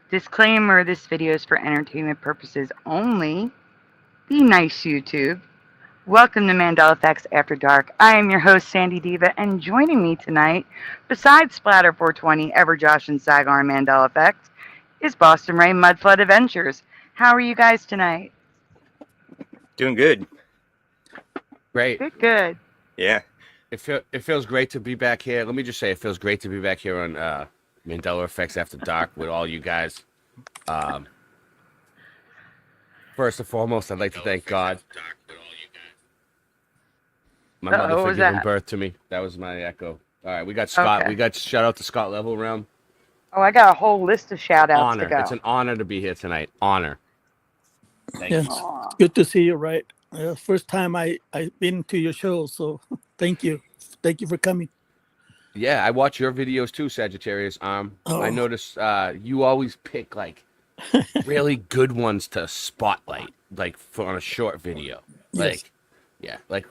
Disclaimer, this video is for entertainment purposes only. Be nice, YouTube. Welcome to Mandela Effects After Dark. I am your host, Sandy DiVa, and joining me tonight, besides Splatter 420, Everjosh, and Sagar Mandela Effects, is Boston Ray Mudflood Adventures. How are you guys tonight? Doing good. Great. Good. Yeah. It feels great to be back here. Let me just say, it feels great to be back here on Mandela Effects After Dark with all you guys. First and foremost, I'd like to thank God. My mother for giving birth to me. That was my echo. All right, we got Scott. Okay. We got shout out to Scott Level Realm. Oh, I got a whole list of shout outs to go. It's an honor to be here tonight. Honor. Thank you. It's good to see you, right? First time I've been to your show, so thank you. Thank you for coming. Yeah, I watch your videos too, Sagittarius. I notice you always pick like really good ones to spotlight, like on a short video. Like, yes. Like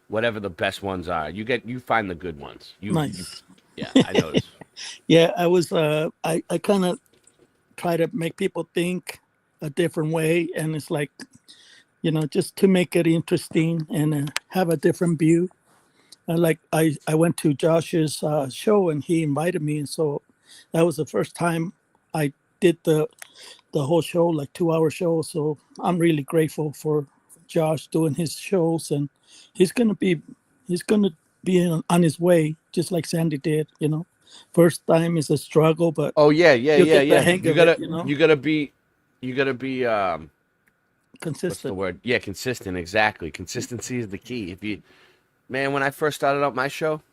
whatever the best ones are, you find the good ones. Nice. I noticed. Yeah, I was. I kind of try to make people think a different way, and it's like, just to make it interesting and have a different view. Like I went to Josh's show and he invited me, and so that was the first time I did the whole show, like 2-hour show. So I'm really grateful for Josh doing his shows, and he's gonna be on his way, just like Sandy did. First time is a struggle, but yeah. You gotta be consistent. What's the word? Yeah, consistent. Exactly. Consistency is the key. Man, when I first started out my show,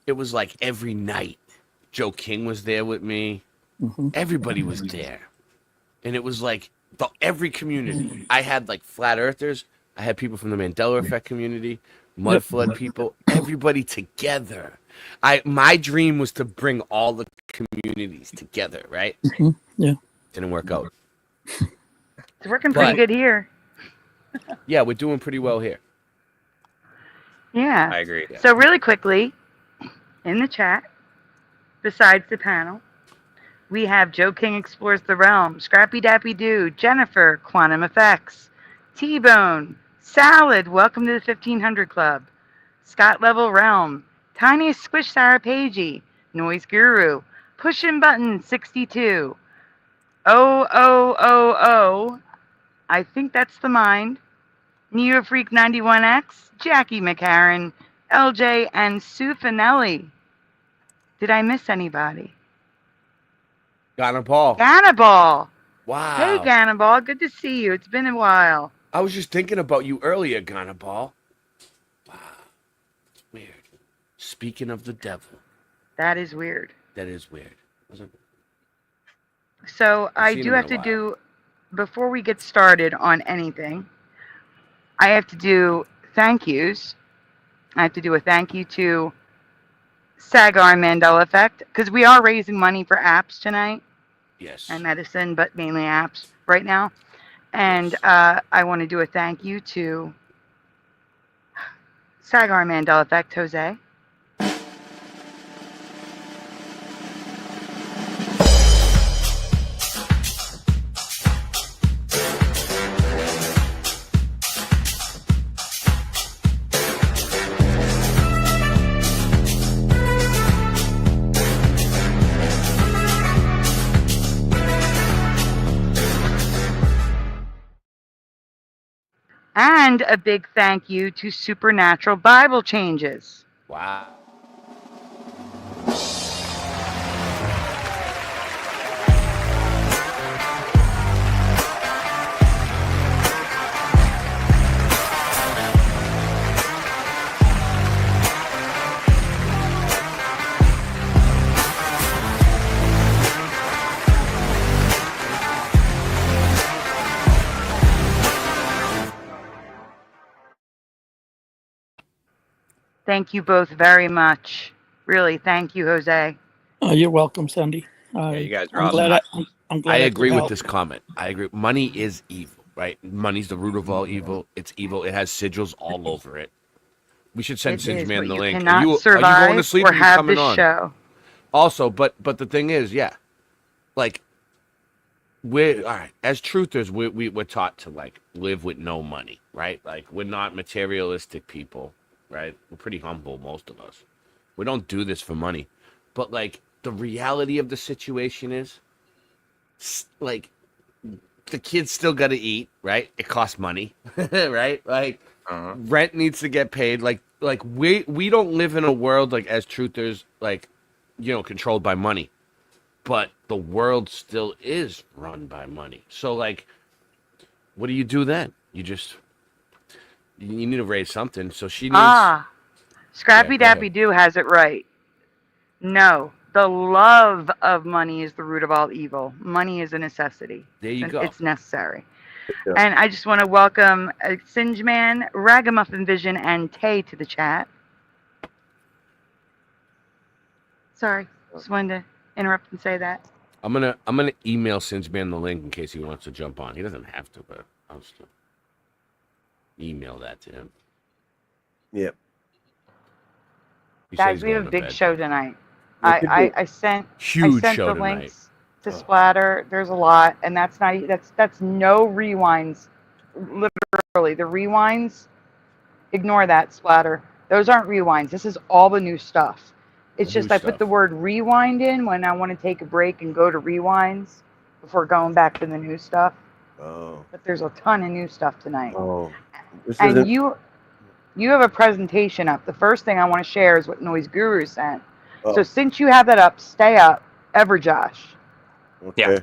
it was like every night. Joe King was there with me. Mm-hmm. Everybody was there, and it was like every community. I had like flat earthers. I had people from the Mandela Effect community, mud flood people, everybody together. My dream was to bring all the communities together, right? Mm-hmm. Yeah. Didn't work out. It's working pretty good here. Yeah, we're doing pretty well here. Yeah. I agree. So really quickly, in the chat, besides the panel, we have Joe King Explores the Realm, Scrappy Dappy Doo, Jennifer, Quantum Effects, T-Bone, Salad, welcome to the 1500 Club, Scott Level Realm, Tiniest Squish Sarah Pagey, Noise Guru, Pushin' Button 62, O, I think that's the mind, Neo Freak 91X, Jackie McCarran, LJ, and Sue Finelli. Did I miss anybody? Ganaball. Wow. Hey, Ganaball. Good to see you. It's been a while. I was just thinking about you earlier, Ganaball. Wow. It's weird. Speaking of the devil. That is weird. So I do have to do, before we get started on anything, I have to do thank yous. I have to do a thank you to Sagar Mandela Effect, because we are raising money for apps tonight. Yes. And medicine, but mainly apps right now. And I want to do a thank you to Sagar Mandela Effect, Jose. And a big thank you to Supernatural Bible Changes. Wow. Thank you both very much. Really, thank you, Jose. You're welcome, Sandy. You guys are awesome. I'm glad I agree with this comment. I agree. Money is evil, right? Money's the root of all evil. It's evil. It has sigils all over it. We should send Singe Man the link. Are you going to sleep or have this show? Also, but the thing is, like we're all right. As truthers, we're taught to like live with no money, right? Like we're not materialistic people, right? We're pretty humble, most of us. We don't do this for money, but like the reality of the situation is, like the kids still got to eat, right? It costs money, right? Like rent needs to get paid. Like we don't live in a world like as truthers, like controlled by money. But the world still is run by money. So, like, what do you do then? You need to raise something. So she needs. Scrappy go ahead. Dappy Doo has it right. No, the love of money is the root of all evil. Money is a necessity. There you go. It's necessary. Yeah. And I just want to welcome Singeman, Ragamuffin Vision, and Tay to the chat. Sorry, just wanted to interrupt and say that. I'm gonna email Singeman the link in case he wants to jump on. He doesn't have to, but I'll still email that to him. Yep. He said Guys, he's we have going a to big bed. show tonight. What I sent Huge I sent show the tonight. links to Splatter. There's a lot, and that's no rewinds. Literally, the rewinds. Ignore that, Splatter. Those aren't rewinds. This is all the new stuff. It's The just new I put stuff. the word rewind in when I want to take a break and go to rewinds before going back to the new stuff. Oh. But there's a ton of new stuff tonight. Oh. This And isn't. you have a presentation up. The first thing I want to share is what Noise Guru sent. Oh, So since you have that up, stay up. Everjosh, okay.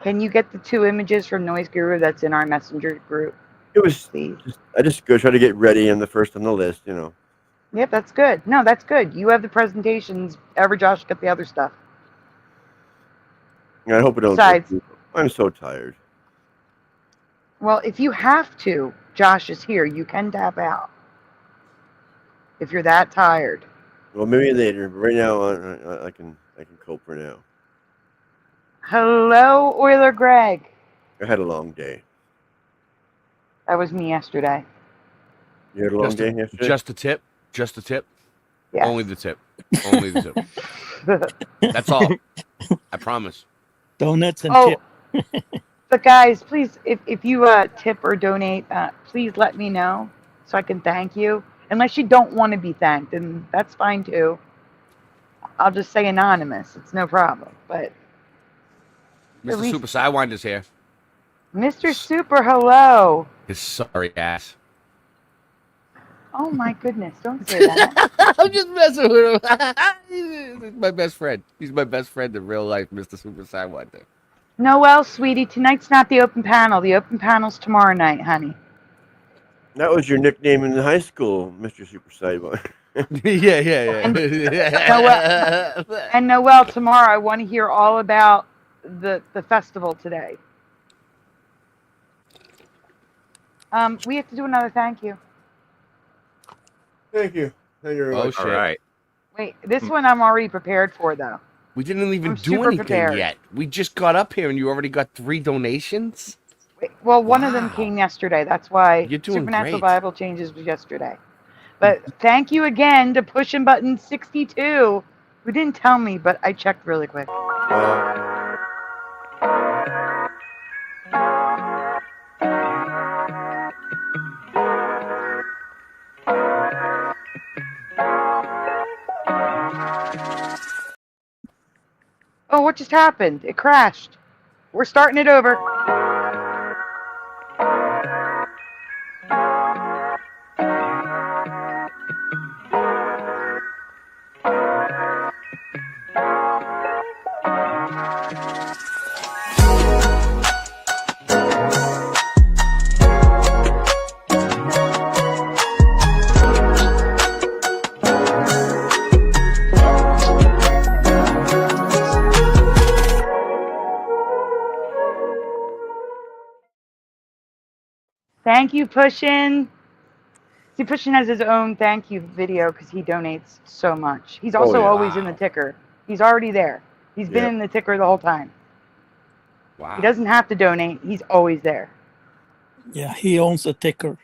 can you get the 2 images from Noise Guru that's in our messenger group, It was. please? I just go try to get ready. I'm the first on the list. Yep, that's good. No, that's good. You have the presentations. Everjosh got the other stuff. I hope it don't. Besides- I'm so tired. Well, if you have to, Josh is here. You can tap out. If you're that tired. Well, maybe later. But right now, I can cope for now. Hello, Euler Greg. I had a long day. That was me yesterday. You had a long day yesterday. Just a tip. Just a tip. Yes. Only the tip. Only the tip. That's all. I promise. Donuts and Oh, chips. but guys, please, if you tip or donate, please let me know so I can thank you. Unless you don't want to be thanked, and that's fine too. I'll just say anonymous. It's no problem. But Mr. least- Super Sidewinder's here. Mr. Super, hello. His sorry ass. Oh my goodness, don't say that. I'm just messing with him. He's my best friend. He's my best friend in real life, Mr. Super Sidewinder. Noelle, sweetie, tonight's not the open panel. The open panel's tomorrow night, honey. That was your nickname in high school, Mr. Super Sidewinder. yeah. And Noelle, tomorrow I want to hear all about the festival today. We have to do another thank you. Thank you. Thank you very Oh, much. shit. All right. Wait, this one I'm already prepared for though. We didn't even I'm do super anything prepared. yet. We just got up here and you already got 3 donations? Wait, well, one of them Wow. came yesterday. That's why You're doing Supernatural great. Bible Changes was yesterday. But thank you again to Pushing Button 62. Who didn't tell me, but I checked really quick. Oh, what just happened? It crashed. We're starting it over. Thank you, Pushin. See, Pushin has his own thank you video because he donates so much. He's also yeah. always in the ticker. He's already there. He's been Yep. in the ticker the whole time. Wow. He doesn't have to donate. He's always there. Yeah, he owns a ticker.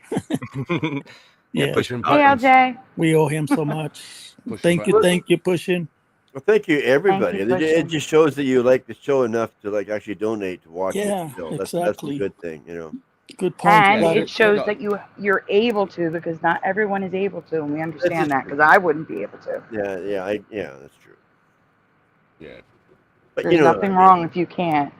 Yeah, Pushing Hey, buttons. LJ. we owe him so much. Pushing Thank you, buttons. Pushing. Well, thank you, everybody. you, It Christian. just shows that you like the show enough to like actually donate to watch Yeah, it. So that's a exactly. good thing, you know. Good point. And Got it it. shows that you're able to, because not everyone is able to, and we understand that, true. because I wouldn't be able to. Yeah, that's true. Yeah. But There's you know, nothing wrong if you can't.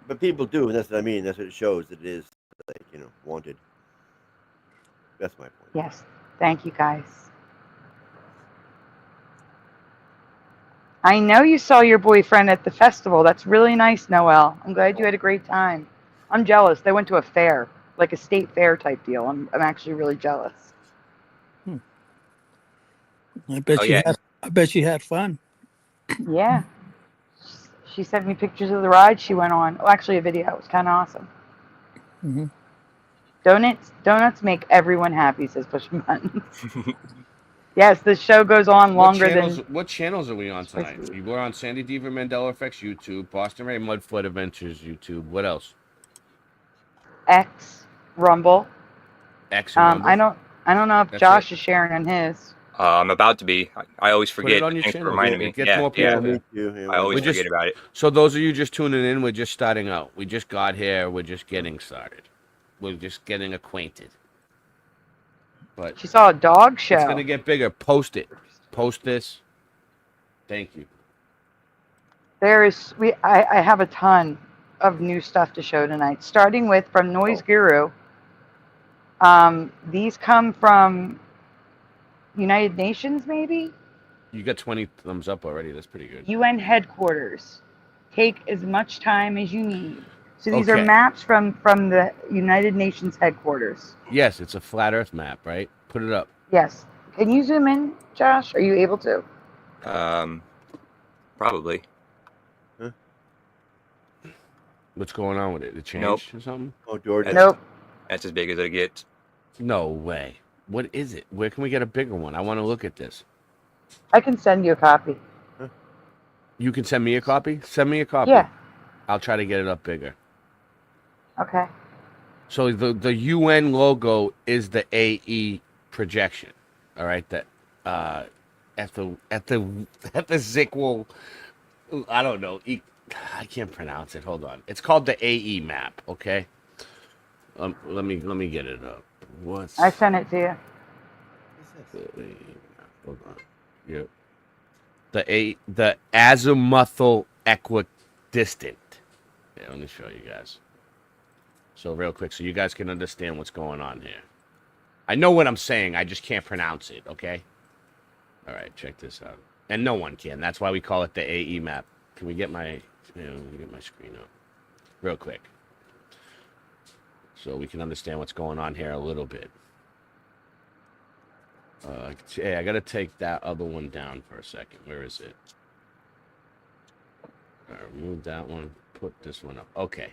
but people do, and that's what I mean. That's what it shows. That it is like wanted. That's my point. Yes. Thank you, guys. I know you saw your boyfriend at the festival. That's really nice, Noelle. I'm glad you had a great time. I'm jealous. They went to a fair, like a state fair type deal. I'm actually really jealous. I bet Oh, you yeah. had. I bet you had fun. Yeah. She sent me pictures of the ride she went on. Oh, actually, a video. It was kind of awesome. Hmm. Donuts make everyone happy, says Pushing Buttons. Yes, the show goes on longer than. What channels are we on tonight? We're on Sandy DiVa Mandela Effects YouTube, Boston Ray Mudfoot Adventures YouTube. What else? X Rumble. X and Rumble. I don't know if Josh is sharing on his. I'm about to be. I always Put forget. it on your Thanks for channel. reminding me. It gets more people Yeah. there. Me too. Yeah, I always We just- forget about it. So those of you just tuning in, we're just starting out. We just got here. We're just getting started. We're just getting acquainted. But She saw a dog show. it's gonna get bigger. Post it. Post this. Thank you. I have a ton of new stuff to show tonight, starting with from Noise Guru. These come from United Nations, maybe? You got 20 thumbs up already. That's pretty good. UN headquarters. Take as much time as you need. So these are Okay. maps from the United Nations headquarters. Yes, it's a flat Earth map, right? Put it up. Yes. Can you zoom in, Josh? Are you able to? Probably. What's going on with it? It changed Nope. or something? Oh, George. Nope. That's as big as it gets. No way. What is it? Where can we get a bigger one? I want to look at this. I can send you a copy. You can send me a copy? Send me a copy. Yeah. I'll try to get it up bigger. Okay. So the UN logo is the AE projection. All right, that at the Zikwel, I don't know. I can't pronounce it. Hold on. It's called the AE map. Okay. Let me get it up. What's I sent it to you. Hold on. Yep. The azimuthal equidistant. Yeah, let me show you guys. So real quick, so you guys can understand what's going on here. I know what I'm saying, I just can't pronounce it, okay? All right, check this out. And no one can. That's why we call it the AE map. Can we get my screen up real quick? So we can understand what's going on here a little bit. Hey, I got to take that other one down for a second. Where is it? All right, remove that one. Put this one up. Okay.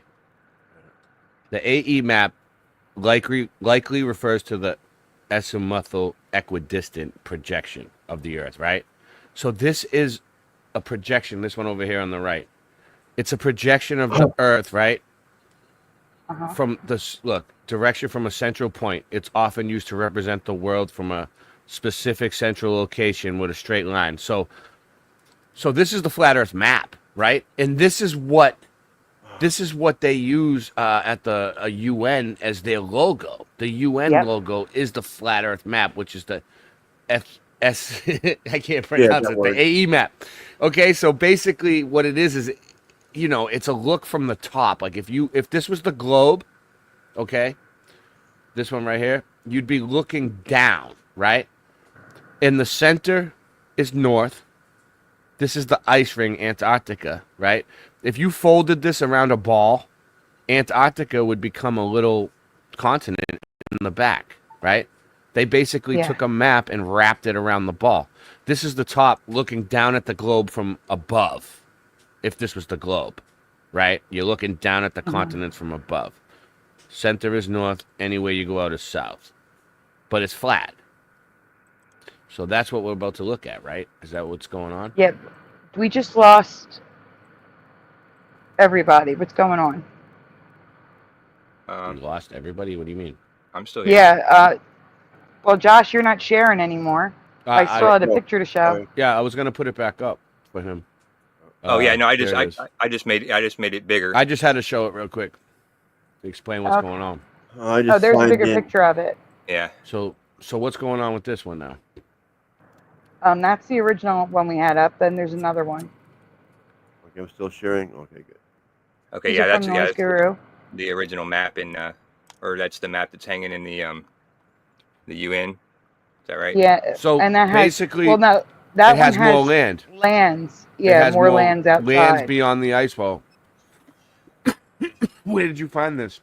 The AE map likely refers to the azimuthal equidistant projection of the Earth, right? So this is a projection. This one over here on the right. It's a projection of the Earth, right? From this direction from a central point. It's often used to represent the world from a specific central location with a straight line. So this is the flat Earth map, right? And this is what they use at the UN as their logo. The UN logo is the flat Earth map, which is the I can't pronounce it. The AE map. Okay, so basically what it is it's a look from the top. Like if this was the globe, okay, this one right here, you'd be looking down, right? In the center is north. This is the ice ring, Antarctica, right? If you folded this around a ball, Antarctica would become a little continent in the back, right? They basically took a map and wrapped it around the ball. This is the top looking down at the globe from above. If this was the globe, right? You're looking down at the continents from above. Center is north. Anywhere you go out is south. But it's flat. So that's what we're about to look at, right? Is that what's going on? Yep. We just lost everybody. What's going on? You lost everybody? What do you mean? I'm still here. Yeah. Well, Josh, you're not sharing anymore. I still had a no. picture to show. Yeah, I was gonna put it back up for him. Oh yeah, no, I there it is. just made it bigger. I just had to show it real quick to explain what's Okay. going on. I just There's a signed bigger in. picture of it. Yeah. So what's going on with this one now? That's the original one we had up. Then there's another one. Okay, I'm still sharing. Okay, good. Okay. These Yeah, are that's from Noise Guru. the original map or that's the map that's hanging in the UN. Is that right? Yeah. So and that basically, has, well, no, that it has one has more land. lands. It Yeah, has more lands outside. Lands beyond the ice wall. Where did you find this?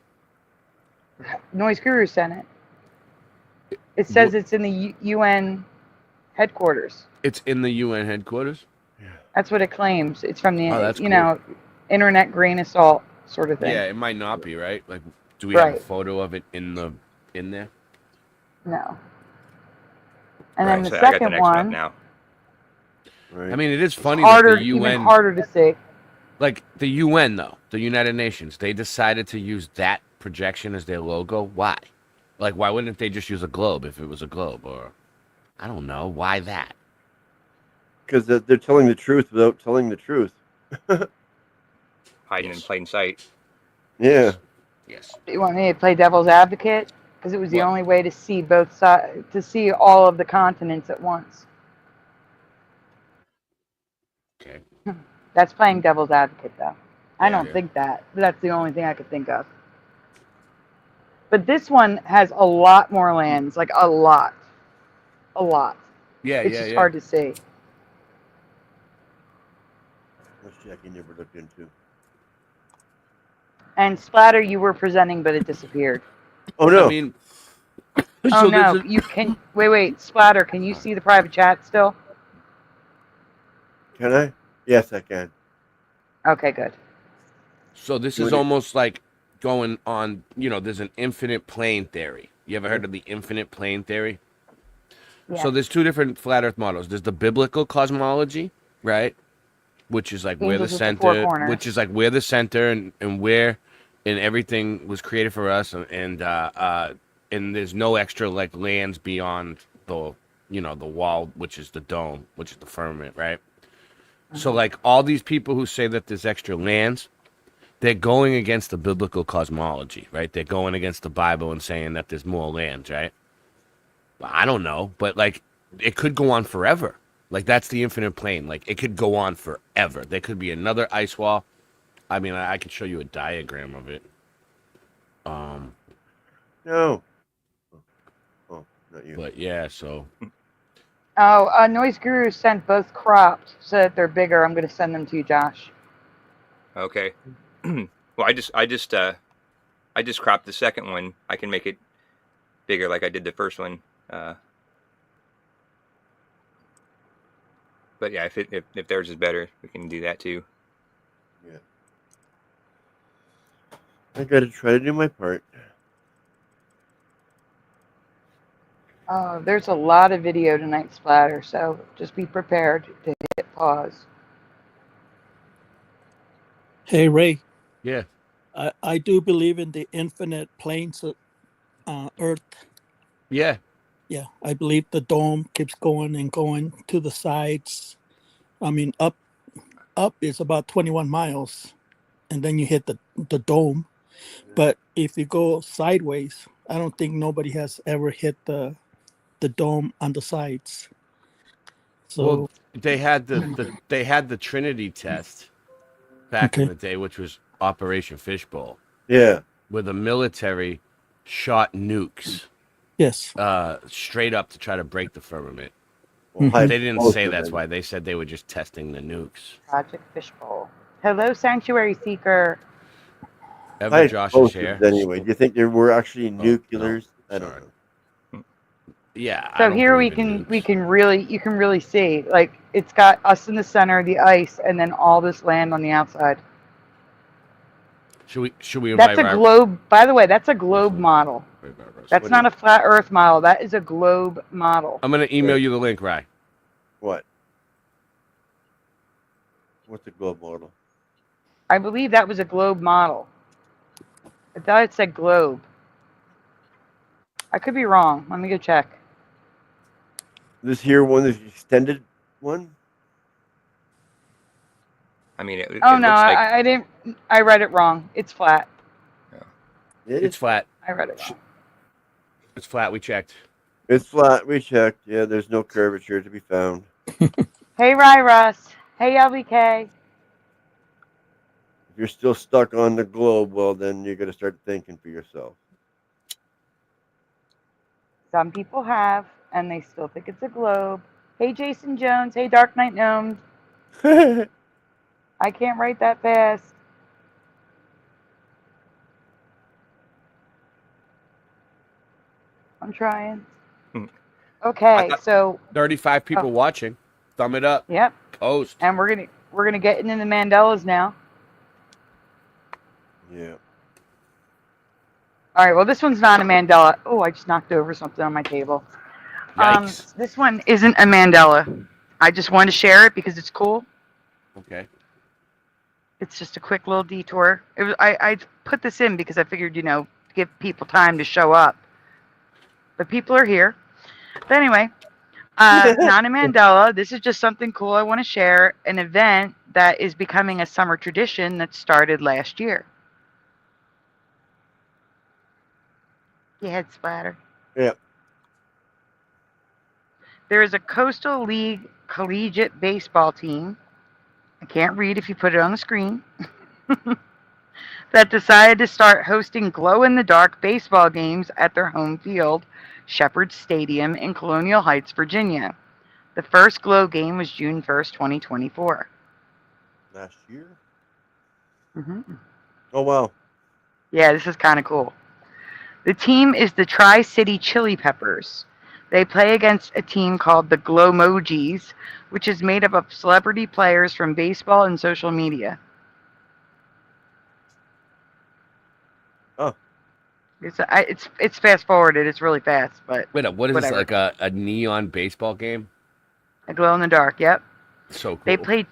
Noise Guru sent it. It says it's in the UN headquarters. It's in the UN headquarters. That's what it claims. It's from the, Oh, that's you cool. know, internet grain of salt sort of thing. Yeah, it might not be, right? Like, do we have a Right. photo of it in there? No. And Right, then the so I got the second next map one, now. Right. I mean, it is funny harder, that the UN, even harder to see. like the UN though, the United Nations, they decided to use that projection as their logo. Why? Like, why wouldn't they just use a globe if it was a globe? Or, I don't know, why that? Because they're telling the truth without telling the truth. Hiding in plain sight. Yeah. Yes. You want me to play devil's advocate? Because it was the What? only way to see both sides, to see all of the continents at once. Okay. That's playing devil's advocate, though. I Yeah, don't yeah. think that. But that's the only thing I could think of. But this one has a lot more lands, like a lot. A lot. Yeah, It's yeah, just yeah. hard to see. Which Jackie never looked into. And Splatter, you were presenting, but it disappeared. Oh no. I mean, Oh no, this is- you can wait, Splatter, can you see the private chat still? Can I? Yes, I can. Okay, good. So this Would is it- almost like going on, there's an infinite plane theory. You ever heard of the infinite plane theory? Yeah. So there's two different flat earth models. There's the biblical cosmology, right? Which is like where the Angels with the four center, corners. which is like where the center and where and everything was created for us and there's no extra like lands beyond the the wall, which is the dome, which is the firmament, right? So like all these people who say that there's extra lands, they're going against the biblical cosmology, right? They're going against the Bible and saying that there's more lands, right? Well, I don't know, but like it could go on forever. Like that's the infinite plane. Like it could go on forever. There could be another ice wall. I mean, I could show you a diagram of it. No. Oh, not you. But yeah, so Oh, Noise Guru sent both cropped so that they're bigger. I'm going to send them to you, Josh. Okay. Well, I just cropped the second one. I can make it bigger like I did the first one. But yeah, if theirs is better, we can do that too. Yeah. I gotta try to do my part. There's a lot of video tonight, Splatter, so just be prepared to hit pause. Hey, Ray, yeah. I do believe in the infinite planes of Earth. Yeah. Yeah, I believe the dome keeps going and going to the sides. I mean, up is about 21 miles, and then you hit the dome. But if you go sideways, I don't think nobody has ever hit the dome on the sides. So Well, they had the Trinity test back in the day, which was Operation Fishbowl, Yeah. where the military shot nukes yes, straight up to try to break the firmament. Well, Mhm. They didn't say that's explosive, why. They said they were just testing the nukes. Project Fishbowl. Hello, Sanctuary Seeker. Ever High Josh's explosives hair? anyway. Do you think there were actually no, nuclears? I don't sorry. know. Yeah. I So don't here believe in we nukes. can really see, like, it's got us in the center, the ice, and then all this land on the outside. Should we invite That's a Ry- globe. By the way, that's a globe model. That's What not is- a flat Earth model. That is a globe model. I'm gonna email you the link, Rye. What? What's the globe model? I believe that was a globe model. I thought it said globe. I could be wrong. Let me go check. This here one, this extended one. I mean, it Oh looks no, like I didn't. I read it wrong. It's flat. It's flat. I read it wrong. It's flat. We checked. It's flat. We checked. Yeah, there's no curvature to be found. Hey, Rye Russ. Hey, LBK. If you're still stuck on the globe, well, then you got to start thinking for yourself. Some people have, and they still think it's a globe. Hey, Jason Jones. Hey, Dark Knight Gnomes. I can't write that fast. I'm trying. Hmm. Okay, so 35 people watching. Thumb it up. yep, Post. and we're gonna get into the Mandelas now. Yeah. All right. Well, this one's not a Mandela. Oh, I just knocked over something on my table. Yikes. This one isn't a Mandela. I just wanted to share it because it's cool. Okay. It's just a quick little detour. It was, I put this in because I figured, give people time to show up. But people are here. But anyway, not a Mandela. This is just something cool I want to share. An event that is becoming a summer tradition that started last year. Your head splatter. Yeah. There is a Coastal League collegiate baseball team. I can't read if you put it on the screen. That decided to start hosting glow-in-the-dark baseball games at their home field, Shepherd Stadium in Colonial Heights, Virginia. The first glow game was June 1st, 2024. Last year? Mm-hmm. Oh, wow. Yeah, this is kind of cool. The team is the Tri-City Chili Peppers. They play against a team called the Glowmojis, which is made up of celebrity players from baseball and social media. Oh. It's fast forwarded. It's really fast, but Wait, what is whatever. this, like a neon baseball game? A glow in the dark. Yep. So cool. They played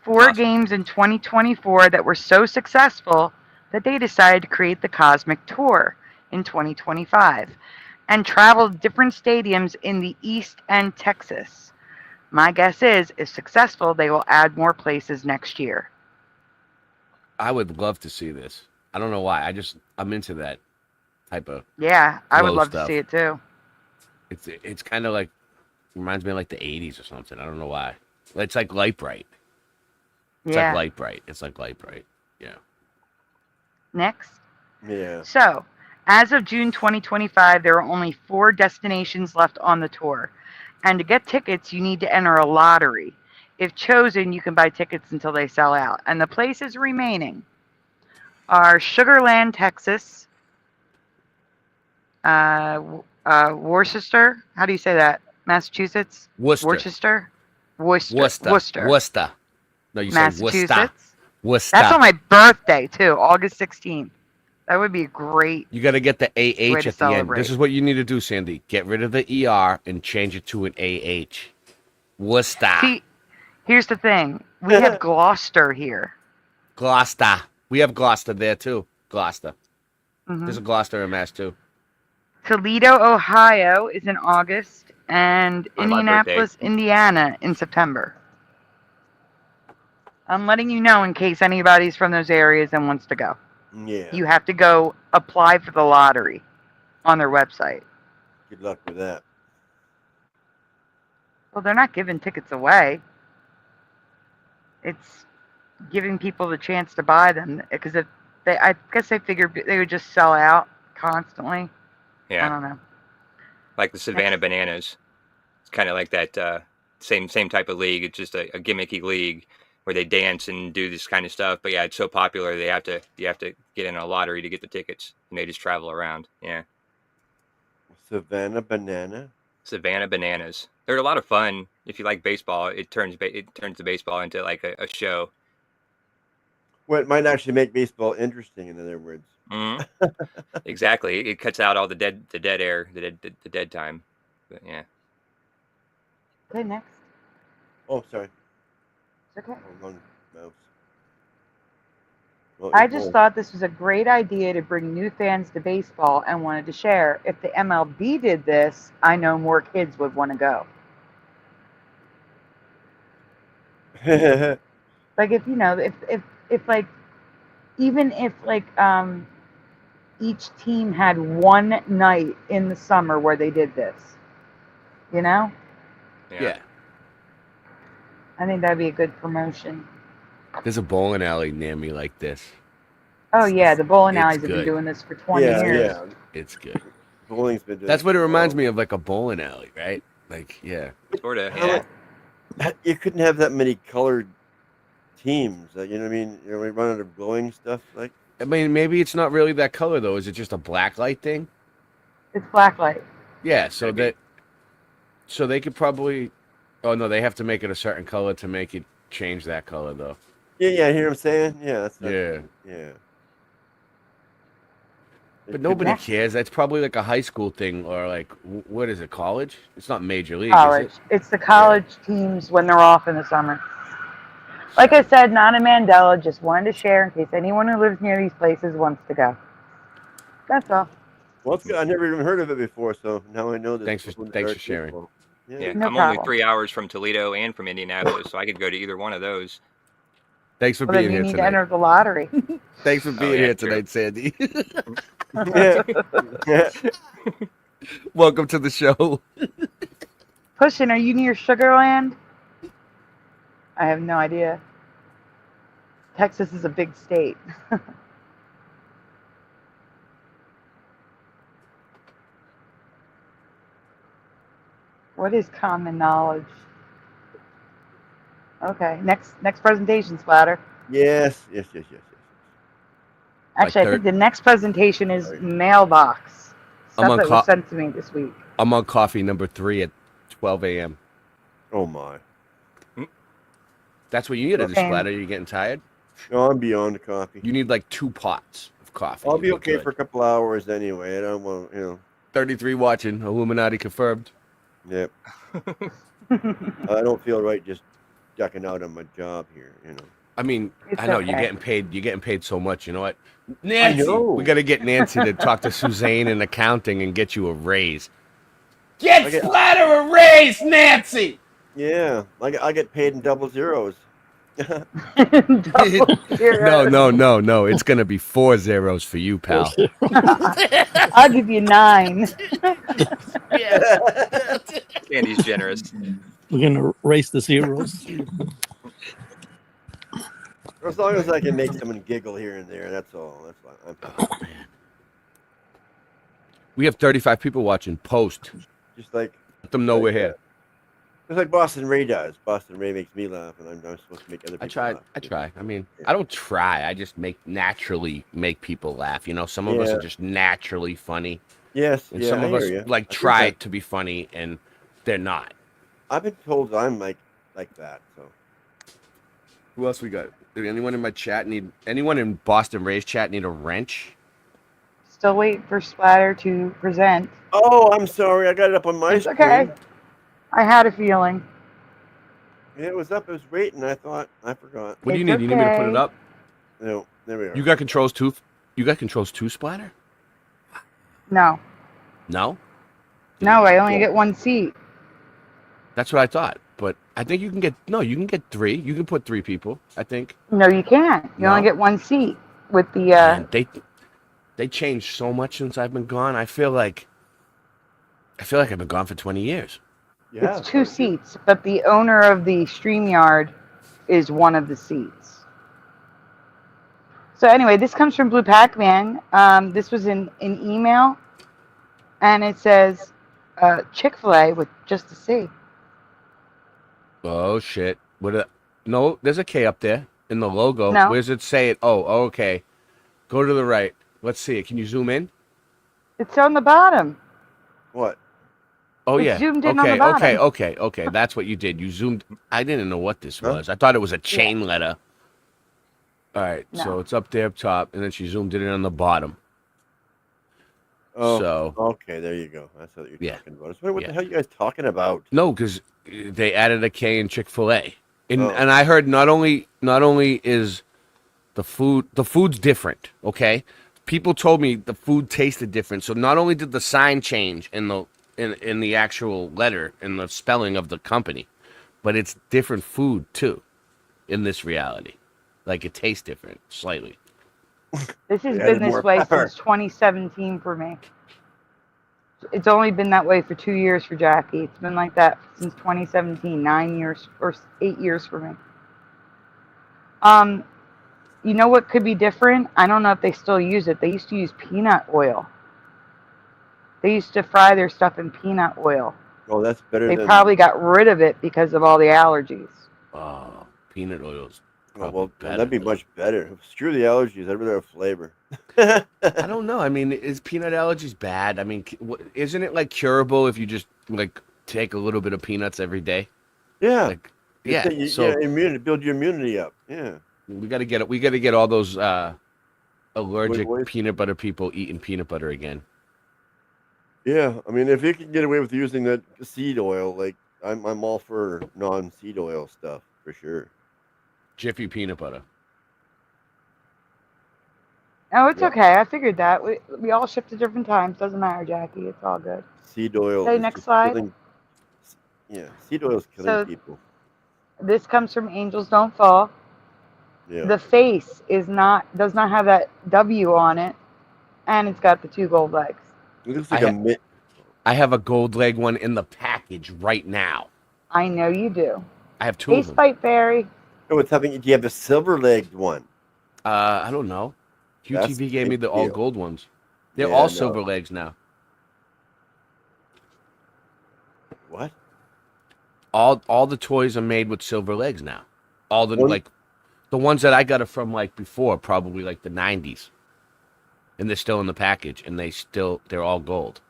4 Awesome. games in 2024 that were so successful that they decided to create the Cosmic Tour in 2025 and traveled different stadiums in the East and Texas. My guess is, if successful, they will add more places next year. I would love to see this. I don't know why. I'm into that type of. Yeah, I would Glow love stuff. to see it too. It's kind of like, reminds me of like the 80s or something. I don't know why. It's like Light Bright. It's Yeah. like Light Bright. It's like Light Bright. Yeah. Next. Yeah. So, as of June 2025, there are only 4 destinations left on the tour. And to get tickets, you need to enter a lottery. If chosen, you can buy tickets until they sell out. And the places remaining are Sugar Land, Texas, Worcester. How do you say that? Massachusetts? Worcester. Worcester. No, you say Worcester. Massachusetts. Worcester. That's on my birthday, too, August 16th. That would be a great. You got to get the Way AH to at the end. celebrate. This is what you need to do, Sandy. Get rid of the ER and change it to an AH. Worcester. See, here's the thing. We have Gloucester here. Gloucester. We have Gloucester there, too. Gloucester. Mhm. There's a Gloucester in Mass, too. Toledo, Ohio is in August, and On my Indianapolis, Indiana in September. I'm letting you know in case anybody's from those areas and wants to go. Yeah. You have to go apply for the lottery on their website. Good luck with that. Well, they're not giving tickets away. It's giving people the chance to buy them because I guess they figured they would just sell out constantly. I yeah, don't know. like the Savannah Bananas. It's kind of like that same type of league. It's just a gimmicky league where they dance and do this kind of stuff. But yeah, it's so popular you have to get in a lottery to get the tickets, and they just travel around. Yeah, Savannah Banana. Savannah Bananas. They're a lot of fun. If you like baseball, it turns the baseball into like a show. Well, it might actually make baseball interesting. In other words. Mhm. Exactly. It cuts out all the dead air, the dead time. But yeah. Okay, next. Oh, sorry. It's okay. Wrong mouse. Well, I it's just more- thought this was a great idea to bring new fans to baseball and wanted to share. If the MLB did this, I know more kids would want to go. Like if if like even if like each team had one night in the summer where they did this, you know, Yeah. I think that'd be a good promotion. There's a bowling alley near me like this. Oh yeah, the bowling It's alleys have been good. doing this for 20 yeah, years. yeah. It's good. Bowling's been doing That's it what it for a reminds while. me of, like a bowling alley, right? Like, yeah. Sort of. How Yeah. You couldn't have that many colored teams. You know what I mean? We run out of glowing stuff. Like, I mean, maybe it's not really that color though. Is it just a black light thing? It's blacklight. Yeah. So Could be. they could probably. Oh no, they have to make it a certain color to make it change that color though. yeah, you hear what I'm saying? Yeah, that's Yeah. yeah. But nobody Yeah. cares. That's probably like a high school thing or like what is it? College? It's not major league, College. is it? It's the college teams when they're off in the summer. Like I said, not a Mandela. Just wanted to share in case anyone who lives near these places wants to go. That's all. Well, it's good. I never even heard of it before, so now I know this. Thanks for sharing. Yeah. Yeah. No I'm problem. only 3 hours from Toledo and from Indianapolis, so I could go to either one of those. Thanks for Well, then being you here need to tonight. enter the lottery. Thanks for being yeah, here true. tonight, Sandy. Yeah. Yeah. Welcome to the show. Pushing, are you near Sugarland? I have no idea. Texas is a big state. What is common knowledge? Okay, next presentation, Splatter. Yes. Actually, I third- think the next presentation is Sorry. mailbox. I'm Stuff on that was sent to me this week. I'm on coffee number 3 at 12 a.m. Oh my. That's what you need to do, Okay. Splatter. You're getting tired? No, I'm beyond the coffee. You need like 2 pots of coffee. I'll be You'll okay good. for a couple hours anyway. I don't want, 33 watching. Illuminati confirmed. Yep. I don't feel right just ducking out on my job here. I mean, It's I know you're okay. getting paid. You're getting paid so much. You know what, Nancy? know. We got to get Nancy to talk to Suzanne in accounting and get you a raise. Get Okay. Splatter a raise, Nancy. Yeah, I get paid in double zeros. Double zero. No. It's gonna be 4 zeros for you, pal. I'll give you 9. Sandy's generous. We're gonna erase the zeros. As long as I can make someone giggle here and there, that's all. That's fine. I'm fine. We have 35 people watching. Post. Just like Let them know we're here. Just like Boston Ray does. Boston Ray makes me laugh, and I'm supposed to make other people laugh. I try. I mean, I don't try. I just naturally make people laugh. You know, some of us Yeah. are just naturally funny, Yes, and yeah, some I of us hear ya. like I think try that- to be funny, and they're not. I've been told I'm like that. So Who else we got? Did anyone in my chat need? Anyone in Boston Ray's chat need a wrench? Still waiting for Splatter to present. oh, I'm sorry. I got it up on my It's screen. okay. I had a feeling. Yeah, it was up. It was waiting. I thought I forgot. What do you It's need? You need me to put it okay. up? No, there we are. You got controls too? You got controls too, Splatter? No. No. No, I only get 1 seat. That's what I thought. But I think you can get You can get 3. You can put 3 people. I think. No, you can't. You only No? get 1 seat with the. Man, they changed so much since I've been gone. I feel like I've been gone for 20 years. Yeah, It's 2 seats, but the owner of the StreamYard is one of the seats. So anyway, this comes from Blue Pac-Man. This was in an email, and it says Chick-fil-A with just a C. Oh shit! No, there's a K up there in the logo. No. Where's it say it? Oh, okay. Go to the right. Let's see it. Can you zoom in? It's on the bottom. What? Oh It's yeah. zoomed in on okay, the bottom. okay. That's what you did. You zoomed. I didn't know what this Huh? was. I thought it was a chain letter. All right, so No. it's up there up top, and then she zoomed it in on the bottom. Oh, So okay. There you go. That's what you're Yeah. talking about. I was wondering, what Yeah. the hell are you guys talking about? no, because they added a K in Chick-fil-A, and Oh. and I heard not only is the food's different. Okay, people told me the food tasted different. So not only did the sign change in the actual letter in the spelling of the company, but it's different food too. in this reality. Like it tastes different slightly. This has They been added this more way pepper. since 2017 for me. It's only been that way for 2 years for Jackie. It's been like that since 2017, 9 years or 8 years for me. You know what could be different? I don't know if they still use it. They used to use peanut oil. They used to fry their stuff in peanut oil. Oh, that's better They than. probably got rid of it because of all the allergies. Oh, peanut oil's Oh, probably well, better. that'd be much better. Screw the allergies. I'd rather have flavor. I don't know. I mean, is peanut allergies bad? I mean, isn't it like curable if you just like take a little bit of peanuts every day? Yeah. Like, yeah. So yeah, immunity, build your immunity up. Yeah. we got to get it. We got to get all those allergic boys. peanut butter people eating peanut butter again. Yeah. I mean, if you can get away with using that seed oil, like I'm all for non-seed oil stuff for sure. Jiffy peanut butter. Oh, it's Yeah. okay. I figured that. We all shift at different times. Doesn't matter, Jackie. It's all good. Seed oil Okay, is next just slide. killing. Yeah, seed oil is killing So people. this comes from Angels Don't Fall. Yeah. The face does not have that W on it, and it's got the 2 gold legs. It looks like I a mitt. I have a gold leg one in the package right now. I know you do. I have 2 of Face them. Fight Fairy. Oh, it's having. Do you have a silver-legged one? I don't know. That's QTV a gave me big the all deal. gold ones. They're Yeah, all no. silver legs now. What? All the toys are made with silver legs now. All the One- like the ones that I got it from like before, probably like the 90s. And they're still in the package and they're all gold.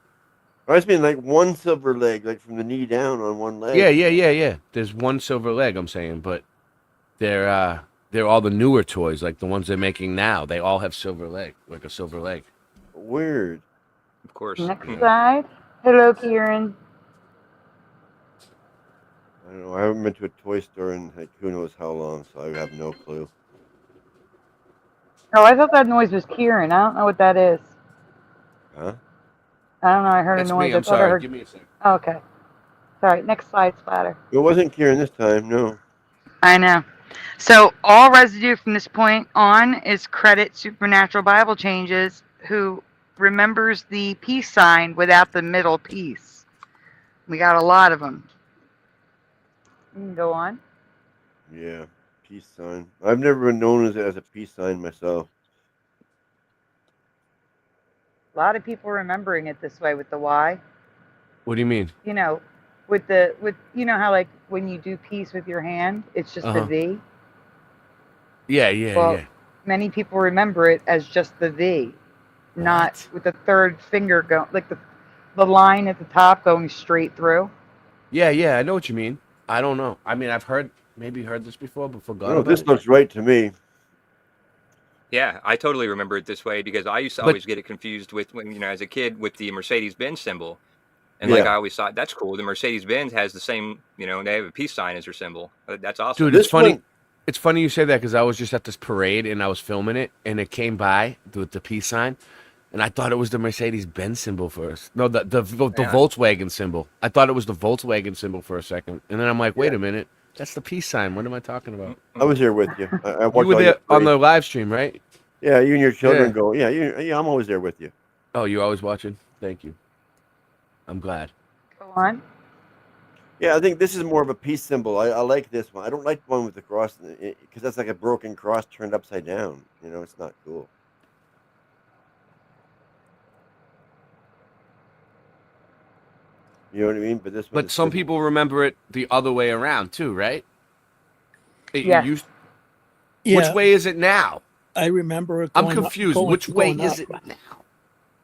I just mean like one silver leg, like from the knee down on one leg. Yeah. There's one silver leg, I'm saying, but they're all the newer toys, like the ones they're making now. They all have silver leg, like a silver leg. Weird. Of course. Next slide. Hello, Kieran. I don't know. I haven't been to a toy store in like who knows how long, so I have no clue. Oh, I thought that noise was Kieran. I don't know what that is. Huh? I don't know. I heard That's a noise. me. I I'm thought I sorry. heard. Give me a second. Oh, okay. Sorry. Next slide, Splatter. It wasn't Kieran this time. No. I know. So all residue from this point on is credit Supernatural Bible Changes, who remembers the peace sign without the middle piece. We got a lot of them. You can go on. Yeah. Peace sign. I've never been known as a peace sign myself. A lot of people remembering it this way with the Y. What do you mean? You know, with you know how like when you do peace with your hand, it's just the V. Yeah. Well, many people remember it as just the V, not with the third finger going, like the line at the top going straight through. Yeah, I know what you mean. I don't know. I mean, I've maybe heard this before, but forgot No, about this it. looks right to me. Yeah, I totally remember it this way because I used to always get it confused with when as a kid with the Mercedes-Benz symbol. And like Yeah. I always thought that's cool. The Mercedes-Benz has the same, they have a peace sign as their symbol. That's awesome. Dude, This it's funny. one- It's funny you say that because I was just at this parade and I was filming it, and it came by with the peace sign, and I thought it was the Mercedes-Benz symbol first. No, the Yeah. Volkswagen symbol. I thought it was the Volkswagen symbol for a second, and then I'm like, wait Yeah. a minute, that's the peace sign. What am I talking about? I was here with you. I You watched were all there your on the parades. live stream, right? Yeah, you and your children Yeah. go. Yeah, yeah. I'm always there with you. Oh, you're always watching. Thank you. I'm glad. Go on. Yeah, I think this is more of a peace symbol. I like this one. I don't like the one with the cross because that's like a broken cross turned upside down. It's not cool. You know what I mean? But this one. But some people remember it the other way around too, right? Yes. Yeah, Which way is it now? I remember it I'm going up- confused. going- Which way going is up. it now?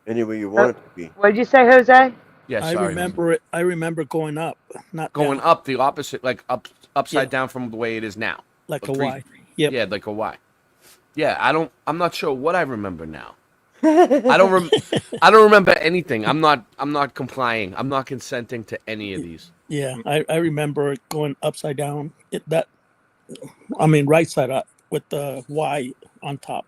any way you want it to be. What did you say, Jose? Yeah, I sorry. remember it. I remember going up, not Going down, up the opposite, like upside Yeah. down from the way it is now. like a three- Y. Yep. Yeah, like a Y. Yeah, I'm not sure what I remember now. I don't remember anything. I'm not complying. I'm not consenting to any of these. Yeah, I remember it going upside down. Right side up with the Y on top.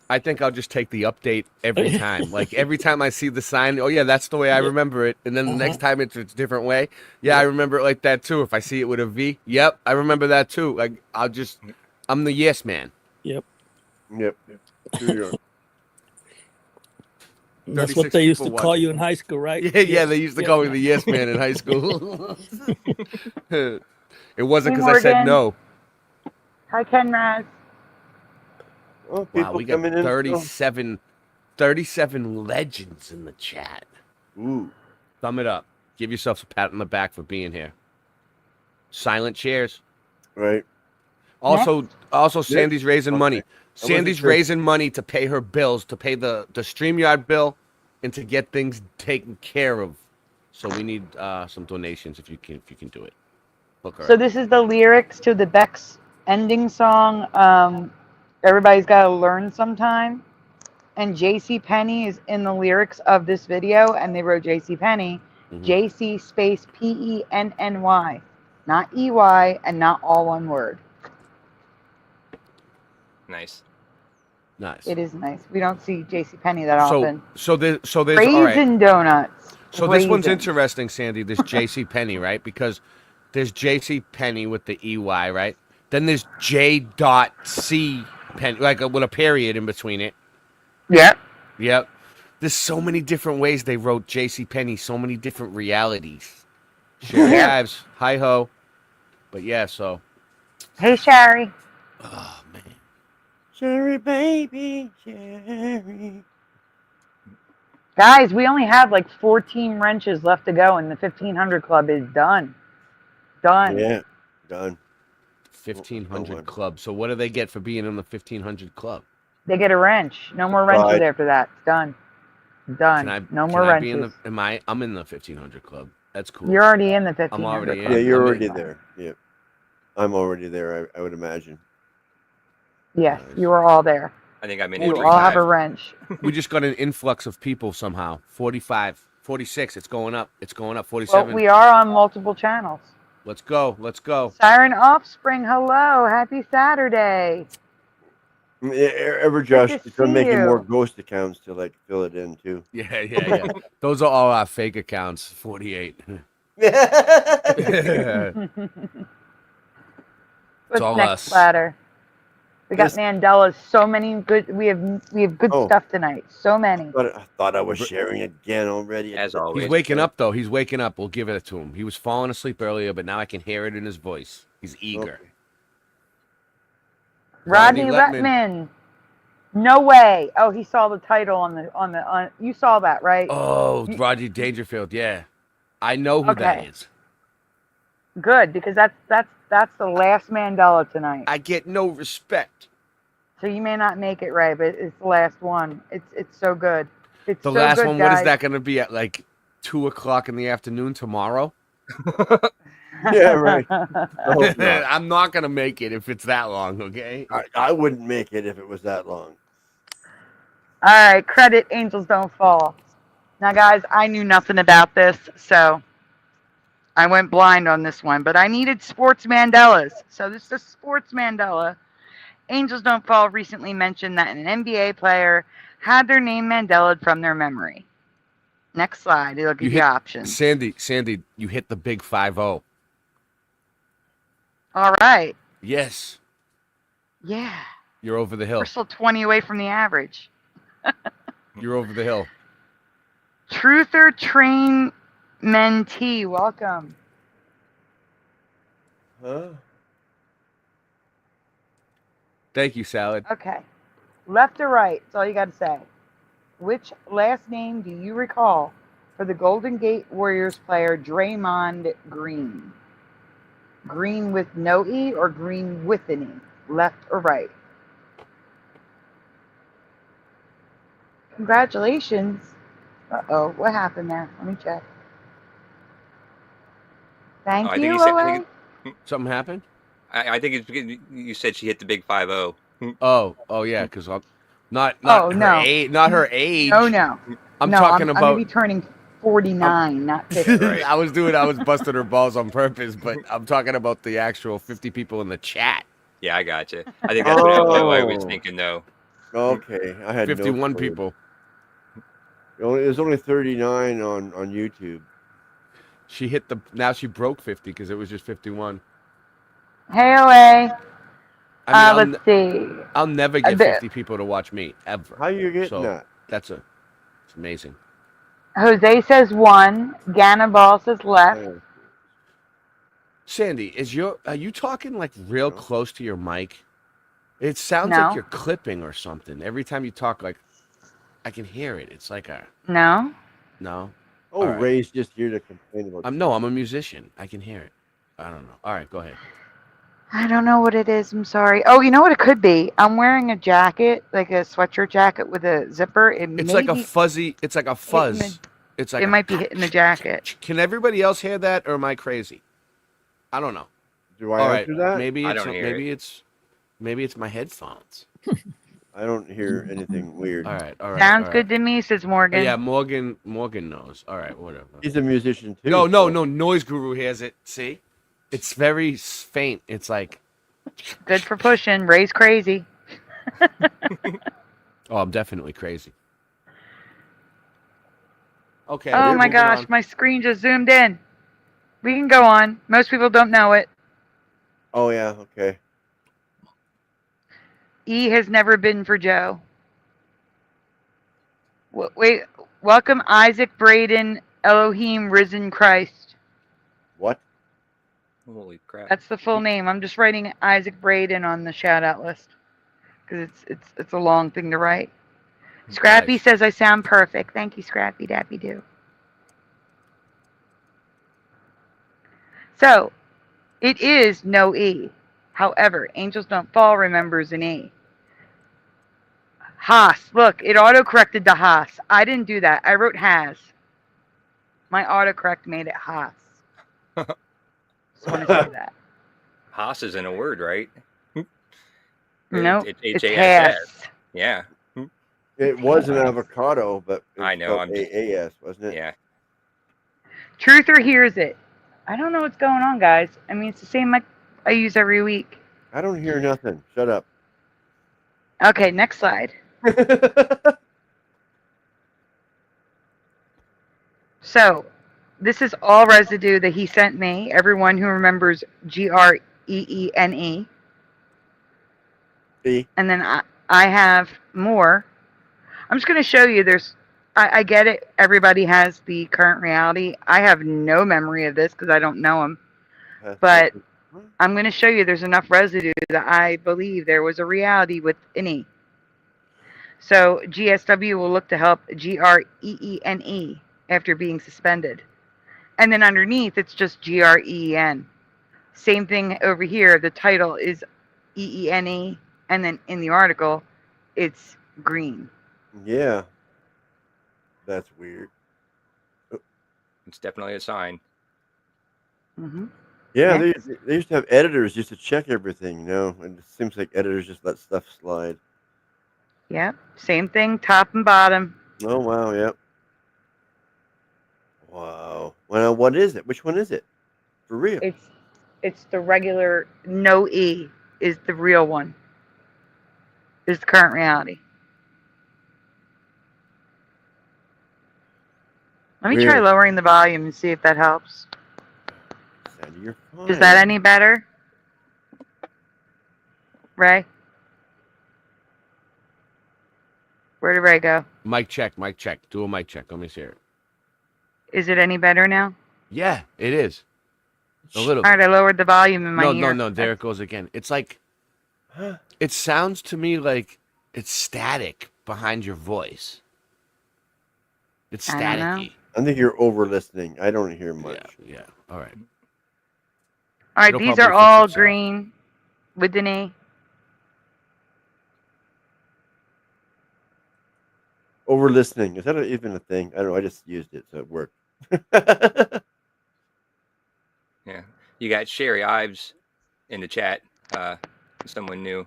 I think I'll just take the update every time. Like every time I see the sign, oh yeah, that's the way I remember it. And then the next time it's a different way. Yeah, I remember it like that too. If I see it with a V, yep, I remember that too. Like I'll just I'm the yes man. Yep. Yep. Too young. That's what 36 they used to people call watching. you in high school, right? Yeah, they used to call me the yes man in high school. It wasn't Hey, because I said Morgan. no. Hi, Ken Raz. Oh, Wow, people we got coming in. 37 legends in the chat. Ooh. Thumb it up. Give yourself a pat on the back for being here. Silent cheers. Right. Also, Sandy's raising money. Okay. Sandy's sure. raising money to pay her bills, to pay the StreamYard bill, and to get things taken care of. So we need some donations if you can do it. Look her So up. this is the lyrics to the Beck's ending song. Everybody's got to learn sometime. And J.C. Penney is in the lyrics of this video, and they wrote J.C. Penney, J.C. space Penny, not E-Y, and not all one word. Nice. Nice. It is nice. We don't see J.C. Penney that often. So there's Raisin all right. donuts. So this one's Raisins. interesting, Sandy. This J.C. Penney, right? Because there's J.C. Penney with the E-Y, right? Then there's J.C. Penney, like with a period in between it. Yep. Yep. There's so many different ways they wrote J.C. Penney, so many different realities. Sherry Ives, hi ho. But yeah, so. Hey, Sherry. Oh man. Sherry, baby, Sherry. Guys, we only have like 14 wrenches left to go, and the 1500 club is done. Done. Yeah. Done. 1500 club. So what do they get for being in the 1500 club? They get a wrench. No more wrenches after that. It's done. Done. No more wrenches. I'm in the 1500 club. That's cool. You're already in the 1500 I'm already club. Yeah, you're already there. Yeah. I'm already there, I would imagine. Yes, Nice. you are all there. I think I'm in You entry all have a 5. wrench. We just got an influx of people somehow. 45, 46. It's going up. It's going up. Well, 47. we are on multiple channels. Let's go. Let's go. Siren Offspring, hello. Happy Saturday. Ever Josh, to you're see making more you. ghost accounts to like fill it in too. Yeah. Those are all our fake accounts. 48. What's all next us. platter? We got This- Mandela's. So many good. We have good Oh. stuff tonight. So many. I thought I was sharing again already. As always. He's waking up, though. He's waking up. We'll give it to him. He was falling asleep earlier, but now I can hear it in his voice. He's eager. Okay. Rodney Letman. Letman. No way. Oh, he saw the title on. You saw that, right? Oh, Rodney Dangerfield. Yeah, I know who that Okay. is. Good, because that's the last Mandela tonight. I get no respect. So you may not make it right, but it's the last one. It's so good. It's The so last good, one. guys. What is that going to be at? Like 2:00 in the afternoon tomorrow? Yeah, right. I hope not. I'm not going to make it if it's that long. Okay. I wouldn't make it if it was that long. All right, credit Angels Don't Fall. Now, guys, I knew nothing about this, so I went blind on this one. But I needed sports Mandelas, so this is a sports Mandela. Angels Don't Fall recently mentioned that an NBA player had their name Mandela from their memory. Next slide. It'll give you options. Sandy, you hit the big 5-0. All right. Yes. Yeah. You're over the hill. We're still 20 away from the average. You're over the hill. Truther Train Mentee, welcome. Huh? Thank you, Salad. Okay. Left or right? That's all you got to say. Which last name do you recall for the Golden Gate Warriors player Draymond Green? Green with no E or green with an E? Left or right? Congratulations. Uh-oh, what happened there? Let me check. Thank I think you, he said- OA. Something happened? I think it's because you said she hit the big 5-0. Oh yeah, because I'm not Oh, her no. age, not her age. Oh, no. I'm No, talking I'm about. going to be turning 49, not 50. I was busting her balls on purpose, but I'm talking about the actual 50 people in the chat. Yeah, I got you. I think that's what I was Oh. thinking, though. Okay, I had 51 no clue. people. There's only 39 on YouTube. She hit now she broke 50 because it was just 51. Hey, OA. I mean, Let's see. I'll never get the- 50 people to watch me ever. How you getting So that? it's amazing. Jose says 1. Gannaball says left. Oh, Sandy, are you talking like real No. close to your mic? It sounds No. like you're clipping or something. Every time you talk, like I can hear it. It's like a No. no. Oh, All right. Ray's just here to complain about. I'm a musician. I can hear it. I don't know. All right, go ahead. I don't know what it is. I'm sorry. Oh, you know what it could be? I'm wearing a jacket, like a sweatshirt jacket with a zipper. It's like a fuzzy. It's like a fuzz. It's like It might be hitting the jacket. Can everybody else hear that, or am I crazy? I don't know. Do I All right, answer that? maybe I it's don't hear maybe it's my headphones. I don't hear anything weird. All right. Sounds good to me, says Morgan. Yeah, Morgan knows. All right, whatever. He's a musician too. No, so- Noise Guru hears it. See, it's very faint. It's like, Good for pushing. Ray's crazy. oh, I'm definitely crazy. Okay. Oh we're my moving gosh, on. my screen just zoomed in. We can go on. Most people don't know it. Oh yeah. Okay. E has never been for Joe. Wait, welcome Isaac Braden Elohim Risen Christ. What? Holy crap! That's the full name. I'm just writing Isaac Braden on the shout out list because it's a long thing to write. Scrappy Nice. says I sound perfect. Thank you, Scrappy Dappy Doo. So, it is no E. However, Angels Don't Fall remembers an E. Haas. Look, it auto-corrected to Haas. I didn't do that. I wrote Has. My autocorrect made it Haas. Just want to say that. Haas is in a word, right? No, It's it's H-A-S-S. Haas. Yeah, It was an avocado, but it I know, spelled I'm just- AAS, wasn't it? yeah. Truther hears it. I don't know what's going on, guys. I mean, it's the same mic I use every week. I don't hear nothing. Shut up. Okay, next slide. So, this is all residue that he sent me. Everyone who remembers Greene. See? And then I have more. I'm just going to show you. I get it. Everybody has the current reality. I have no memory of this because I don't know him. But I'm going to show you there's enough residue that I believe there was a reality with an E. So GSW will look to help Greene after being suspended. And then underneath, it's just Green. Same thing over here. The title is EENE. And then in the article, it's green. Yeah. That's weird. It's definitely a sign. Mm-hmm. Yeah, Next. they used to have editors just to check everything, you know, and it seems like editors just let stuff slide. Yep. Same thing, top and bottom. Oh, wow, yep. Wow. Well, what is it? Which one is it? For real? It's the regular no E is the real one. Is the current reality. Let me try Weird. lowering the volume and see if that helps. Sandy, you're fine. Is that any better? Ray? Where did Ray go? Mic check. Do a mic check. Let me see it. Is it any better now? Yeah, it is. A little. All right, I lowered the volume in my ear. No. There it goes again. It's like, it sounds to me like it's static behind your voice. It's I don't know. staticky. I think you're over listening. I don't hear much. Yeah. All right. All right, It'll these probably are fix all itself. green with an E. Over listening. Is that even a thing? I don't know. I just used it, so it worked. Yeah. You got Sherry Ives in the chat. Someone new.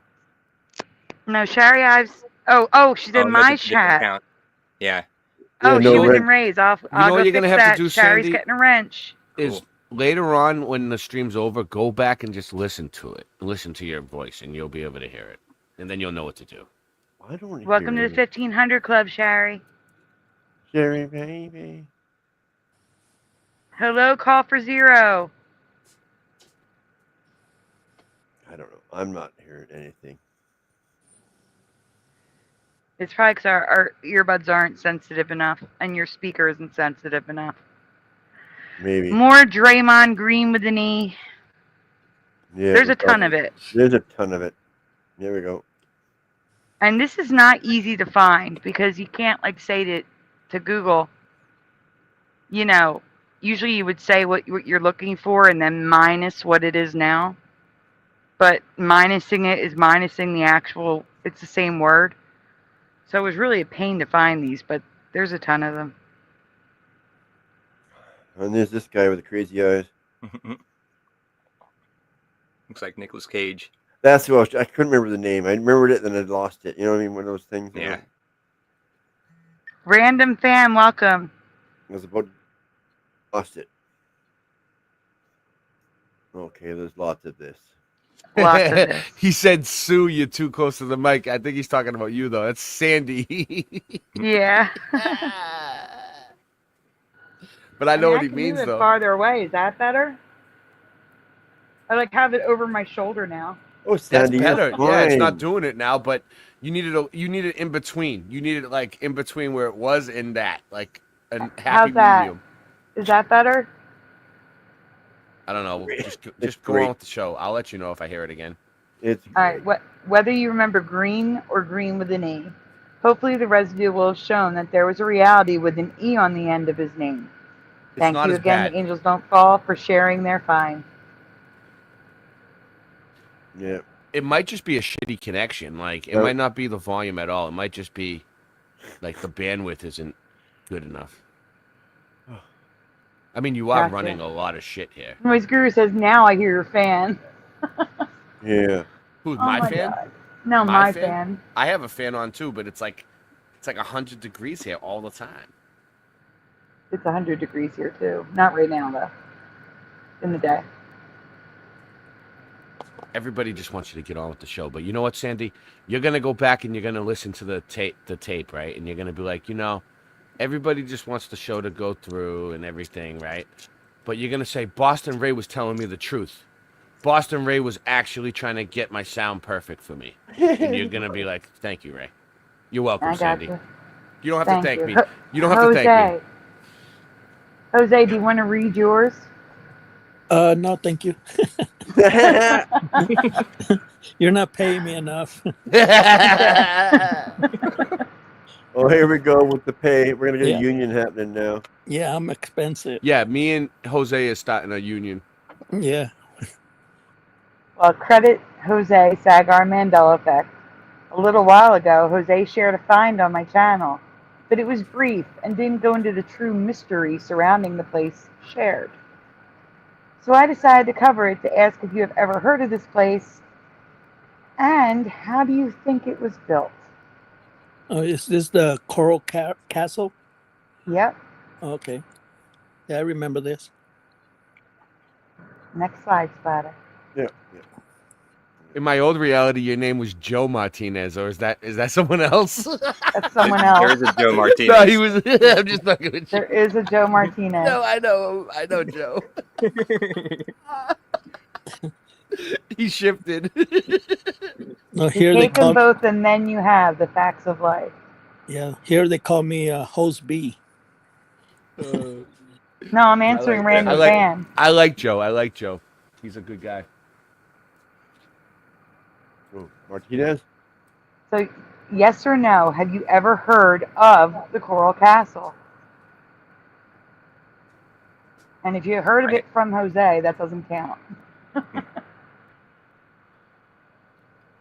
No, Sherry Ives. Oh, she's Oh, in that's a my different chat. account. Yeah. Oh, Yeah, she no was red- in Ray's. I'll know go what you're fix gonna have to that. do, Sherry's Sandy? getting a wrench. Is Cool. later on when the stream's over, go back and just listen to it. Listen to your voice, and you'll be able to hear it. And then you'll know what to do. I don't Welcome hear to the 1500 Club, Sherry. Sherry, baby. Hello, call for zero. I don't know. I'm not hearing anything. It's probably because our earbuds aren't sensitive enough and your speaker isn't sensitive enough. Maybe. More Draymond Green with an E. Yeah. There's a ton of it. There's a ton of it. There we go. And this is not easy to find because you can't like say to Google, you know, usually you would say what you're looking for and then minus what it is now. But minusing it is minusing the actual, it's the same word. So it was really a pain to find these, but there's a ton of them. And there's this guy with the crazy eyes. Looks like Nicolas Cage. That's who I couldn't remember the name. I remembered it, then I lost it. You know what I mean? One of those things. Yeah. Random fan, welcome. I was about lost it. Okay, there's lots of this. Lots of this. He said, Sue, you're too close to the mic. I think he's talking about you, though. That's Sandy. Yeah. But I know what he I can means, move it though. farther away. Is that better? I like have it over my shoulder now. Oh, That's Sandy, better. you're Yeah, it's fine. not doing it now, but you need it in between. You need it like in between where it was and that, like a happy How's that? medium. Is that better? I don't know. It's Just go great. on with the show. I'll let you know if I hear it again. It's All right. Whether you remember green or green with an E, hopefully the residue will have shown that there was a reality with an E on the end of his name. It's Thank not you as again, bad. the Angels Don't Fall, for sharing their find. Yeah. It might just be a shitty connection. Like, it No. might not be the volume at all. It might just be, like, the bandwidth isn't good enough. I mean, you are Gotcha. running a lot of shit here. Noise Guru says, now I hear your fan. Yeah. Who's Oh my fan? God. No, My my fan? fan. I have a fan on too, but it's like 100 degrees here all the time. It's 100 degrees here too. Not right now though. In the day. Everybody just wants you to get on with the show, but you know what, Sandy? You're gonna go back and you're gonna listen to the tape, right? And you're gonna be like, everybody just wants the show to go through and everything, right? But you're gonna say Boston Ray was telling me the truth. Boston Ray was actually trying to get my sound perfect for me. And you're gonna be like, thank you, Ray. You're welcome, I got Sandy. you. You don't have to thank you. me. You don't have to thank me. Jose, do you want to read yours? No, thank you. You're not paying me enough. Oh, here we go with the pay. We're gonna get Yeah. a union happening now. Yeah, I'm expensive. Yeah, me and Jose is starting a union. Yeah. Well, credit Jose Sagar Mandela Effect. A little while ago, Jose shared a find on my channel, but it was brief and didn't go into the true mystery surrounding the place shared. So I decided to cover it to ask if you have ever heard of this place, and how do you think it was built? Oh, is this the Coral Castle? Yep. Okay. Yeah, I remember this. Next slide, Splatter. Yeah. In my old reality, your name was Joe Martinez, or is that someone else? That's someone There else. is a Joe Martinez. No, he was. I'm just fucking with you. There is a Joe Martinez. No, I know Joe. He shifted. No, here they Take them call both, and then you have the facts of life. here they call me Host B. No, I'm answering like random that. fan. I like Joe. He's a good guy. Oh, Martinez. So, yes or no, have you ever heard of the Coral Castle? And if you heard of it from Jose, that doesn't count.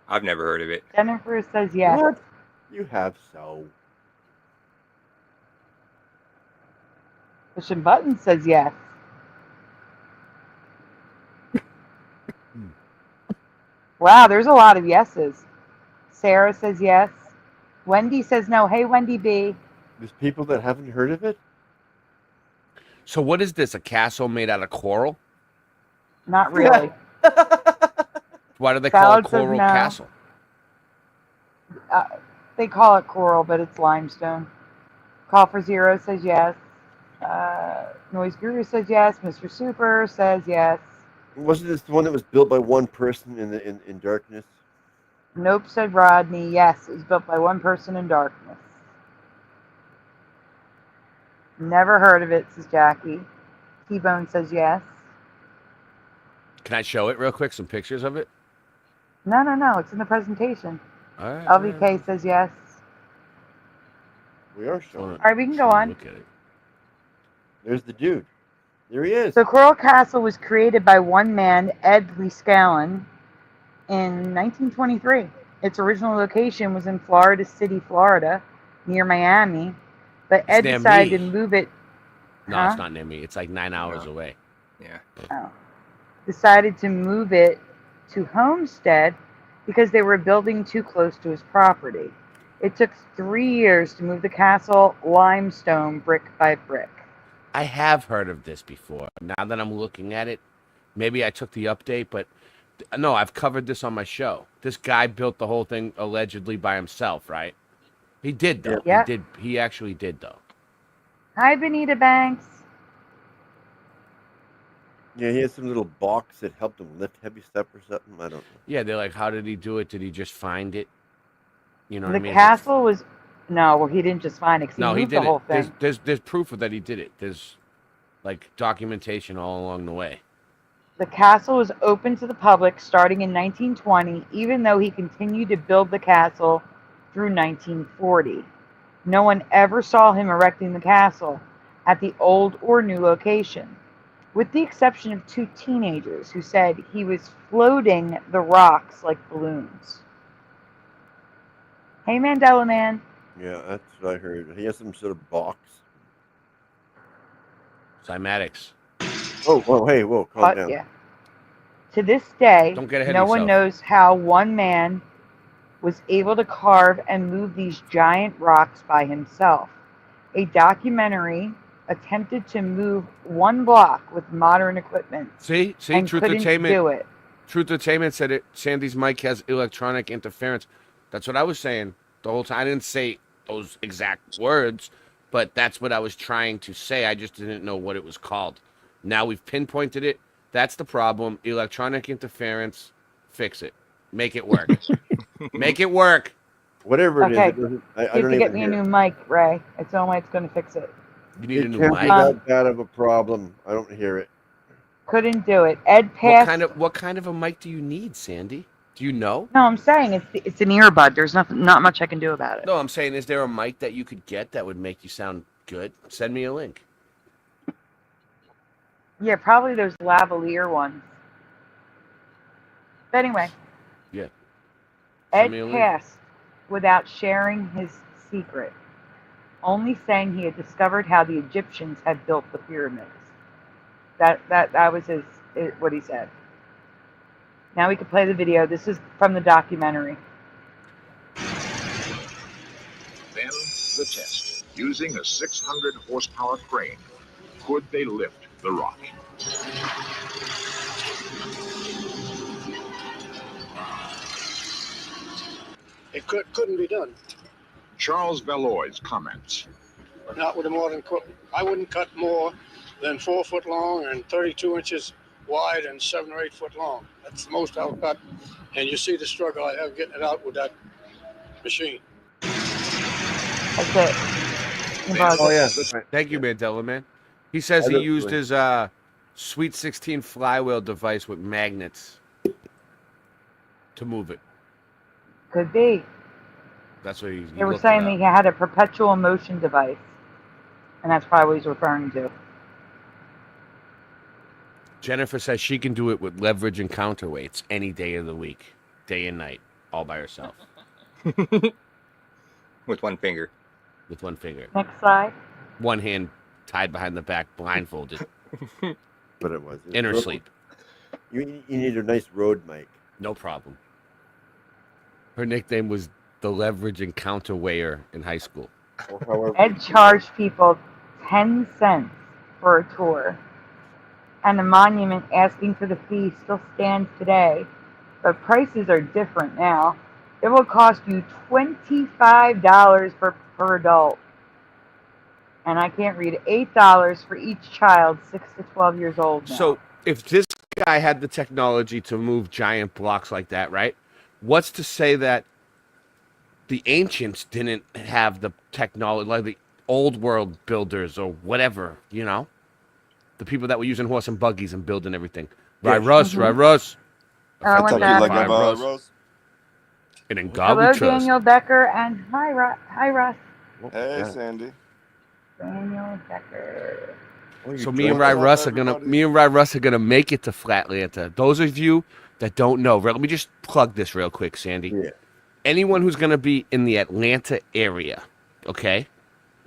I've never heard of it. Jennifer says yes. What? You have so. Pushing Button says yes. Wow, there's a lot of yeses. Sarah says yes. Wendy says no. Hey, Wendy B. There's people that haven't heard of it. So what is this? A castle made out of coral? Not really. Why do they call Salad it says Coral no. Castle? They call it coral, but it's limestone. Call for Zero says yes. Noise Guru says yes. Mr. Super says yes. Wasn't this the one that was built by one person in darkness? Nope, said Rodney. Yes, it was built by one person in darkness. Never heard of it, says Jackie. T-Bone says yes. Can I show it real quick? Some pictures of it? No. It's in the presentation. All right. LVK says yes. We are showing. All right, we can go on. Look at it. There's the dude. There he is. So Coral Castle was created by one man, Ed Leescallen, in 1923. Its original location was in Florida City, Florida, near Miami, but Ed near decided me. to move it. No, Huh? it's not near me. It's like 9 hours away. Yeah. Oh. Decided to move it to Homestead because they were building too close to his property. It took 3 years to move the castle limestone brick by brick. I have heard of this before. Now that I'm looking at it, maybe I took the update, but no, I've covered this on my show. This guy built the whole thing allegedly by himself, right? He did though. Yep. He actually did though. Hi, Benita Banks. Yeah, he had some little box that helped him lift heavy stuff or something. I don't know. Yeah, they're like, how did he do it? Did he just find it? You know what The I mean? castle was well, he didn't just find it. 'Cause No, he moved did the whole it. thing. There's proof that he did it. There's like documentation all along the way. The castle was open to the public starting in 1920, even though he continued to build the castle through 1940. No one ever saw him erecting the castle at the old or new location, with the exception of 2 teenagers who said he was floating the rocks like balloons. Hey, Mandela Man. Yeah, that's what I heard. He has some sort of box. Cymatics. Oh, whoa, hey, whoa, calm down. Yeah. To this day, Don't get ahead no of one yourself. knows how one man was able to carve and move these giant rocks by himself. A documentary attempted to move 1 block with modern equipment. See, and Truth couldn't Entertainment. do it. Truth Entertainment said it. Sandy's mic has electronic interference. That's what I was saying the whole time. I didn't say those exact words, but that's what I was trying to say. I just didn't know what it was called. Now we've pinpointed it. That's the problem. Electronic interference. Fix it. Make it work. Make it work. Whatever it is, Okay. it doesn't. I You have don't to get even me a hear. new mic, Ray. It's the only way it's going to fix it. You need a It new can't be mic. that bad of a problem. I don't hear it. Couldn't do it. Ed passed. What kind of a mic do you need, Sandy? Do you know? No, I'm saying it's an earbud. There's not much I can do about it. No, I'm saying, is there a mic that you could get that would make you sound good? Send me a link. Yeah, probably those lavalier ones. But anyway. Yeah. Ed Send me a link. passed without sharing his secret, only saying he had discovered how the Egyptians had built the pyramids. That was what he said. Now we can play the video. This is from the documentary. Then the test. Using a 600 horsepower crane, could they lift the rock? It couldn't be done. Charles Belloy's comments. Not with the modern equipment. I wouldn't cut more than 4 foot long and 32 inches wide and 7 or 8 foot long. That's the most I'll cut. And you see the struggle I have getting it out with that machine. That's it. Oh yeah, that's right. Thank you, Mandela Man. He says I he look used good. his Sweet 16 flywheel device with magnets to move it. Could be. That's what he They were looked saying it that up. he had a perpetual motion device, and that's probably what he's referring to. Jennifer says she can do it with leverage and counterweights any day of the week, day and night, all by herself With 1 finger. with 1 finger. Next slide. 1 hand tied behind the back, blindfolded, But it was. in her sleep. You need a nice road mic. No problem. Her nickname was the leverage and counterweighter in high school. Or however. Ed charged people 10 cents for a tour, and the monument asking for the fee still stands today, but prices are different now. It will cost you $25 per adult, and I can't read it, $8 for each child 6 to 12 years old now. So if this guy had the technology to move giant blocks like that, right? What's to say that the ancients didn't have the technology, like the old world builders or whatever, you know? The people that were using horse and buggies and building everything. Right, Yes. Russ, right, Russ. Oh, I want Talk to you that. like Right, a Russ. Rose. And in God Hello, we trust. Daniel Becker, and hi, Russ. Hey, Sandy. Daniel Becker. So me and Ry Russ are gonna make it to Flatlanta. Those of you that don't know, let me just plug this real quick, Sandy. Yeah. Anyone who's gonna be in the Atlanta area, okay,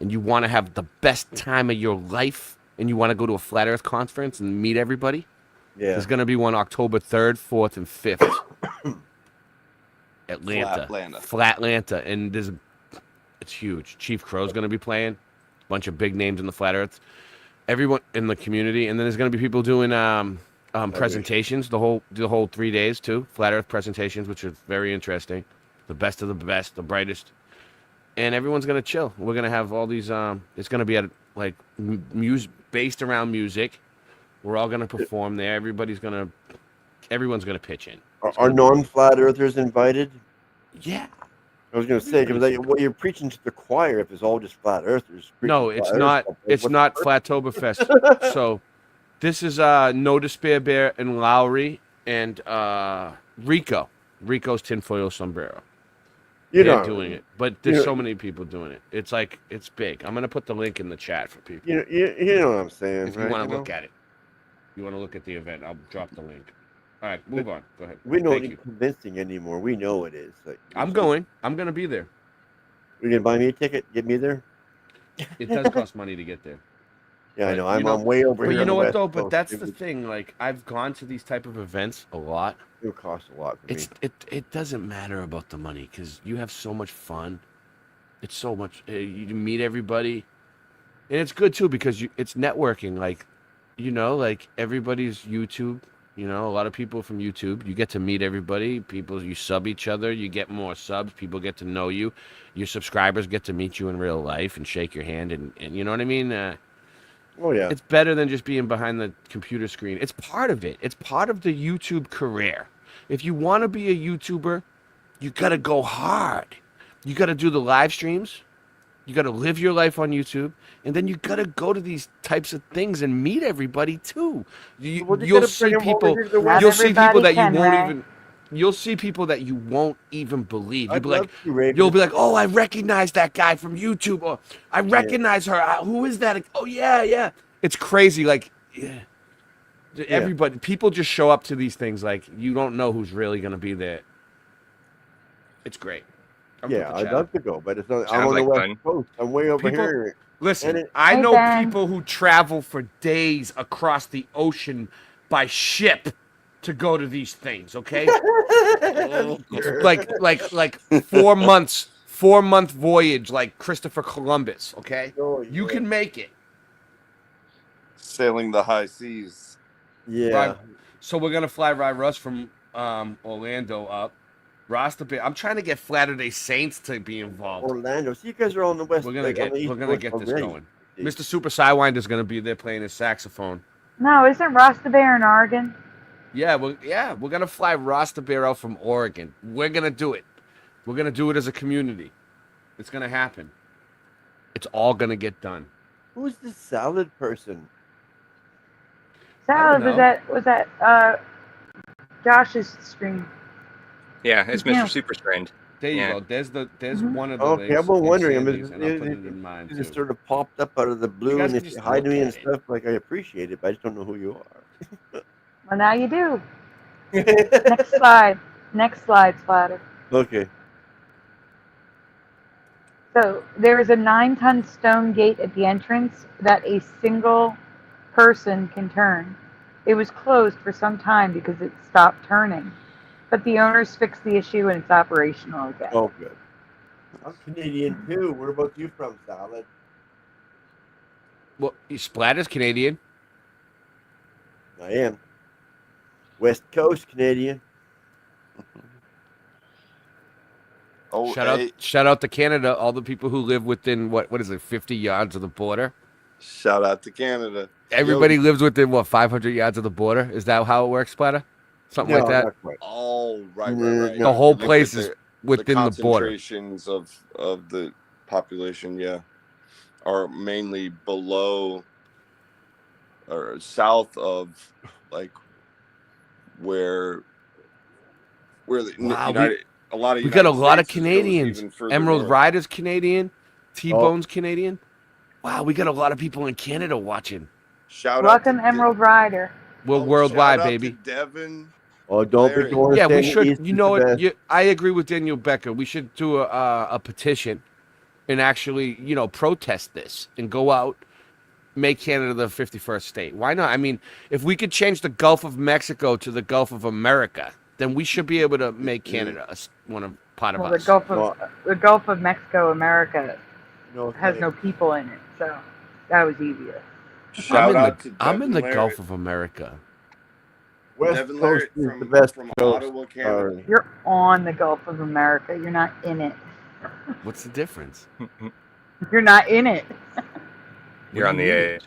and you want to have the best time of your life, and you want to go to a Flat Earth conference and meet everybody, Yeah. there's gonna be one October 3rd, 4th, and 5th. Atlanta, Flatlanta, and it's huge. Chief Crow's going to be playing, a bunch of big names in the Flat Earth, everyone in the community, and then there's going to be people doing presentations the whole 3 days too, Flat Earth presentations, which are very interesting, the best of the best, the brightest, and everyone's going to chill. We're going to have all these. It's going to be at like music based around music. We're all going to perform there. Everyone's going to pitch in. Are non-flat earthers invited? Yeah. I was going to say, because what you're preaching to the choir if it's all just flat earthers. No, it's not. It's not Flattoberfest. So this is No Despair Bear and Lowry and Rico. Rico's tinfoil sombrero. They're doing it, but there's so many people doing it. It's like it's big. I'm gonna put the link in the chat for people. You know what I'm saying? If you want to look at it, you want to look at the event. I'll drop the link. All right, move on. Go ahead. We don't need convincing anymore. We know it is. Like, I'm going. I'm going to be there. You're going to buy me a ticket? Get me there? It does cost money to get there. Yeah, but, I know. I'm way over but here. You know what, though? But that's the thing. Like, I've gone to these type of events a lot. It costs a lot for me. It doesn't matter about the money because you have so much fun. It's so much. You meet everybody. And it's good, too, because it's networking. Like, like everybody's YouTube. A lot of people from YouTube, you get to meet everybody. People, you sub each other, you get more subs. People get to know you. Your subscribers get to meet you in real life and shake your hand. And you know what I mean? Oh, yeah. It's better than just being behind the computer screen. It's part of it. It's part of the YouTube career. If you want to be a YouTuber, you got to go hard. You got to do the live streams. You got to live your life on YouTube, and then you got to go to these types of things and meet everybody too. You'll see people. You'll see people that you won't even. You'll see people that you won't even believe. You'll be like, oh, I recognize that guy from YouTube, or I recognize her. Who is that? Oh yeah. It's crazy. Like, yeah. Everybody, people just show up to these things like you don't know who's really gonna be there. It's great. I'd love to go, but it's not. I'm on the West Coast. I'm way over here. Listen, I know people who travel for days across the ocean by ship to go to these things. Okay, like 4 months, 4-month voyage, like Christopher Columbus. Okay, you can make it. Sailing the high seas. Yeah. So we're gonna fly Russ from Orlando up. Rasta Bear. I'm trying to get Flatter-day Saints to be involved. Orlando. See, you guys are on the West. We're gonna get this going. Mr. Super Sidewinder is gonna be there playing his saxophone. No, isn't Rasta Bear in Oregon? Yeah, we're gonna fly Rasta Bear out from Oregon. We're gonna do it. We're gonna do it as a community. It's gonna happen. It's all gonna get done. Who's the salad person? Salad was that Josh's stream. Yeah, it's Mr. Super Strand. There you go. There's one of the Okay, I've been wondering. It just sort of popped up out of the blue, and if you hide me and stuff, like I appreciate it, but I just don't know who you are. Well, now you do. Next slide. Next slide, Splatter. Okay. So there is a 9-ton stone gate at the entrance that a single person can turn. It was closed for some time because it stopped turning. But the owners fixed the issue and it's operational again. Oh, good. I'm Canadian too. Where about you from, Salad? Well, Splatter's Canadian. I am. West Coast Canadian. Shout out to Canada, all the people who live within what is it, 50 yards of the border. Shout out to Canada. Everybody lives within what 500 yards of the border. Is that how it works, Splatter? Something like that. Not quite. Oh, right. The whole Look at place is within the border. concentrations of the population, yeah, are mainly below or south of like where the Wow, United, a lot of We got a United lot of States goes Canadians. even further Emerald north. Rider's Canadian. T-Bone's Canadian. Wow, we got a lot of people in Canada watching. Shout Welcome, out to Emerald Rider. We're shout worldwide, out to baby. Devin. Oh, don't be Larry. going. Yeah, we standing should. east You is know the what? best. I agree with Daniel Becker. We should do a petition and actually, protest this and go out, make Canada the 51st state. Why not? I mean, if we could change the Gulf of Mexico to the Gulf of America, then we should be able to make Canada part of Well, the us. Gulf of Mexico, America No, has no people in it, so that was easier. Shout out to I'm in Devin the Larry. Gulf of America. West Devin Coast Larry is the best from coast. Ottawa, Canada. Sorry. You're on the Gulf of America. You're not in it. What's the difference? You're not in it. You're on the edge.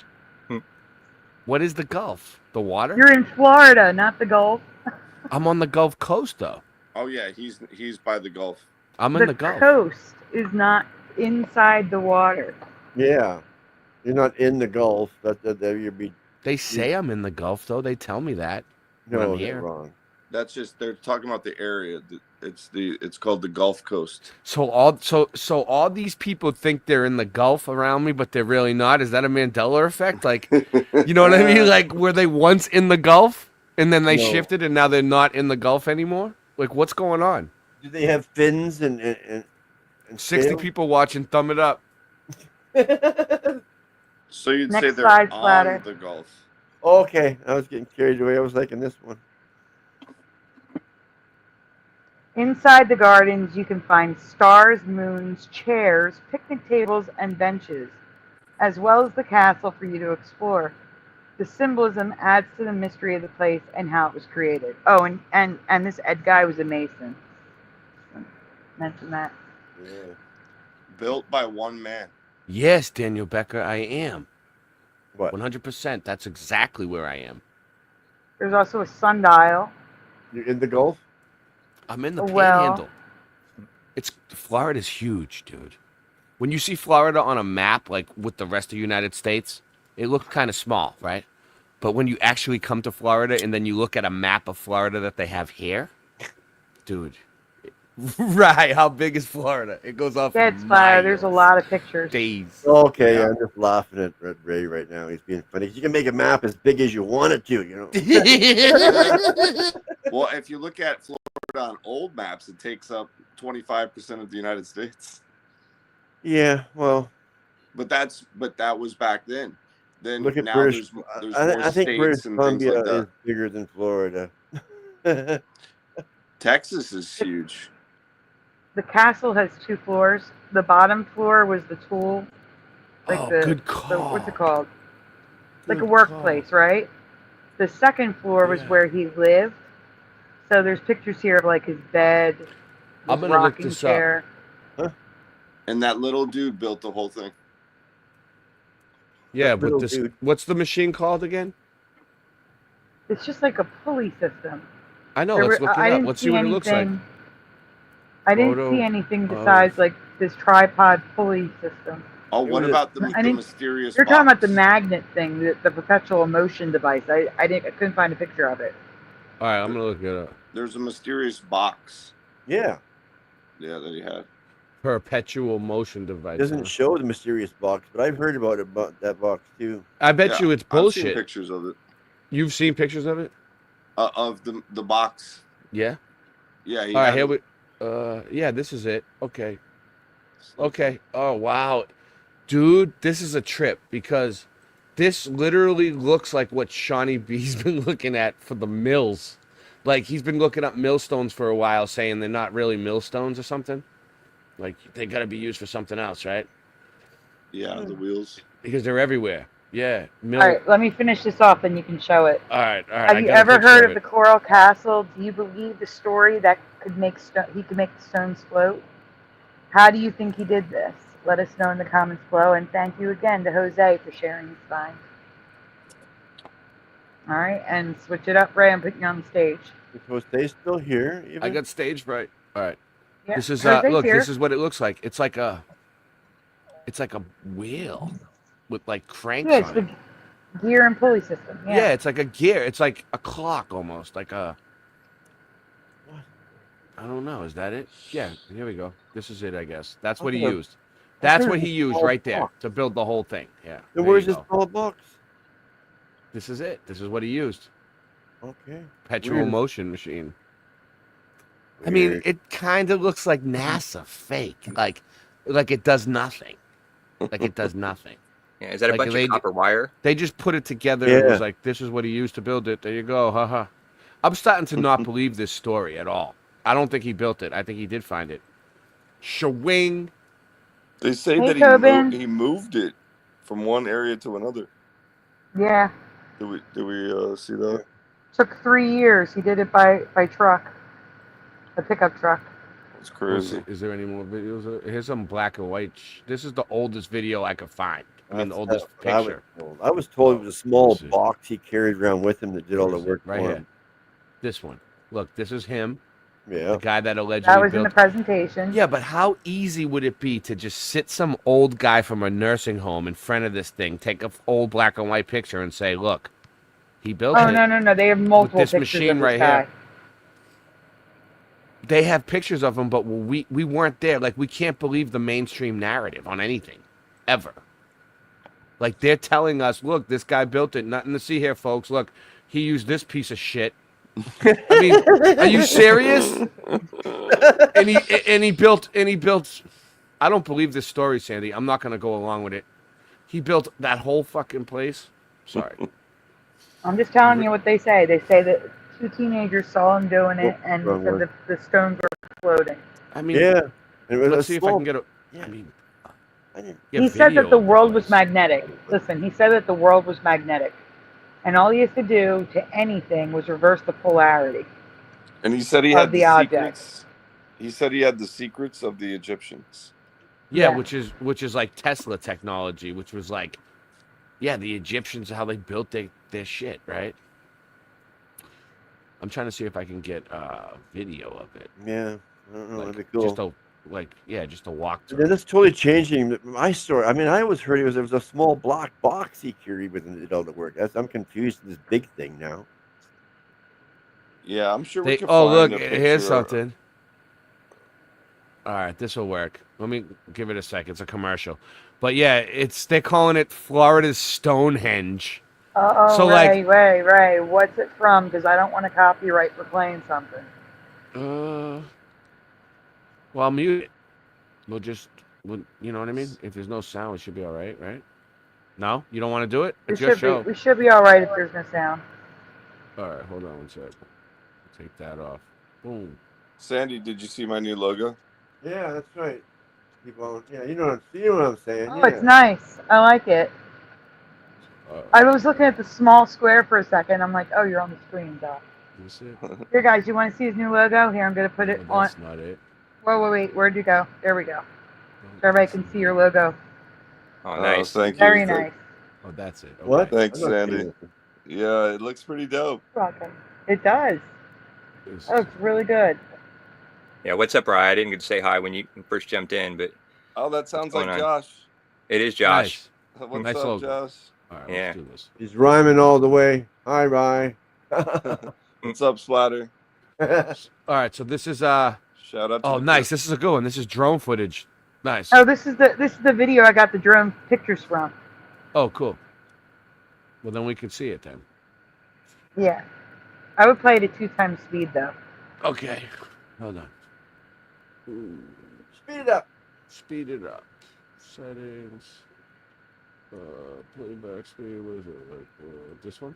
What is the Gulf? The water? You're in Florida, not the Gulf. I'm on the Gulf Coast, though. Oh yeah, he's by the Gulf. I'm in the Gulf. coast is not inside the water. Yeah, you're not in the Gulf. That you'd be. They say I'm in the Gulf, though. They tell me that. when No, I'm they're here. wrong. That's just they're talking about the area. It's called the Gulf Coast. So all these people think they're in the Gulf around me, but they're really not. Is that a Mandela effect? Like, you know what I mean? Like, were they once in the Gulf and then they No. shifted and now they're not in the Gulf anymore? Like, what's going on? Do they have fins and 60 scales? people watching. Thumb it up. So you'd Next say they're slide, on Splatter. the Gulf. Okay, I was getting carried away. I was liking this one. Inside the gardens, you can find stars, moons, chairs, picnic tables, and benches, as well as the castle for you to explore. The symbolism adds to the mystery of the place and how it was created. Oh, and this Ed guy was a mason. Mention that. Yeah. Built by one man. Yes, Daniel Becker, I am. What? 100%. That's exactly where I am. There's also a sundial. You're in the Gulf? I'm in the Well- panhandle. Florida's huge, dude. When you see Florida on a map, like with the rest of the United States, it looks kind of small, right? But when you actually come to Florida and then you look at a map of Florida that they have here, dude. Right, how big is Florida? It goes off. Yeah, it's fire. There's a lot of pictures. days. Okay, Yeah. I'm just laughing at Ray right now. He's being funny. You can make a map as big as you want it to, you know. Well, if you look at Florida on old maps, it takes up 25% of the United States. Yeah, well, But that was back then. Then look at now British. there's I more think British states and things Columbia like that. is bigger than Florida. Texas is huge. The castle has 2 floors. The bottom floor was the tool. Oh, good call. What's it called? Like a Good workplace, right? The second floor was Yeah. where he lived. So there's pictures here of like his bed, his I'm gonna look rocking this up. chair. And that little dude built the whole thing. Yeah, That but little this. dude. What's the machine called again? It's just like a pulley system. I know. There Let's were- look I it up. didn't Let's see what it looks like. anything- I didn't Photo see anything of- besides like this tripod pulley system. Oh, what was- about the I didn't- mysterious You're talking about the box? magnet thing, the perpetual motion device. I couldn't find a picture of it. All right, I'm gonna look it up. There's a mysterious box. Yeah, Yeah, that he had. Perpetual motion it device. doesn't huh? show the mysterious box, but I've heard about that box too. I bet Yeah, you it's I've seen bullshit. pictures of it. You've seen pictures of it? Of the box. Yeah. Yeah. He All right, had here it. we. Yeah, this is it. Okay. Okay. Oh wow, dude, this is a trip because this literally looks like what Shawnee B's been looking at for the mills. Like he's been looking up millstones for a while, saying they're not really millstones or something. Like they got to be used for something else, right? Yeah, the wheels. Because they're everywhere. Yeah. Mill. All right, let me finish this off, and you can show it. All right. I Have you got a ever picture heard of it. the Coral Castle? Do you believe the story that he could make the stones float? How do you think he did this? let us know in the comments below. And thank you again to Jose for sharing his find. All right, and switch it up, Ray. I'm putting you on the stage. Is Jose still here? Even? I got stage fright. All right. Yeah, This is Jose's look. here. This is what it looks like. It's like a wheel with like cranks Yeah, it's on the it. gear and pulley system. Yeah. Yeah. It's like a gear. It's like a clock almost. Like a. I don't know. Is that it? Yeah. Here we go. This is it. I guess that's what he Okay. used. That's There's what a he used small right there box. to build the whole thing. Yeah. Then there where's you this go. small box? This is it. This is what he used. Okay. Perpetual Weird. motion machine. I mean, Weird. it kind of looks like NASA fake. Like it does nothing. Like it does nothing. Yeah, is that a Like, bunch they- of copper wire? They just put it together and Yeah. was like, this is what he used to build it. There you go. Haha. I'm starting to not believe this story at all. I don't think he built it. I think he did find it. Shawing. They say Hey, that Tobin. he moved it from one area to another. Yeah. Did we see that? Took 3 years. He did it by truck, a pickup truck. That's Let's crazy. see, is there any more videos? Here's some black and white. This is the oldest video I could find. I mean, the oldest That's what picture. I was told it was a small Let's see. box he carried around with him that did all Where the is it? work Right for here. him. This one. Look, this is him, Yeah. the guy that allegedly That was in built. the presentation. Yeah, but how easy would it be to just sit some old guy from a nursing home in front of this thing, take an old black and white picture, and say, "Look, he built Oh it." no! They have multiple this pictures machine of this right guy. here. They have pictures of him, but we weren't there. Like, we can't believe the mainstream narrative on anything, ever. Like, they're telling us, "Look, this guy built it. Nothing to see here, folks. Look, he used this piece of shit." I mean, are you serious? And he built. I don't believe this story, Sandy. I'm not gonna go along with it. He built that whole fucking place. Sorry. I'm just telling you what they say. They say that 2 teenagers saw him doing it, Oh, and wrong said word. the stones were floating. I mean, Yeah. And it was let's a see if I small- can get a. Yeah. I mean, I didn't- get He said video that the of world was place. magnetic. Listen, he said that the world was magnetic, and all he has to do to anything was reverse the polarity. And he said he Of had the the object. secrets. He said he had the secrets of the Egyptians. Yeah, Yeah. which is like Tesla technology, which was like, yeah, the Egyptians, how they built their shit, right? I'm trying to see if I can get video of it. Yeah. I don't know. Like, That'd be cool. just a walkthrough. Yeah, that's totally changing my story. I mean, I always heard it was a small black box he carried with him that did all the work. I'm confused with this big thing now. Yeah, I'm sure we They, can oh, find look, a here's picture. something. All right, this will work. Let me give it a sec. It's a commercial. But yeah, they're calling it Florida's Stonehenge. Oh, So, Ray, what's it from? Because I don't want to copyright for playing something. Well, I'll mute it. You know what I mean? If there's no sound, it should be all right, right? No? You don't want to do it? It's your show. We should be all right if there's no sound. All right, hold on one sec. Take that off. Boom. Sandy, did you see my new logo? Yeah, that's right. Yeah, you know what I'm saying. Oh, yeah. it's nice. I like it. Uh, I was looking at the small square for a second. I'm like, oh, you're on the screen, Doc. is it? Here, guys, you want to see his new logo? Here, I'm going to put it No, on. that's not it. Wait. Where'd you go? There we go. So everybody can see your logo. Oh, nice. Thank you. Very nice. Oh, that's it. Okay. What? Thanks, I'm not Sandy. seeing it. Yeah, it looks pretty dope. Welcome. It does. It's- Oh, it's really good. Yeah, what's up, Ryan? I didn't get to say hi when you first jumped in, but Oh, that sounds like going on? Josh. it is Josh. Nice. What's Nice up, logo. Josh? All right, Yeah. let's do this. He's rhyming all the way. Hi, Rye. What's up, Splatter? All right, so this is Shout out to oh, the nice. This is a good one. This is drone footage. Nice. Oh, this is the video I got the drone pictures from. Oh, cool. Well, then we can see it then. Yeah. I would play it at 2 times speed, though. Okay. Hold on. Ooh, Speed it up. speed it up. Settings. Playback speed. What is it? Like this one?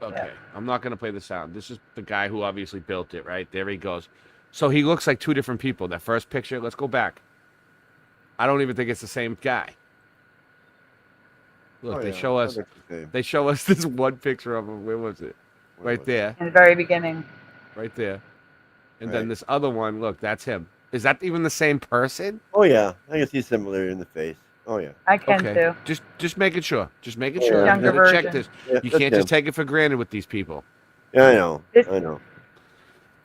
Okay. I'm not gonna play the sound. This is the guy who obviously built it, right? There he goes. So he looks like 2 different people. That first picture. Let's go back. I don't even think it's the same guy. Look, Oh, they yeah, show us. that looks the same. They show us this one picture of him. Where was it? Where Right was it? there. In the very beginning. Right there. And then Right. this other one, look, that's him. Is that even the same person? Oh yeah, I can see similarity in the face. Oh yeah. I can Okay. too. Just making sure. Just making Oh, sure. yeah. You Younger gotta check version. this. Yeah, You that's can't just him. take it for granted with these people. Yeah, I know. This- I know.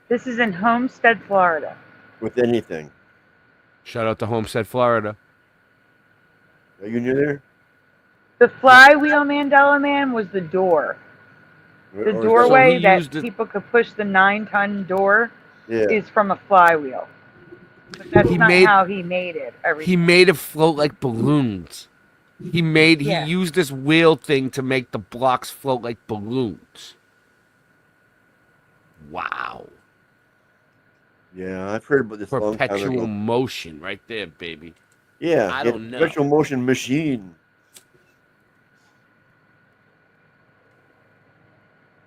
This is in Homestead, Florida. With anything. Shout out to Homestead, Florida. Are you new there? The flywheel Mandela Man was the door. Or The is that- doorway he that used it- people could push the 9-ton door Yeah. is from a flywheel. But that's He not made- how he made it. He Everything. made it float like balloons. He Yeah. used this wheel thing to make the blocks float like balloons. Wow. Yeah, I've heard about this a long time Perpetual ago. motion right there, baby. Yeah, I yeah, don't know. Perpetual motion machine.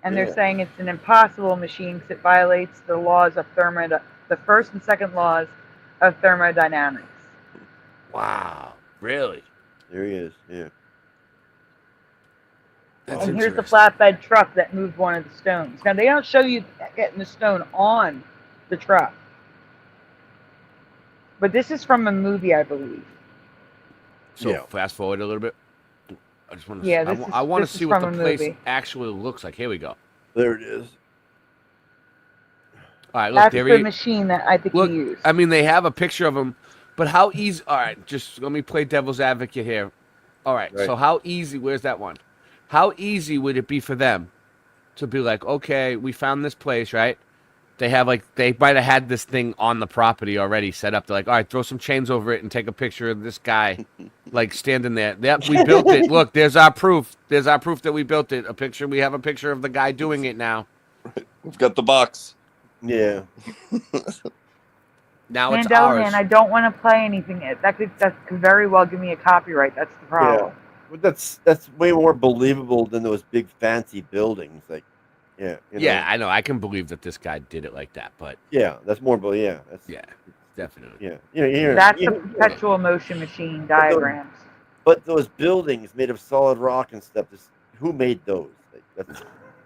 And they're Yeah. saying it's an impossible machine because it violates the laws of the first and second laws of thermodynamics. Wow. Really? There he is. Yeah. That's And here's the interesting. flatbed truck that moved one of the stones. Now, they don't show you getting the stone on the truck. But this is from a movie, I believe. So Yeah. fast forward a little bit. I just want to. Yeah, I want to this is see what the from a place movie. actually looks like. Here we go. There it is. All right, look That's there. the He, machine that I think look, he used. I mean, they have a picture of him, but how easy? All right, just let me play devil's advocate here. All right, Right. so how easy? Where's that one? How easy would it be for them to be like, okay, we found this place, right? They have they might have had this thing on the property already set up. They're like, all right, throw some chains over it and take a picture of this guy, like standing there. Yep, we built it. Look, there's our proof. There's our proof that we built it. A picture. We have a picture of the guy doing it now. We've got the box. Yeah. Now it's Mandela ours. Man, I don't want to play anything. That could very well give me a copyright. That's the problem. But that's way more believable than those big fancy buildings. Like, yeah. You know? Yeah, I know. I can believe that this guy did it like that, but Yeah, that's more. Yeah. That's. yeah, definitely. Yeah. Yeah. That's the perpetual motion machine diagrams. But those buildings made of solid rock and stuff. Who made those? Like,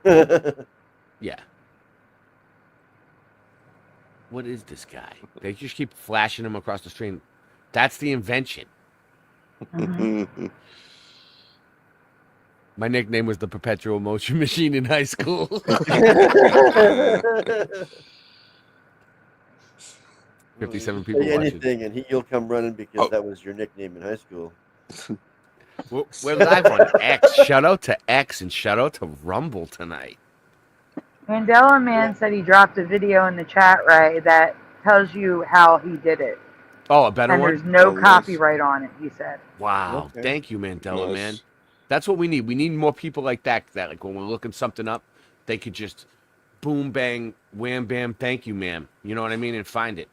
that's. Yeah. What is this guy? They just keep flashing him across the screen. That's the invention. Mhm. My nickname was the Perpetual Motion Machine in high school. 57 people Say watching. anything, and you'll come running because that was your nickname in high school. We're live on X. Shout out to X and shout out to Rumble tonight. Mandela Man said he dropped a video in the chat, right, that tells you how he did it. Oh, a better And one? there's no Oh, nice. copyright on it, he said. Wow. Okay. Thank you, Mandela, Nice. man. That's what we need. We need more people like that. That like when we're looking something up, they could just boom, bang, wham, bam, thank you, ma'am. You know what I mean? And find it.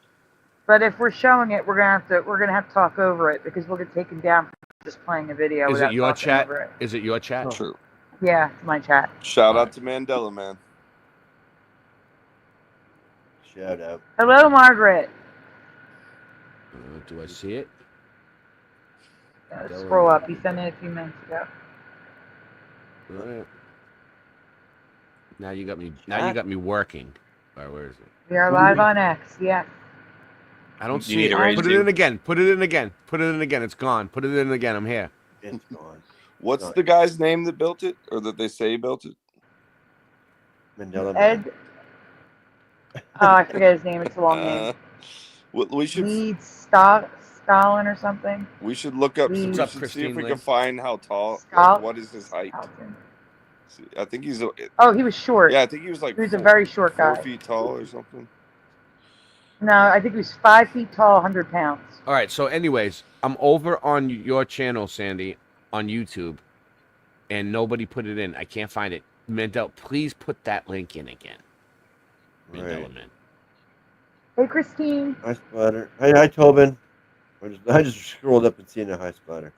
But if we're showing it, we're gonna have to talk over it because we'll get taken down for just playing a video. Is without it your talking chat? over it. Is it your chat? True. Yeah, it's my chat. Shout out to Mandela, man. Shout out. Hello, Margaret. Do I see it? Scroll up. He sent it a few minutes ago. All right. Now you got me. Now you got me working. All right, where is it? We are live on X. Yes. I don't You see need it. to raise Put it two. in again. Put it in again. Put it in again. It's gone. Put it in again. I'm here. It's gone. What's Nice. the guy's name that built it, or that they say built it? Mandela. Man. Ed. Oh, I forget his name. It's a long name. We should Lead Stalin or something. we should look up. What's We up, should see Christine if we Lee? can find how tall. Stal- Like, what is his height? Stalin. See, I think he's. Oh, he was short. Yeah, I think he was like. He was a very short 4 guy. feet tall or something. No, I think he was 5 feet tall, 100 pounds. All right. So, anyways, I'm over on your channel, Sandy, on YouTube, and nobody put it in. I can't find it. Mandela, please put that link in again. Mandela, Right. man. Hey, Christine. Hi, Splatter. Hi, Tobin. I just scrolled up and seen a high splatter.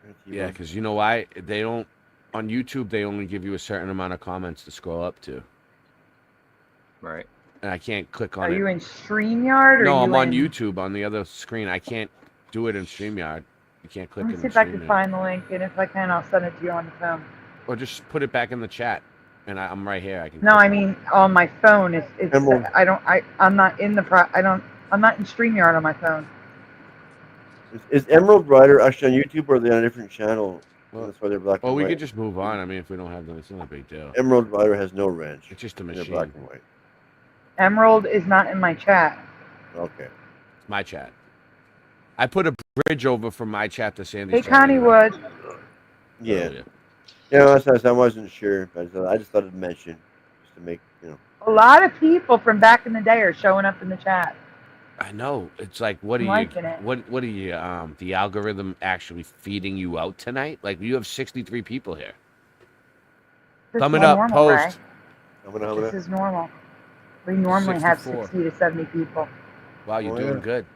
Hi, T-Bone. Yeah, because you know why? They don't on YouTube. They only give you a certain amount of comments to scroll up to, Right. and I can't click on Are it. you in StreamYard? Or No, you I'm on in... YouTube on the other screen. I can't do it in StreamYard. You can't click Let me in see if I StreamYard. can find the link, and if I can, I'll send it to you on the phone. Or just put it back in the chat. and I'm right here. I can. No, click I on mean on my phone. It's Emerald. I'm not in I'm not in StreamYard on my phone. Is Emerald Rider actually on YouTube or are they on a different channel? Well, That's why they're black Well, and we white. could just move on. I mean, if we don't have them, it's not a big deal. Emerald Rider has no wrench. It's just a They're machine. black and white. Emerald is not in my chat. Okay. It's my chat. I put a bridge over from my chat to Sandy's Hey, chat. Connie anyway. Wood. Yeah. Earlier. Yeah, I wasn't sure, but I just thought I'd mention just to make A lot of people from back in the day are showing up in the chat. I know. It's like, what are I'm you? liking it. What are you? The algorithm actually feeding you out tonight? Like you have 63 people here. This Thumb is it up. normal, Post. Ray. I'm gonna have This it. is normal. We normally have 64. 60 to 70 people. Wow, you're Oh, doing yeah. good.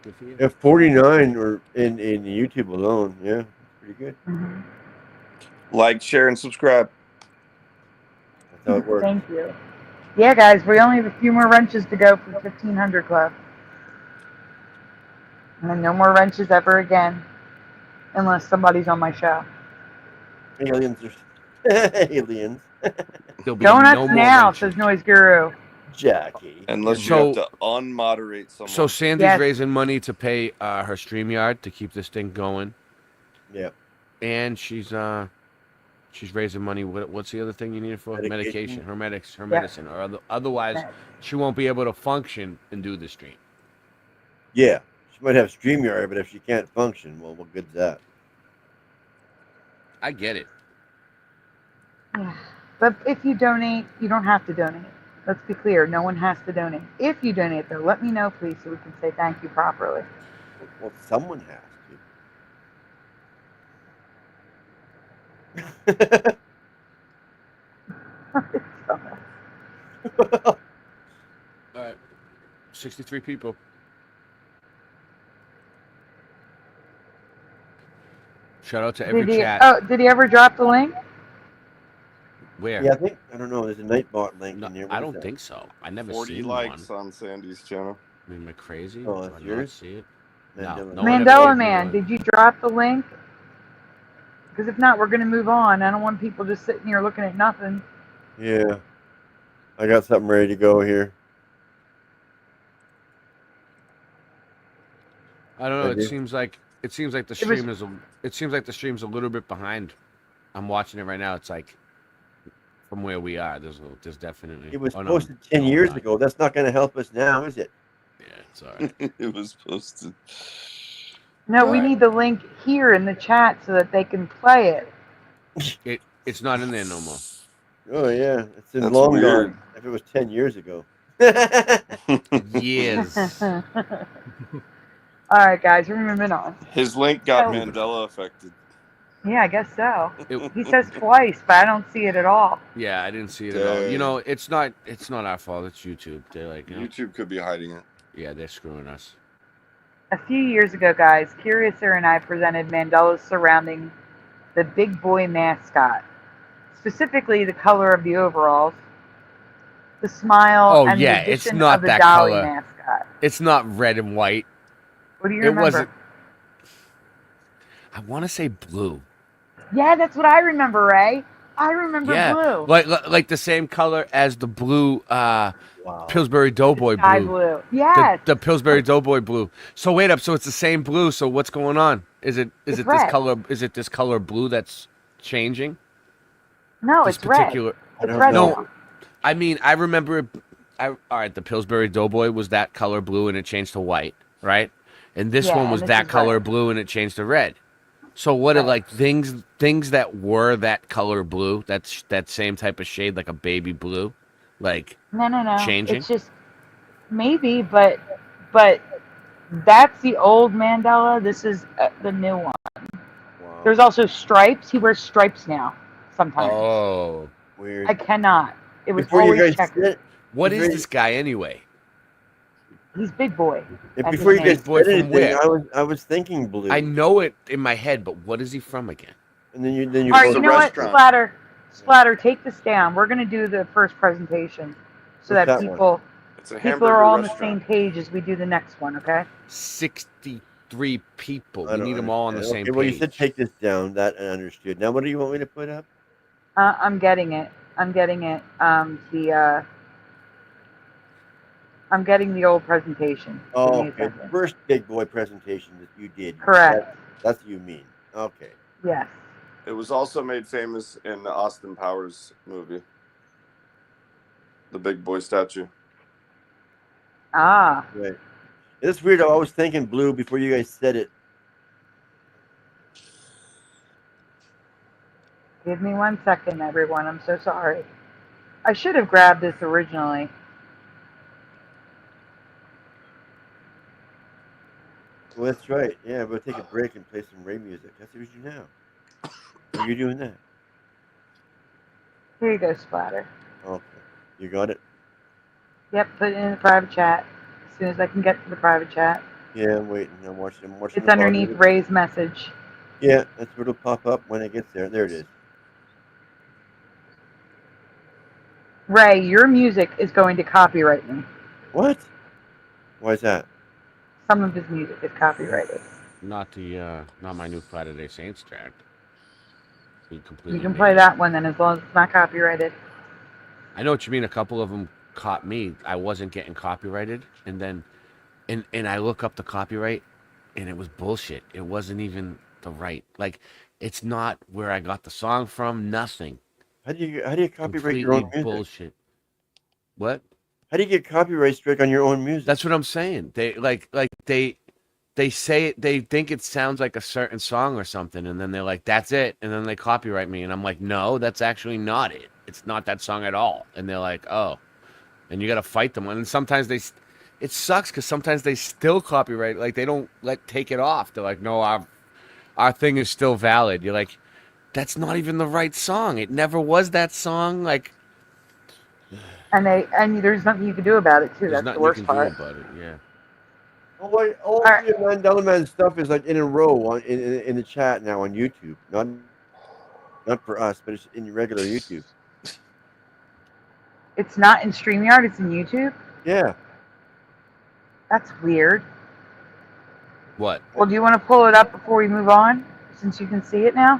Good for you. If 49 or in YouTube alone, yeah, pretty good. Mm-hmm. Like, share, and subscribe. That's how it works. Thank you. Yeah, guys, we only have a few more wrenches to go for 1500 Club. And then no more wrenches ever again. Unless somebody's on my show. Aliens are aliens. There'll be Donuts no more now, wrenches. says Noise Guru. Jackie. Unless you So- have to unmoderate someone. So Sandy's Yes. raising money to pay her StreamYard to keep this thing going, Yeah. and she's raising money. What's the other thing you need it for? Medication. Her Yeah. medicine, or otherwise she won't be able to function and do the stream. Yeah. She might have StreamYard, but if she can't function, well, what good's that? I get it. Yeah. But if you donate, you don't have to donate. Let's be clear, no one has to donate. If you donate, though, let me know, please, so we can say thank you properly. Well, someone has to. All right, 63 people. Shout out to every chat. Did he ever drop the link? Where? Yeah, I don't know. There's a Nightbot link No, in here. I What is don't that? think so. I never 40 seen likes one. on Sandy's channel. I mean, am I crazy? Oh, Do that's I not yours? see it? Mandela. No one ever Mandela gave me Man, one. did you drop the link? Because if not, we're going to move on. I don't want people just sitting here looking at nothing. Yeah. I got something ready to go here. I don't know. I It do. seems like the stream is the stream's a little bit behind. I'm watching it right now. It's like from where we are. There's definitely. It was oh, no, posted 10 no, years not. ago. That's not going to help us now, is it? Yeah, it's all right. It was posted. No, we Right. need the link here in the chat so that they can play it. It's not in there no more. Oh, yeah. It's in That's long weird. gone. If it was 10 years ago. Years. All right, guys, we're moving on. His link got Oh. Mandela affected. Yeah, I guess so. It- He says twice, but I don't see it at all. yeah, I didn't see it at all. You Dang. know, it's not our fault. It's YouTube. They're like, you know, YouTube could be hiding it. yeah, they're screwing us. A few years ago, guys, Curiouser and I presented Mandelas surrounding the big boy mascot, specifically the color of the overalls, the smile, Oh, and yeah, the it's addition not of the that Dolly color. mascot. It's not red and white. What do you It remember? wasn't. I want to say blue. Yeah, that's what I remember, Ray. I remember Yeah, blue. like the same color as the blue Wow. Pillsbury Doughboy Sky blue. blue. Yes. The Pillsbury Doughboy blue. So wait up. So it's the same blue. So what's going on? Is it It's this red. color? Is it this color blue that's changing? No, This it's red. particular. I It's don't red know. now. I mean, I remember. All right, the Pillsbury Doughboy was that color blue and it changed to white, right? And this Yeah, one and was this that is color red. blue and it changed to red. So what are Right. like things that were that color blue? That's that same type of shade, like a baby blue, like No. changing? It's just maybe, but that's the old Mandela. This is the new one. Wow. There's also stripes. He wears stripes now. Sometimes Oh, Weird. I cannot. It was Before you always guys checkers. said, what is Very- this guy anyway? He's big boy. That's before you his name. guys Boy said from anything, where? I was thinking blue. I know it in my head, but what is he from again? And then you All right, It's you a know what, restaurant. Splatter, take this down. We're gonna do the first presentation so What's that that people It's a people hamburger are all on the restaurant. same page as we do the next one. Okay. 63 people. I We don't need them all on the understand. same Okay, well, page. you said take this down. That I understood. Now, what do you want me to put up? I'm getting it. I'm getting it. I'm getting the old presentation. Give Oh, me a okay. The second. first big boy presentation that you did. Correct. That's what you mean. Okay. Yes. It was also made famous in the Austin Powers movie, the big boy statue. Ah. Right. It's weird. I was thinking blue before you guys said it. Give me 1 second, everyone. I'm so sorry. I should have grabbed this originally. Well, that's right. Yeah, we'll take a break and play some Ray music. That's what we do now. Are you doing that? Here you go, Splatter. Okay. You got it? Yep, put it in the private chat. As soon as I can get to the private chat. Yeah, I'm waiting. I'm watching It's the underneath volume. Ray's message. Yeah, that's where it'll pop up when it gets there. There it is. Ray, your music is going to copyright me. What? Why is that? Some of his music is copyrighted. Not my new Friday Saints track. You can play that one then, as long as it's not copyrighted. I know what you mean. A couple of them caught me. I wasn't getting copyrighted, and then, and I look up the copyright, and it was bullshit. It wasn't even the right. Like, it's not where I got the song from. Nothing. How do you copyright your own music? Bullshit. What? How do you get copyright strike on your own music? That's what I'm saying. They say it, they think it sounds like a certain song or something, and then they're like, "That's it," and then they copyright me, and I'm like, "No, that's actually not it. It's not that song at all." And they're like, "Oh," and you got to fight them. And sometimes it sucks because sometimes they still copyright, like they don't take it off. They're like, "No, our thing is still valid." You're like, "That's not even the right song. It never was that song." Like, and there's nothing you can do about it too. There's That's the nothing you worst can part. do about it. Yeah. All the Mandela Man stuff is like in a row in the chat now on YouTube. Not for us, but it's in regular YouTube. It's not in StreamYard, it's in YouTube? Yeah. That's weird. What? Well, do you want to pull it up before we move on, since you can see it now?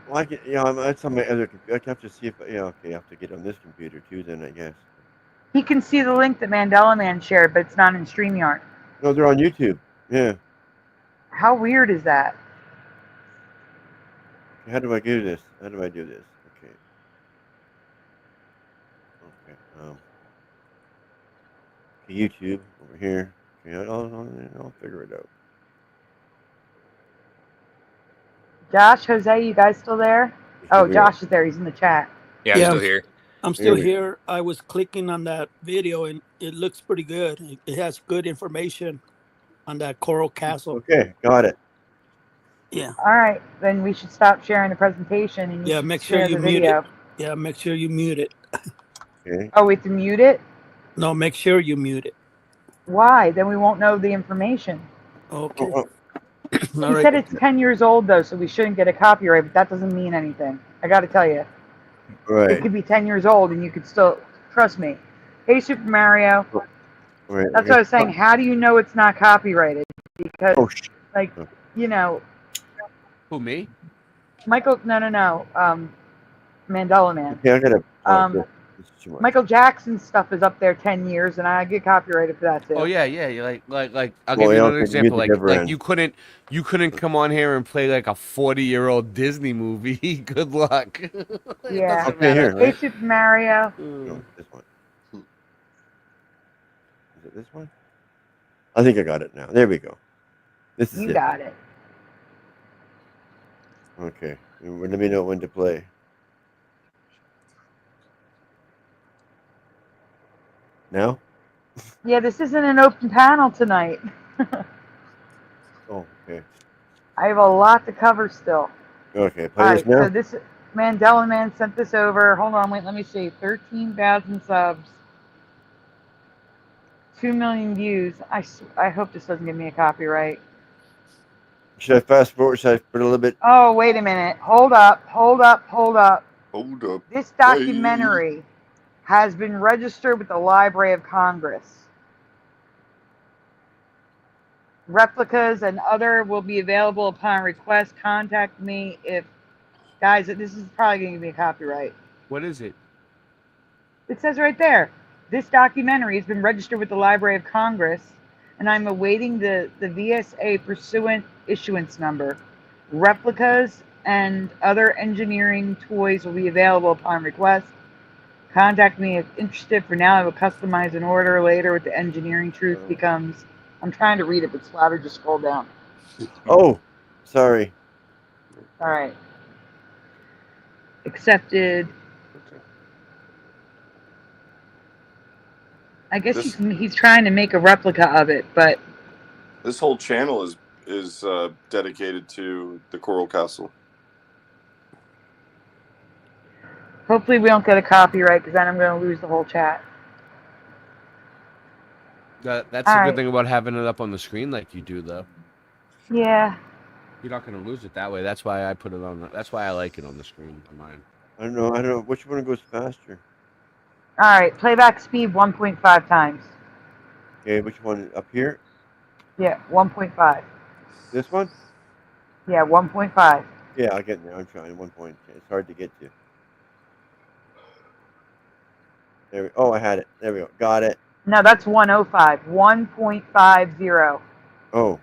Well, I can, that's on my other computer. I have to see if, okay, I have to get on this computer too then, I guess. He can see the link that Mandela Man shared, but it's not in StreamYard. No, they're on YouTube. Yeah. How weird is that? How do I do this? How do I do this? Okay. Okay. YouTube over here. Okay, I'll figure it out. Josh, Jose, you guys still there? Oh, Josh is there. He's in the chat. Yeah, I'm still here. I'm still here. I was clicking on that video, and it looks pretty good. It has good information on that coral castle. Okay, got it. Yeah. All right, then we should stop sharing the presentation and you Make sure share you the mute video. it. Yeah, make sure you mute it. Okay. Oh, we have to mute it? No, make sure you mute it. Why? Then we won't know the information. Okay. He said it's 10 years old, though, so we shouldn't get a copyright, but that doesn't mean anything. I got to tell you. Right. It could be 10 years old, and you could still, trust me. Hey, Super Mario. Right. That's what I was saying. How do you know it's not copyrighted? Because, like, you know. Who, me? Michael, no. Mandela Man. Okay, I gotta. Michael Jackson's stuff is up there 10 years, and I get copyrighted for that too. Oh yeah. You're like I'll give you another example. Like you couldn't come on here and play like a 40-year-old Disney movie. Good luck. Yeah. Okay, here. Hey, Super Mario. No, this one. Is it this one? I think I got it now. There we go. This is You got it. Okay. Let me know when to play. Now? Yeah, this isn't an open panel tonight. Oh, okay. I have a lot to cover still. Okay, play this now. So this Mandela Man sent this over. Hold on, wait, let me see. 13,000 subs. 2 million views. I hope this doesn't give me a copyright. Should I fast forward? Should I put a little bit? Oh, wait a minute. Hold up. Hold up. This documentary has been registered with the Library of Congress. Replicas and other will be available upon request. Contact me if, guys, this is probably going to be a copyright. What is it? It says right there, this documentary has been registered with the Library of Congress, and I'm awaiting the VSA pursuant issuance number. Replicas and other engineering toys will be available upon request. Contact me if interested. For now, I will customize an order later with the engineering truth becomes. I'm trying to read it, but Slatter just scroll down. Oh, sorry. All right. Accepted. I guess he's trying to make a replica of it, but This whole channel is dedicated to the Coral Castle. hopefully we don't get a copyright because then I'm going to lose the whole chat. That's All the good right. thing about having it up on the screen like you do, though. Yeah. You're not going to lose it that way. That's why I put it on. That's why I like it on the screen on mine. I don't know. Which one goes faster? All right. Playback speed 1.5 times. Okay, which one? Up here? Yeah, 1.5. This one? Yeah, 1.5. Yeah, I'll get there. I'm trying. 1 point. It's hard to get to. Oh, I had it. There we go. Got it. No, that's 105. 1.50. Oh.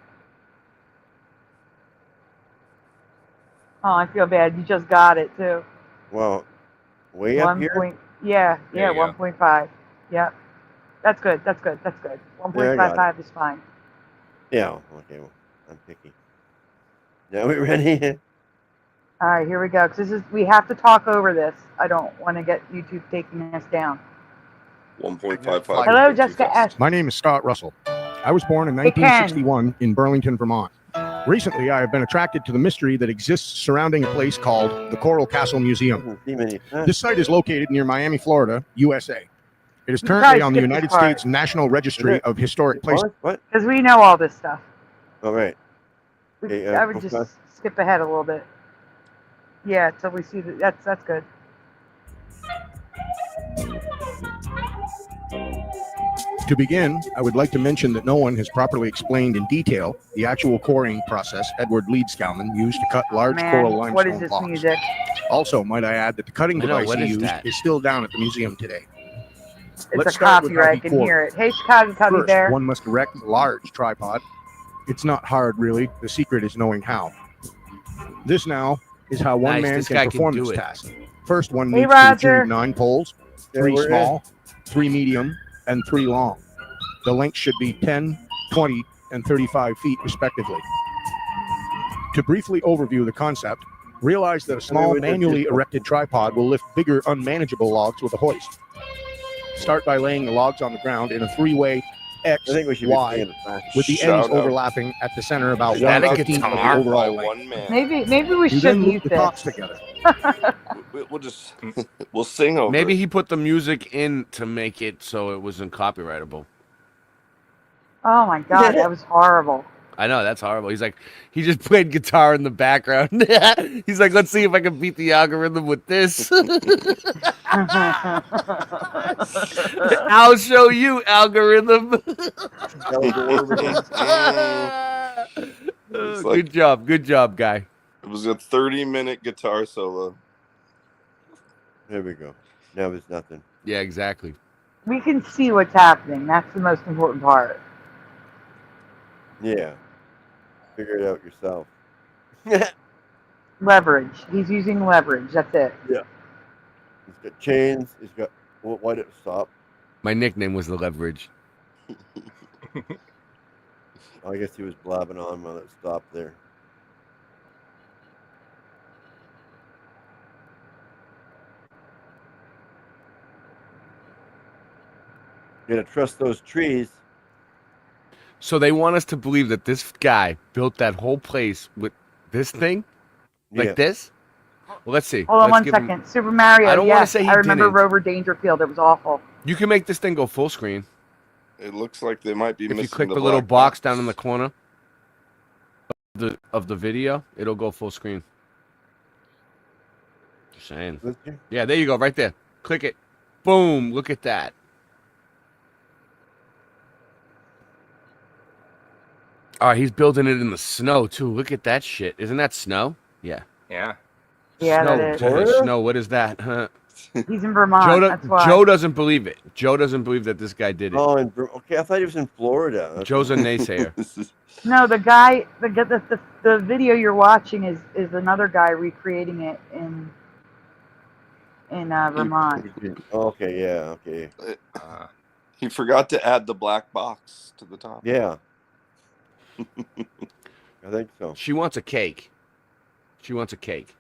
Oh, I feel bad. You just got it too. Well, way up here? Yeah, There you go. 1.5. Yep. That's good. 1.55 is fine. Yeah. Okay. Well, I'm picky. Now we ready? All right, here we go. Because we have to talk over this. I don't want to get YouTube taking us down. 1.55. Hello, Jessica S. My name is Scott Russell. I was born in Hey, Ken. 1961 in Burlington, Vermont. Recently, I have been attracted to the mystery that exists surrounding a place called the Coral Castle Museum. This site is located near Miami, Florida, USA. It is You currently probably on the skipped this United part. States National Registry of Historic Places. What? Because we know all this stuff. All right. Okay, I would just skip ahead a little bit. Yeah, until we see that's good. To begin, I would like to mention that no one has properly explained in detail the actual coring process Edward Leedskalnin used to cut large coral limestone what is this blocks. music? Also, might I add that the cutting I know, device what he is used that? is still down at the museum today. It's Let's a start with how copyright. he I can cored. hear it. Hey, Chicago Cubby First, Bear. one must erect a large tripod. It's not hard, really. The secret is knowing how. This now is how one Nice, man this can guy can perform do this it. task. First, one Hey, needs to Roger. retrieve 9 poles, 3 we're small, 3 medium, and 3 long. The length should be 10, 20, and 35 feet, respectively. To briefly overview the concept, realize that a small manually erected tripod will lift bigger, unmanageable logs with a hoist. Start by laying the logs on the ground in a 3-way X, I think we should be Y, playing it fast. with the Shout ends out. overlapping at the center about Is that a 1/15 of the guitar? overall By length. one man. Maybe we You should then loop mute the tops this. together. We'll just we'll sing over. Maybe it. he put the music in to make it so it wasn't copyrightable. Oh my god, that was horrible. I know, that's horrible. He's like, he just played guitar in the background. He's like, let's see if I can beat the algorithm with this. I'll show you, algorithm. It's Good job, guy. It was a 30-minute guitar solo. There we go. Now there's nothing. Yeah, exactly. We can see what's happening. That's the most important part. Yeah. Figure it out yourself. Leverage. He's using leverage. That's it. Yeah. He's got chains. He's got. Well, why did it stop? My nickname was the leverage. I guess he was blabbing on while it stopped there. You gotta trust those trees. So they want us to believe that this guy built that whole place with this thing? Like Yeah. this? Well, let's see. Hold on Let's one give him- second. Super Mario. I don't wanna yes, say he I remember didn't. Rover Dangerfield. It was awful. You can make this thing go full screen. It looks like they might be If missing you click the black little box down in the corner of the video, it'll go full screen. Just saying. Let's see. Yeah, there you go, right there. Click it. Boom. Look at that. All right, he's building it in the snow too. Look at that shit. Isn't that snow? Yeah. Yeah. Yeah, Snow. that is. Florida? Snow. What is that? Huh? He's in Vermont. That's why. Joe doesn't believe it. Joe doesn't believe that this guy did it. Oh, okay. I thought he was in Florida. Okay. Joe's a naysayer. No, the guy, the video you're watching is another guy recreating it in Vermont. Okay, yeah, okay. He forgot to add the black box to the top. Yeah. I think so. She wants a cake. She wants a cake.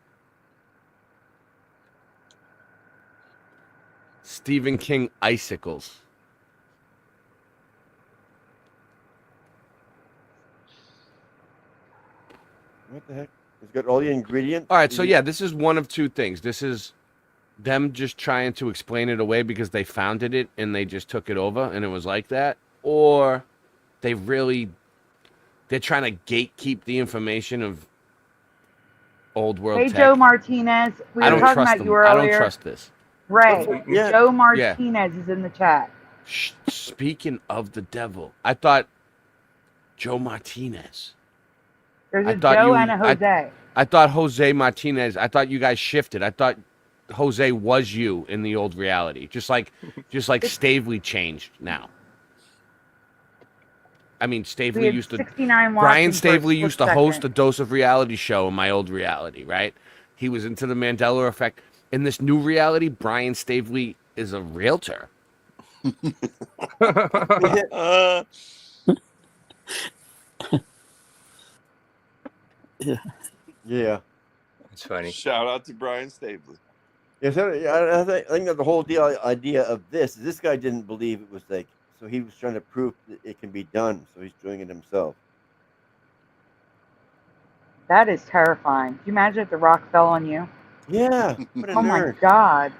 Stephen King icicles. What the heck? It's got all the ingredients. All right, so yeah, this is one of two things. This is them just trying to explain it away because they founded it and they just took it over and it was like that, or they're trying to gatekeep the information of old world Hey, tech. Joe Martinez. We were talking about you earlier. I don't trust this. Right. Yeah. Joe Martinez is in the chat. Speaking of the devil, I thought Joe Martinez. There's a Joe and a Jose. I thought Jose Martinez. I thought you guys shifted. I thought Jose was you in the old reality, just like Stavely changed now. I mean, Stavely used to. Brian Stavely used to host a Dose of Reality show in my old reality, right? He was into the Mandela Effect. In this new reality, Brian Stavely is a realtor. Yeah. That's funny. Shout out to Brian Stavely. Yeah, so I think that the whole idea of this guy didn't believe it was like, so he was trying to prove that it can be done, so he's doing it himself. That is terrifying. Can you imagine if the rock fell on you? Yeah. What a Oh nerd. my God.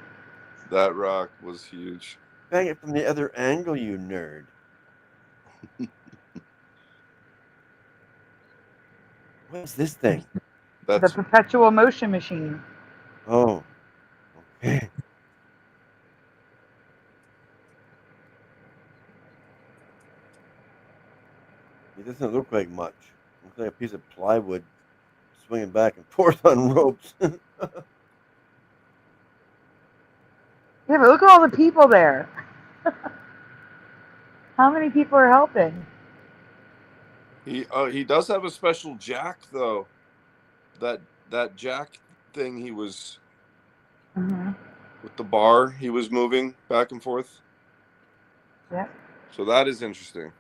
That rock was huge. Bang it from the other angle, you nerd. What's this thing? The perpetual motion machine. Oh. Okay. It doesn't look like much. It looks like a piece of plywood swinging back and forth on ropes. Yeah, but look at all the people there. How many people are helping? He does have a special jack though. That jack thing he was with the bar he was moving back and forth. Yeah. So that is interesting.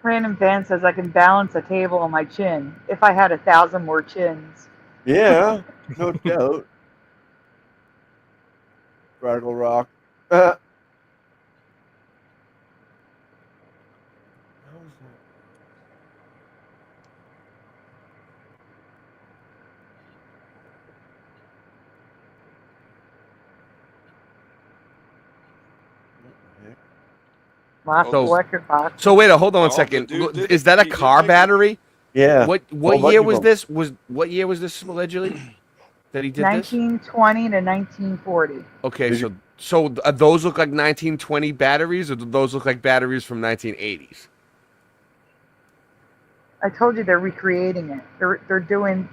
Random fan says I can balance a table on my chin if I had 1,000 more chins. Yeah, no doubt. Fraggle Rock. Lost electric box. So wait, hold on a second. Is that a car battery? Yeah. What year was this? What year was this allegedly that he did 1920 to 1940. this? Okay, so those look like 1920 batteries, or do those look like batteries from 1980s? I told you they're recreating it. They're doing.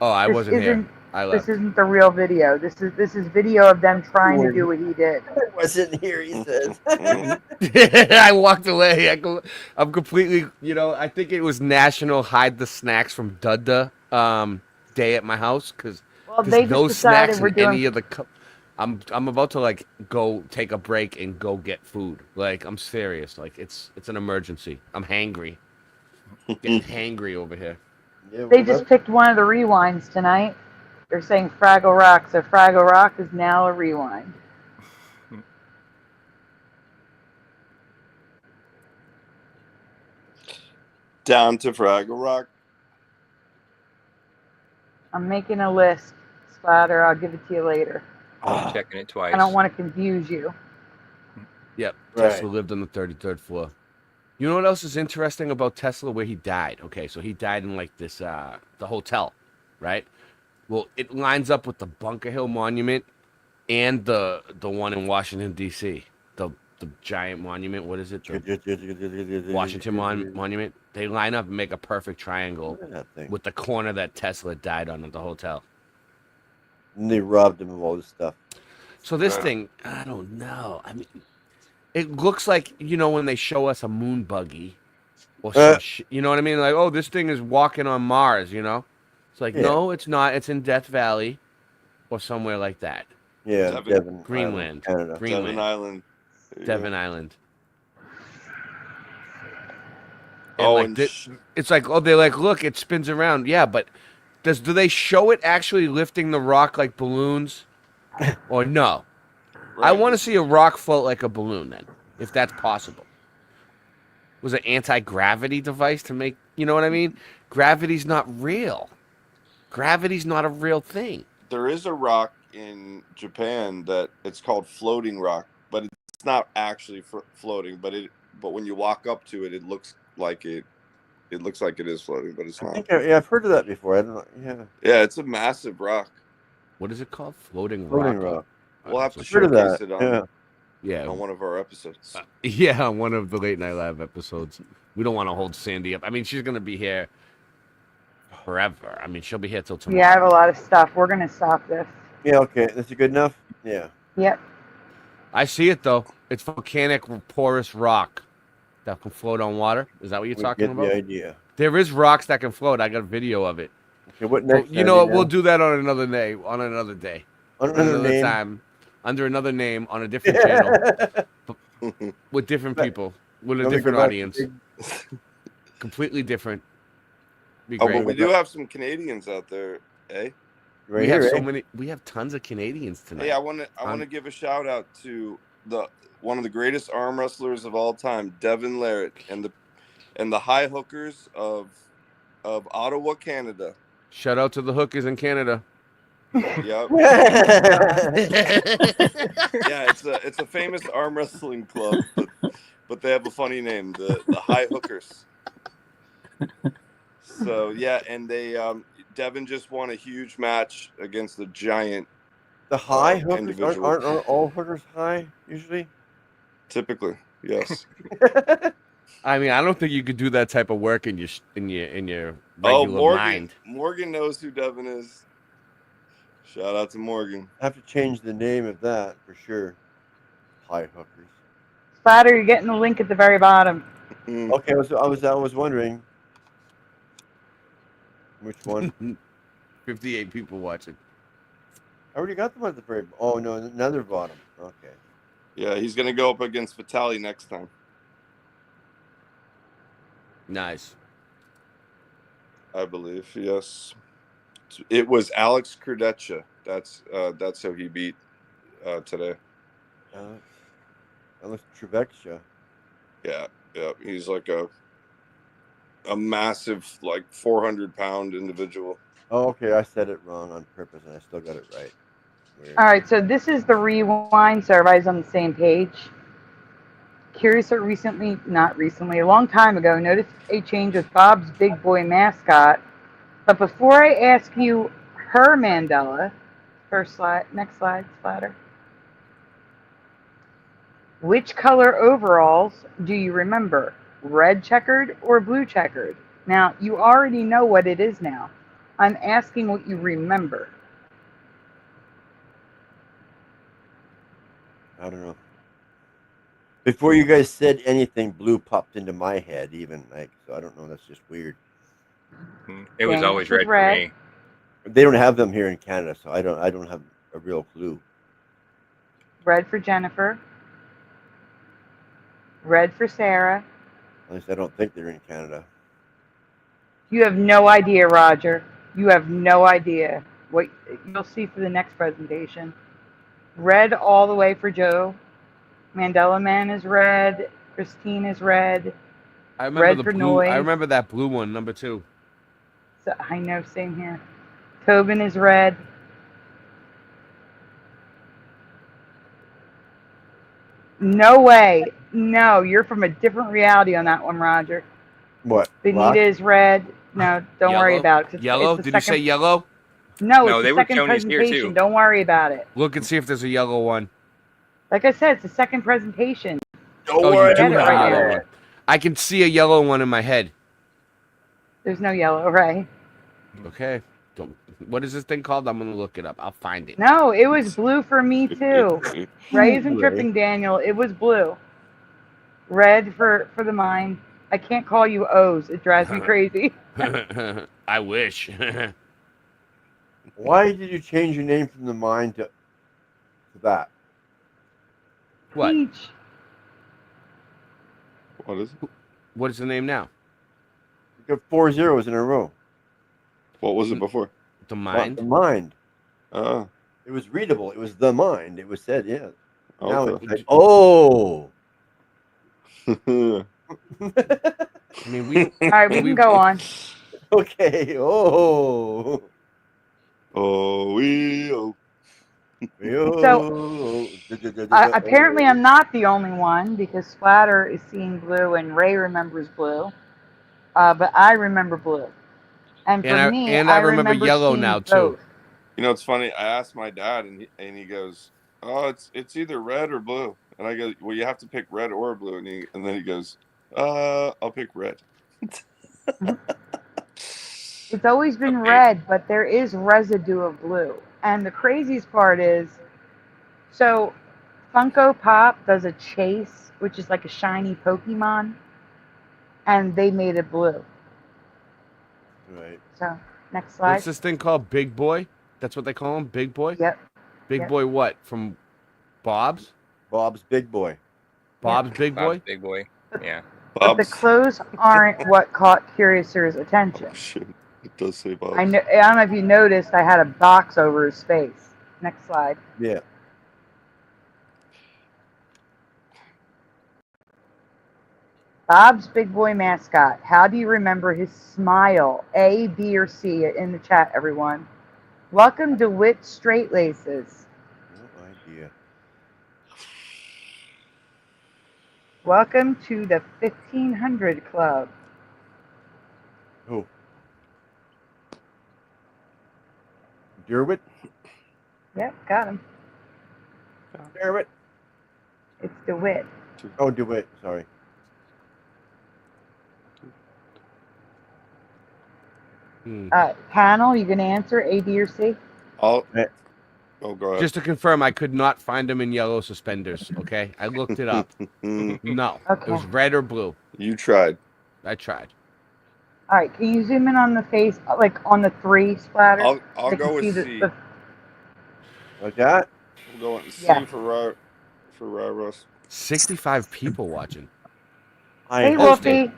Oh, I wasn't here. I left. This isn't the real video. This is video of them trying to do what he did. I wasn't here, he says. I walked away. I'm completely, I think it was National Hide the Snacks from Dudda day at my house because they no just snacks decided in any of the. I'm about to go take a break and go get food. I'm serious. It's an emergency. I'm hangry. Getting hangry over here. Yeah, they just picked one of the rewinds tonight. They're saying Fraggle Rock, so Fraggle Rock is now a rewind. Down to Fraggle Rock. I'm making a list, Splatter. I'll give it to you later. I'm checking it twice. I don't want to confuse you. Yep, Right. Tesla lived on the 33rd floor. You know what else is interesting about Tesla? Where he died. Okay, so he died in this the hotel, right? Well, it lines up with the Bunker Hill Monument and the one in Washington D.C. The giant monument. What is it? The Washington Monument. They line up and make a perfect triangle with the corner that Tesla died on at the hotel. And they robbed him of all this stuff. So this thing, I don't know. I mean, it looks like, when they show us a moon buggy or some shit, you know what I mean? Like, oh, this thing is walking on Mars, It's like, no, it's not. It's in Death Valley or somewhere like that. Yeah, Devon Greenland. Island, Canada. Greenland. Devon Island. Devon Island. And it's like, oh, they're like, look, it spins around. Yeah, but do they show it actually lifting the rock like balloons? Or no? Right. I want to see a rock float like a balloon then, if that's possible. Was it an anti-gravity device to make, you know what I mean? Gravity's not real. Gravity's not a real thing. There is a rock in Japan that it's called floating rock, but it's not actually floating. But when you walk up to it, it looks like it looks like it is floating, but it's not. I've heard of that before. I don't know. Yeah. Yeah, it's a massive rock. What is it called? Floating rock. We'll have to showcase it on Yeah. on one of our episodes. Yeah, on one of the Late Night Live episodes. We don't want to hold Sandy up. I mean, she's going to be here forever. I mean, she'll be here till tomorrow. Yeah, I have a lot of stuff. We're going to stop this. Yeah, okay. Is it good enough? Yeah. Yep. I see it, though. It's volcanic porous rock that can float on water. Is that what you're talking about? The idea. There is rocks that can float. I got a video of it. Okay, what next? You know what? We'll do that on another day. On another day. On another time. Under another name on a different channel. With different people. With a different audience. Completely different. But we do have some Canadians out there, eh? We have so many. We have tons of Canadians tonight. Hey, I want to give a shout out to one of the greatest arm wrestlers of all time, Devin Larratt, and the high hookers of Ottawa, Canada. Shout out to the hookers in Canada. Yep. Yeah, it's a famous arm wrestling club, but they have a funny name, the High Hookers. So yeah, and they Devin just won a huge match against the giant. The high hookers aren't all hookers high usually? Typically, yes. I mean, I don't think you could do that type of work in your regular mind. Morgan knows who Devin is. Shout out to Morgan. I have to change the name of that for sure. High hookers. Spider, you're getting the link at the very bottom. Okay, I was wondering which one. 58 people watching. I already got the one at the very. Oh no, another bottom. Okay. Yeah, he's gonna go up against Vitali next time. Nice. I believe, yes. It was Alex Kurdetcha. That's who he beat today. Alex Trebekcha. Yeah. He's like a massive, like 400-pound individual. Oh, okay. I said it wrong on purpose, and I still got it right. Weird. All right, so this is the rewind, so everybody's on the same page. Curious what a long time ago, noticed a change with Bob's Big Boy mascot. But before I ask you her Mandela, next slide, Spider. Which color overalls do you remember? Red checkered or blue checkered? Now, you already know what it is now. I'm asking what you remember. I don't know. Before you guys said anything, blue popped into my head, so I don't know. That's just weird. It was always red for me. They don't have them here in Canada, so I don't have a real clue. Red for Jennifer. Red for Sarah. At least I don't think they're in Canada. You have no idea, Roger. You have no idea what you'll see for the next presentation. Red all the way for Joe. Mandela Man is red. Christine is red. I remember red the for blue. Noise. I remember that blue one, number 2. So, I know, same here. Tobin is red. No way. No, you're from a different reality on that one, Roger. What? Benita is red. No, don't worry about it. Yellow? Did you say yellow? No, it's the second presentation. Don't worry about it. Look and see if there's a yellow one. Like I said, it's the second presentation. Don't worry you do have right a yellow one. I can see a yellow one in my head. There's no yellow, right? Okay. What is this thing called? I'm gonna look it up. I'll find it. No, it was blue for me too. Ray isn't tripping, Daniel. It was blue. Red for the mind. I can't call you O's. It drives me crazy. I wish. Why did you change your name from the mind to that? What? Peach. What is it? What is the name now? You got 4 zeros in a row. What was it before? The What? mind. The mind. Oh, It was readable. It was the mind. It was said, yeah. Now okay. it's like, oh. I mean, we. All right, we can go on. Okay. Oh. Oh, Apparently, I'm not the only one because Splatter is seeing blue and Ray remembers blue. But I remember blue. And for me, I remember yellow seeing now too. both. You know, it's funny. I asked my dad, and he goes, "Oh, it's either red or blue." And I go, "Well, you have to pick red or blue." And then he goes, "I'll pick red." It's always been red, but there is residue of blue. And the craziest part is, so Funko Pop does a chase, which is like a shiny Pokemon, and they made it blue. Right. So, next slide. What's this thing called? Big Boy? That's what they call him? Big Boy? Yep. Big Yep. Boy what? From Bob's? Bob's Big Boy. Bob's Big Boy? Bob's Big Boy. Yeah. But the clothes aren't what caught Curious's attention. Oh, shit. It does say Bob's. I don't know if you noticed, I had a box over his face. Next slide. Yeah. Bob's Big Boy mascot. How do you remember his smile? A, B, or C? In the chat, everyone. Welcome to Wit Straight Laces. No idea. Welcome to the 1500 Club. Oh. Derwit? Yep, got him. Derwit? It's DeWitt. Oh, DeWitt. Sorry. Panel, you gonna answer A, B, or C? Oh, go ahead. Just to confirm, I could not find him in yellow suspenders, okay? I looked it up. No. Okay. It was red or blue. You tried. I tried. All right, can you zoom in on the face, like on the 3 splatter? I'll So you go can with see C. Like that? We'll go with C Yeah. for Russ. 65 people watching. Hey, Posting. Wolfie.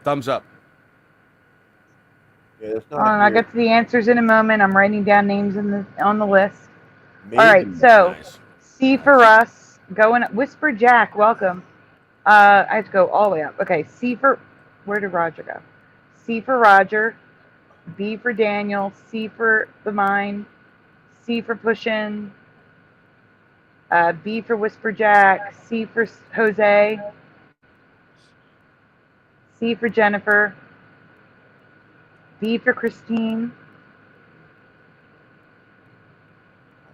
Thumbs up. Yeah, that's not Hold on, I'll here. get to the answers in a moment. I'm writing down names on the list. Maybe. All right, so Nice. C for us. Going Whisper Jack, welcome. I have to go all the way up. Okay, C for, where did Roger go? C for Roger, B for Daniel, C for the Mind, C for Pushin, B for Whisper Jack, C for Jose, C for Jennifer, B for Christine,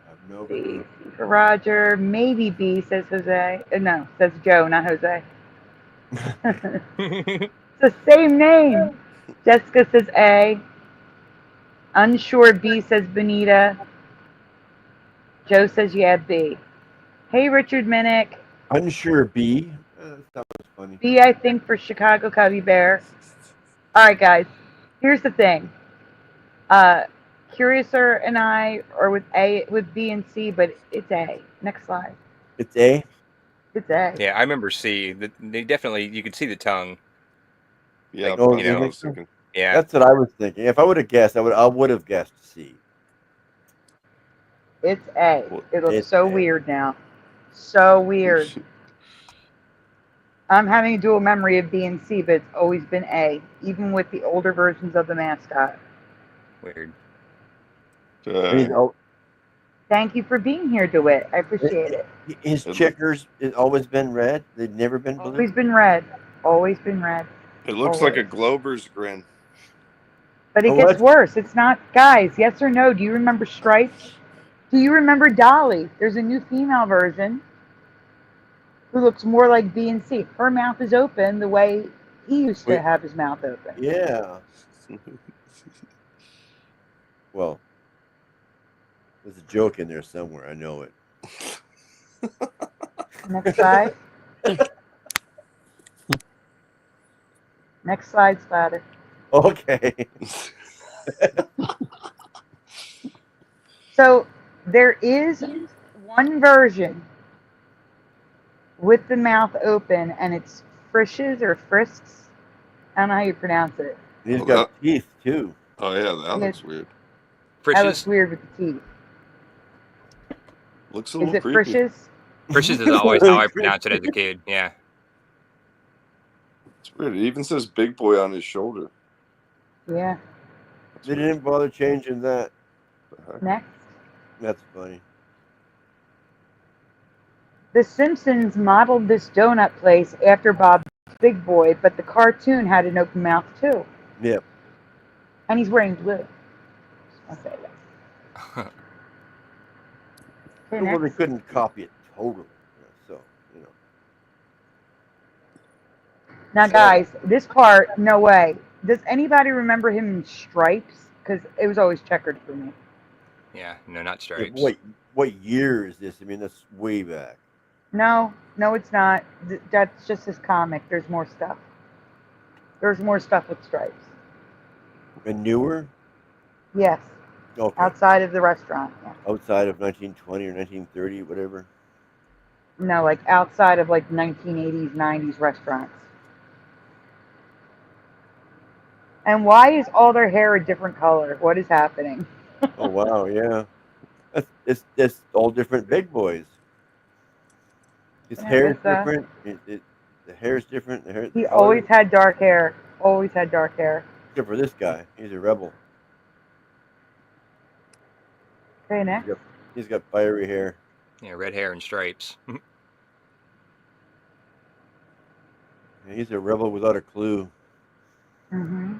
I have no C clue. for Roger, maybe B, says Jose. No, says Joe, not Jose. It's the same name. Jessica says A. Unsure B says Benita. Joe says yeah, B. Hey, Richard Minnick. Unsure B. That was funny. B, I think, for Chicago Cubby Bear. All right, guys. Here's the thing. Curiouser and I are with B and C, but it's A. Next slide. It's A. It's A. Yeah, I remember C. They definitely, you could see the tongue. Yeah, Like, oh, that's you what I know, was thinking. Yeah. That's what I was thinking. If I would have guessed, I would have guessed C. It's A. It looks It's so A. weird now. So weird. I'm having a dual memory of B and C, but it's always been A, even with the older versions of the mascot. Weird. I mean, oh, Thank you for being here, DeWitt. I appreciate it. his checkers has always been red. They've never been blue. Always been red. Always been red. It looks like a Always. Glober's grin. But it Oh, gets that's- worse. It's not, guys, yes or no? Do you remember Stripes? Do you remember Dolly? There's a new female version who looks more like B and C. Her mouth is open the way he used to Wait. have his mouth open. Yeah. Well, there's a joke in there somewhere. I know it. Next slide. Next slide, Spider. Okay. So there is one version with the mouth open, and it's Frisch's or Frisks. I don't know how you pronounce it. He's Oh, got teeth too. Oh yeah, that Yeah. looks weird. That looks Frisch's. weird with the teeth. Looks a Is little it creepy. Frisch's? Frisch's is always how I pronounce it as a kid. Yeah. It's weird. It even says Big Boy on his shoulder. Yeah. That's They weird. didn't bother changing that. What the heck? Next. That's funny. The Simpsons modeled this donut place after Bob's Big Boy, but the cartoon had an open mouth too. Yep. And he's wearing blue. I'll say that. Okay, Well, they next. couldn't copy it totally. So, you know. Now, guys, this part, no way. Does anybody remember him in stripes? Because it was always checkered for me. Yeah. No, not stripes. What year is this? I mean, that's way back. No, it's not. That's just his comic. There's more stuff. There's more stuff with stripes. And newer? Yes, Okay. outside of the restaurant. Yeah. Outside of 1920 or 1930, whatever. No, like outside of like 1980s, 90s restaurants. And why is all their hair a different color? What is happening? Oh wow, yeah. It's all different big boys. His Yeah, hair is but, different. The hair is different. The hair. He the color- always had dark hair. Always had dark hair. Except for this guy, he's a rebel. Okay, next. He's got fiery hair. Yeah, red hair and stripes. Yeah, he's a rebel without a clue. Mm-hmm.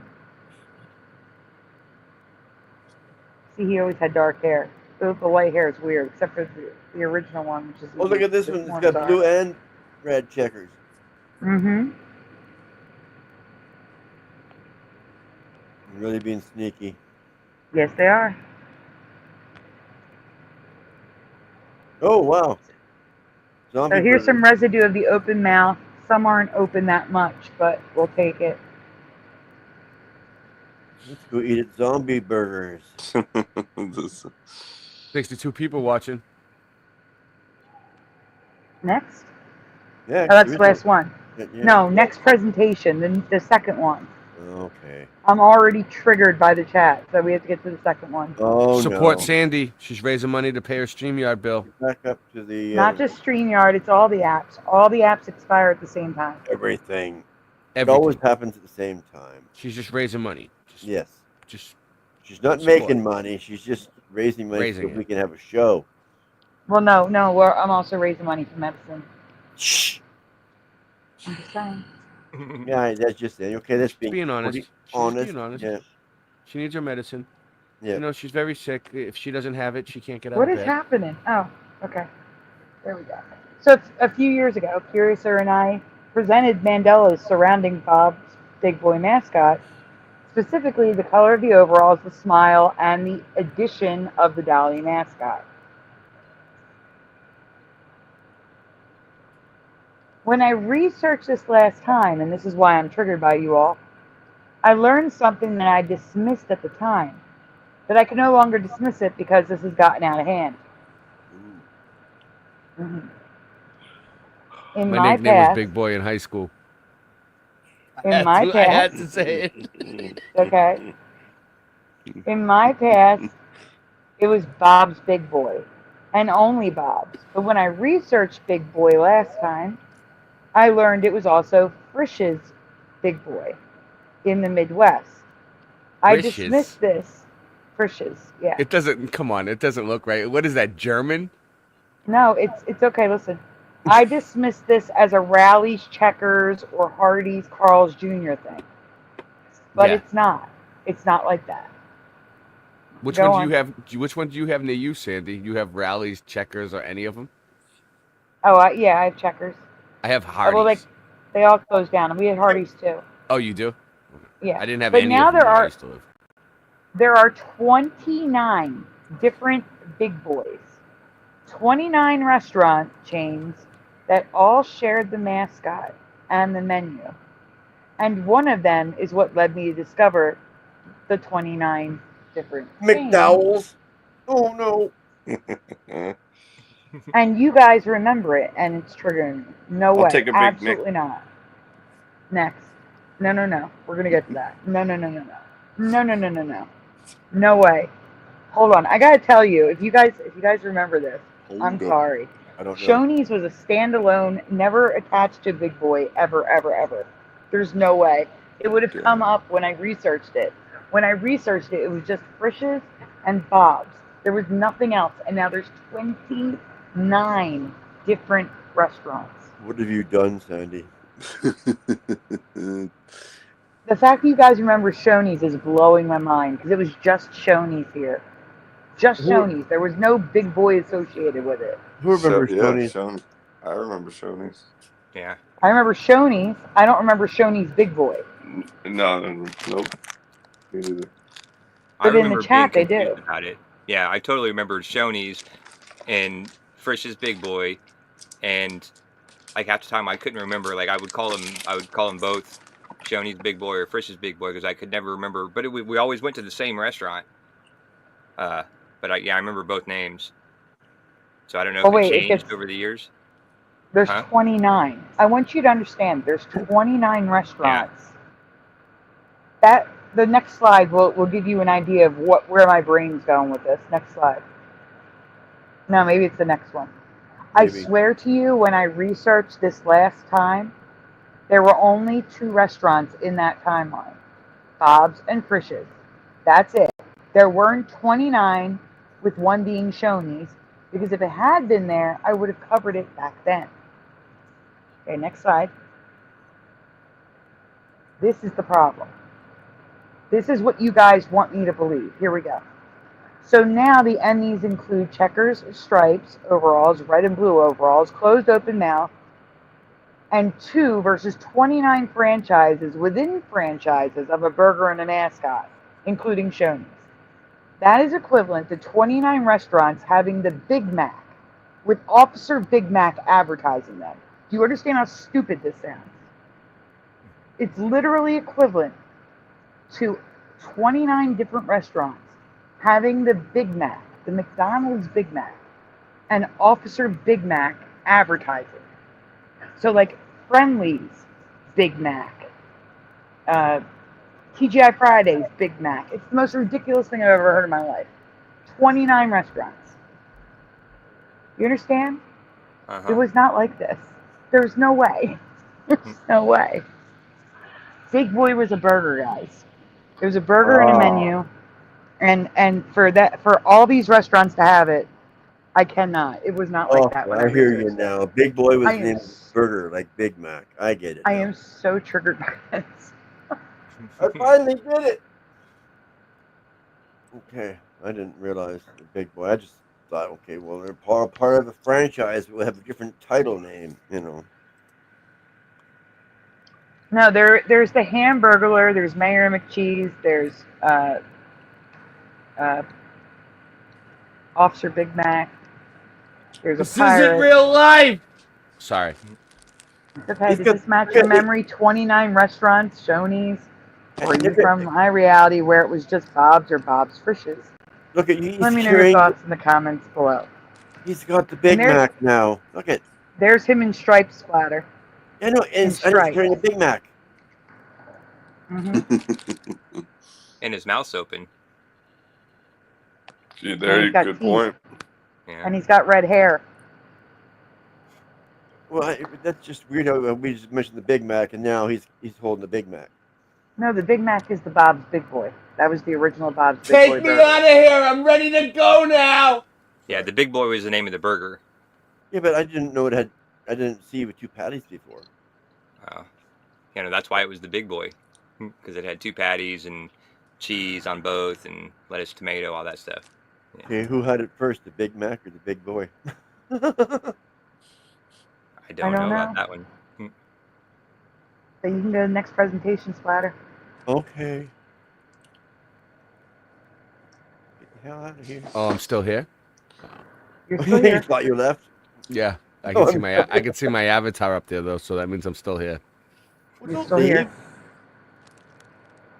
See, he always had dark hair. The white hair is weird, except for the original one, which is. Oh, look at this one. It's got blue and red checkers. Mm-hmm. Really being sneaky. Yes, they are. Oh wow. Zombie So here's burger. some residue of the open mouth. Some aren't open that much, but we'll take it. Let's go eat at zombie burgers. This- 62 people watching. Next. Yeah. Oh, that's the last one. Yeah. No, next presentation, the second one. Okay. I'm already triggered by the chat, so we have to get to the second one. Oh Support no. Sandy. She's raising money to pay her StreamYard bill. Back up to the. Not just StreamYard, it's all the apps. All the apps expire at the same time. everything. It Everything. always happens at the same time. She's just raising money. Yes. Just She's not Support. making money. She's just raising money Raising so it. we can have a show. Well, no, I'm also raising money for medicine. Shh. I'm just saying. Yeah, that's just it. Okay, that's being honest. pretty She's honest. being honest. Yeah. She needs her medicine. Yeah. You know, she's very sick. If she doesn't have it, she can't get out What of is bed. happening? Oh, okay. There we go. So a few years ago, Curiouser and I presented Mandelas surrounding Bob's Big Boy mascot, specifically the color of the overalls, the smile, and the addition of the Dolly mascot. When I researched this last time, and this is why I'm triggered by you all, I learned something that I dismissed at the time, but I can no longer dismiss it because this has gotten out of hand. Mhm. In My my nickname past, was Big Boy in high school. in my I had past, to say it. okay, in my past, it was Bob's Big Boy, and only Bob's. But when I researched Big Boy last time, I learned it was also Frisch's Big Boy in the Midwest. I Frisch's? dismissed this. Frisch's, yeah. It doesn't. Come on, it doesn't look right. What is that? German? No, it's okay. Listen, I dismissed this as a Rally's, Checkers, or Hardee's, Carl's Jr. thing, but Yeah. it's not. It's not like that. Which Go one do on. you have? Which one do you have near you, Sandy? You have Rallies, Checkers, or any of them? Oh, yeah, I have Checkers. I have Oh, Hardee's. well, they all closed down, and we had Hardee's too. Oh, you do? Yeah, I didn't have but any now of them there where I are. used to live. There are 29 different Big Boys, 29 restaurant chains that all shared the mascot and the menu. And one of them is what led me to discover the 29 different chains. McDowell's. Oh no. And you guys remember it, and it's triggering me. No I'll way. take a Big Mac. Absolutely not. Next. No. We're going to get to that. No. No. No way. Hold on. I got to tell you, if you guys remember this, I'm sorry. I don't know. Shoney's was a standalone, never attached to Big Boy, ever. There's no way. It would have come up when I researched it. When I researched it, it was just Frisch's and Bob's. There was nothing else. And now there's 29 different restaurants. What have you done, Sandy? The fact that you guys remember Shoney's is blowing my mind because it was just Shoney's here. Just Shoney's. There was no Big Boy associated with it. Who remembers Shoney's? Shoney's. I remember Shoney's. Yeah. I remember Shoney's. I don't remember Shoney's Big Boy. No, nope. Me neither. I But in the remember chat, being they confused do. about it. Yeah, I totally remember Shoney's and Frisch's Big Boy, and like half the time I couldn't remember. Like I would call them both Shoney's Big Boy or Frisch's Big Boy because I could never remember. But we always went to the same restaurant. But I remember both names. So I don't know if it changed over the years. There's 29. I want you to understand. There's 29 restaurants. Yeah. The next slide will give you an idea of where my brain's going with this. Next slide. No, maybe it's the next one. Maybe. I swear to you, when I researched this last time, there were only 2 restaurants in that timeline. Bob's and Frisch's. That's it. There weren't 29 with one being Shoney's, because if it had been there, I would have covered it back then. Okay, next slide. This is the problem. This is what you guys want me to believe. Here we go. So now the Emmys include checkers, stripes, overalls, red and blue overalls, closed open mouth, and 2 versus 29 franchises within franchises of a burger and a mascot, including Shoney's. That is equivalent to 29 restaurants having the Big Mac, with Officer Big Mac advertising them. Do you understand how stupid this sounds? It's literally equivalent to 29 different restaurants having the Big Mac, the McDonald's Big Mac, and Officer Big Mac advertising. So like Friendly's Big Mac, TGI Fridays Big Mac. It's the most ridiculous thing I've ever heard in my life. 29 restaurants. You understand? It was not like this. There's no way. There's no way. Big Boy was a burger, guys. There was a burger and a menu, and for all these restaurants to have it, I cannot. It was not like that. When I hear you now. Big Boy was named burger, like Big Mac. I get it. I am so triggered by this. I finally did it. Okay, I didn't realize the Big Boy. I just thought, okay, well, they're part of the franchise. We'll have a different title name, you know. No, there's the Hamburglar, there's Mayor McCheese, there's Officer Big Mac, there's a pirate. This isn't real life! Sorry. Okay, does this match your memory? 29 restaurants, Shoney's, or you from my reality where it was just Bob's or Bob's Frisch's? Look at you. Let me know your thoughts in the comments below. He's got the Big Mac now. Look at. There's him in striped splatter. I know, and he's carrying a Big Mac. Mm-hmm. And his mouth's open. Gee, there you go. Good point. Yeah. And he's got red hair. Well, that's just weird how we just mentioned the Big Mac, and now he's holding the Big Mac. No, the Big Mac is the Bob's Big Boy. That was the original Bob's Big Boy. Take me out of here! I'm ready to go now! Yeah, the Big Boy was the name of the burger. Yeah, but I didn't know it had. I didn't see it with 2 patties before. Oh, yeah, no, that's why it was the Big Boy, because it had 2 patties and cheese on both, and lettuce, tomato, all that stuff. Yeah. Okay, who had it first, the Big Mac or the Big Boy? I don't know about that one. So you can go to the next presentation, Splatter. Okay. hell out of here. Oh, I'm still here. You're still You here. thought you left? Yeah, I Oh, can see I'm my I can see my avatar up there though, so that means I'm still here. Well, You're don't still here. leave.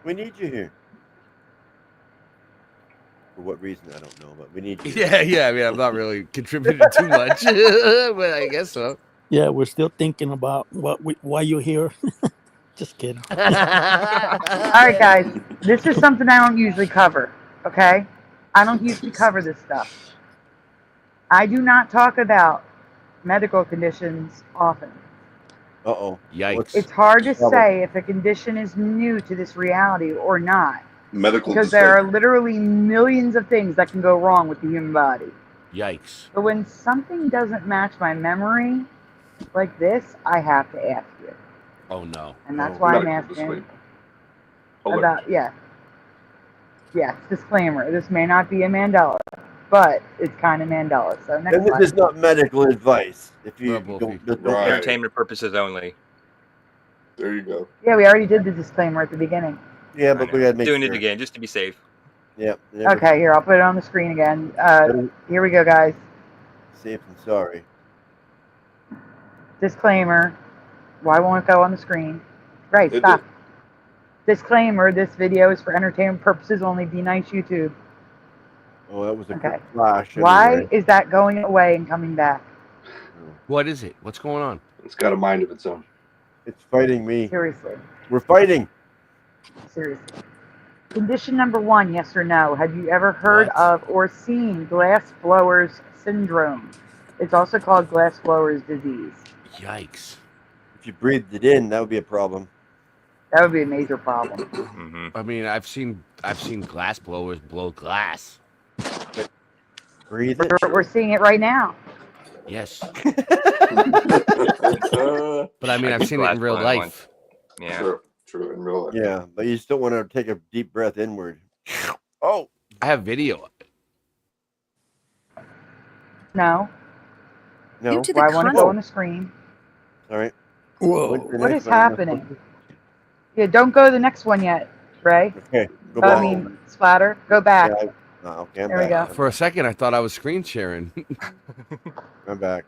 We need you here. For what reason, I don't know, but we need you here. Yeah. I mean, I'm not really contributing too much, but I guess so. Yeah, we're still thinking about why you're here. Just kidding. All right, guys. This is something I don't usually cover. Okay, I don't usually cover this stuff. I do not talk about medical conditions often. Uh-oh. Yikes. It's hard to Trouble. say if a condition is new to this reality or not, Medical because there are disclaimer. literally millions of things that can go wrong with the human body. Yikes. But when something doesn't match my memory, like this, I have to ask you. Oh no. And that's Oh. why I'm Medical asking disclaimer. Alert. about, yes, disclaimer. This may not be a Mandela, but it's kind of Mandela. So next And this slide. is not medical advice. If you Well, don't Right. Entertainment purposes only. There you go. Yeah, we already did the disclaimer at the beginning. Yeah, I but know. we gotta make Doing sure. it again just to be safe. Yep. Never Okay, here, I'll put it on the screen again. better Here we go, guys. safe than sorry. Disclaimer. Why won't it go on the screen? Right, It stop. Disclaimer, this video is for entertainment purposes only. Be nice, YouTube. Oh, that was a Okay. quick flash. Why Anyway. is that going away and coming back? What is it? What's going on? It's got a mind of its own. It's fighting me. Seriously. We're fighting. Seriously. Condition number 1, yes or no. Have you ever heard What? of or seen glass blowers syndrome? It's also called glass blowers disease. Yikes. If you breathed it in, that would be a problem. That would be a major problem. Hmm. I mean, I've seen glass blowers blow glass. Breathe it. We're seeing it right now. Yes. True, But I mean, I I've did seen it in glass real blowing life. Yeah. true, in real life. Yeah, but you still want to take a deep breath inward. Oh, I have video of it. No. no. Due to the Why won't it go on the screen? All right. Whoa. What is happening? Yeah, don't go to the next one yet, Ray. Okay, go I back. mean, Splatter. Go back. Yeah, okay, I'm There we back. go. For a second, I thought I was screen sharing. I'm back.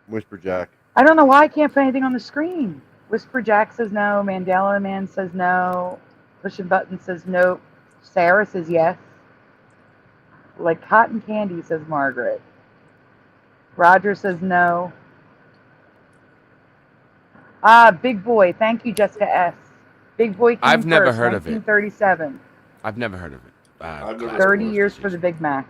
Whisper Jack. I don't know why I can't put anything on the screen. Whisper Jack says no. Mandela Man says no. Pushing Button says nope. Sarah says yes. Like cotton candy, says Margaret. Roger says no. Big Boy. Thank you, Jessica S. Big Boy came I've never first, heard of it. 1937. I've never heard of it. I've never glass 30 blowers years for disease. the Big Mac.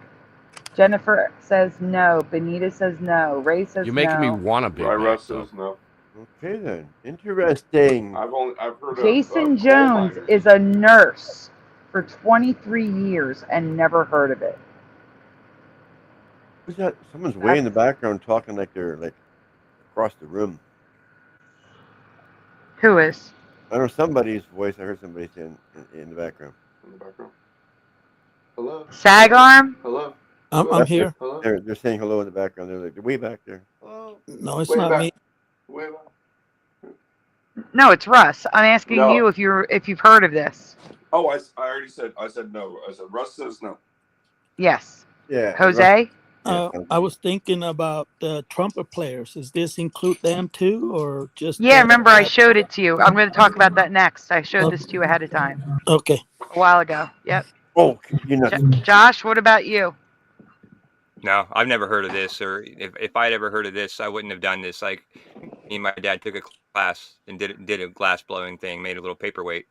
Jennifer says no. Benita says no. Ray says You're making me no. want a big Right, Mac, Russ though. says no. Okay then. Interesting. I've heard Jason of coal Jones miners. is a nurse for 23 years and never heard of it. Who's that? Someone's way in the background talking like they're like across the room. Who is? I don't know somebody's voice. I heard somebody saying in the background. in the background. Hello. Sagarm? Hello. I'm here. Hello. They're saying hello in the background. They're like they're way back there. Hello. No, it's Way not back. me. Way back. No, it's Russ. I'm asking No. you if you've heard of this. Oh, I already said. I said no. I said Russ says no. Yes. Yeah. Jose? I was thinking about the trumpet players. Does this include them too, or just? Yeah, remember I showed it to you. I'm going to talk about that next. I showed this to you ahead of time. Okay. A while ago. Yep. Oh, you know. Josh, what about you? No, I've never heard of this. Or if I'd ever heard of this, I wouldn't have done this. Like me and my dad took a class and did a glass blowing thing, made a little paperweight.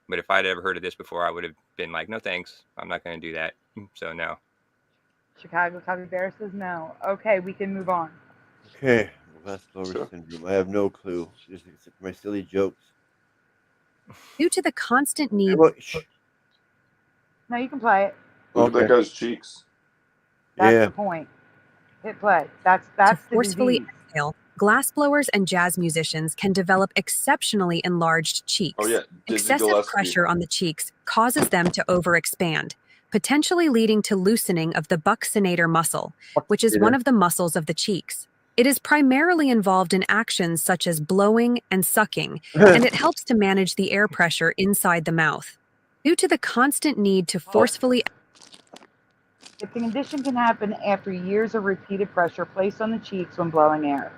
But if I'd ever heard of this before, I would have been like, no thanks, I'm not going to do that. So no. Chicago Copy Bear says no. Okay, we can move on. Okay. Glass blower Sure. syndrome. I have no clue. Just my silly jokes. Due to the constant Hey, need well, shh. No, you can play it. Look at Okay. that guy's cheeks. That's Yeah. the point. Hit play. That's to the forcefully disease. exhale, glassblowers and jazz musicians can develop exceptionally enlarged cheeks. Oh yeah. Dizzy Excessive Gillespie. pressure on the cheeks causes them to overexpand, potentially leading to loosening of the buccinator muscle, which is one of the muscles of the cheeks. It is primarily involved in actions such as blowing and sucking, and it helps to manage the air pressure inside the mouth. Due to the constant need to forcefully The condition can happen after years of repeated pressure placed on the cheeks when blowing air.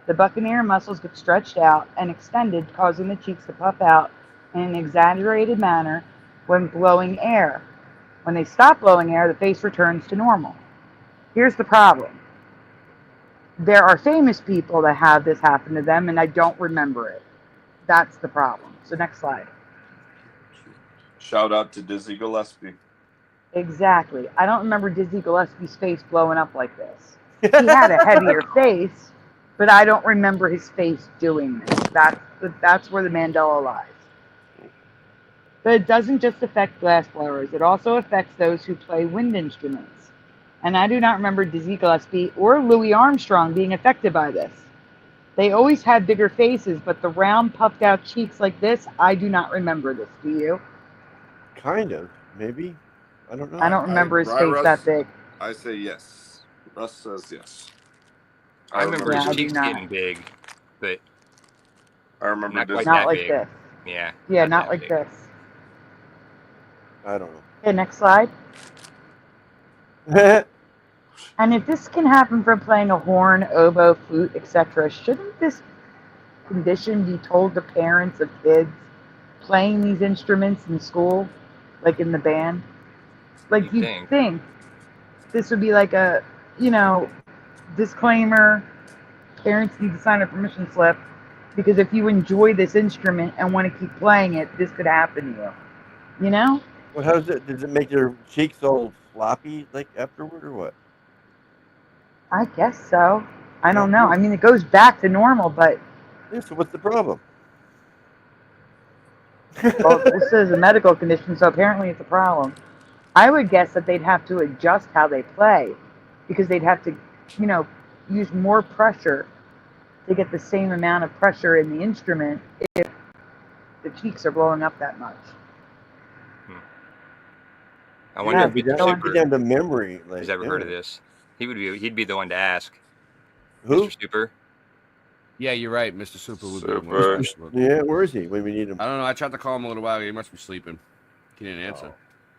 The buccal muscles get stretched out and extended, causing the cheeks to puff out in an exaggerated manner when blowing air. When they stop blowing air, the face returns to normal. Here's the problem. There are famous people that have this happen to them, and I don't remember it. That's the problem. So next slide. Shout out to Dizzy Gillespie. Exactly. I don't remember Dizzy Gillespie's face blowing up like this. He had a heavier face, but I don't remember his face doing this. That's where the Mandela lies. But it doesn't just affect glass blowers. It also affects those who play wind instruments. And I do not remember Dizzy Gillespie or Louis Armstrong being affected by this. They always had bigger faces, but the round, puffed out cheeks like this, I do not remember this. Do you? Kind of, maybe. I don't know. I don't remember his face Russ, that big. I say yes. Russ says yes. I remember Yeah, his I do cheeks not. getting big, but I remember not Dizzy. quite Not that like big. this. Yeah. Yeah, not that like big. this. I don't Okay, next slide. know. And if this can happen from playing a horn, oboe, flute, etc., shouldn't this condition be told to parents of kids playing these instruments in school, like in the band? Like You'd you'd think this would be like a, disclaimer. Parents need to sign a permission slip because if you enjoy this instrument and want to keep playing it, this could happen to you. You know? Well, how does it? Does it make your cheeks all floppy like afterward, or what? I guess so. I don't Yeah. know. I mean, it goes back to normal, but Yeah, so what's the problem? well, this is a medical condition, so apparently it's a problem. I would guess that they'd have to adjust how they play because they'd have to, use more pressure to get the same amount of pressure in the instrument if the cheeks are blowing up that much. I wonder if Get Mr. down, Super get down to memory. Like, has ever heard of this. He'd be the one to ask. Who? Mr. Super. Yeah, you're right. Mr. Super would be the Super. one to ask about that. Yeah, where is he when we need him? I don't know. I tried to call him a little while ago. He must be sleeping. He didn't answer.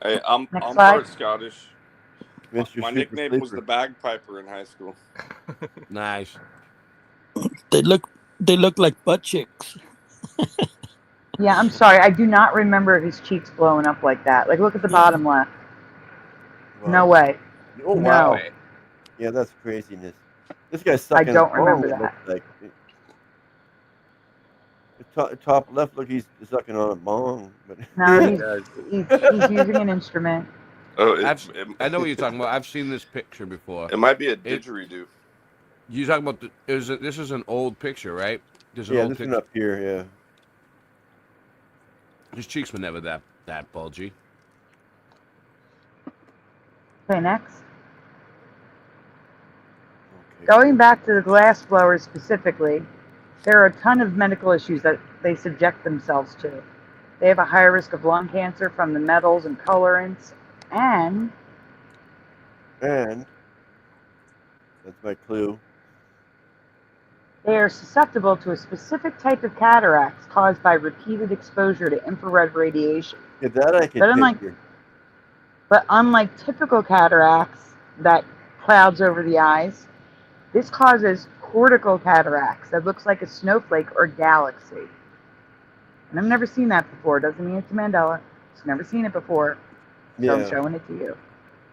Hey, I'm Next part slide. Scottish. Mr. My Super nickname was Sleeper. the bagpiper in high school. Nice. They look like butt cheeks. Yeah, I'm sorry. I do not remember his cheeks blowing up like that. Like, look at the bottom left. No Wow. way. Oh wow. No. Yeah, that's craziness. This guy's sucking. don't a bone, remember it that. looks like. The top left, look, he's sucking on a bong. But No, he's using an instrument. Oh, I know what you're talking about. I've seen this picture before. It might be a didgeridoo. You talking about this is an old picture, right? There's an yeah, old this picture. one up here, yeah. His cheeks were never that bulgy. Okay, next. Okay. Going back to the glass blowers specifically, there are a ton of medical issues that they subject themselves to. They have a higher risk of lung cancer from the metals and colorants, and And that's my clue. they are susceptible to a specific type of cataracts caused by repeated exposure to infrared radiation. Yeah, that I can But unlike- picture. But unlike typical cataracts that clouds over the eyes, this causes cortical cataracts that looks like a snowflake or galaxy. And I've never seen that before. Doesn't mean it's Mandela. Just never seen it before. So Yeah. I'm showing it to you.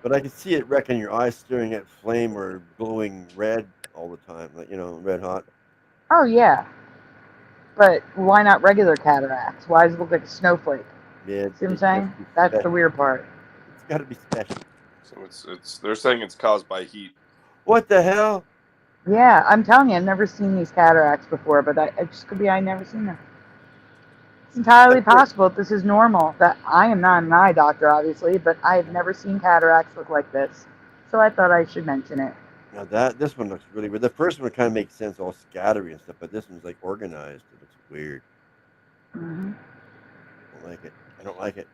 But I can see it wrecking your eyes, staring at flame or glowing red all the time, like red hot. Oh yeah. But why not regular cataracts? Why does it look like a snowflake? Yeah, See what I'm saying? That's the weird part. It's got to be special. So it's they're saying it's caused by heat. What the hell? Yeah, I'm telling you, I've never seen these cataracts before, but it just could be I've never seen them. It's entirely possible that this is normal. That I am not an eye doctor, obviously, but I've never seen cataracts look like this. So I thought I should mention it. Now this one looks really weird. The first one kind of makes sense, all scattery and stuff, but this one's like organized. It looks weird. Hmm. I don't like it. I don't like it.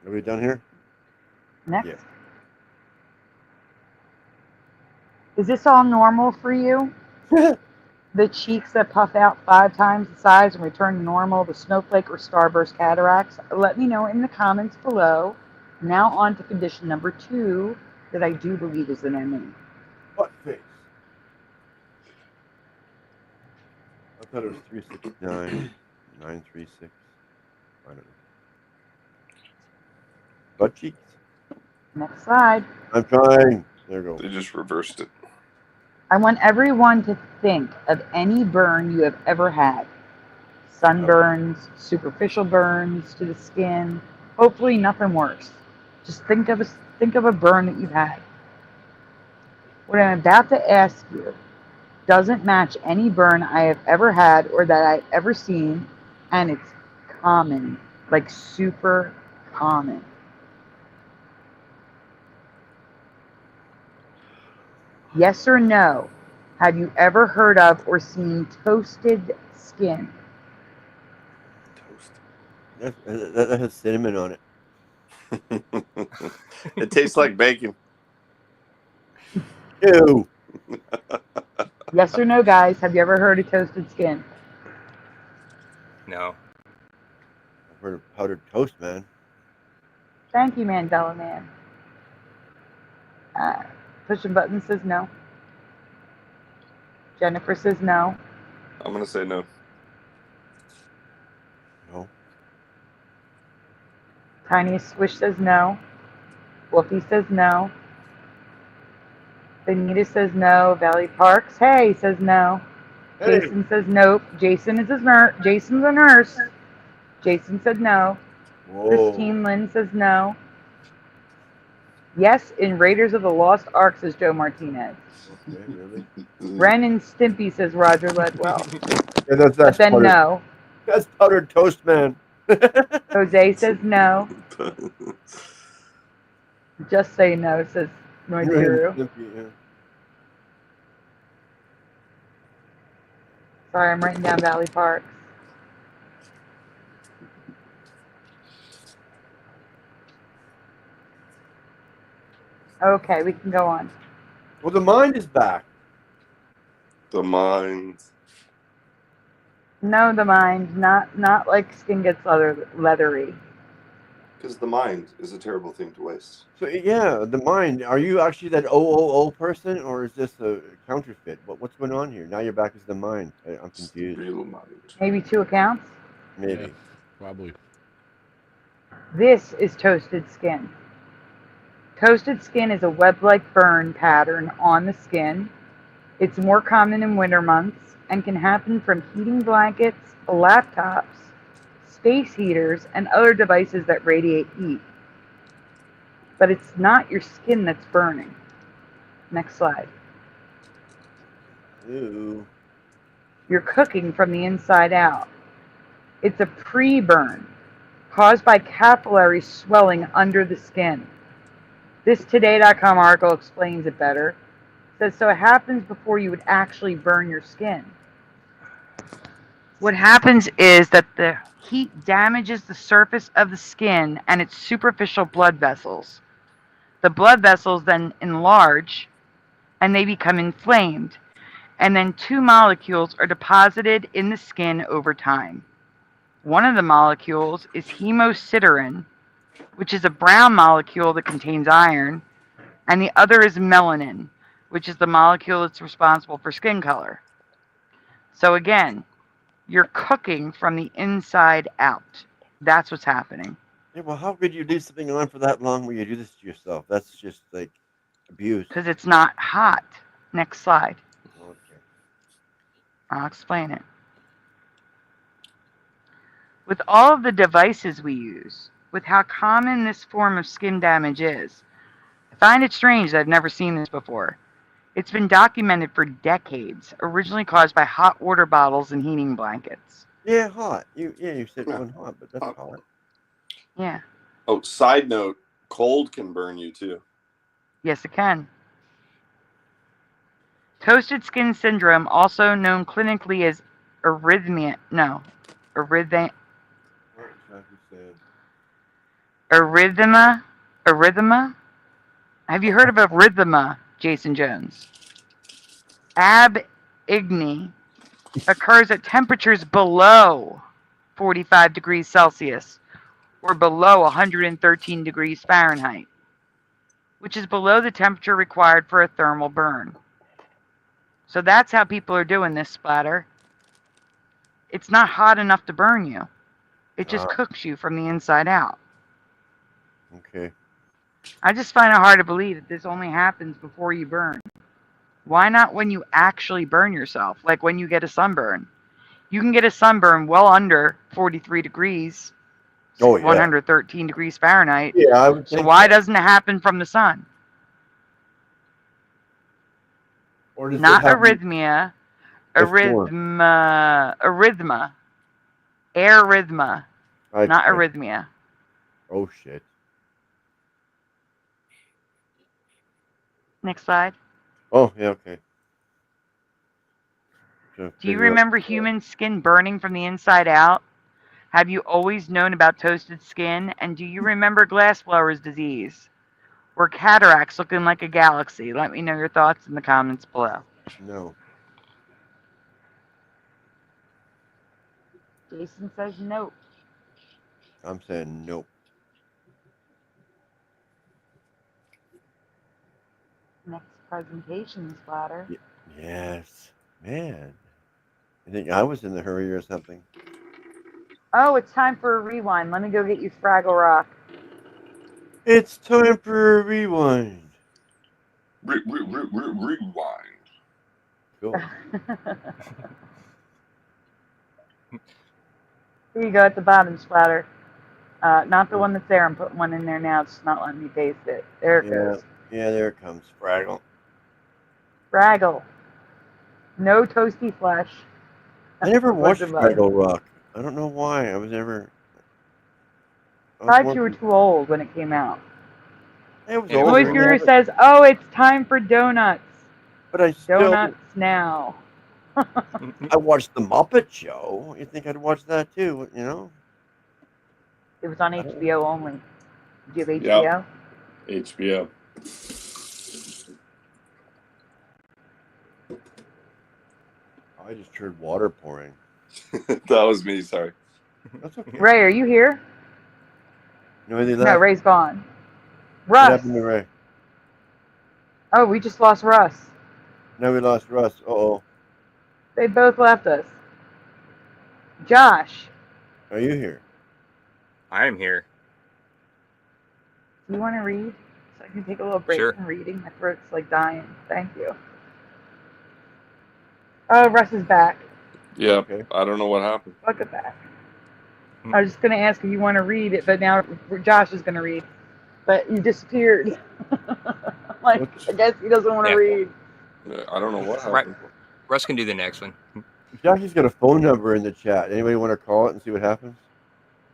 Are we done here? Next. Yeah. Is this all normal for you? The cheeks that puff out 5 times the size and return to normal, the snowflake or starburst cataracts? Let me know in the comments below. Now on to condition number 2 that I do believe is an ME. Butt face. I thought it was 369, 936. I don't know. Butt cheeks. Next slide. I'm trying. There you go. They just reversed it. I want everyone to think of any burn you have ever had. Sunburns, superficial burns to the skin. Hopefully nothing worse. Just think of a burn that you've had. What I'm about to ask you doesn't match any burn I have ever had or that I've ever seen, and it's common, like super common. Yes or no? Have you ever heard of or seen toasted skin? That has cinnamon on it. It tastes like bacon. Ew. Yes or no, guys? Have you ever heard of toasted skin? No. I've heard of powdered toast, man. Thank you, Mandela Man. Pushing Button says no. Jennifer says no. I'm gonna say no. No. Tiniest Swish says no. Wolfie says no. Benita says no. Valley Parks, hey, says no. Hey. Jason says nope. Jason is a nurse. Jason's a nurse. Jason said no. Whoa. Christine Lynn says no. Yes, in Raiders of the Lost Ark, says Joe Martinez. Okay, really? Ren and Stimpy, says Roger Ledwell. Yeah, that's But then powdered, no. That's powdered toast, man. Jose says no. Just say no, says Noijiru. Yeah. Sorry, I'm writing down Valley Parks. Okay, we can go on. Well, the mind is back. The mind. No, the mind, not like skin gets leathery. Because the mind is a terrible thing to waste. So yeah, the mind. Are you actually that OOO person, or is this a counterfeit? What's going on here? Now you're back as the mind. I'm confused. Real mind. Maybe 2 accounts. Maybe. Yeah, probably. This is toasted skin. Toasted skin is a web-like burn pattern on the skin. It's more common in winter months and can happen from heating blankets, laptops, space heaters, and other devices that radiate heat. But it's not your skin that's burning. Next slide. Ooh. You're cooking from the inside out. It's a pre-burn caused by capillary swelling under the skin. This Today.com article explains it better. It says, so it happens before you would actually burn your skin. What happens is that the heat damages the surface of the skin and its superficial blood vessels. The blood vessels then enlarge and they become inflamed. And then 2 molecules are deposited in the skin over time. One of the molecules is hemosiderin, which is a brown molecule that contains iron, and the other is melanin, which is the molecule that's responsible for skin color. So again, you're cooking from the inside out. That's what's happening. Yeah, well, how could you leave something on for that long when you do this to yourself? That's just like abuse. Because it's not hot. Next slide. Okay. I'll explain it. With all of the devices we use, with how common this form of skin damage is, I find it strange that I've never seen this before. It's been documented for decades, originally caused by hot water bottles and heating blankets. Yeah, hot. You said one hot, but that's hot. Yeah. Oh, side note, cold can burn you too. Yes, it can. Toasted skin syndrome, also known clinically as arrhythmia. Arrhythma? Have you heard of arrhythma, Jason Jones? Ab igni occurs at temperatures below 45 degrees Celsius, or below 113 degrees Fahrenheit, which is below the temperature required for a thermal burn. So that's how people are doing this splatter. It's not hot enough to burn you. It just cooks you from the inside out. Okay. I just find it hard to believe that this only happens before you burn. Why not when you actually burn yourself, like when you get a sunburn? You can get a sunburn well under 43 degrees, Oh, yeah. 113 degrees Fahrenheit. Yeah, I would So think why so. doesn't it happen from the sun? Or does Not it happen arrhythmia, before? arrhythma, arrhythma, not Okay. arrhythmia. Oh, shit. Next slide. Oh, yeah, okay. Do you remember human skin burning from the inside out? Have you always known about toasted skin? And do you remember glassblower's disease? Or cataracts looking like a galaxy? Let me know your thoughts in the comments below. No. Jason says nope. I'm saying nope. Next presentation splatter. Yes. Man. I think I was in the hurry or something. Oh, it's time for a rewind. Let me go get you Fraggle Rock. It's time for a rewind. Rewind. Cool. Here you go at the bottom, splatter. Not the one that's there. I'm putting one in there now. It's not letting me taste it. There it goes. Yeah, there it comes. Fraggle. Fraggle. No toasty flesh. I never watched What's it Fraggle Rock. I don't know why. I was Probably you were too old when it came out. It was Noise older. Guru says, "Oh, it's time for donuts." But I still. Donuts now. I watched the Muppet Show. You think I'd watch that too? You know. It was on HBO only. Do you have HBO? Yep. HBO. I just heard water pouring. That was me. Sorry. That's okay. Ray, are you here? No, they No, left. Ray's gone. What Russ. happened to Ray? Oh, we just lost Russ. Now we lost Russ. Uh-oh. They both left us. Josh, Are you here? I am here. do you want to read? So I can take a little break Sure. from reading. My throat's like dying. Thank you. Oh, Russ is back. Yeah. Okay. I don't know what happened. Look at that. I was just going to ask if you want to read it, but now Josh is going to read. But you disappeared. I guess he doesn't want to read. I don't know what Right. happened. Russ can do the next one. Josh's got a phone number in the chat. Anybody want to call it and see what happens?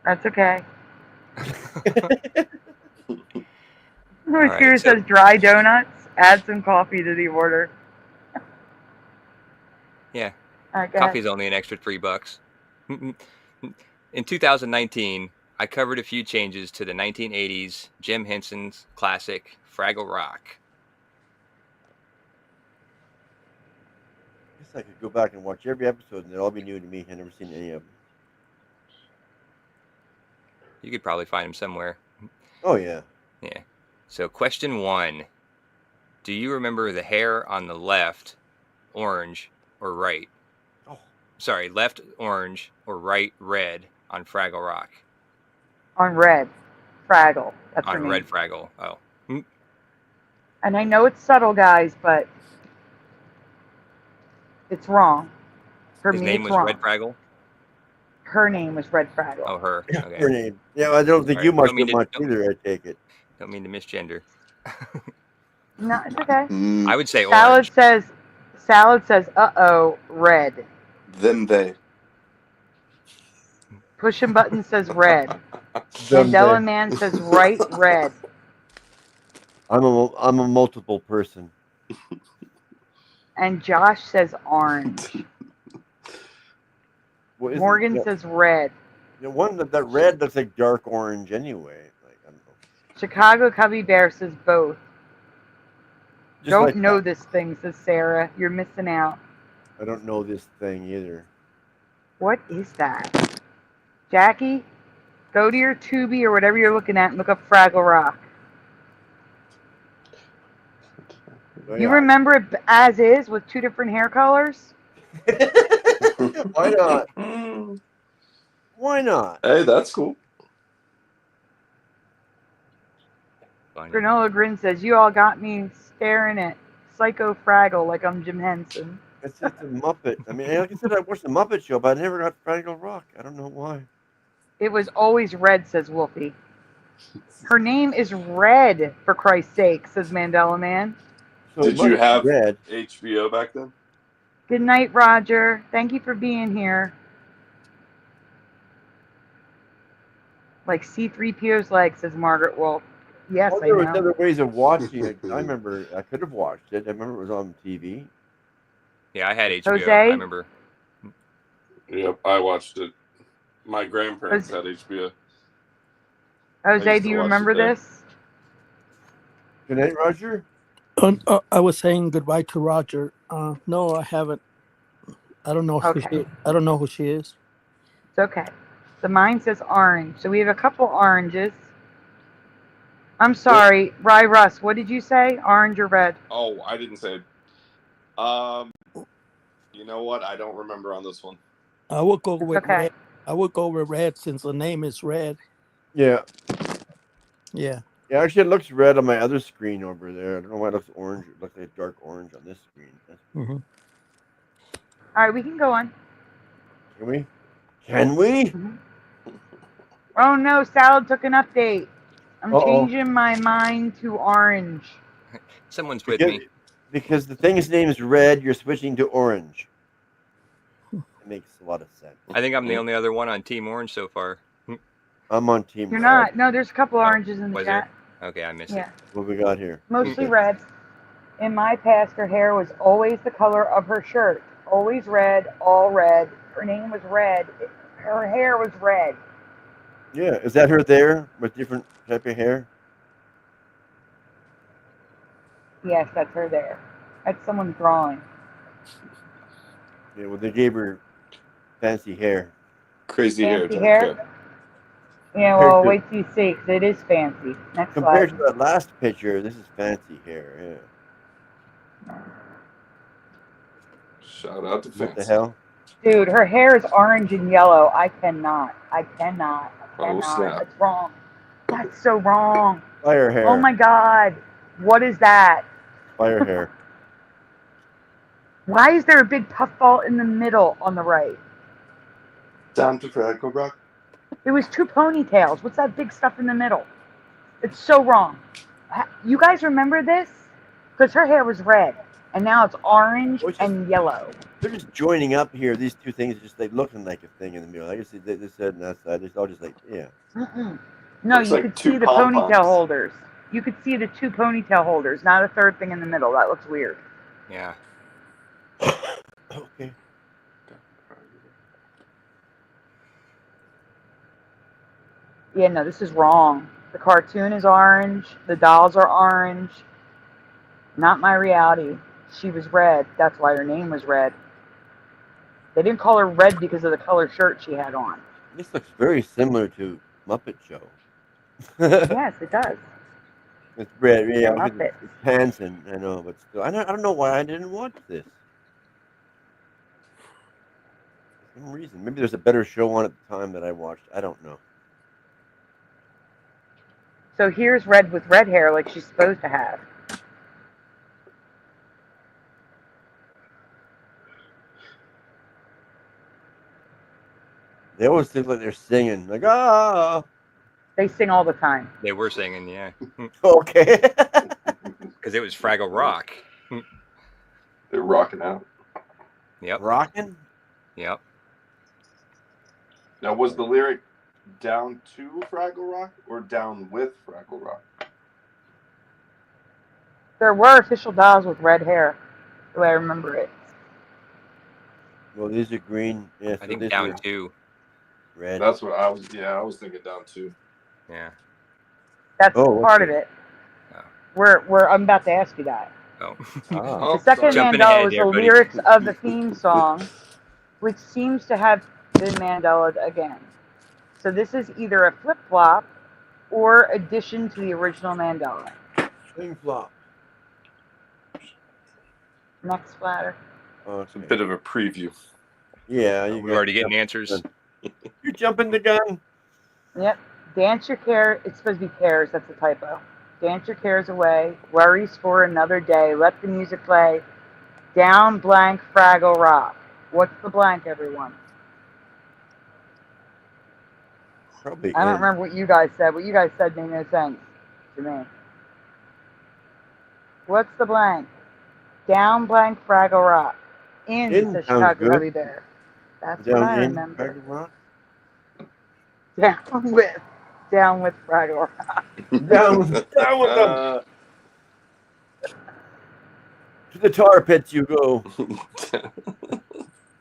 That's okay. right, Here so- says dry donuts. Add some coffee to the order. Yeah. All right, go ahead. Coffee's only an extra $3. In 2019, I covered a few changes to the 1980s Jim Henson's classic Fraggle Rock. I guess I could go back and watch every episode and they'll all be new to me. I've never seen any of them. You could probably find them somewhere. Oh, yeah. Yeah. So question 1. Do you remember the hair on the left orange or right? Oh. Sorry, left orange or right red on Fraggle Rock? On red. Fraggle. That's her On name. red Fraggle. Oh. And I know it's subtle, guys, but it's wrong. For His me, name it's was wrong. Red Fraggle? Her name was Red Fraggle. Oh, her. Okay. Her name. Yeah, I don't think All you right, must don't mean have to- much don't- either, I take it. Don't mean to misgender. No, it's okay. I would say Salad orange. says, uh-oh, red. Then they. Pushing button says red. Them Mandela they. Man says right red. I'm a multiple person. And Josh says orange. Well, isn't- Morgan yeah, says red. the one that red looks like dark orange anyway. Like I don't know. Chicago Cubby Bear says both. Just Don't like know that. this thing, says Sarah. You're missing out. I don't know this thing either. What is that? Jackie? Go to your Tubi or whatever you're looking at and look up Fraggle Rock. Oh, You yeah. remember it as is with 2 different hair colors? Why not? Why not? Hey, that's cool. Funny. Granola Grin says, you all got me staring at Psycho Fraggle like I'm Jim Henson. It's just a Muppet. I mean, like I said, I watched the Muppet Show, but I never got Fraggle Rock. I don't know why. It was always Red, says Wolfie. Her name is Red, for Christ's sake, says Mandela Man. So Did you have Red? HBO back then? Good night, Roger. Thank you for being here. Like C-3PO's leg, says Margaret Wolf. Yes, Well, I there was know. other ways of watching it. I remember I could have watched it. I remember it was on TV. Yeah, I had HBO. Jose? I remember. Yep, I watched it. My grandparents had HBO. Jose, used do to you watch remember it there. this? Good night, Roger. I was saying goodbye to Roger. No, I haven't. I don't know. Okay. I don't know who she is. It's okay. The mine says orange. So we have a couple oranges. I'm sorry, Rye Russ, what did you say? Orange or red? Oh, I didn't say. You know what? I don't remember on this one. I would go with okay. red. I would go with red since the name is Red. Yeah. Yeah. Yeah, actually, it looks red on my other screen over there. I don't know why it looks orange. It looks like dark orange on this screen. Mm-hmm. All right, we can go on. Can we? Can we? Oh no, Salad took an update. I'm Uh-oh. changing my mind to orange. Someone's with me. Because the thing's name is red, you're switching to orange. It makes a lot of sense. I think I'm the only other one on Team Orange so far. I'm on team You're red. not. No, there's a couple oranges in the Was chat. there? Okay, I missed Yeah, it. What we got here? mostly red. In my past, her hair was always the color of her shirt. Always red, all red. Her name was Red. Her hair was red. Yeah, is that her there with different type of hair? Yes, that's her there. That's someone's drawing. Yeah, well, they gave her fancy hair. Crazy Fancy hair. hair? Okay. Yeah, well, wait till you see, because it is fancy. Next Compared slide. to that last picture, this is fancy hair. Yeah. Shout out to What the Fancy. hell? Dude, her hair is orange and yellow. I cannot. Oh, snap. That's wrong. That's so wrong. Fire hair. Oh my God. What is that? Fire hair. Why is there a big puffball in the middle on the right? Down to Fraggle Rock. There was 2 ponytails. What's that big stuff in the middle? It's so wrong. You guys remember this? Because her hair was red, and now it's orange and yellow. They're just joining up here. These two things, just like looking like a thing in the middle. I guess this side and that side. It's all just like, yeah. No, Looks you like could 2 see the pom-poms. ponytail holders. You could see the 2 ponytail holders, not a third thing in the middle. That looks weird. Yeah. Okay. Yeah, no, this is wrong. The cartoon is orange. The dolls are orange. Not my reality. She was red. That's why her name was Red. They didn't call her Red because of the color shirt she had on. This looks very similar to Muppet Show. Yes, it does. It's red, yeah. Muppet. It's Hanson, I know, but still, I don't know why I didn't watch this. For some reason, maybe there's a better show on at the time that I watched. I don't know. So here's Red with red hair like she's supposed to have. They always think like they're singing, like ah. They sing all the time. They were singing, yeah. Okay. Because it was Fraggle Rock. They're rocking out. Yep. Rocking. Yep. Now, was the lyric down to Fraggle Rock or down with Fraggle Rock? There were official dolls with red hair, the way I remember it. Well, these are green. Yeah, I think down 2. Red. That's what I was. Yeah, I was thinking down 2. Yeah. That's Oh, part okay. of it. Oh. I'm about to ask you that. Oh. Ah. The second Jumping Mandela ahead was there, the buddy. lyrics of the theme song, which seems to have been Mandela again. So this is either a flip-flop or addition to the original Mandela. Swing flop. Next splatter. It's a bit of a preview. Yeah, We're already getting answers. You're jumping the gun. Yep. Dance your care. It's supposed to be cares. That's a typo. Dance your cares away. Worries for another day. Let the music play. Down blank Fraggle Rock. What's the blank, everyone? Probably. I don't remember what you guys said. What you guys said made no sense to me. What's the blank? Down blank Fraggle Rock. In says sounds Chicago good. Heavy Bear. That's Down what I in remember. Fraggle Rock? Down with Fraggle Rock. down with them. To the tar pits you go.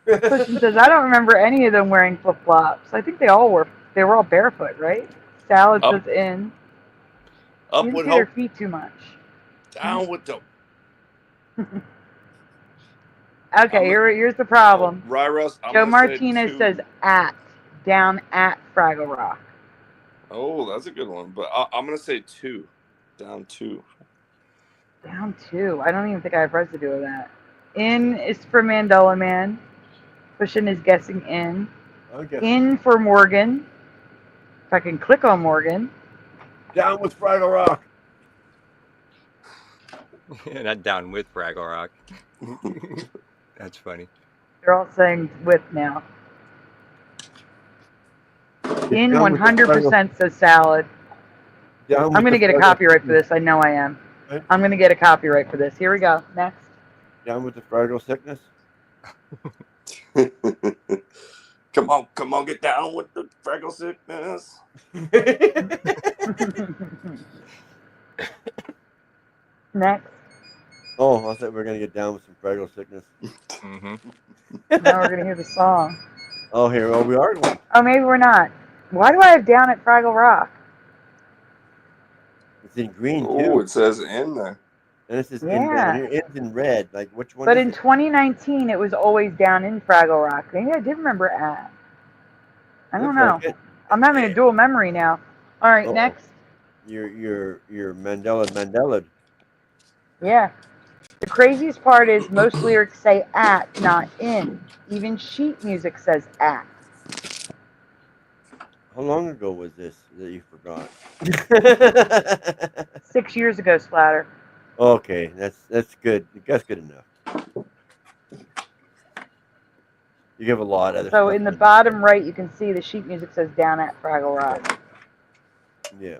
Christian says, I don't remember any of them wearing flip-flops. I think they were all barefoot, right? Salad says in. Up You didn't with see their hope. feet too much. Down with them. Okay, here's the problem. Ryros, Joe Martinez says down at Fraggle Rock. Oh, that's a good one. But I'm going to say 2. Down 2. Down 2. I don't even think I have residue of that. In is for Mandela Man. Christian is guessing in. In for Morgan. If I can click on Morgan. Down with Fraggle Rock. Not down with Fraggle Rock. That's funny. They're all saying with now. In 100% says salad. I'm going to get a copyright for this. I know I am. I'm going to get a copyright for this. Here we go. Next. Down with the Fraggle sickness. Come on, get down with the Fraggle sickness. Next. Oh, I thought we were going to get down with some Fraggle sickness. Mm-hmm. Now we're going to hear the song. Oh, here. Oh, we are going. Oh, maybe we're not. Why do I have down at Fraggle Rock? It's in green, too. Oh, it says in there. And it says in down here. It's in red. Like, which one But is in it? 2019, it was always down in Fraggle Rock. Maybe I did remember at. I don't know. Looks like it. I'm having a dual memory now. All right, next. You're Mandela. Yeah. The craziest part is most lyrics say at, not in. Even sheet music says at. How long ago was this that you forgot? 6 years ago, Splatter. Okay, that's good. That's good enough. You have a lot of. So in the bottom right, you can see the sheet music says down at Fraggle Rock. Yeah.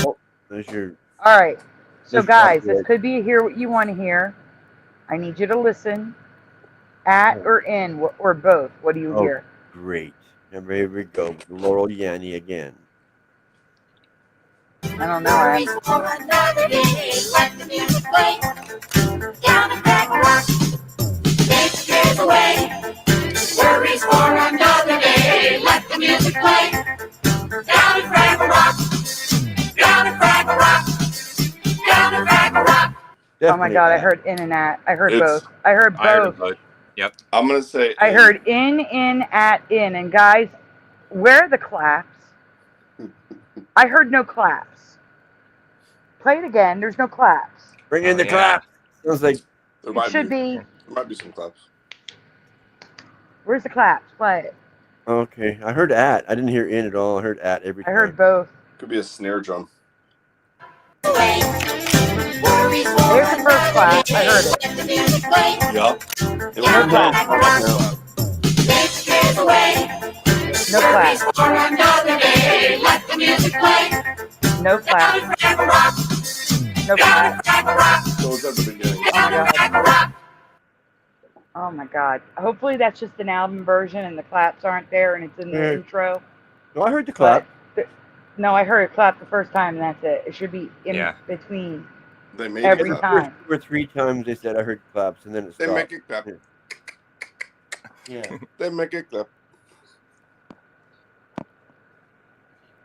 Oh, there's your. All right. So This guys, copyright. this could be hear what you want to hear. I need you to listen. At or in or both. What do you hear? Great. And here we go. Laurel Yanny again. I don't know. Worries for another day. Let the music play. Down at Fraggle Rock. Take the cares away. Worries for another day. Let the music play. Down at Fraggle Rock. Down at Fraggle Rock. Down at Fraggle Rock. Oh my God! I heard in and at. I heard both. I heard both. Yep. I'm going to say I heard in, at, in. And guys, where are the claps? I heard no claps. Play it again. There's no claps. Bring in the clap. Sounds like It should be. There might be some claps. Where's the claps? Play it. Okay. I heard at. I didn't hear in at all. I heard at every I time. heard both. Could be a snare drum. Worries for There's the first clap. I heard it. Let the music play. Yup. No clap. Take the cares away. No clap. Worries for another day. Let the music play. No Down clap. at Fraggle Rock. No Down clap. at Fraggle Rock. So it's at the beginning. Down at Fraggle Rock. Oh my God. Hopefully that's just an album version and the claps aren't there and it's in the intro. No, I heard the clap. No, I heard it clap the first time and that's it. It should be in between They make every it time. 2 or 3 times they said I heard claps and then it They stopped. make it clap. Yeah. They make it clap.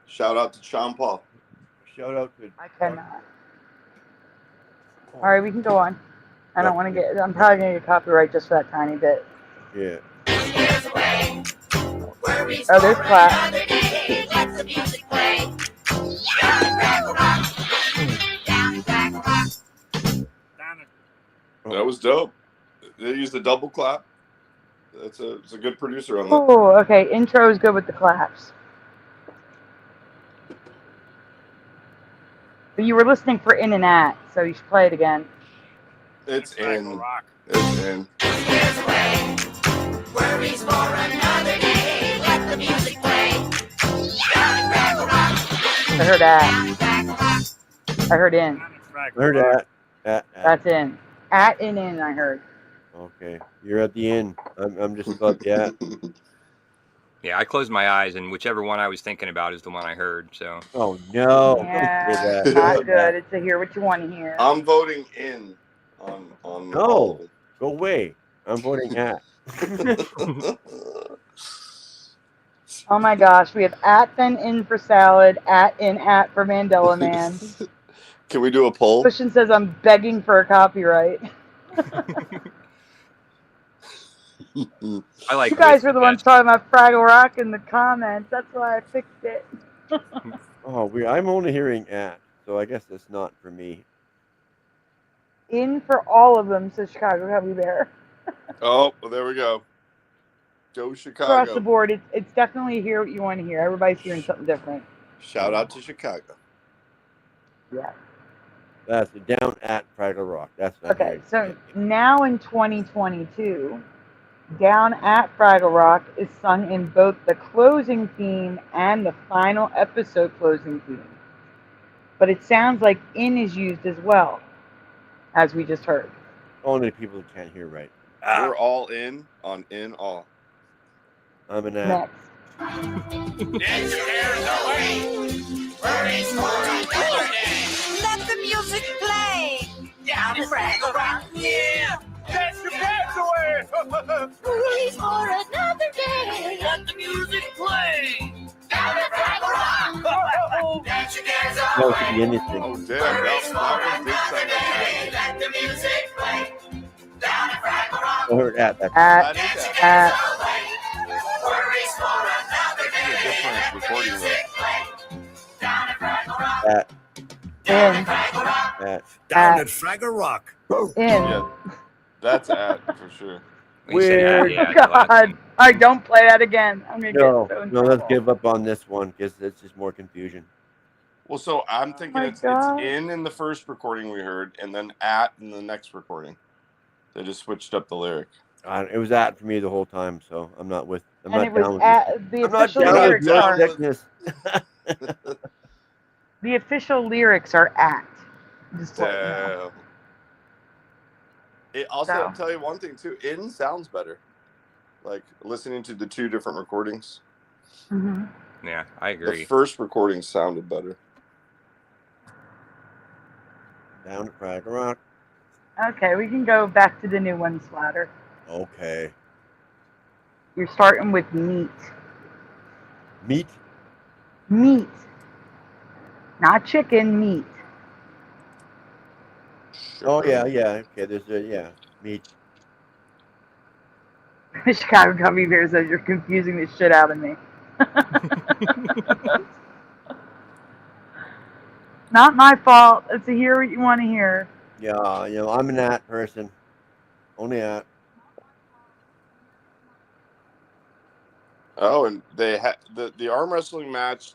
Shout out to Sean Paul. Shout out to. I cannot. All right, we can go on. I don't want to get. I'm probably gonna get copyright just for that tiny bit. Yeah. Cares away. Worries Oh, there's for clap. another day. Let the music play. Down at Fraggle Rock. Down at Fraggle Rock. That was dope. They used a double clap. It's a good producer on that. Oh, okay. Intro is good with the claps. But you were listening for in and at, so you should play it again. It's in. It's in. Scares away. Worries for another day. Let the music play. Down at Fraggle Rock. I heard at. Down at Fraggle Rock. I heard in. I heard that. That's in. At and in, I heard. Okay, you're at the end. I'm just about the at. Yeah, I closed my eyes, and whichever one I was thinking about is the one I heard. So. Oh no! Yeah, Don't say that. not good. It's to hear what you want to hear. I'm voting in on all No, of it. go away. I'm voting at. Oh my gosh, we have at then in for salad, at in at for Mandela Man. Can we do a poll? Christian says I'm begging for a copyright. I like You guys Glitch were the the ones best. talking about Fraggle Rock in the comments. That's why I fixed it. Oh, I'm only hearing at, so I guess it's not for me. In for all of them, says Chicago Cubby Bear. Oh, well, there we go. Go Chicago. Across the board, it's definitely hear what you want to hear. Everybody's hearing something different. Shout out to Chicago. Yeah. That's down at Fraggle Rock. That's not Okay, so now in 2022, Down at Fraggle Rock is sung in both the closing theme and the final episode closing theme. But it sounds like in is used as well, as we just heard. Only people who can't hear right. We're all in on in all. I'm an at. Next. Get your cares away. Worries for another day. Let the music play. Down at Fraggle Rock. Yeah. Get your cares away. Worries for another day. Let the music play. Down at Fraggle Rock. Get your cares No, it could away. be anything. Oh, damn. That one did sound like that. Let the music play. Down at Fraggle Rock. I heard at. That's At, That is Get that. your cares away. Worries for another day. This is a different recording Let the music play. Down at Fraggle Rock. at. Down in, at Fraggle Rock. At. Down At. at Fraggle Rock. in. Yeah, that's at for sure. When you said at, Weird. yeah, Oh, the last God. one. All right, don't play that again. I'm going to No, get so in no, let's trouble. give up on this one because it's just more confusion. Well, so I'm thinking my it's God. in the first recording we heard, and then at in the next recording. They just switched up the lyric. It was at for me the whole time, so I'm not with. I'm And not it was down with at, the I'm not official down with lyrics your are sickness. the official lyrics are at. Just to let you know. Damn. It also, So. I'll tell you one thing too. In sounds better. Like listening to the two different recordings. Mm-hmm. Yeah, I The agree. first recording sounded better. Down at Fraggle Rock. Okay, we can go back to the new one, Splatter. Okay. You're starting with meat. Meat. Meat. Not chicken, meat. Oh yeah. Okay. There's meat. Chicago Gummy Bear says you're confusing the shit out of me. Not my fault. It's to hear what you want to hear. Yeah. I'm an at person. Only at. Oh, and they had the arm wrestling match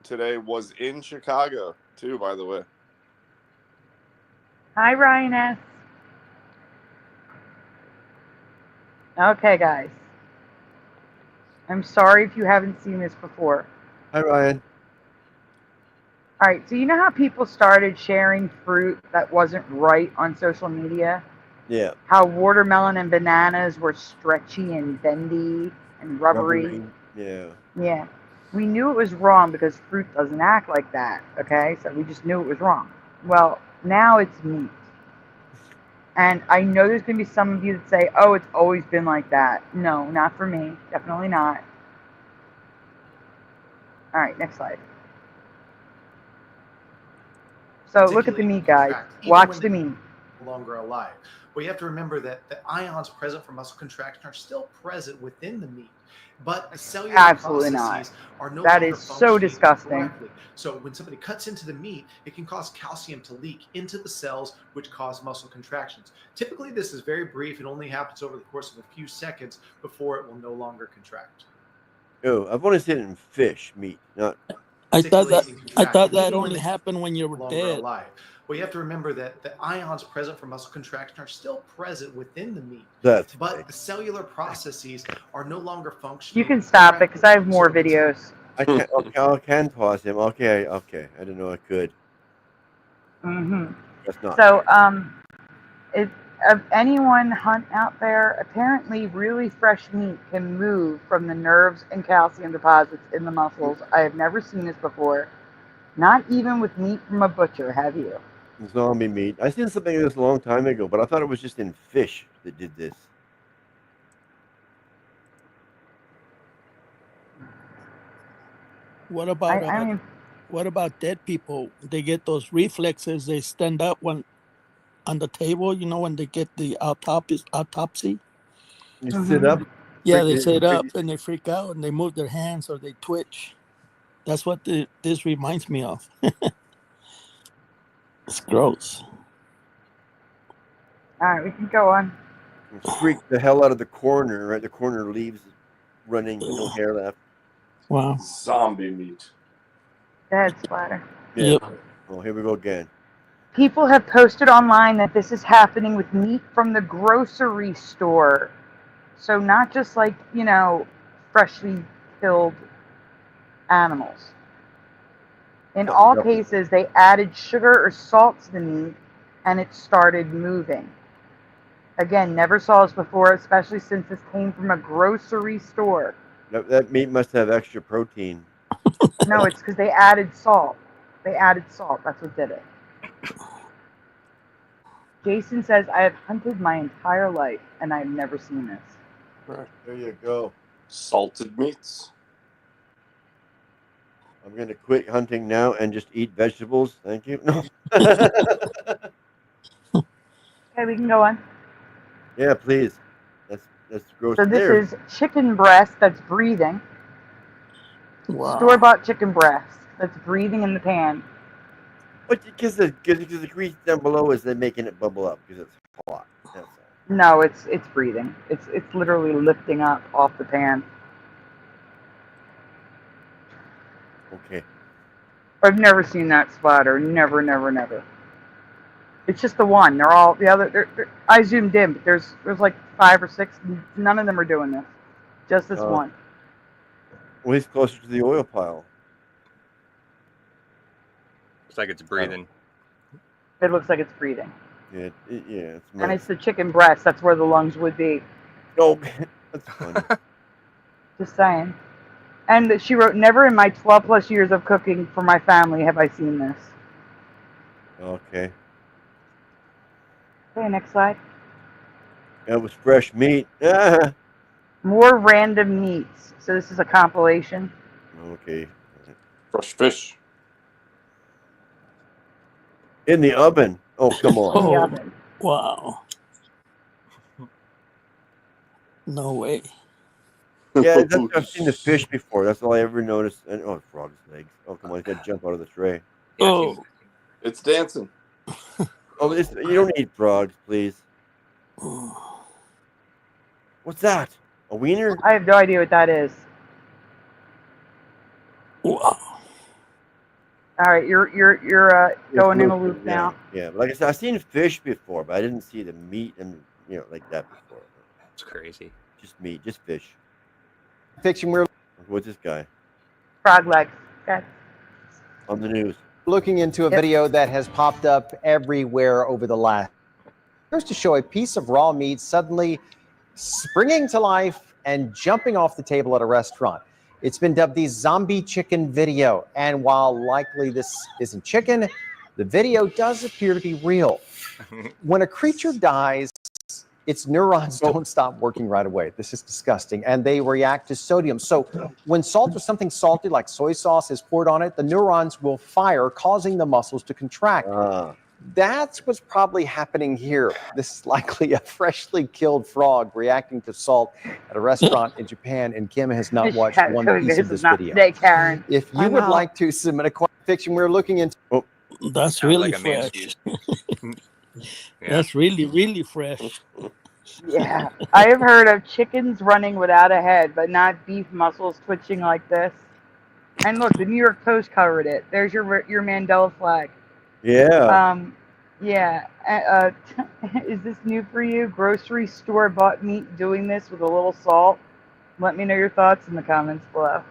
today was in Chicago too, by the way. Hi, Ryan S. Okay, guys. I'm sorry if you haven't seen this before. Hi, Ryan. All right, so you know how people started sharing fruit that wasn't right on social media? Yeah. How watermelon and bananas were stretchy and bendy and rubbery? Yeah. Yeah. We knew it was wrong because fruit doesn't act like that, okay? So we just knew it was wrong. Well, now it's meat. And I know there's going to be some of you that say, oh, it's always been like that. No, not for me. Definitely not. All right, next slide. So look at the meat, guys. Watch the meat. No longer alive. Well, you have to remember that the ions present for muscle contraction are still present within the meat, but the cellular Absolutely processes not. are no That longer is so functioning disgusting. correctly. So when somebody cuts into the meat, it can cause calcium to leak into the cells, which cause muscle contractions. Typically, this is very brief. It only happens over the course of a few seconds before it will no longer contract. Oh, I've only seen it in fish meat, not. I thought that Even when only it's happened when you were longer dead. alive. Well, you have to remember that the ions present for muscle contraction are still present within the meat, but the cellular processes are no longer functioning. You can stop it because I have more videos. I can. Okay, I can pause him. Okay. I didn't know I could. Mm-hmm. That's not. So, if of anyone hunt out there, apparently really fresh meat can move from the nerves and calcium deposits in the muscles. I have never seen this before. Not even with meat from a butcher, have you? Zombie meat. I seen something of this a long time ago, but I thought it was just in fish that did this. What about I mean, what about dead people? They get those reflexes. They stand up when on the table. You know, when they get the autopsy. You sit up. Yeah, they sit up and they freak out and they move their hands or they twitch. That's what this reminds me of. It's gross. all right, we can go on. Freak the hell out of the coroner. Right, the coroner leaves running with no hair left. Wow. Zombie meat. Dead splatter. Yeah. Yep. Oh, here we go again. People have posted online that this is happening with meat from the grocery store. So not just like, freshly killed animals. In all cases, they added sugar or salt to the meat and it started moving. Again, never saw this before, especially since this came from a grocery store. That meat must have extra protein. No, it's because they added salt. They added salt. That's what did it. Jason says, I have hunted my entire life and I've never seen this. Right, there you go. Salted meats. I'm going to quit hunting now and just eat vegetables. Thank you. No. Okay, we can go on. Yeah, please. That's gross. So this is chicken breast that's breathing. Wow. Store-bought chicken breast that's breathing in the pan. But because the grease down below is then making it bubble up because it's hot. That's all. No, it's breathing. It's literally lifting up off the pan. Okay. I've never seen that splatter. Never, never, never. It's just the one. They're all the other. I zoomed in, but there's like 5 or 6. None of them are doing this. Just this one. Well, he's closer to the oil pile. Looks like it's breathing. It looks like it's breathing. Yeah, it's. And it's the chicken breast. That's where the lungs would be. Oh, that's funny. Just saying. And she wrote, never in my 12 plus years of cooking for my family have I seen this. Okay. Okay, next slide. That was fresh meat. More random meats. So this is a compilation. Okay. Fresh fish. In the oven. Oh, come on. In the oven. Wow. No way. Yeah, I've seen the fish before. That's all I ever noticed. And frog's legs. Oh, come on, he's got to jump out of the tray. Oh. It's dancing. Oh, you don't eat frogs, please. What's that? A wiener? I have no idea what that is. Wow. All right, you're going in a loop now. Yeah, like I said, I've seen fish before, but I didn't see the meat and like that before. It's crazy. Just meat, just fish. Fiction. We're What's this guy Frog legs. Okay. on the news? looking into a video that has popped up everywhere over the last. Here's to show a piece of raw meat suddenly springing to life and jumping off the table at a restaurant. It's been dubbed the zombie chicken video. And while likely this isn't chicken, the video does appear to be real. When a creature dies, its neurons don't stop working right away. This is disgusting. And they react to sodium. So when salt or something salty like soy sauce is poured on it, the neurons will fire, causing the muscles to contract. That's what's probably happening here. This is likely a freshly killed frog reacting to salt at a restaurant in Japan, and Kim has not watched one piece of this video. Today, Karen. If you would like to submit a crime fiction, we're looking into. Oh, that's Sounds really like a man fresh. Yeah. That's really fresh. Yeah, I have heard of chickens running without a head, but not beef muscles twitching like this. And look, the New York Post covered it. There's your Mandela flag. Yeah. Yeah. Is this new for you? Grocery store bought meat doing this with a little salt? Let me know your thoughts in the comments below.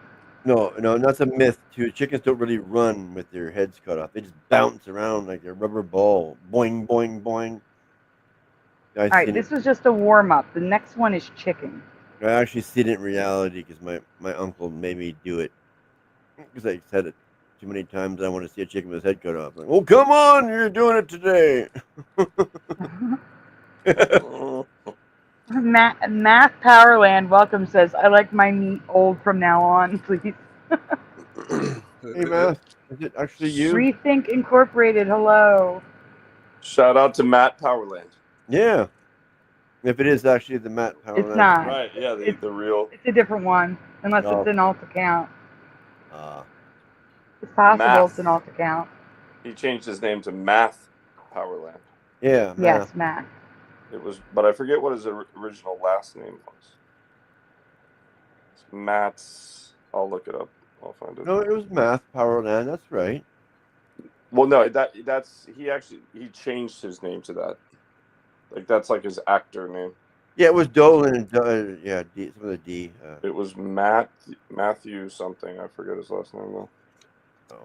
No, that's a myth too. Chickens don't really run with their heads cut off. They just bounce around like a rubber ball. Boing, boing, boing. All right, this was just a warm up. The next one is chicken. I actually seen it in reality because my uncle made me do it. Because I said it too many times. I want to see a chicken with his head cut off. Like, oh, come on, you're doing it today. Math Powerland welcome says, I like my meat old from now on, please. Hey, Matt, is it actually you? Rethink Incorporated, hello. Shout out to Matt Powerland. Yeah. If it is actually the Matt Powerland. It's not. Right, yeah, the real. It's a different one, unless No. it's an alt account. It's possible Math. it's an alt account. He changed his name to Math Powerland. Yeah. Yes, Matt. It was, but I forget what his original last name was. It's Matt's. I'll look it up. I'll find it. No, it was Math Powerland. That's right. Well, no, that's he changed his name to that. Like that's like his actor name. Yeah, it was Dolan. Yeah, D, some of the D. It was Matthew something. I forget his last name though. Oh.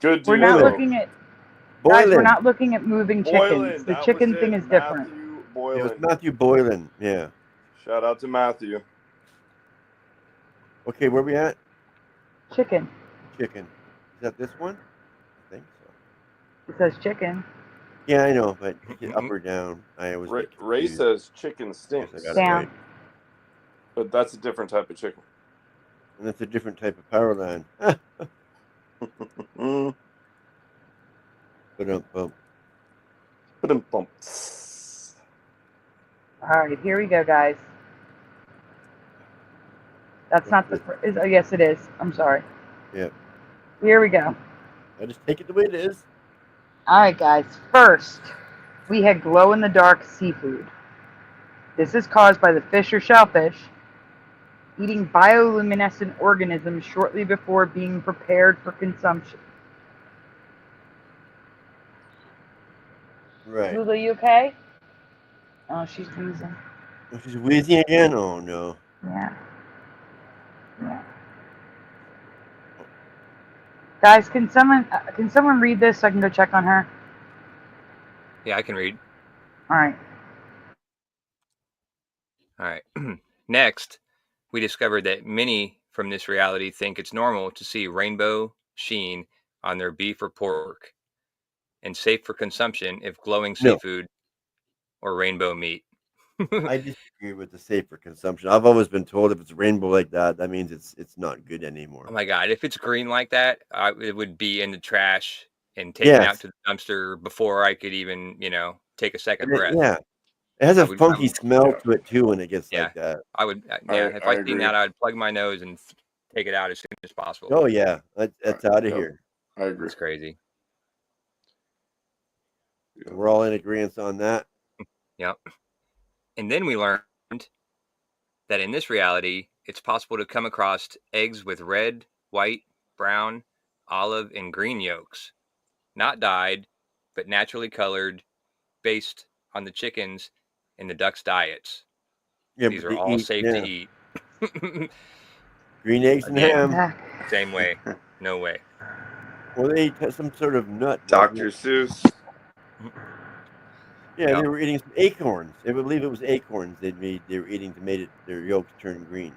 Good. We're not looking at. Guys, we're not looking at moving chickens. Boylan, The that chicken was thing it. is different. Matthew It Boylan. was Matthew Boylan. Yeah. Shout out to Matthew. Okay, where we at? Chicken. Chicken. Is that this one? I think so. It says chicken. Yeah, I know, but hit it up or down. I always get Ray confused. says chicken stinks, I got it Down. right. but that's a different type of chicken. And that's a different type of Powerland. Ba-dum-bum. Ba-dum-bum. All right, here we go, guys. That's not the. Oh, yes, it is. I'm sorry. Yeah. Here we go. I just take it the way it is. All right, guys. First, we had glow-in-the-dark seafood. This is caused by the fish or shellfish eating bioluminescent organisms shortly before being prepared for consumption. Right. Lulu, you okay? Oh, she's wheezing. Oh, she's wheezing again? Oh, no. Yeah. Yeah. Guys, can someone read this so I can go check on her? Yeah, I can read. All right. All right. Next, we discovered that many from this reality think it's normal to see rainbow sheen on their beef or pork and safe for consumption if glowing No. seafood or rainbow meat. I disagree with the safe for consumption. I've always been told if it's rainbow like that, that means it's not good anymore. Oh my God. If it's green like that, it would be in the trash and taken Yes. out to the dumpster before I could even, take a second And breath. yeah. It has I a would- funky I would- smell to it too when it gets Yeah. like that. I would, if I I seen agree. that, I'd plug my nose and take it out as soon as possible. Oh yeah, that's out of Yep. here. I agree. It's crazy. We're all in agreement on that. Yep. And then we learned that in this reality, it's possible to come across eggs with red, white, brown, olive, and green yolks, not dyed, but naturally colored, based on the chickens and the ducks' diets. Yeah, These but are they all eat- safe yeah. to eat. Green eggs and Again. ham. Same way. No way. Well, they eat some sort of nut. Dr. Seuss. Yeah, Yep. they were eating some acorns. I believe it was acorns they were eating to make their yolks turn green.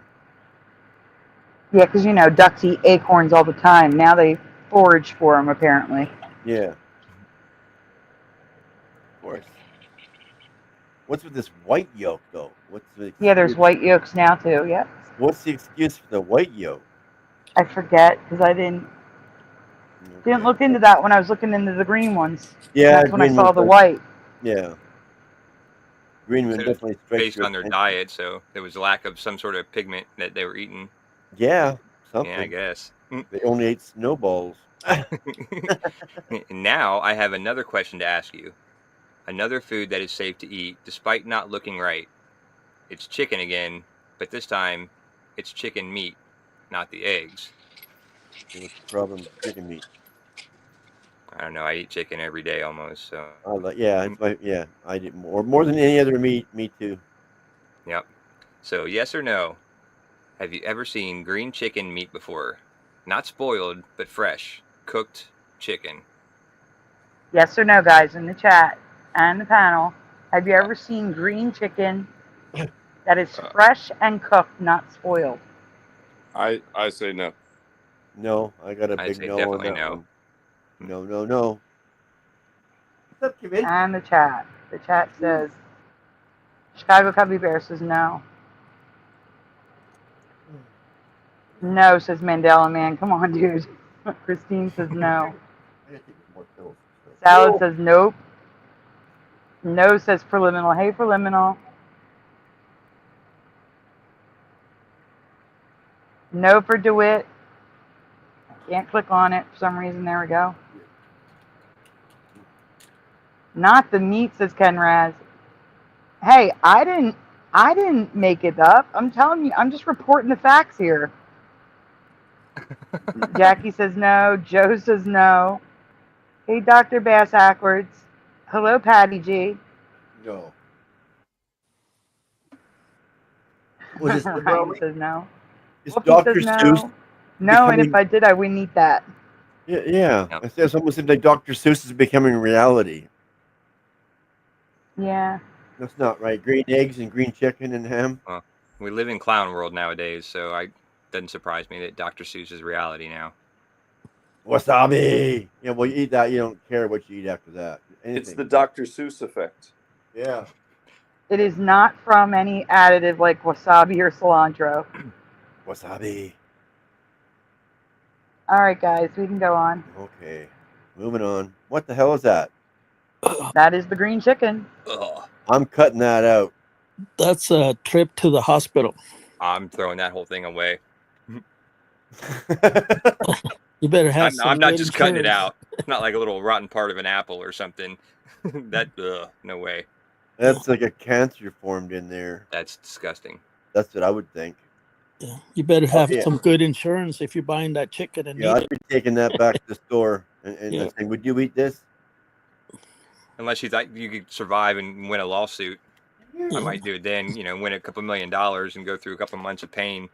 Yeah, because ducks eat acorns all the time. Now they forage for them, apparently. Yeah. Of course. What's with this white yolk though? What's the Yeah, there's excuse- white yolks now too. Yeah. What's the excuse for the white yolk? I forget because I didn't. Didn't look into that when I was looking into the green ones. Yeah, That's when I green saw ones the are- white. Yeah. Green one So it was definitely strikes based your on their attention. diet, so there was a lack of some sort of pigment that they were eating. Yeah, something. Yeah, I guess. They only ate snowballs. And now I have another question to ask you. Another food that is safe to eat despite not looking right. It's chicken again, but this time it's chicken meat, not the eggs. What's the problem with chicken meat? I don't know. I eat chicken every day almost. So. I did more than any other meat. Me too. Yep. So yes or no? Have you ever seen green chicken meat before? Not spoiled, but fresh, cooked chicken. Yes or no, guys, in the chat and the panel. Have you ever seen green chicken that is fresh and cooked, not spoiled? I say no. No, I got a I'd big say no on definitely that no. one. No. What's up, Kevin? And the chat. The chat says Chicago Cubby Bear says no. No, says Mandela Man. Come on, dude. Christine says no. Salad says nope. No says preliminal. Hey, preliminal. No for DeWitt. I can't click on it for some reason. There we go. Not the meat, says Ken Raz. Hey, I didn't make it up. I'm telling you, I'm just reporting the facts here. Jackie says no. Joe says no. Hey, Dr. Bass Ackwards. Hello, Patty G. No. What is Ryan says no. Is Whoopi Dr. says no. Seuss No, and if becoming- I did, I wouldn't eat that. Yeah. It almost seems like Dr. Seuss is becoming reality. Yeah. That's not right. Green eggs and green chicken and ham. Well, we live in clown world nowadays, so it doesn't surprise me that Dr. Seuss is reality now. Wasabi. Yeah, well, you eat that, you don't care what you eat after that. It's the Dr. Seuss effect. Yeah. It is not from any additive like wasabi or cilantro. Wasabi. All right, guys, we can go on. Okay. Moving on. What the hell is that? That is the green chicken. Ugh. I'm cutting that out. That's a trip to the hospital. I'm throwing that whole thing away. You better have some I'm not good just cutting it insurance. out. It's not like a little rotten part of an apple or something. No way. That's like a cancer formed in there. That's disgusting. That's what I would think. Yeah, you better have yeah. some good insurance if you're buying that chicken and Yeah, eat I'd it. be taking that back to the store and Yeah. saying, would you eat this? Unless you thought you could survive and win a lawsuit. I might do it then, win a couple $1 million and go through a couple months of pain.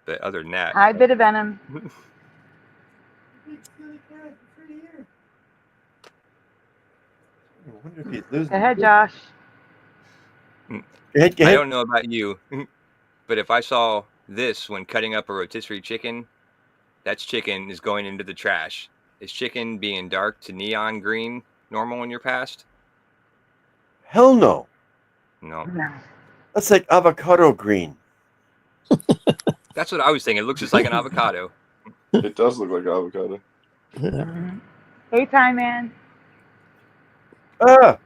But other than that. Hi, bit of venom. I wonder if he's losing. Go ahead, Josh. Go ahead. I don't know about you, but if I saw this when cutting up a rotisserie chicken, that chicken is going into the trash. Is chicken being dark to neon green normal in your past? Hell no. No. That's like avocado green. That's what I was thinking. It looks just like an avocado. It does look like avocado. Hey, Time Man. Ah.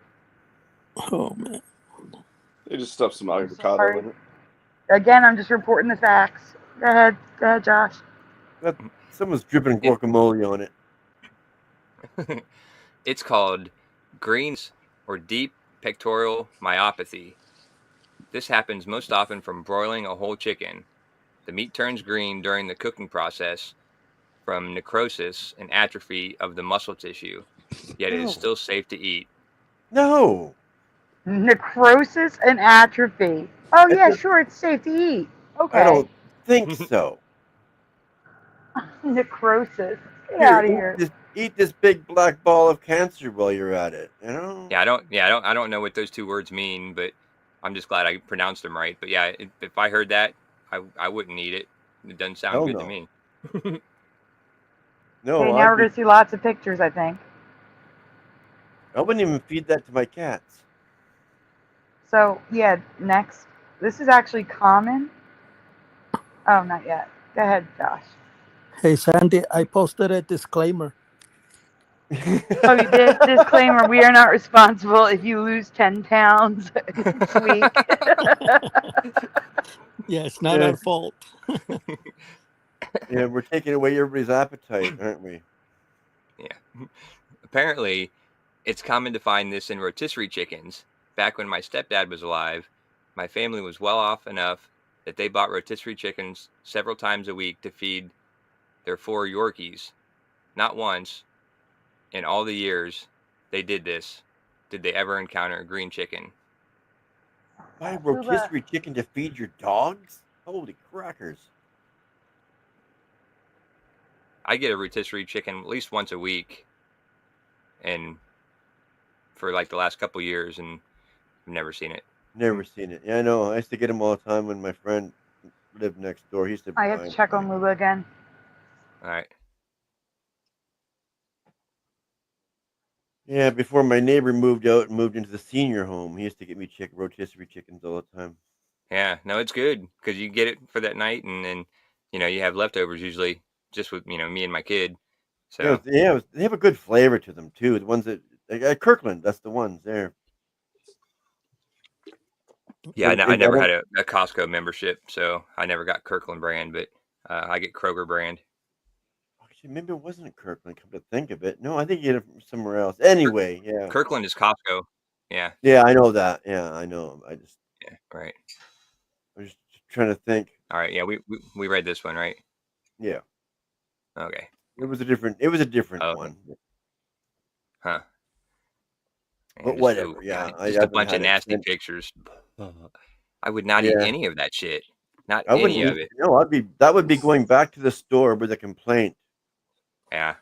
Oh man. They just stuffed some avocado in it. Again, I'm just reporting the facts. Go ahead, Josh. Someone's dripping guacamole on it. It's called greens or deep pectoral myopathy. This happens most often from broiling a whole chicken. The meat turns green during the cooking process from necrosis and atrophy of the muscle tissue, yet it is still safe to eat. No. Necrosis and atrophy. Oh, yeah, sure, it's safe to eat. Okay. I don't think so. Necrosis. Get out of here. Eat this big black ball of cancer while you're at it. Yeah, I don't know what those two words mean, but I'm just glad I pronounced them right. But yeah, if I heard that, I wouldn't eat it. It doesn't sound Hell good no. to me. No, Okay, now we're going to see lots of pictures, I think. I wouldn't even feed that to my cats. So, yeah, next. This is actually common. Oh, not yet. Go ahead, Josh. Hey, Sandy, I posted a disclaimer. Oh, you did? Disclaimer, we are not responsible if you lose 10 pounds each week. Yeah, it's not our fault. Yeah, we're taking away everybody's appetite, aren't we? Yeah. Apparently, it's common to find this in rotisserie chickens. Back when my stepdad was alive, my family was well off enough that they bought rotisserie chickens several times a week to feed their 4 Yorkies. Not once in all the years they did this did they ever encounter a green chicken. Buy rotisserie chicken to feed your dogs? Holy crackers. I get a rotisserie chicken at least once a week, and for like the last couple years, and I've never seen it. Never seen it. Yeah, I know. I used to get them all the time when my friend lived next door. He used to I have buy to 'em. check on Lula again. All right. Yeah, before my neighbor moved out and moved into the senior home, he used to get me rotisserie chickens all the time. Yeah, no, it's good because you get it for that night, and then you have leftovers usually, just with me and my kid. So they have a good flavor to them too. The ones that Kirkland, that's the ones there. yeah, They I never got had a Costco membership, so I never got Kirkland brand, but I get Kroger brand. Actually, maybe it wasn't a Kirkland. Come to think of it, no, I think you get it from somewhere else. Anyway, yeah. Kirkland is Costco. Yeah. Yeah, I know that. Yeah, I know. I just Right. I was just trying to think. All right. Yeah, we read this one, right? Yeah. Okay. It was a different Okay. one. Huh. But And whatever. God, Yeah, I just a haven't bunch of had it nasty since. pictures. I would not eat Yeah. any of that shit. Not I wouldn't any of eat. it. No, that would be going back to the store with a complaint. Yeah.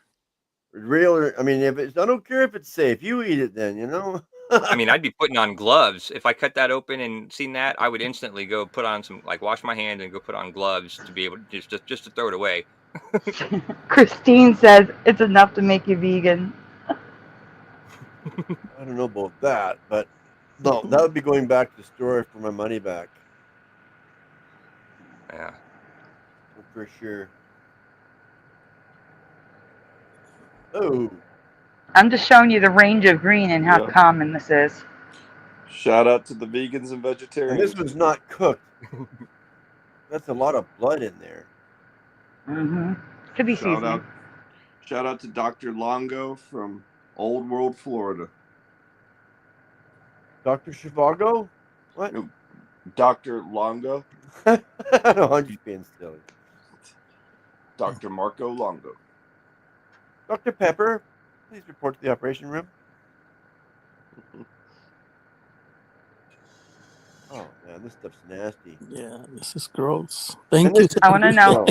Real. I mean, if it's, I don't care if it's safe. You eat it then. I mean, I'd be putting on gloves. If I cut that open and seen that, I would instantly go put on some, like, wash my hands and go put on gloves to be able to just to throw it away. Christine says it's enough to make you vegan. I don't know about that, but no, that would be going back to the store for my money back. Yeah. For sure. Oh. I'm just showing you the range of green and how Yeah. common this is. Shout out to the vegans and And vegetarians. this one's not cooked. That's a lot of blood in there. Mm-hmm. Could be seasoned. Shout out to Dr. Longo from Old World, Florida. Dr. Shivago? What? No, Dr. Longo. No, I'm just being silly. Dr. Marco Longo. Dr. Pepper, please report to the operation room. Oh man, this stuff's nasty. Yeah, this is gross. Thank And you. this- I want to know.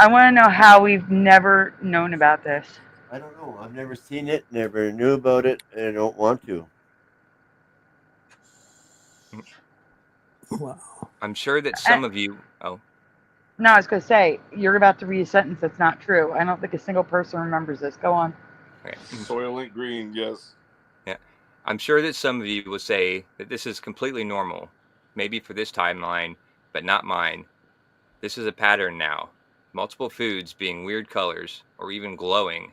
I want to know how we've never known about this. I don't know. I've never seen it, never knew about it, and I don't want to. Wow. I'm sure that some of you. Oh. No, I was going to say, you're about to read a sentence that's not true. I don't think a single person remembers this. Go on. Okay. Soylent Green, yes. Yeah. I'm sure that some of you will say that this is completely normal, maybe for this timeline, but not mine. This is a pattern now. Multiple foods being weird colors or even glowing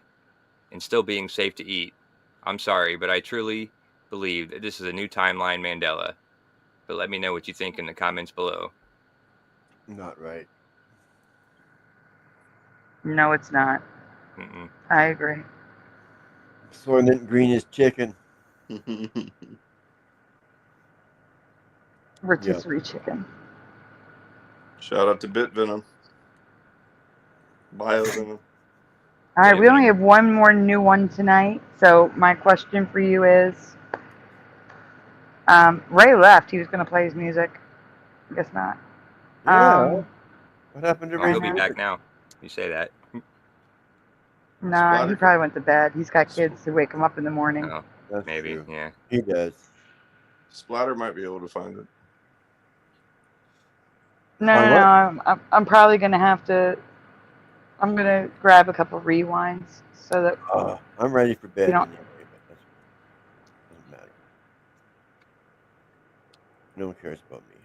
and still being safe to eat. I'm sorry, but I truly believe that this is a new timeline Mandela. But let me know what you think in the comments below. Not right. No, it's not. Mm-mm. I agree. Soylent Green is chicken. Rotisserie chicken. Shout out to Bit Venom. Bio Venom. All right, we only have one more new one tonight. So my question for you is, Ray left. He was going to play his music. I guess not. Yeah. What happened to Well, he'll Ray's be back music? now. You say that. Nah, he probably went to bed. He's got kids to wake him up in the morning. Oh, That's maybe. true. Yeah. He does. Splatter might be able to find it. No, I'm probably going to have to. I'm going to grab a couple rewinds so that. I'm ready for bed You don't- anyway, but that doesn't matter. No one cares about me.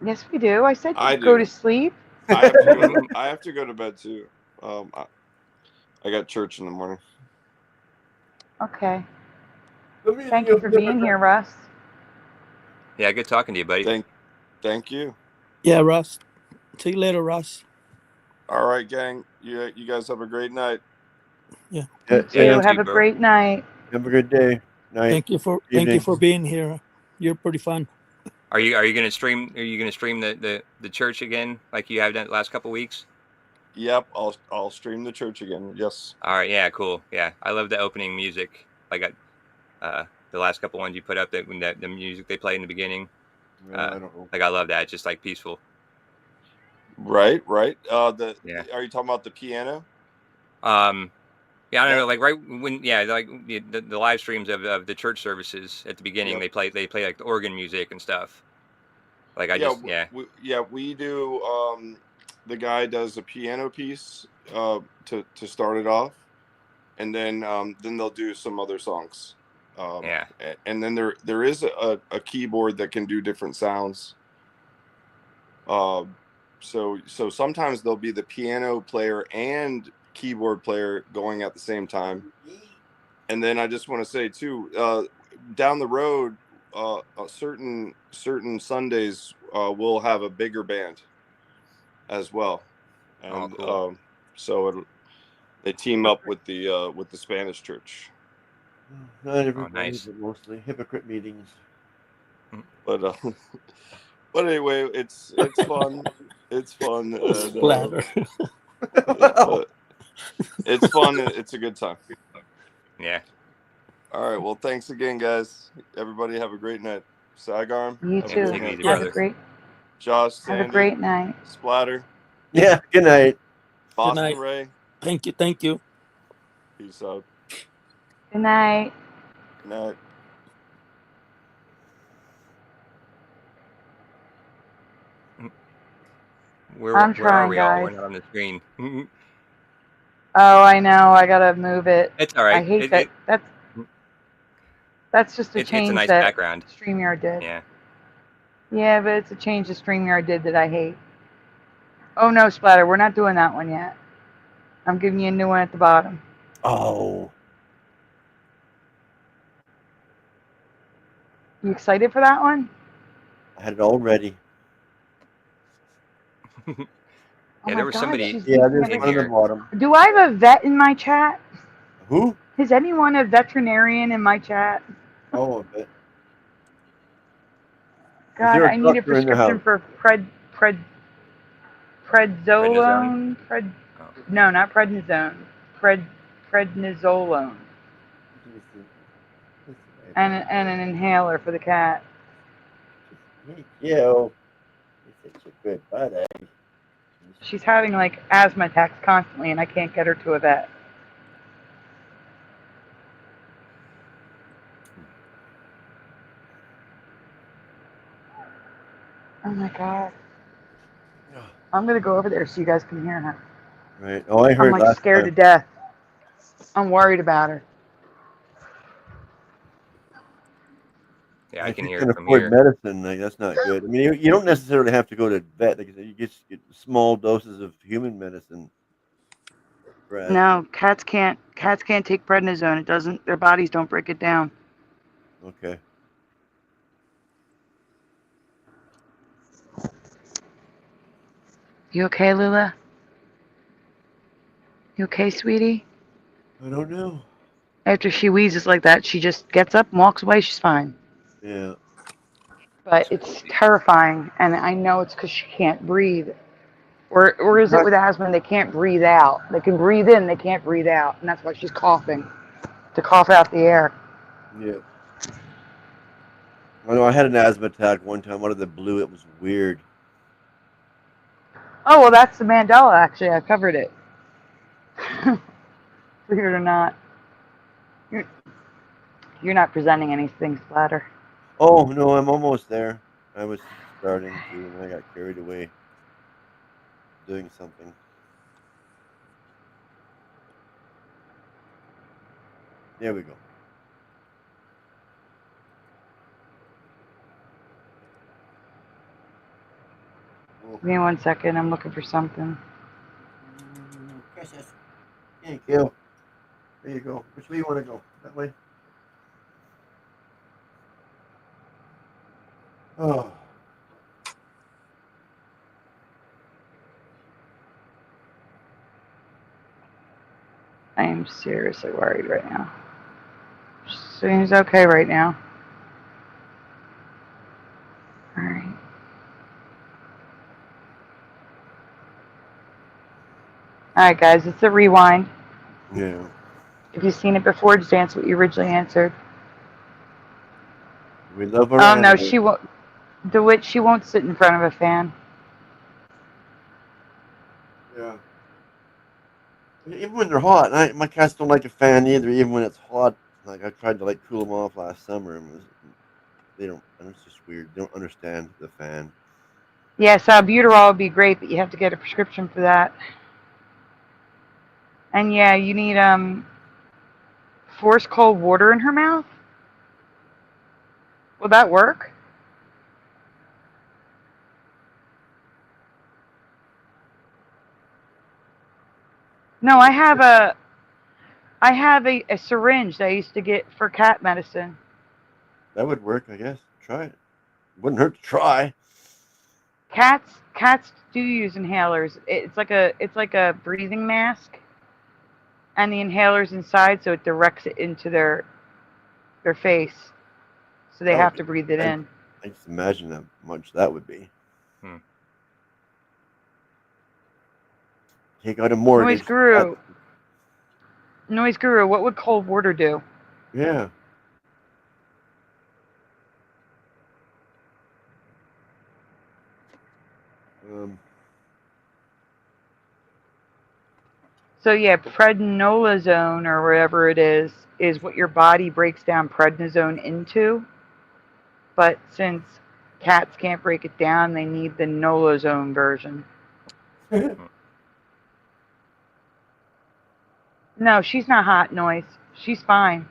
Yes, we do. I said I go do. to sleep. I have to go. I have to go to bed too. I got church in the morning. Okay. Thank you for being here, Russ. Yeah, good talking to you, buddy. Thank you. Yeah, Russ. See you later, Russ. All right, gang. You guys have a great night. Yeah. You too. Have a great night. Have a good day. Night. Thank you for being here. You're pretty fun. Are you gonna stream? Are you gonna stream the church again like you have done the last couple weeks? Yep, I'll stream the church again. Yes. All right. Yeah. Cool. Yeah, I love the opening music. Like the last couple ones you put up, that when the music they play in the beginning. I don't know. Like I love that. It's just like peaceful. Right. Are Yeah. you talking about the piano? Yeah, I don't know. Like right when, like the live streams of the church services at the beginning, they play like the organ music and stuff. Like we do. The guy does a piano piece to start it off, and then they'll do some other songs. And then there is a keyboard that can do different sounds. So sometimes there'll be the piano player and keyboard player going at the same time. And then I just want to say too, down the road, certain Sundays we'll have a bigger band as well, and cool. so they team up with the Spanish church. Not everybody, nice. but mostly hypocrite meetings. But anyway, it's fun. It's fun. And, Splatter. it's fun. It's a good time. Yeah. All right. Well, thanks again, guys. Everybody have a great night. Saigon. You too. Have a great. Josh. Have Sandy, a great night. Splatter. Yeah. Good night. Boston night. Ray. Thank you. Peace out. Good night. Good night. Where I'm are trying, we all? guys. We're not on the screen. Oh, I know. I gotta move it. It's all right. I hate that. That's just a It's a change nice that background. StreamYard did. Yeah. Yeah, but it's a change that StreamYard did that I hate. Oh no, Splatter, we're not doing that one yet. I'm giving you a new one at the bottom. Oh. You excited for that one? I had it all ready. Yeah, there was somebody. Yeah, there's one on the bottom. Do I have a vet in my chat? Who? Is anyone a veterinarian in my chat? Oh, a vet. God, there a I need a doctor in the prescription house? for prednisolone. No, not prednisone. Prednisolone. And an inhaler for the cat. Yeah. It's such a good buddy. She's having like asthma attacks constantly, and I can't get her to a vet. Oh my god. I'm gonna go over there so you guys can hear her. Right. Oh, I heard. I'm like last scared time. to death. I'm worried about her. Yeah, I can hear Can't it from afford here. medicine. Like, that's not good. I mean, you don't necessarily have to go to vet. Like I said, you just get small doses of human medicine. No, cats can't take prednisone. It doesn't. Their bodies don't break it down. Okay. You okay, Lula? You okay, sweetie? I don't know. After she wheezes like that, she just gets up and walks away. She's fine. Yeah. But it's terrifying, and I know it's because she can't breathe. Or is it with asthma they can't breathe out? They can breathe in, they can't breathe out, and that's why she's coughing, to cough out the air. Yeah. I know I had an asthma attack one time. One of the blue. It was weird. Oh, well, that's the Mandela, actually. I covered it. Believe it or not. You're not presenting anything, Splatter. Oh no, I'm almost there. I was starting to, and I got carried away doing something. There we go. Give me 1 second. I'm looking for something. Kisses. Thank you. There you go. Which way you want to go? That way? Oh. I am seriously worried right now. Seems okay right now. All right. All right, guys. It's a rewind. Yeah. If you've seen it before, just answer what you originally answered. We love our Oh no, animals. she won't. DeWitt, she won't sit in front of a fan. Yeah. Even when they're hot, my cats don't like a fan either. Even when it's hot, like I tried to cool them off last summer, and they don't. And it's just weird. They don't understand the fan. Yeah, salbuterol would be great, but you have to get a prescription for that. And yeah, you need force cold water in her mouth. Will that work? No, I have a syringe that I used to get for cat medicine. That would work, I guess. Try it. Wouldn't hurt to try. Cats do use inhalers. It's like a breathing mask, and the inhaler's inside, so it directs it into their face, so they have to breathe it in. I just imagine how much that would be. Take out a mortgage. Noise Guru, what would cold water do? Yeah. So yeah, prednisolone or whatever it is what your body breaks down prednisone into. But since cats can't break it down, they need the nolozone version. No, she's not hot, Noise. She's fine.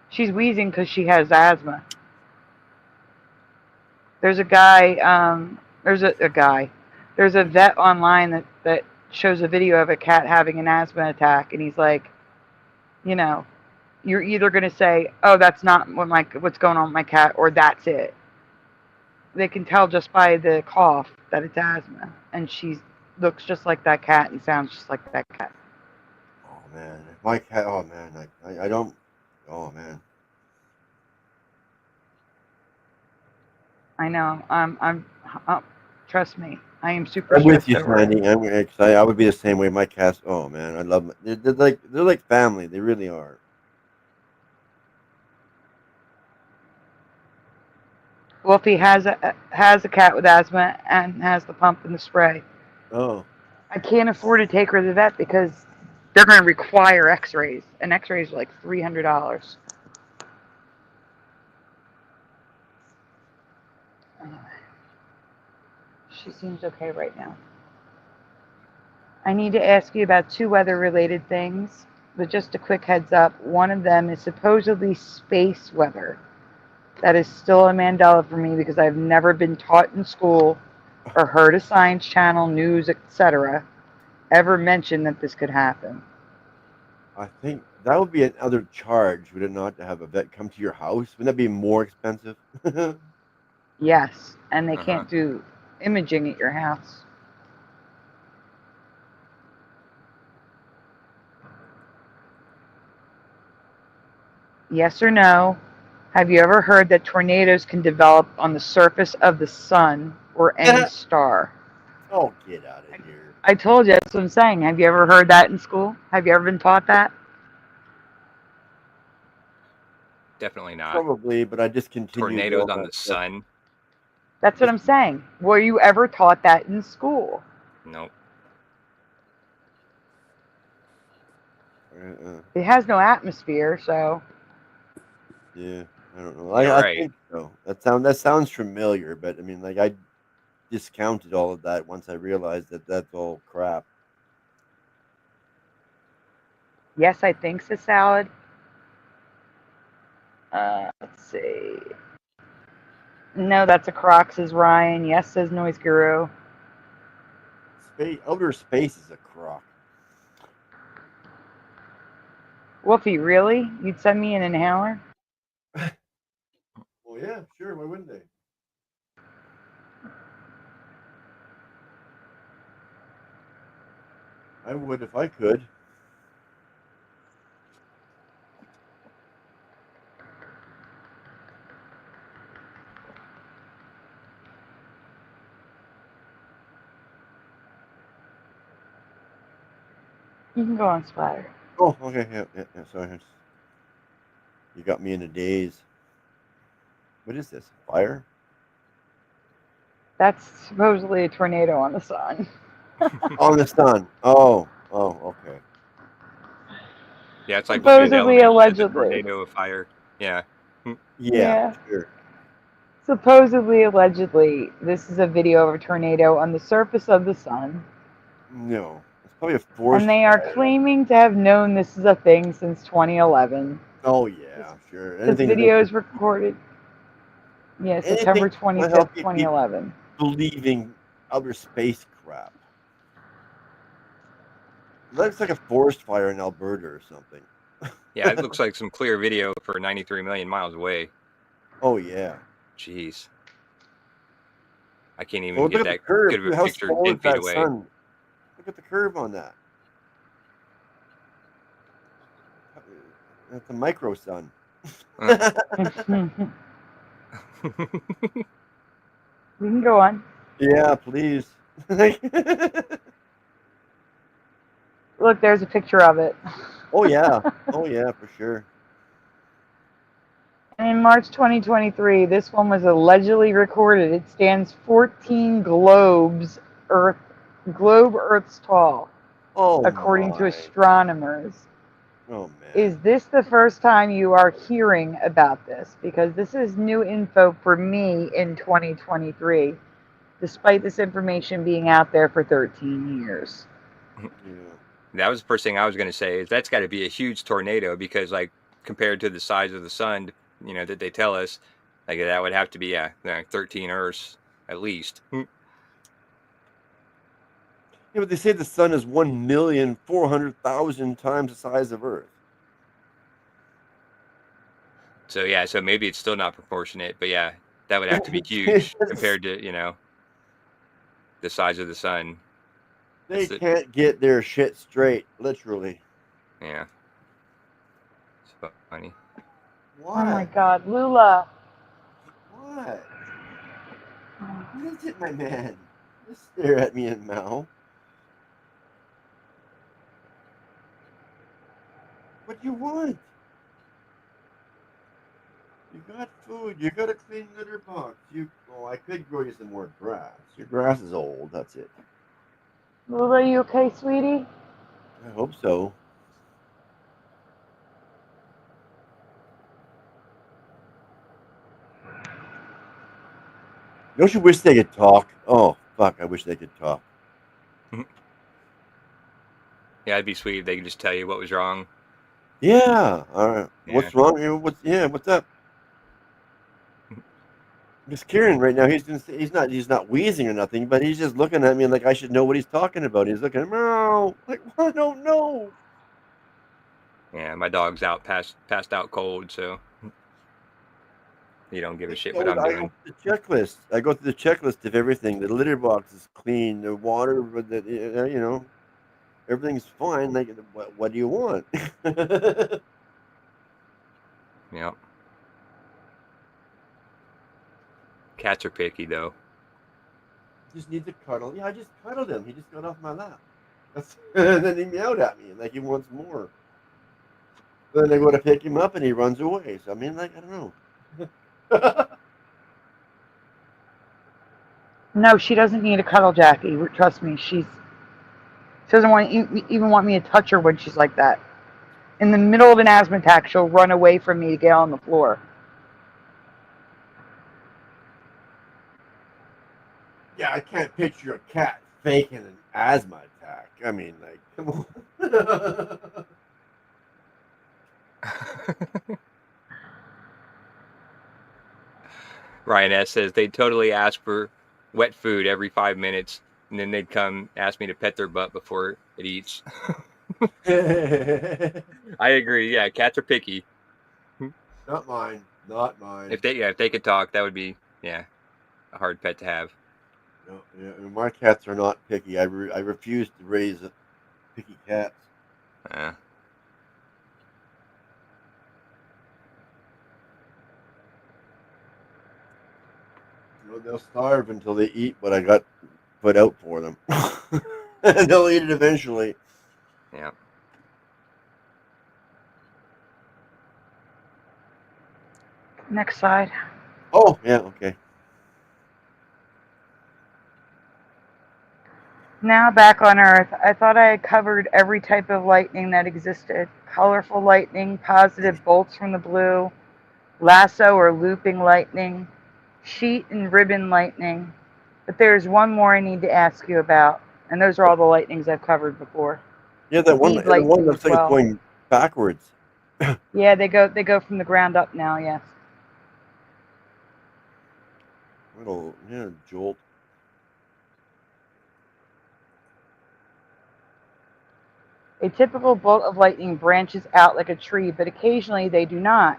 She's wheezing because she has asthma. There's a guy, there's a vet online that shows a video of a cat having an asthma attack, and he's like, you know, you're either going to say, oh, that's not what's going on with my cat, or that's it. They can tell just by the cough that it's asthma, and she looks just like that cat and sounds just like that cat. Oh man, my cat. Oh man, I don't. Oh man. I know. Trust me, I am super I'm with stressed you, over it. Sandy. I would be the same way. My cats. Oh man, I love them. They're like family. They really are. Wolfie has a cat with asthma and has the pump and the spray. Oh. I can't afford to take her to the vet because they're going to require X-rays, and X-rays are like $300. She seems okay right now. I need to ask you about 2 weather-related things, but just a quick heads up. One of them is supposedly space weather. That is still a Mandela for me because I've never been taught in school or heard a Science Channel, news, etc., ever mention that this could happen. I think that would be another charge, would it not, to have a vet come to your house? Wouldn't that be more expensive? Yes, and they can't do imaging at your house. Yes or no? Have you ever heard that tornadoes can develop on the surface of the sun or any star? Oh, get out of here. I told you, that's what I'm saying. Have you ever heard that in school? Have you ever been taught that? Definitely not. Probably, but I discontinued Tornadoes all on that the stuff. sun. That's what I'm saying. Were you ever taught that in school? Nope. It has no atmosphere, so. Yeah, I don't know. You're I right. think so. That sounds familiar, but I mean, I discounted all of that once I realized that that's all crap. Yes, I think so, Salad. Let's see. No, that's a Croc, says Ryan. Yes, says Noise Guru. outer space is a crock. Wolfie, really? You'd send me an inhaler? Well, yeah, sure. Why wouldn't they? I would if I could. You can go on Splatter. Oh, okay. Yeah. Sorry. You got me in a daze. What is this? Fire? That's supposedly a tornado on the sun. On the sun. Oh, okay. Yeah, it's like looking at Supposedly, elements. It's a allegedly. tornado of fire. Yeah. Yeah, sure. Supposedly, allegedly, this is a video of a tornado on the surface of the sun. No, it's probably a forest And they are fire. claiming to have known this is a thing since 2011. Oh yeah, sure. This Anything to video make is recorded. Yeah, anything September to 25th, help you keep 2011. believing outer space crap. It looks like a forest fire in Alberta or something. Yeah, it looks like some clear video for 93 million miles away. Oh yeah. Jeez. I can't even Well, get look at that the curve. good of a Dude, how picture small 10 is feet that away. sun? Look at the curve on that. That's a micro sun. We can go on. Yeah, please. Look, there's a picture of it. Oh yeah. Oh yeah, for sure. And in March 2023, this one was allegedly recorded. It stands 14 globes Earth's tall, Oh according to my. astronomers. Oh man. Is this the first time you are hearing about this? Because this is new info for me in 2023, despite this information being out there for 13 years. Yeah. That was the first thing I was going to say. Is that's got to be a huge tornado because, like, compared to the size of the sun, that they tell us, like that would have to be 13 Earths at least. Yeah, but they say the sun is 1,400,000 times the size of Earth. So yeah, so maybe it's still not proportionate, but yeah, that would have to be huge compared to the size of the sun. They can't get their shit straight, literally. Yeah. It's funny. Why? Oh my God, Lula. What? What is it, my man? Just stare at me and meow. What do you want? You got food. You got a clean litter box. I could grow you some more grass. Your grass is old. That's it. Lula, are you okay, sweetie? I hope so. Don't you wish they could talk? Oh, fuck. I wish they could talk. Yeah, it'd be sweet if they could just tell you what was wrong. Yeah. All right. Yeah. What's wrong? What's up? Miss Kieran right now, he's not wheezing or nothing, but he's just looking at me like I should know what he's talking about. He's looking, meow, like, I don't know. Yeah, my dog's out passed out cold, so you don't give a shit what I'm I doing. go through the checklist. I go through the checklist of everything. The litter box is clean. The water, everything's fine. Like, what do you want? Yep. Cats are picky though. Just needs a cuddle. Yeah, I just cuddled him. He just got off my lap. And then he meowed at me like he wants more. Then I go to pick him up and he runs away. So I mean, like, I don't know. No, she doesn't need a cuddle, Jackie. Trust me, she doesn't even want me to touch her when she's like that. In the middle of an asthma attack, she'll run away from me to get on the floor. Yeah, I can't picture a cat faking an asthma attack. I mean, like, come on. Ryan S says they totally ask for wet food every 5 minutes. and then they'd come ask me to pet their butt before it eats. Not I agree. Yeah, cats are picky. mine. Not mine. If they could talk, that would be a hard pet to have. No, yeah, my cats are not picky. I refuse to raise picky cats. They'll starve until they eat what I got put out for them. And they'll eat it eventually. Yeah. Next slide. Oh, yeah, okay. Now back on Earth, I thought I had covered every type of lightning that existed. Colorful lightning, positive bolts from the blue, lasso or looping lightning, sheet and ribbon lightning. But there's one more I need to ask you about, and those are all the lightnings I've covered before. Yeah, that one. Bead The one lightning looks as like it's well. going backwards. Yeah, they go from the ground up now. Yes. Little jolt. A typical bolt of lightning branches out like a tree, but occasionally they do not.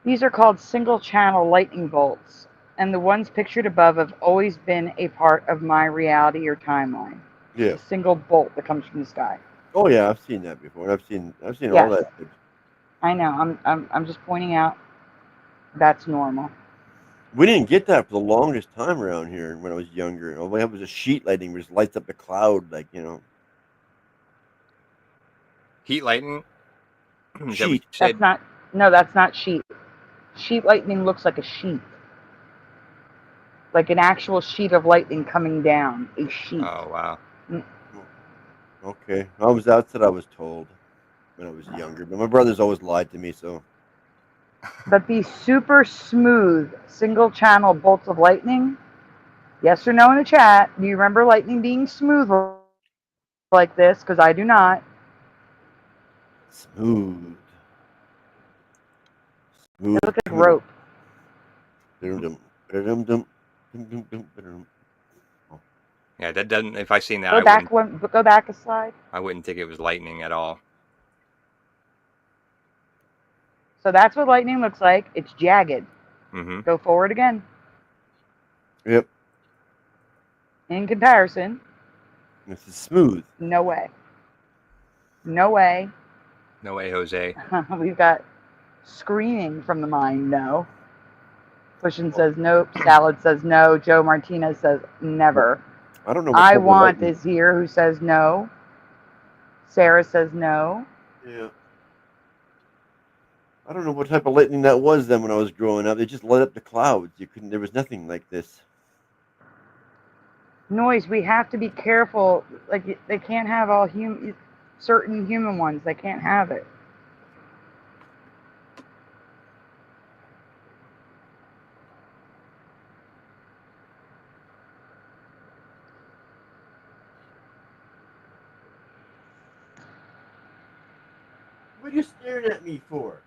These are called single-channel lightning bolts, and the ones pictured above have always been a part of my reality or timeline. Yeah. A single bolt that comes from the sky. Oh yeah, I've seen that before. I've seen all Yes. that. I know. I'm just pointing out that's normal. We didn't get that for the longest time around here when I was younger. All we had was a sheet lightning, which lights up the cloud, like Heat lightning. Is that what you Sheet. said? That's not sheet. Sheet lightning looks like a sheet. Like an actual sheet of lightning coming down. A sheet. Oh wow. Okay, that's what I was told when I was younger. But my brothers always lied to me, so. But these super smooth single channel bolts of lightning, yes or no in the chat, do you remember lightning being smooth like this? Because I do not. Smooth. They look like rope. Yeah, that doesn't. If I seen that, Go back a slide. I wouldn't think it was lightning at all. So that's what lightning looks like. It's jagged. Mm-hmm. Go forward again. Yep. In comparison. This is smooth. No way. No way. No way, Jose. We've got screaming from the mind. No. Cushion says nope. Salad says no. Joe Martinez says never. I don't know. I want is here who says no. Sarah says no. Yeah. I don't know what type of lightning that was then when I was growing up. They just lit up the clouds. There was nothing like this. Noise. We have to be careful. Like they can't have all certain human ones. They can't have it. What are you staring at me for,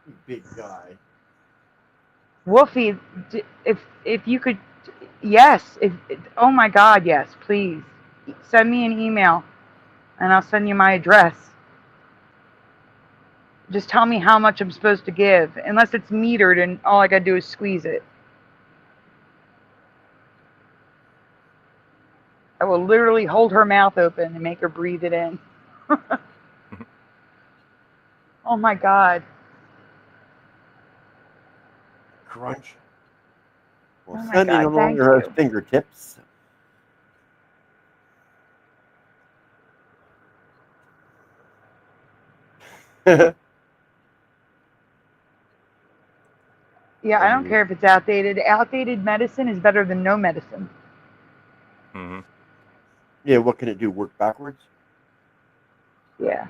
you big guy? Wolfie, if you could, yes. Oh my God, yes, please. Send me an email, and I'll send you my address. Just tell me how much I'm supposed to give, unless it's metered and all I gotta do is squeeze it. I will literally hold her mouth open and make her breathe it in. Oh my God. Crunch. Well, Oh my Sandy God, no thank longer has you. fingertips. Yeah, I don't care if it's outdated. Outdated medicine is better than no medicine. Mm-hmm. Yeah, what can it do? Work backwards? Yeah.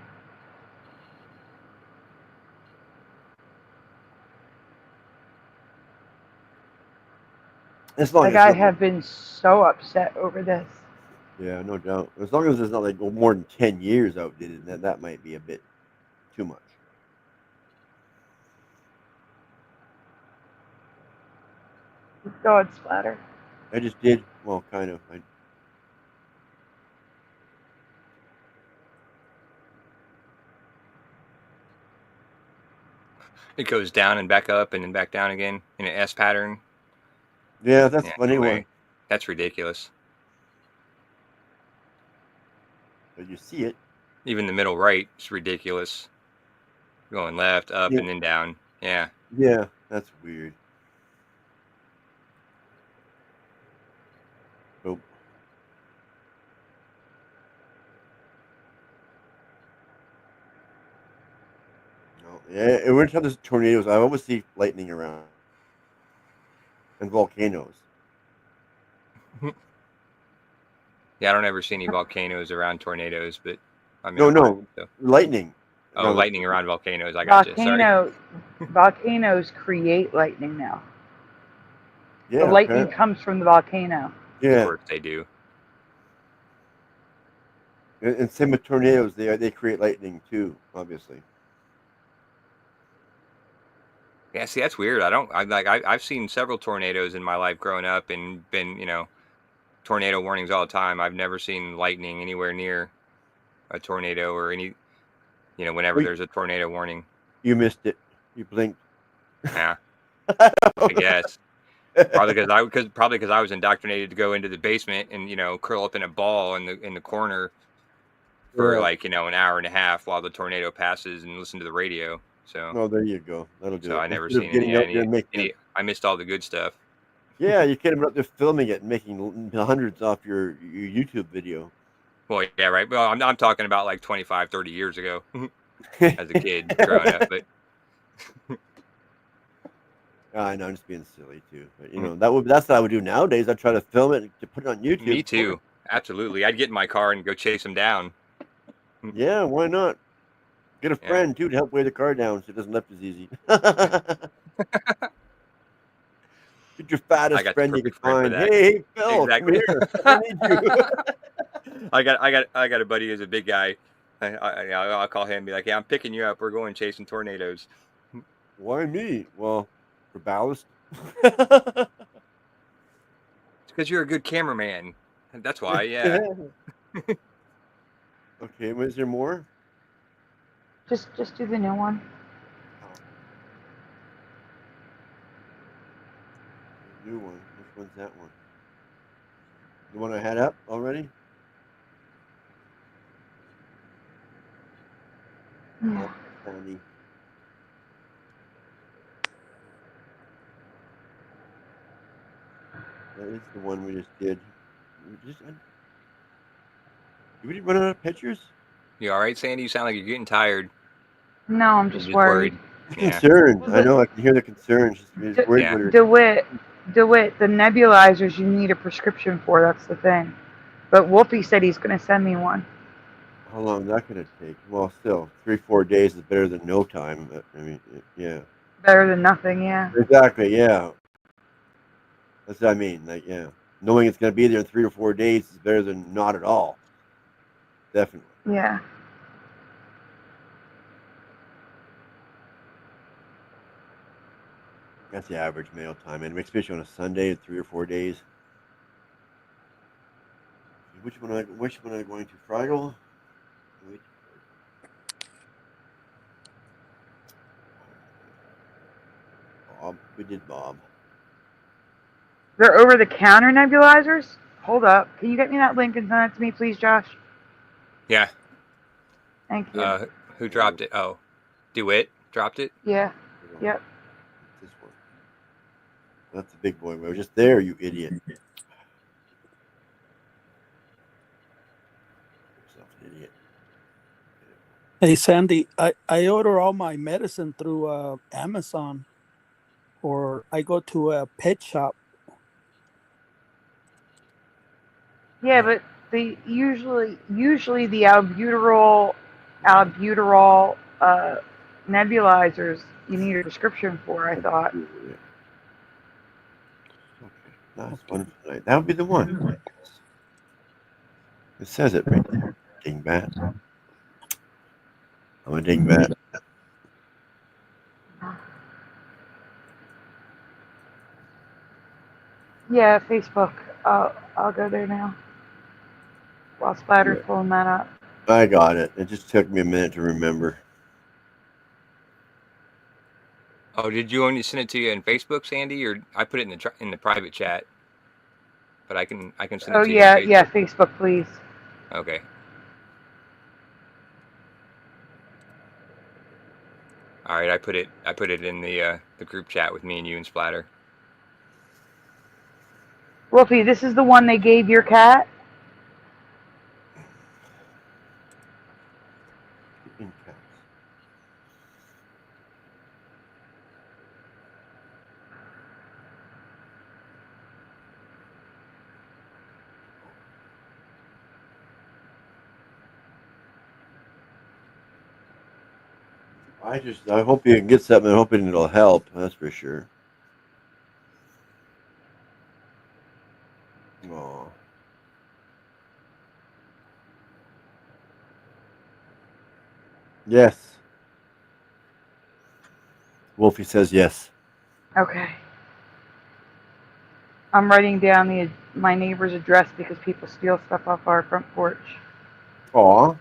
As long Like as I have been so upset over this. Yeah, no doubt. As long as it's not like more than 10 years outdated, then that might be a bit too much. God splatter. I just did. Well, kind of. It goes down and back up and then back down again in an S pattern. Yeah, that's Yeah, funny no way. one. That's ridiculous. But you see it. Even the middle right is ridiculous. Going left, up, Yeah. and then down. Yeah. Yeah, that's weird. Oh. No, yeah, every time there's tornadoes, I always see lightning around and volcanoes. Yeah, I don't ever see any volcanoes around tornadoes, but I mean, No, I'm fine no, with it, lightning. Oh, around the lightning around volcanoes. I got you. Sorry. Volcanoes create lightning now. Yeah, The lightning apparently. comes from the volcano. Of Yeah, course they do. and same with tornadoes. They create lightning too, obviously. Yeah, see, that's weird. I've seen several tornadoes in my life growing up and been, tornado warnings all the time. I've never seen lightning anywhere near a tornado or whenever Well, there's a tornado warning. you missed it. You blinked. Yeah, I guess. Probably because I was indoctrinated to go into the basement and curl up in a ball in the corner for Yeah. an hour and a half while the tornado passes and listen to the radio. So Oh, there you go. That'll do so it. I never Instead of seen getting out there and making any. I missed all the good stuff. Yeah, you could have been up there filming it and making hundreds off your YouTube video. Well, yeah, right. Well, I'm talking about like 25, 30 years ago as a kid growing up, but I know, I'm just being silly too. But that's what I would do nowadays. I'd try to film it to put it on YouTube. Me too. Absolutely. I'd get in my car and go chase them down. Yeah, why not? Get a friend too to help weigh the car down so it doesn't lift as easy. Get your fattest friend you can find. Hey, Phil, exactly. come here. I need you. I got a buddy who's a big guy. I'll call him and be like, "Yeah, I'm picking you up. We're going chasing tornadoes." Why me? Well, for ballast. It's because you're a good cameraman. That's why. Yeah. Okay, is there more? Just do the new one. New one. Which one's that one? The one I had up already? Yeah. Sandy. That is the one we just did. Did we run out of pictures? You all right, Sandy? You sound like you're getting tired. No, I'm just worried. Concerned. I know. I can hear the concern. She's worried about her. DeWitt, the nebulizers you need a prescription for. That's the thing. But Wolfie said he's going to send me one. How long is that going to take? Well, still, 3-4 days is better than no time. I mean, yeah. Better than nothing, yeah. Exactly, yeah. That's what I mean. Like, yeah. Knowing it's going to be there in 3 or 4 days is better than not at all. Definitely. Yeah. That's the average mail time, and especially on a Sunday, 3 or 4 days. Which one am I going to? Fraggle? Wait. Bob. We did Bob. They're over-the-counter nebulizers? Hold up. Can you get me that link and send it to me, please, Josh? Yeah. Thank you. Who dropped it? Oh, DeWitt dropped it? Yeah. Yep. This one. That's the big boy. We were just there, you idiot. Idiot. Hey, Sandy, I order all my medicine through Amazon, or I go to a pet shop. Yeah, but usually the albuterol nebulizers you need a prescription for, I thought. Okay. Last one tonight. That would be the one. It says it right there. Dingbat. I'm a dingbat. Yeah, Facebook. I'll go there now. While Splatter's pulling that up. I got it. It just took me a minute to remember. Oh, did you only send it to you in Facebook, Sandy, or I put it in the private chat? But I can send it Oh to you in yeah, yeah. Facebook. Facebook, please. Okay. All right, I put it in the group chat with me and you and Splatter. Wolfie, this is the one they gave your cat. In caps. I hope you can get something. I'm hoping it'll help. That's for sure. Oh. Yes. Wolfie says yes. Okay. I'm writing down my neighbor's address because people steal stuff off our front porch. Aw.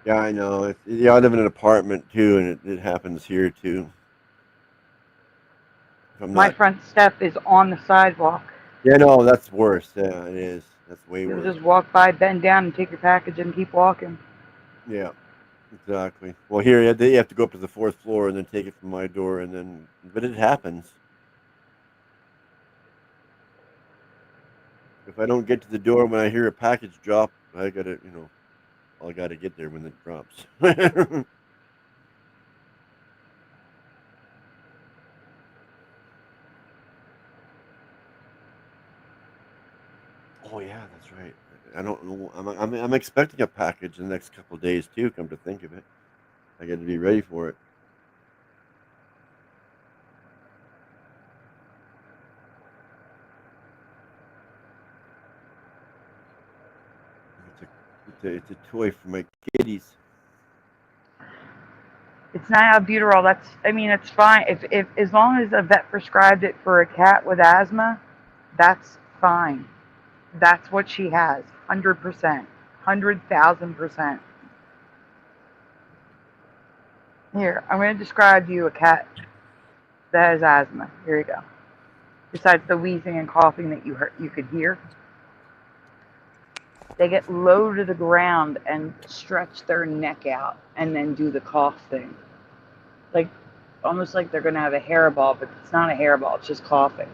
Yeah, I know. I live in an apartment too, and it happens here too. If I'm My not. front step is on the sidewalk. Yeah, no, that's worse. Yeah, it is. That's way You'll worse. just walk by, bend down, and take your package and keep walking. Yeah, exactly. Well, here you have to go up to the fourth floor and then take it from my door, but it happens. If I don't get to the door when I hear a package drop, I gotta get there when it drops. Oh yeah, that's right. I don't know. I'm expecting a package in the next couple of days too. Come to think of it, I got to be ready for it. It's a toy for my kitties. It's not albuterol. It's fine. If as long as a vet prescribed it for a cat with asthma, that's fine. That's what she has. 100%. 100,000%. Here, I'm going to describe to you a cat that has asthma. Here you go. Besides the wheezing and coughing that you could hear, they get low to the ground and stretch their neck out and then do the cough thing. Like, almost like they're going to have a hairball, but it's not a hairball, it's just coughing.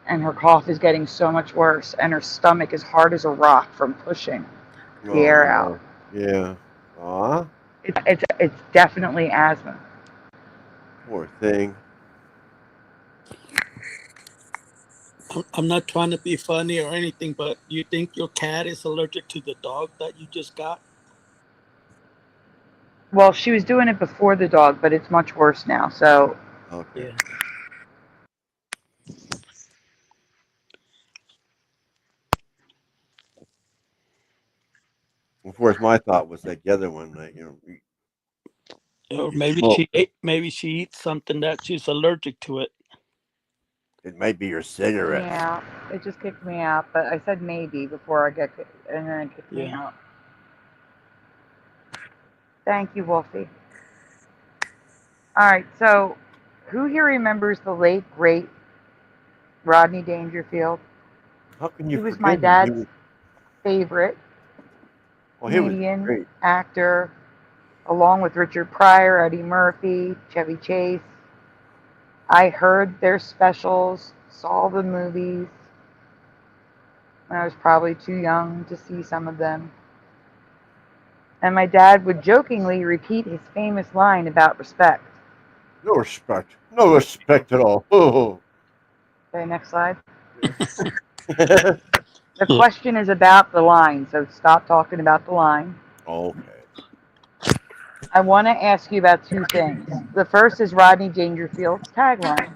And her cough is getting so much worse, and her stomach is hard as a rock from pushing the Oh air out. no. Yeah. Aw. It's definitely asthma. Poor thing. I'm not trying to be funny or anything, but you think your cat is allergic to the dog that you just got? Well, she was doing it before the dog, but it's much worse now. So Okay. Yeah. Of course, my thought was like the other one, Or you maybe smoke. maybe she eats something that she's allergic to it. It might be your cigarettes. yeah, it just kicked me out. But I said maybe before and then it kicked me Yeah. out. Thank you, Wolfie. All right, so who here remembers the late great Rodney Dangerfield? How can He you was my forget him? dad's favorite He was comedian, great. actor, along with Richard Pryor, Eddie Murphy, Chevy Chase. I heard their specials, saw the movies when I was probably too young to see some of them. And my dad would jokingly repeat his famous line about respect. No respect. No respect at all. Oh. Okay, next slide. The question is about the line, so stop talking about the line. Okay. I want to ask you about two things. The first is Rodney Dangerfield's tagline.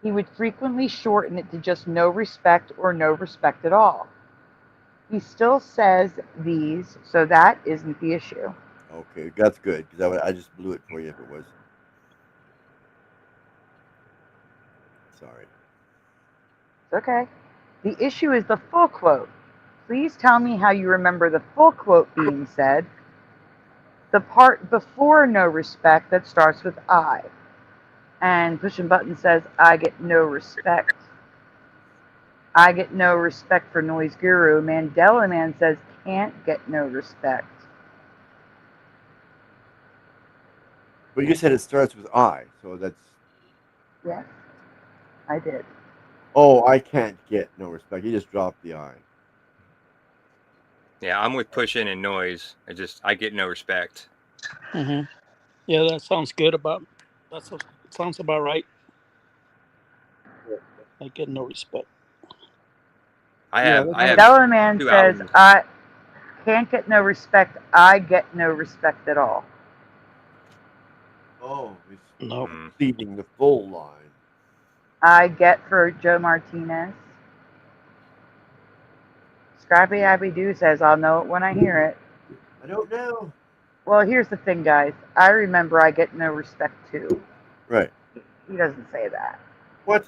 He would frequently shorten it to just no respect or no respect at all. He still says these, so that isn't the issue. Okay, that's good because I just blew it for you if it was. Sorry. It's okay. The issue is the full quote. Please tell me how you remember the full quote being said. The part before no respect that starts with I. And Pushing Button says, I get no respect. I get no respect for Noise Guru. Mandela Man says, can't get no respect. But you said it starts with I, so that's. Yes, I did. Oh, I can't get no respect. You just dropped the I. Yeah, I'm with Pushing and Noise. I get no respect. Mm-hmm. Yeah, that sounds good. Sounds about right. I get no respect. I have Mandela Man 2 says, albums. I can't get no respect. I get no respect at all. Oh, he's No. pleading the full line. I get for Joe Martinez. Scrappy Happy Doo says, I'll know it when I hear it. I don't know. Well, here's the thing, guys. I remember I get no respect too. Right. He doesn't say that. What?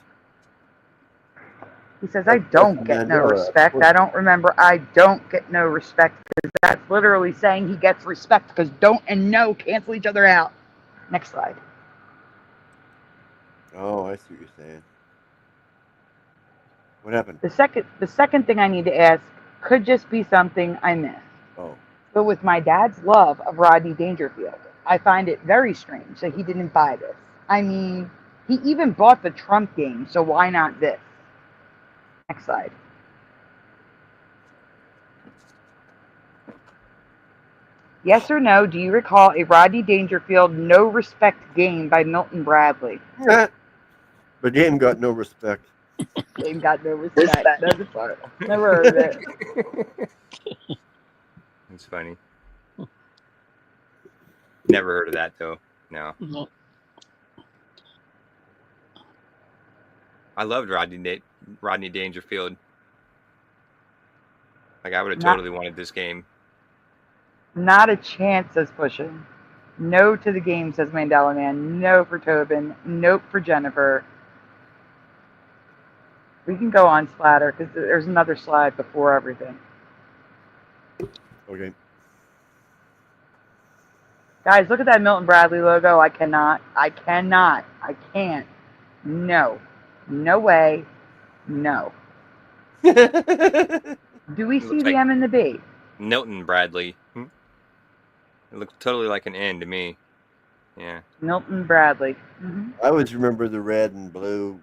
He says, I don't get no respect. I don't remember I don't get no respect because that's literally saying he gets respect because don't and no cancel each other out. Next slide. Oh, I see what you're saying. What happened? The second thing I need to ask could just be something I missed. Oh. But with my dad's love of Rodney Dangerfield, I find it very strange that he didn't buy this. I mean, he even bought the Trump game, so why not this? Next slide. Yes or no, do you recall a Rodney Dangerfield no respect game by Milton Bradley? The game got no respect. Game got no respect. Never heard of it. It's funny. Never heard of that though. No. I loved Rodney Dangerfield. Like I would have totally wanted this game. Not a chance, says Pushing. No to the game, says Mandela Man. No for Tobin. Nope for Jennifer. We can go on Splatter because there's another slide before everything. Okay. Guys, look at that Milton Bradley logo. I can't. No. No way. No. Do we see the M and the B? Milton Bradley. It looks totally like an N to me. Yeah. Milton Bradley. Mm-hmm. I always remember the red and blue.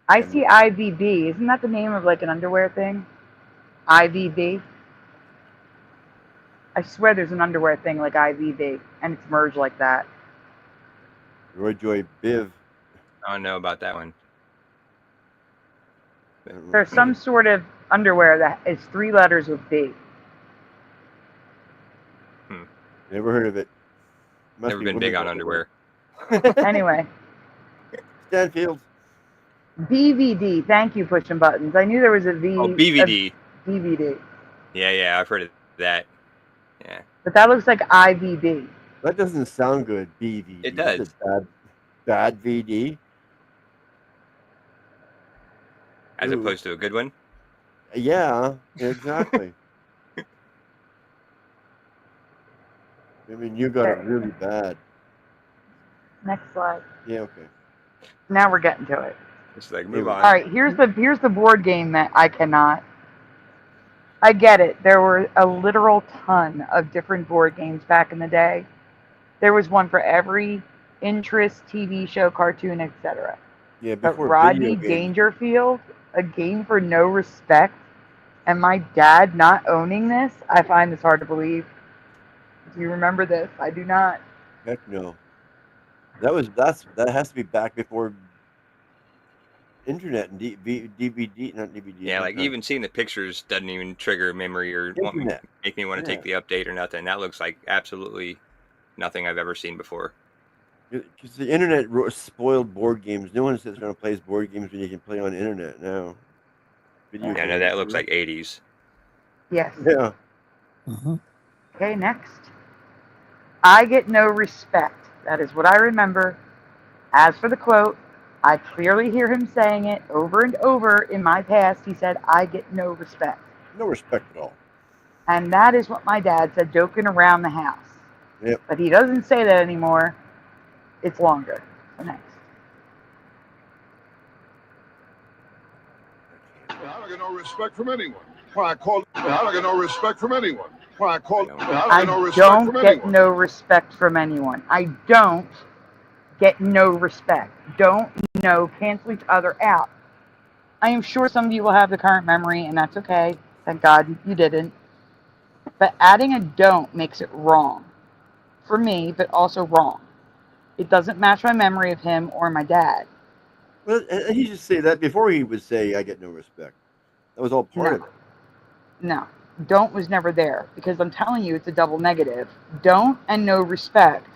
I see IVB. Isn't that the name of like an underwear thing? IVB. I swear there's an underwear thing like IVB, and it's merged like that. Roy Joy Biv. I don't know about that one. There's some sort of underwear that is 3 letters with B. Never heard of it. Never been big on underwear. Anyway. Stanfield. BVD. Thank you, Pushing Buttons. I knew there was a V. Oh, BVD. BVD. Yeah, I've heard of that. Yeah. But that looks like IVB. That doesn't sound good, BVD. It does. Bad VD. As opposed to a good one? Yeah, exactly. I mean, you got it really bad. Next slide. Yeah, okay. Now we're getting to it. It's like, move on. All right, here's the board game that I cannot. I get it. There were a literal ton of different board games back in the day. There was one for every interest, TV show, cartoon, etc. Yeah, but before Rodney video games. Dangerfield, a game for no respect, and my dad not owning this, I find this hard to believe. Do you remember this? I do not. Heck no. That has to be back before internet and DVD, not DVD. Yeah, like even seeing the pictures doesn't even trigger memory or make me want to take the update or nothing. That looks like absolutely nothing I've ever seen before. Because the internet spoiled board games. No one sits around and plays board games when you can play on the internet now. I know that looks like 80s. Yes. Yeah. Okay, next. I get no respect. That is what I remember. As for the quote, I clearly hear him saying it over and over in my past. He said, I get no respect. No respect at all. And that is what my dad said, joking around the house. Yep. But he doesn't say that anymore. It's longer. So next. I don't get no respect from anyone. Why I call? I don't get no respect from anyone. Why I call? I don't get no respect don't from get anyone. no respect from anyone. I don't get no respect. Don't cancel each other out. I am sure some of you will have the current memory, and that's okay. Thank God you didn't. But adding a don't makes it wrong. For me, but also wrong. It doesn't match my memory of him or my dad. Well, he should say that before he would say, I get no respect. That was all part of it. No. Don't was never there. Because I'm telling you, it's a double negative. Don't and no respect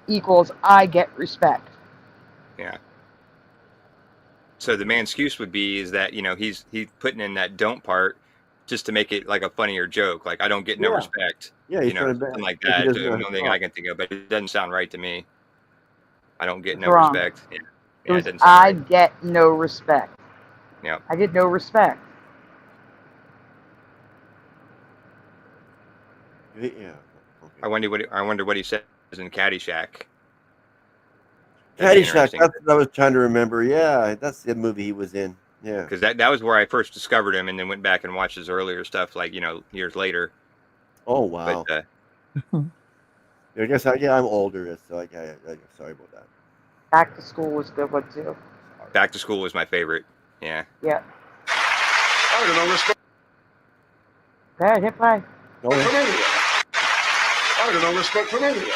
equals I get respect. Yeah. So the man's excuse would be is that he's putting in that don't part just to make it like a funnier joke, like I don't get no respect. Yeah, he's trying to something like like he that. doesn't The know how to only thing talk. I can think of, but it doesn't sound right to me. I don't get It's no wrong. respect. Yeah, It was, it doesn't sound I right. get no respect. Yeah. I get no respect. Yeah. Okay. I wonder what he says in Caddyshack. That'd be Caddyshack. interesting. That's what I was trying to remember. Yeah, that's the movie he was in. Yeah. Because that was where I first discovered him, and then went back and watched his earlier stuff, like years later. Oh wow. But I guess I'm older, so I'm sorry about that. Back to School was a good one too. Back to School was my favorite. Yeah. Yeah. I don't get no respect Go ahead, hit play. Go from ahead. anyone. I don't get no respect from anyone.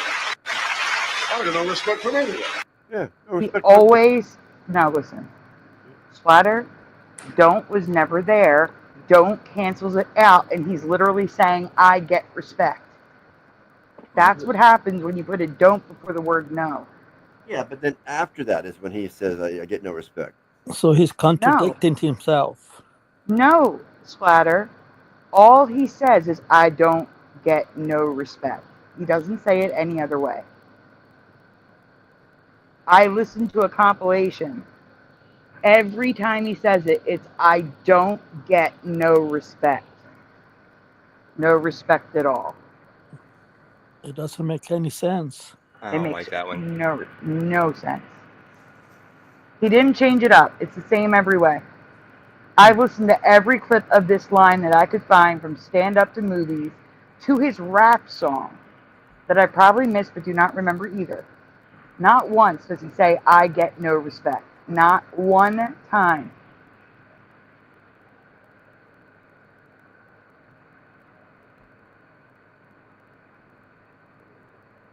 I don't get no respect from anyone. Yeah. No He respect. always, now listen, Splatter, don't was never there. Don't cancels it out, and he's literally saying, I get respect. That's what happens when you put a don't before the word no. Yeah, but then after that is when he says, I get no respect. So he's contradicting himself. No, Splatter. All he says is, I don't get no respect. He doesn't say it any other way. I listened to a compilation. Every time he says it, it's, I don't get no respect. No respect at all. It doesn't make any sense. I It don't makes like that one. no sense. He didn't change it up. It's the same every way. I've listened to every clip of this line that I could find, from stand-up to movies to his rap song that I probably missed but do not remember either. Not once does he say, I get no respect. Not one time.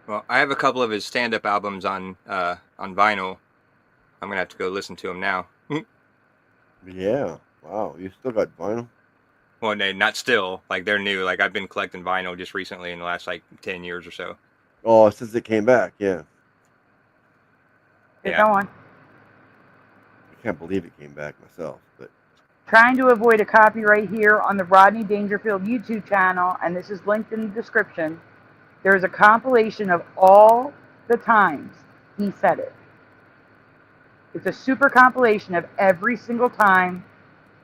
Well, I have a couple of his stand-up albums on vinyl. I'm gonna have to go listen to them now. Yeah. Wow. You still got vinyl? Well, no, not still. Like they're new. Like I've been collecting vinyl just recently in the last 10 years or so. Oh, since it came back. Yeah. Okay, go on. I can't believe it came back myself, but Trying to avoid a copyright here on the Rodney Dangerfield YouTube channel, and this is linked in the description. There is a compilation of all the times he said it. It's a super compilation of every single time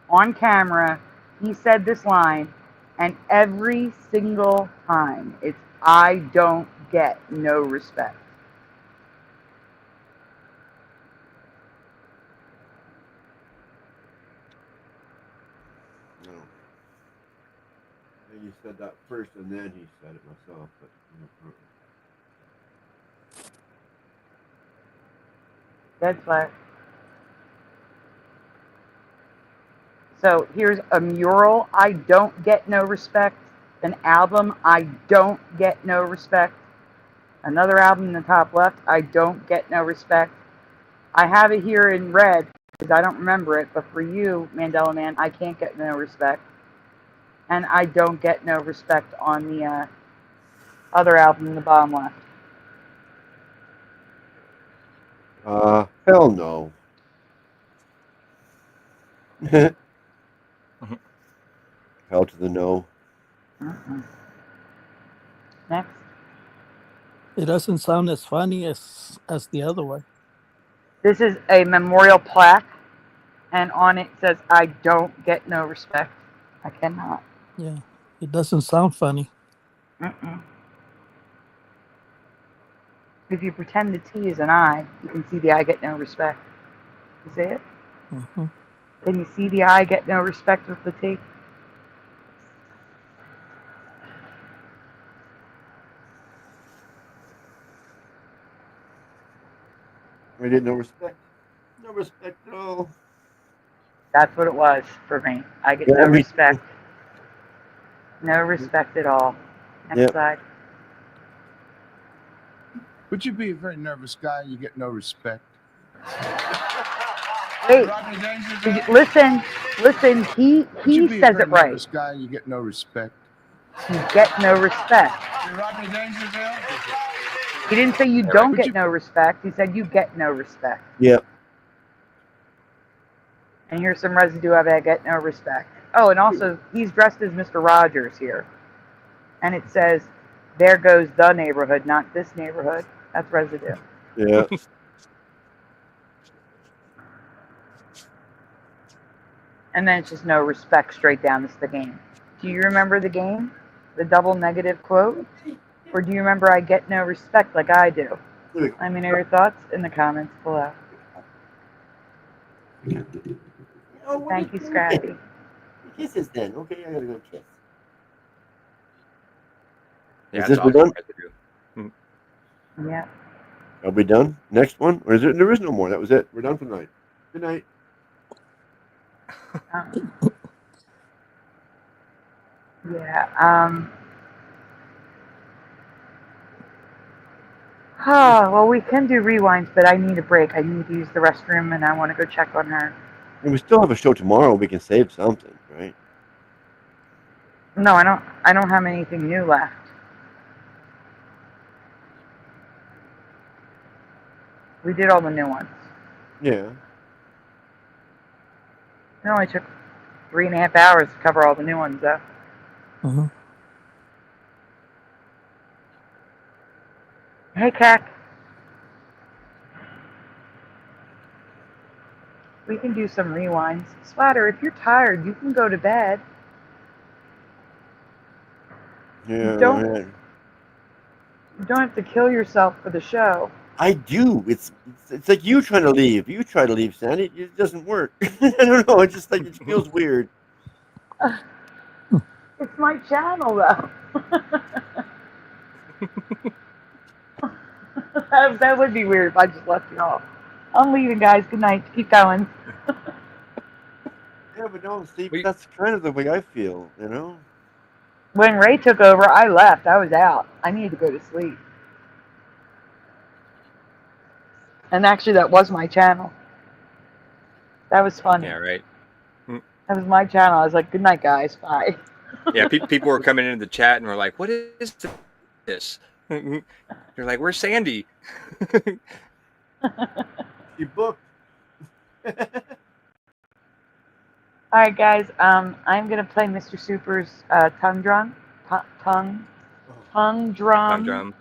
on camera he said this line, and every single time it's, I don't get no respect. no. You said that first, and then he said it myself, but. Dead flat. So here's a mural, I don't get no respect. An album, I don't get no respect. Another album in the top left, I don't get no respect. I have it here in red because I don't remember it, but for you, Mandela Man, I can't get no respect. And I don't get no respect on the other album in the bottom left. Hell no. Hell to the no. Mm-mm. Next. It doesn't sound as funny as the other one. This is a memorial plaque, and on it says, "I don't get no respect." I cannot. Yeah, it doesn't sound funny. Mm-mm. If you pretend the T is an I, you can see the I get no respect. You see it? Hmm. Can you see the I get no respect with the T? I get no respect. No respect at all. That's what it was for me. I get Yeah, no me respect. No respect at all. Next Yep. slide. Would you be a very nervous guy? You get no respect. Wait, Rodney Dangerfield? listen. He Would you be a says very it right. nervous guy? You get no respect. You get no respect. Rodney Dangerfield? He didn't say you don't get no respect. He said you get no respect. Yep. And here's some residue of I get no respect. Oh, and also he's dressed as Mr. Rogers here. And it says, "There goes the neighborhood, not this neighborhood." That's residue. Yeah. And then it's just no respect straight down. This is the game. Do you remember the game? The double negative quote? Or do you remember I get no respect like I do? Let me know your thoughts in the comments below. Thank you, Scrappy. Kisses then. Okay, I gotta go kiss. Yeah, Is it's this awesome done? residue. Yeah. Are we done? Next one? Or is there? There is no more. That was it. We're done for tonight. Good night. Yeah. Well, we can do rewinds, but I need a break. I need to use the restroom, and I want to go check on her. And we still have a show tomorrow. We can save something, right? No, I don't have anything new left. We did all the new ones. Yeah. It only took 3.5 hours to cover all the new ones, though. Uh-huh. Hey, Kak. We can do some rewinds. Splatter, if you're tired, you can go to bed. Yeah. You don't have to kill yourself for the show. I do. It's like you trying to leave. You try to leave, Sandy. It doesn't work. I don't know. It's just like it feels weird. It's my channel, though. That would be weird if I just left you off. I'm leaving, guys. Good night. Keep going. Yeah, but no, see, that's kind of the way I feel, you know? When Ray took over, I left. I was out. I needed to go to sleep. And actually, that was my channel. That was funny. Yeah, right. That was my channel. I was like, good night, guys. Bye. Yeah, people were coming into the chat and were like, "What is this?" You're like, "Where's Sandy?" You booked. All right, guys. I'm gonna play Mr. Super's tongue drum, tongue drum,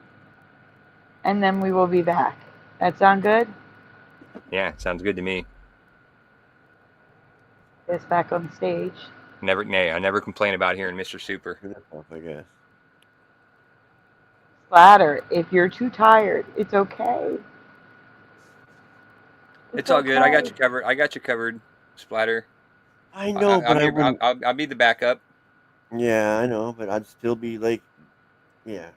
and then we will be back. That sound good? Yeah, sounds good to me. It's back on stage. I never complain about hearing Mr. Super. I guess. Splatter, if you're too tired, it's okay. It's all good. I got you covered. I got you covered, Splatter. I know, but I wouldn't. I'll be the backup. Yeah, I know, but I'd still be like, yeah.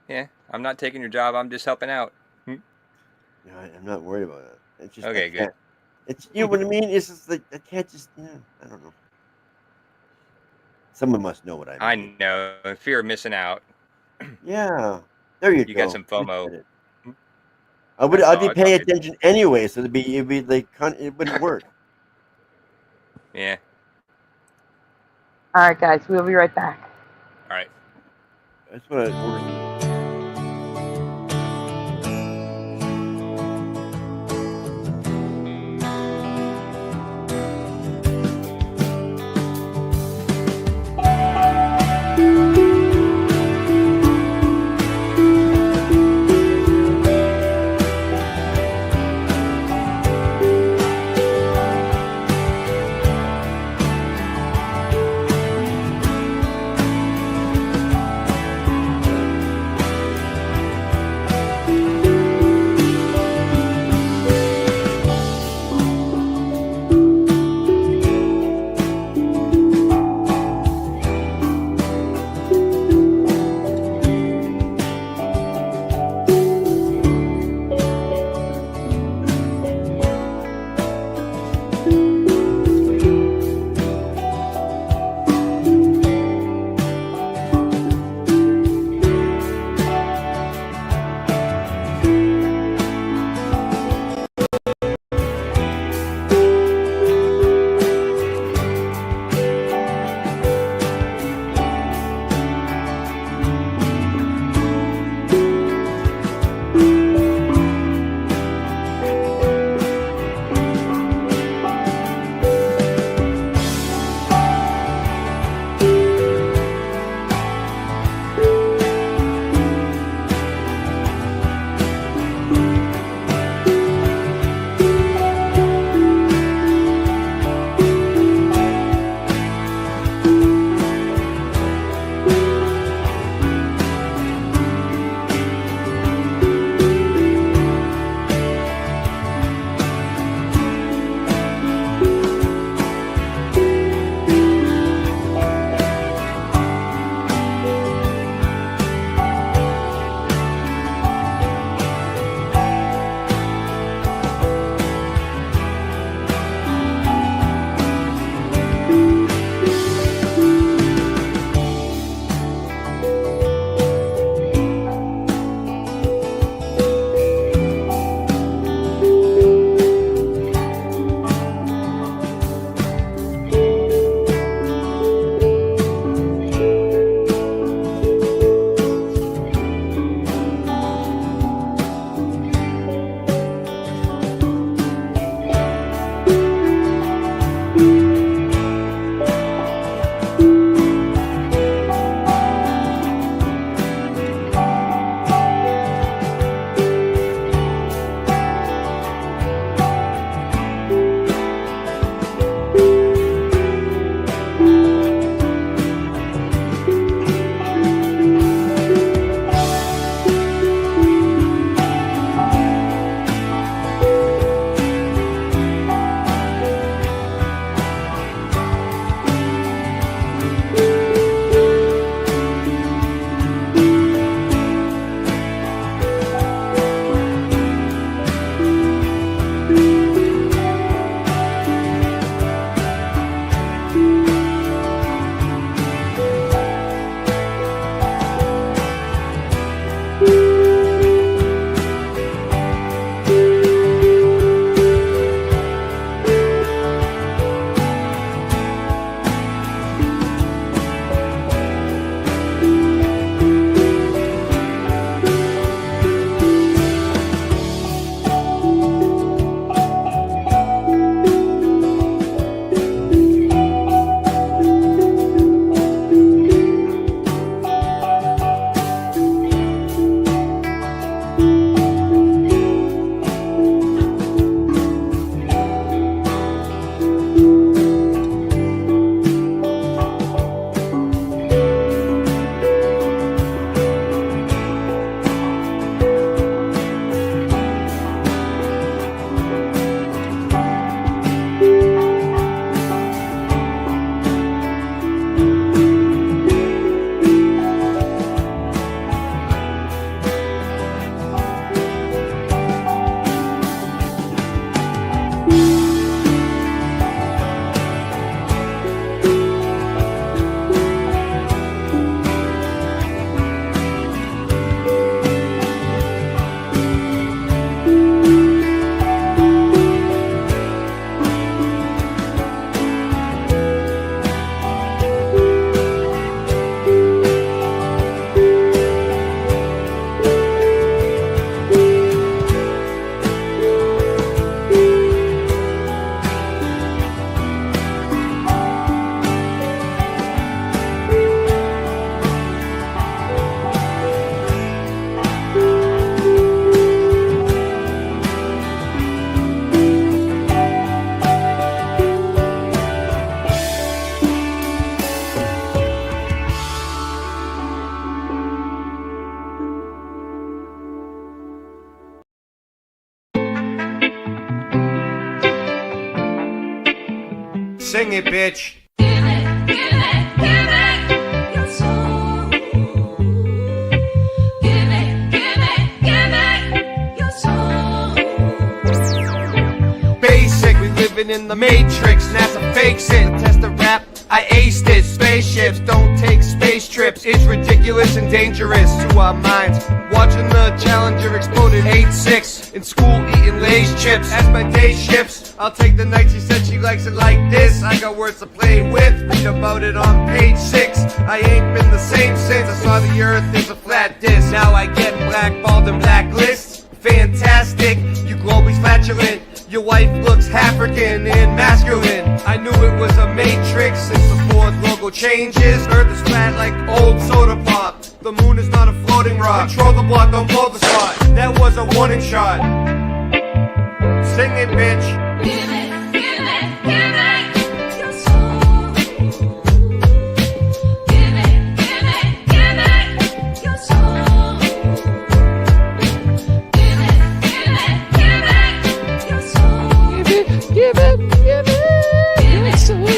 Yeah, I'm not taking your job. I'm just helping out. No, I'm not worried about it. It's just Okay, good. It's, you know what I mean? It's just like I can't just, I don't know. Someone must know what I mean. I know. Fear of missing out. Yeah, there you go. You got some FOMO. I'd be paying attention anyway, so it'd be like it wouldn't work. Yeah. All right, guys. We'll be right back. All right. That's what I ordered. Sing it, bitch. Basic, we living in the matrix. NASA fakes it. Test the rap, I aced it. Spaceships don't take space trips. It's ridiculous and dangerous to our minds. Watching the Challenger exploded 8-6. In school eating Lay's chips. As my day shifts, I'll take the night. She said she likes it like this. I got words to play with. Read about it on page 6. I ain't been the same since I saw the earth is a flat disc. Now I get blackballed and blacklists. Fantastic, you globally flatulent. Your wife looks African and masculine. I knew it was a matrix since the Ford logo changes. Earth is flat like old soda pop. The moon is not a floating rock. Control the block, don't blow the spot. That was a warning shot. Sing it, bitch. Give it, give it, give it your soul. Give it, give it, give it your soul. Give it, give it, give it your soul. Give it, give it, give it your soul.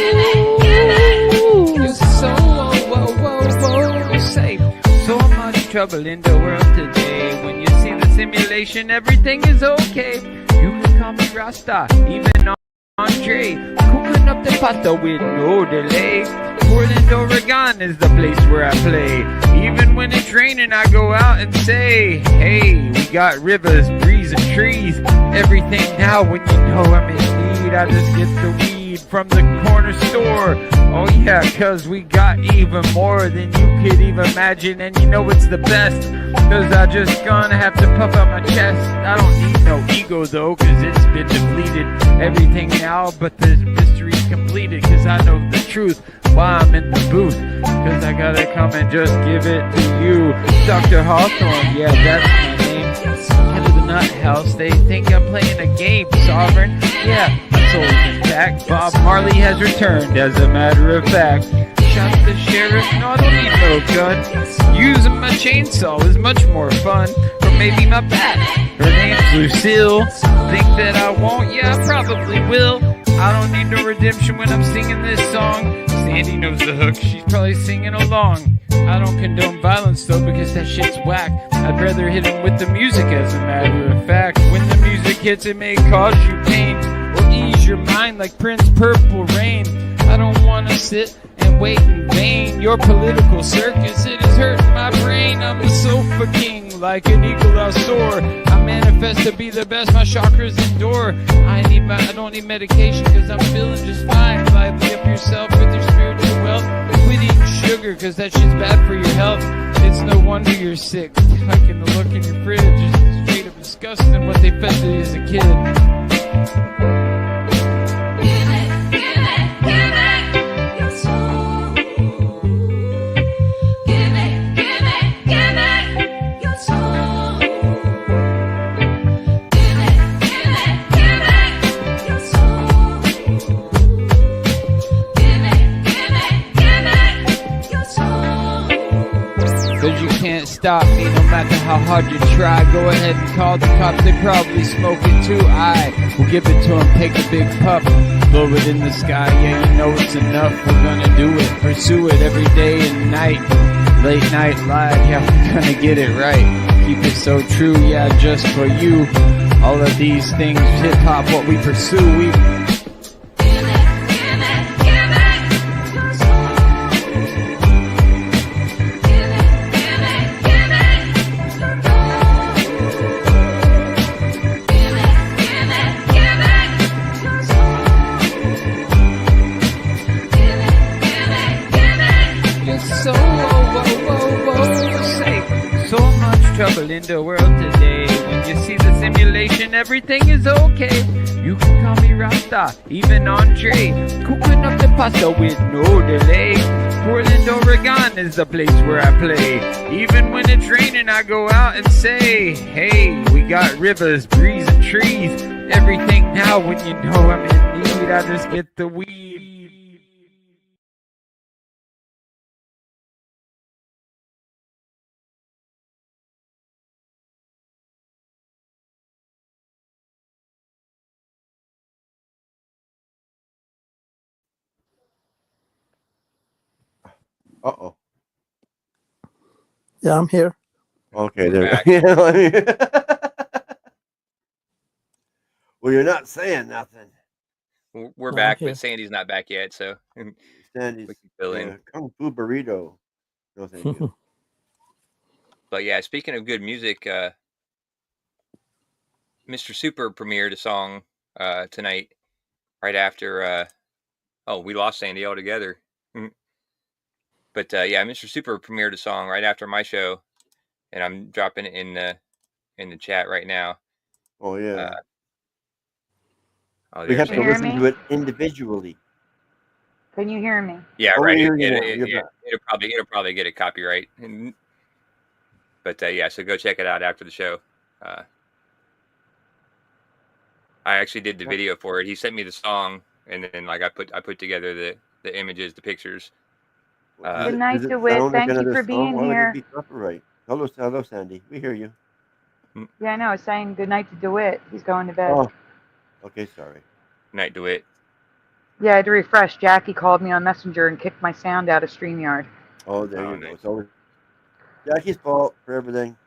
Your soul, whoa, whoa, whoa, say. So much trouble in the world today. When you see the simulation, everything is okay. You can call me Rasta, even Andre. Cooking up the pasta with no delay. Portland, Oregon is the place where I play. Even when it's raining, I go out and say, hey, we got rivers, breeze, and trees. Everything now when you know I'm in need. I just get the weed from the corner store. Oh yeah, cause we got even more than you could even imagine. And you know it's the best, cause I just gonna have to puff out my chest. I don't need no ego though, cause it's been depleted. Everything now but the mystery's completed. Cause I know the truth, why I'm in the booth. Cause I gotta come and just give it to you. Dr. Hawthorne, yeah, that's my name. Head of the nut house, they think I'm playing a game. Sovereign, yeah, my soul's intact. Bob Marley has returned, as a matter of fact. Shot the sheriff, no, I don't need no gun. Using my chainsaw is much more fun. Or maybe my bat, her name's Lucille. Think that I won't? Yeah, I probably will. I don't need no redemption when I'm singing this song. Sandy knows the hook, she's probably singing along. I don't condone violence though, because that shit's whack. I'd rather hit him with the music, as a matter of fact. When the music hits, it may cause you pain, or ease your mind like Prince Purple Rain. I don't wanna sit and wait in vain. Your political circus, it is hurting my brain. I'm the sofa king, like an eagle I'll soar. I manifest to be the best, my chakras endure. I don't need medication, cause I'm feeling just fine. Lively up yourself with your spiritual wealth. Quit eating sugar, cause that shit's bad for your health. It's no wonder you're sick, like in the look in your fridge. It's straight up disgusting what they fed to you as a kid. Cause you can't stop me no matter how hard you try. Go ahead and call the cops, they probably smoke it too. I will give it to them, take a big puff, blow it in the sky, yeah you know it's enough. We're gonna do it, pursue it every day and night. Late night live, yeah we're gonna get it right. Keep it so true, yeah just for you. All of these things, hip hop, what we pursue, we trouble in the world today. When you see the simulation, everything is okay. You can call me Rasta, even Andre. Cooking up the pasta with no delay. Portland, Oregon is the place where I play. Even when it's raining, I go out and say, hey, we got rivers, breeze, and trees. Everything now when you know I'm in need, I just get the weed. Uh-oh. Yeah, I'm here. Okay, We're there. back. You know what I mean? Well, you're not saying nothing. We're No, I'm back, here. but Sandy's not back yet, so Sandy's we can fill in. Kung Fu burrito. No, thank you. But yeah, speaking of good music, Mr. Super premiered a song tonight, right after. Oh, we lost Sandy altogether. But yeah, Mr. Super premiered a song right after my show, and I'm dropping it in the chat right now. Oh yeah. Oh, We have there's to Can you hear listen me? to it individually. Can you hear me? Yeah, Oh, right. we hear you now. You're back. It'll probably get a copyright. But yeah, so go check it out after the show. I actually did the video for it. He sent me the song, and then like I put together the images, the pictures. Good night, Does it DeWitt. sound like Thank you another for song? being Why would it here. be copyright? Hello, Sandy. We hear you. Yeah, I know. I was saying good night to DeWitt. He's going to bed. Oh, okay. Sorry. Night DeWitt. Yeah, I had to refresh. Jackie called me on Messenger and kicked my sound out of StreamYard. Oh, there you go. It's always Jackie's fault for everything.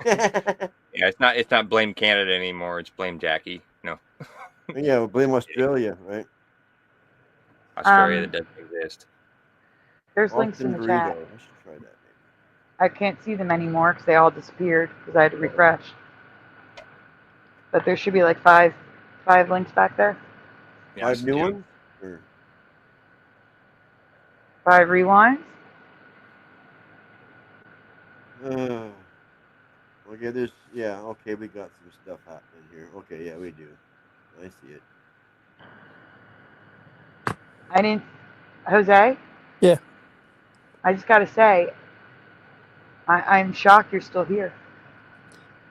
Yeah, it's not blame Canada anymore. It's blame Jackie. No, Yeah, we'll blame Australia, right? Australia that doesn't exist. There's links in Austin the chat. burrito. I should try that. I can't see them anymore because they all disappeared because I had to refresh. But there should be like five links back there. Yeah, 5 new ones? Or... 5 rewinds. Okay, okay, we got some stuff happening here. Okay, yeah, we do. I see it. I didn't. Jose? Yeah. I just got to say, I'm shocked you're still here.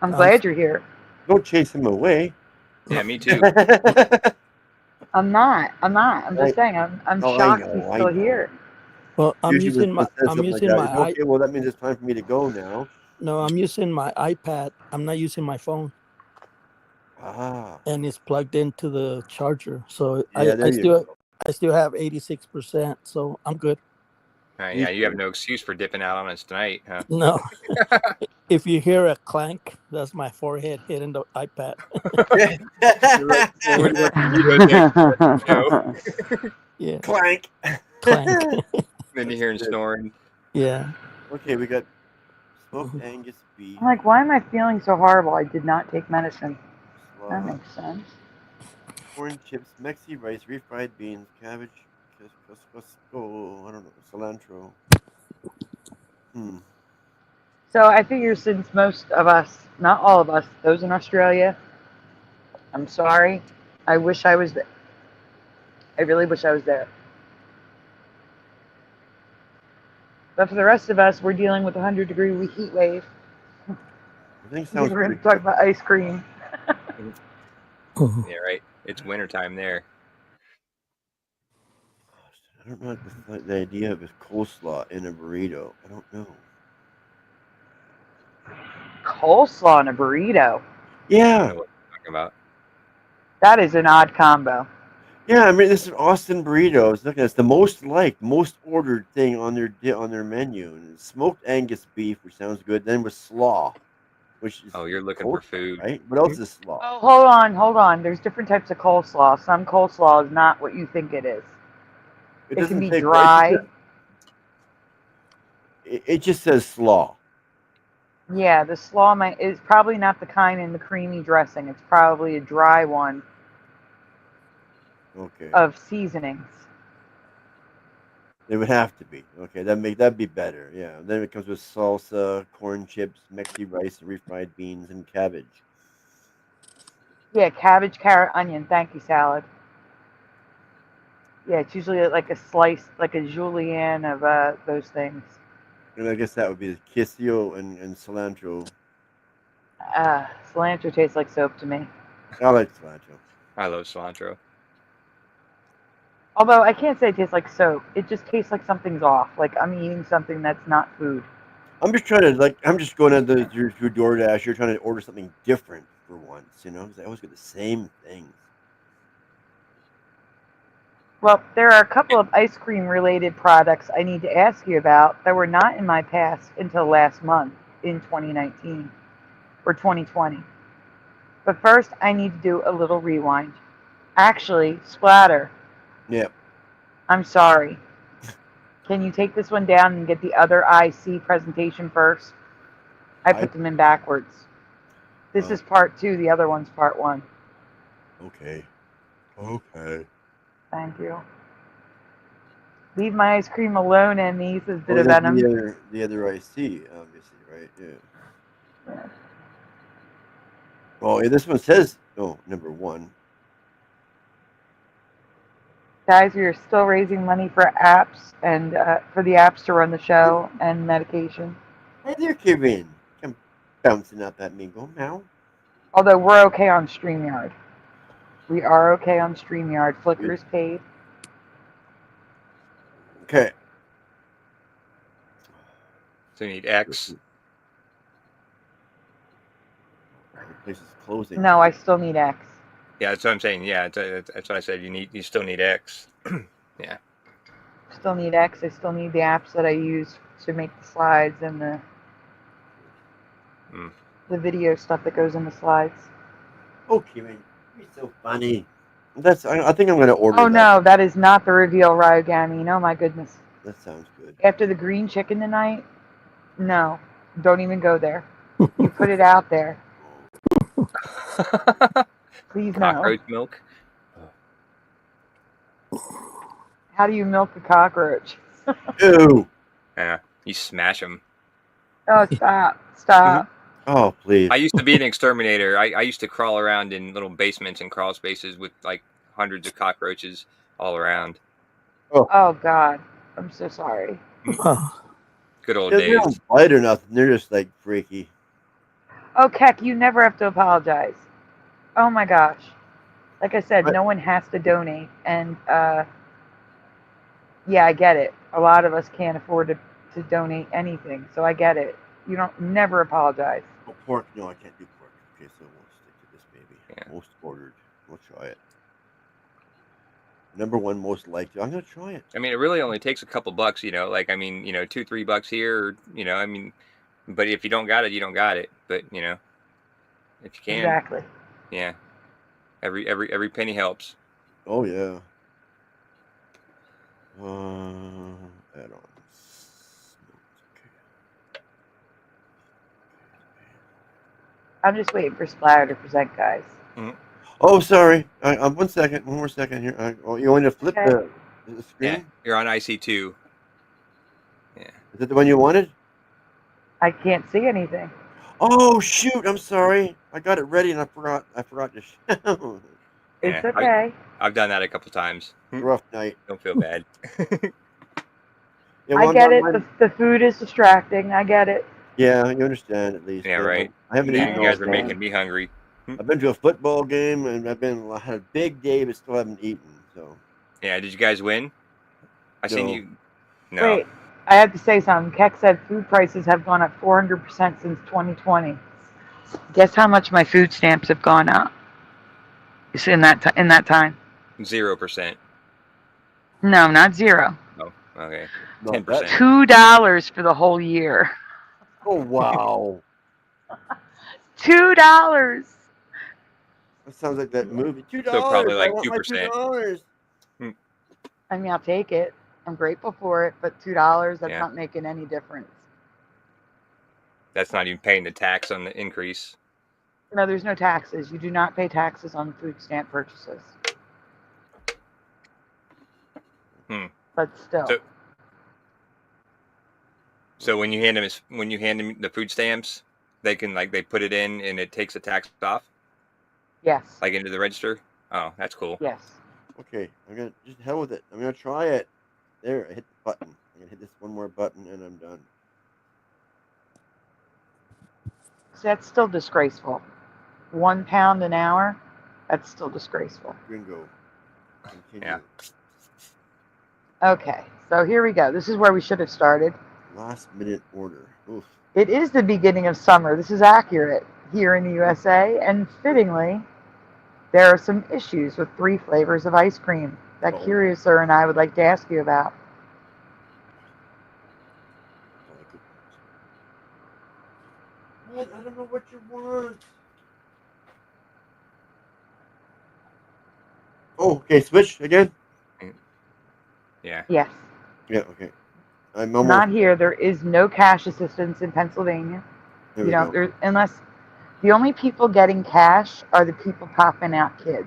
I'm glad you're here. Don't chase him away. Yeah, me too. I'm not. I'm just saying. I'm shocked he's still here. Well, I'm Usually using when my someone says something like that, okay, well, that means it's time for me to go now. No, I'm using my iPad. I'm not using my phone. Ah. And it's plugged into the charger, so Yeah, I still have 86%, so I'm good. Yeah, you have no excuse for dipping out on us tonight, huh? No. If you hear a clank, that's my forehead hitting the iPad. Yeah. Clank. Clank. Then you're hearing snoring. Yeah. Okay, we got smoked Angus beef. I'm like, why am I feeling so horrible? I did not take medicine. That makes sense. Corn chips, Mexi rice, refried beans, cabbage, I don't know, cilantro. So I figure since most of us, not all of us, those in Australia, I'm sorry. I wish I was there. I really wish I was there. But for the rest of us, we're dealing with a 100-degree heat wave. I think We're going to talk about ice cream. Yeah, right. It's wintertime there. I don't know the idea of a coleslaw in a burrito. I don't know. Coleslaw in a burrito. Yeah. I don't know what you're talking about. That is an odd combo. Yeah, I mean, this is Austin burritos. Look at this, the most ordered thing on their menu. And it's smoked Angus beef, which sounds good. Then with slaw, which is you're looking for food, right? What else is slaw? Oh, hold on. There's different types of coleslaw. Some coleslaw is not what you think it is. It can be dry. It just says slaw. Yeah, the slaw is probably not the kind in the creamy dressing. It's probably a dry one. Okay. Of seasonings. It would have to be. Okay, that'd be better. Yeah. Then it comes with salsa, corn chips, Mexi rice, refried beans, and cabbage. Yeah, cabbage, carrot, onion. Thank you, salad. Yeah, it's usually like a slice, like a julienne of those things. And I guess that would be the queso and cilantro. Cilantro tastes like soap to me. I like cilantro. I love cilantro. Although I can't say it tastes like soap. It just tastes like something's off. Like I'm eating something that's not food. I'm just trying to I'm just going on through DoorDash. You're trying to order something different for once, because I always get the same things. Well, there are a couple of ice cream related products I need to ask you about that were not in my past until last month in 2019 or 2020. But first, I need to do a little rewind. Actually, Splatter, Yep. I'm sorry. Can you take this one down and get the other IC presentation first? I put them in backwards. This is part 2, the other one's part 1. Okay. Okay. Thank you. Leave my ice cream alone, Emmy, says Bit Oh, of that's Venom. the other IC, obviously, right? Yeah. Oh, yeah, this one says number 1. Guys, we are still raising money for apps and for the apps to run the show and medication. Hey there, Kevin. Come bouncing up at me. Go now. Although we're okay on StreamYard. We are okay on StreamYard. Flicker's paid. Okay. So you need X. The place is closing. No, I still need X. Yeah, that's what I'm saying. Yeah, that's what I said. You still need X. Yeah. Still need X. I still need the apps that I use to make the slides and the video stuff that goes in the slides. Oh, Kevin, you're so funny. I think I'm going to order Oh that. no, that is not the reveal Ryogami. Oh my goodness. That sounds good. After the green chicken tonight, no, don't even go there. You put it out there. Please no. Cockroach milk. How do you milk a cockroach? Ew. Yeah, you smash them. Oh, stop. Stop. Oh, please. I used to be an exterminator. I used to crawl around in little basements and crawl spaces with like hundreds of cockroaches all around. Oh God, I'm so sorry. Good old They days. don't bite or nothing. They're just like freaky. Oh, Keck, you never have to apologize. Oh my gosh. Like I said, no one has to donate. And yeah, I get it. A lot of us can't afford to donate anything. So I get it. You don't never apologize. Oh, pork. No, I can't do pork. Okay, so we'll stick to this baby. Yeah. Most ordered. We'll try it. Number 1 most liked. I'm going to try it. I mean, it really only takes a couple bucks, like, I mean, $2-3 here, I mean, but if you don't got it, you don't got it. But, if you can. Exactly. Yeah. Every penny helps. Oh, yeah. Add-ons. I'm just waiting for Splatter to present, guys. Oh, sorry. 1 second. One more second here. You want to flip the screen? Yeah, you're on IC2. Yeah. Is that the one you wanted? I can't see anything. Oh, shoot. I'm sorry. I got it ready and I forgot to show. It's okay. I've done that a couple times. Rough night. Don't feel bad. Yeah, I get it. The food is distracting. I get it. Yeah, you understand at least. Yeah, right. I haven't eaten. You guys are making me hungry. I've been to a football game and I had a big day, but still haven't eaten. So. Yeah, did you guys win? I seen No. you. No. Wait, I have to say something. Keck said food prices have gone up 400% since 2020. Guess how much my food stamps have gone up? It's in that time. 0%. No, not 0. Oh, okay. No, 10%. $2 for the whole year. Oh wow. $2. That sounds like that movie. $2. So probably like I want my 2%. $2. I mean, I'll take it. I'm grateful for it, but $2, that's Yeah. not making any difference. That's not even paying the tax on the increase. No, there's no taxes. You do not pay taxes on food stamp purchases. But still. So when you hand them the food stamps, they can they put it in and it takes the tax off, Yes. like into the register. Oh, that's cool. Yes. Okay, I'm gonna just hell with it. I'm gonna try it. There, I hit the button. I'm gonna hit this one more button and I'm done. So that's still disgraceful. £1 an hour, that's still disgraceful. Gringo. Continue. Yeah. Okay, so here we go. This is where we should have started. Last minute order. Oof. It is the beginning of summer. This is accurate here in the USA, and fittingly, there are some issues with 3 flavors of ice cream. that Curiouser and I would like to ask you about. What? I don't know what you want. Oh, okay. Switch again. Yeah. Yes. Yeah. Okay. I'm almost. Not here. There is no cash assistance in Pennsylvania. There You we know, go. there, unless the only people getting cash are the people popping out kids.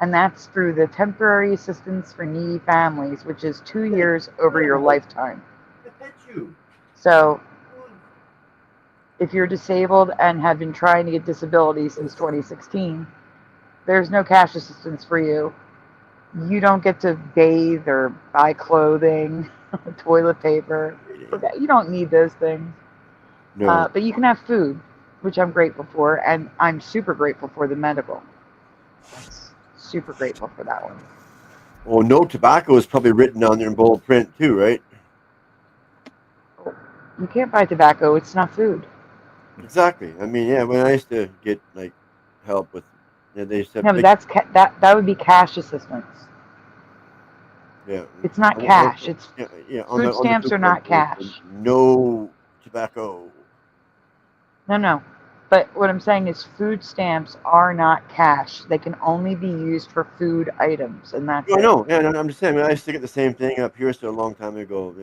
And that's through the Temporary Assistance for Needy Families, which is 2 years over your lifetime. I bet you. So if you're disabled and have been trying to get disability since 2016, there's no cash assistance for you. You don't get to bathe or buy clothing, toilet paper. You don't need those things. No. But you can have food, which I'm grateful for, and I'm super grateful for the medical. Super grateful for that one. Well, no tobacco is probably written on there in bold print too, right? You can't buy tobacco; it's not food. Exactly. I mean, yeah. When I used to get like help with, they said No, but that's that would be cash assistance. Yeah. It's not cash. It's yeah. food stamps are not cash. No tobacco. No. But what I'm saying is food stamps are not cash. They can only be used for food items, and that's I it. know. Yeah, I'm just saying. I used to get the same thing up here so a long time ago.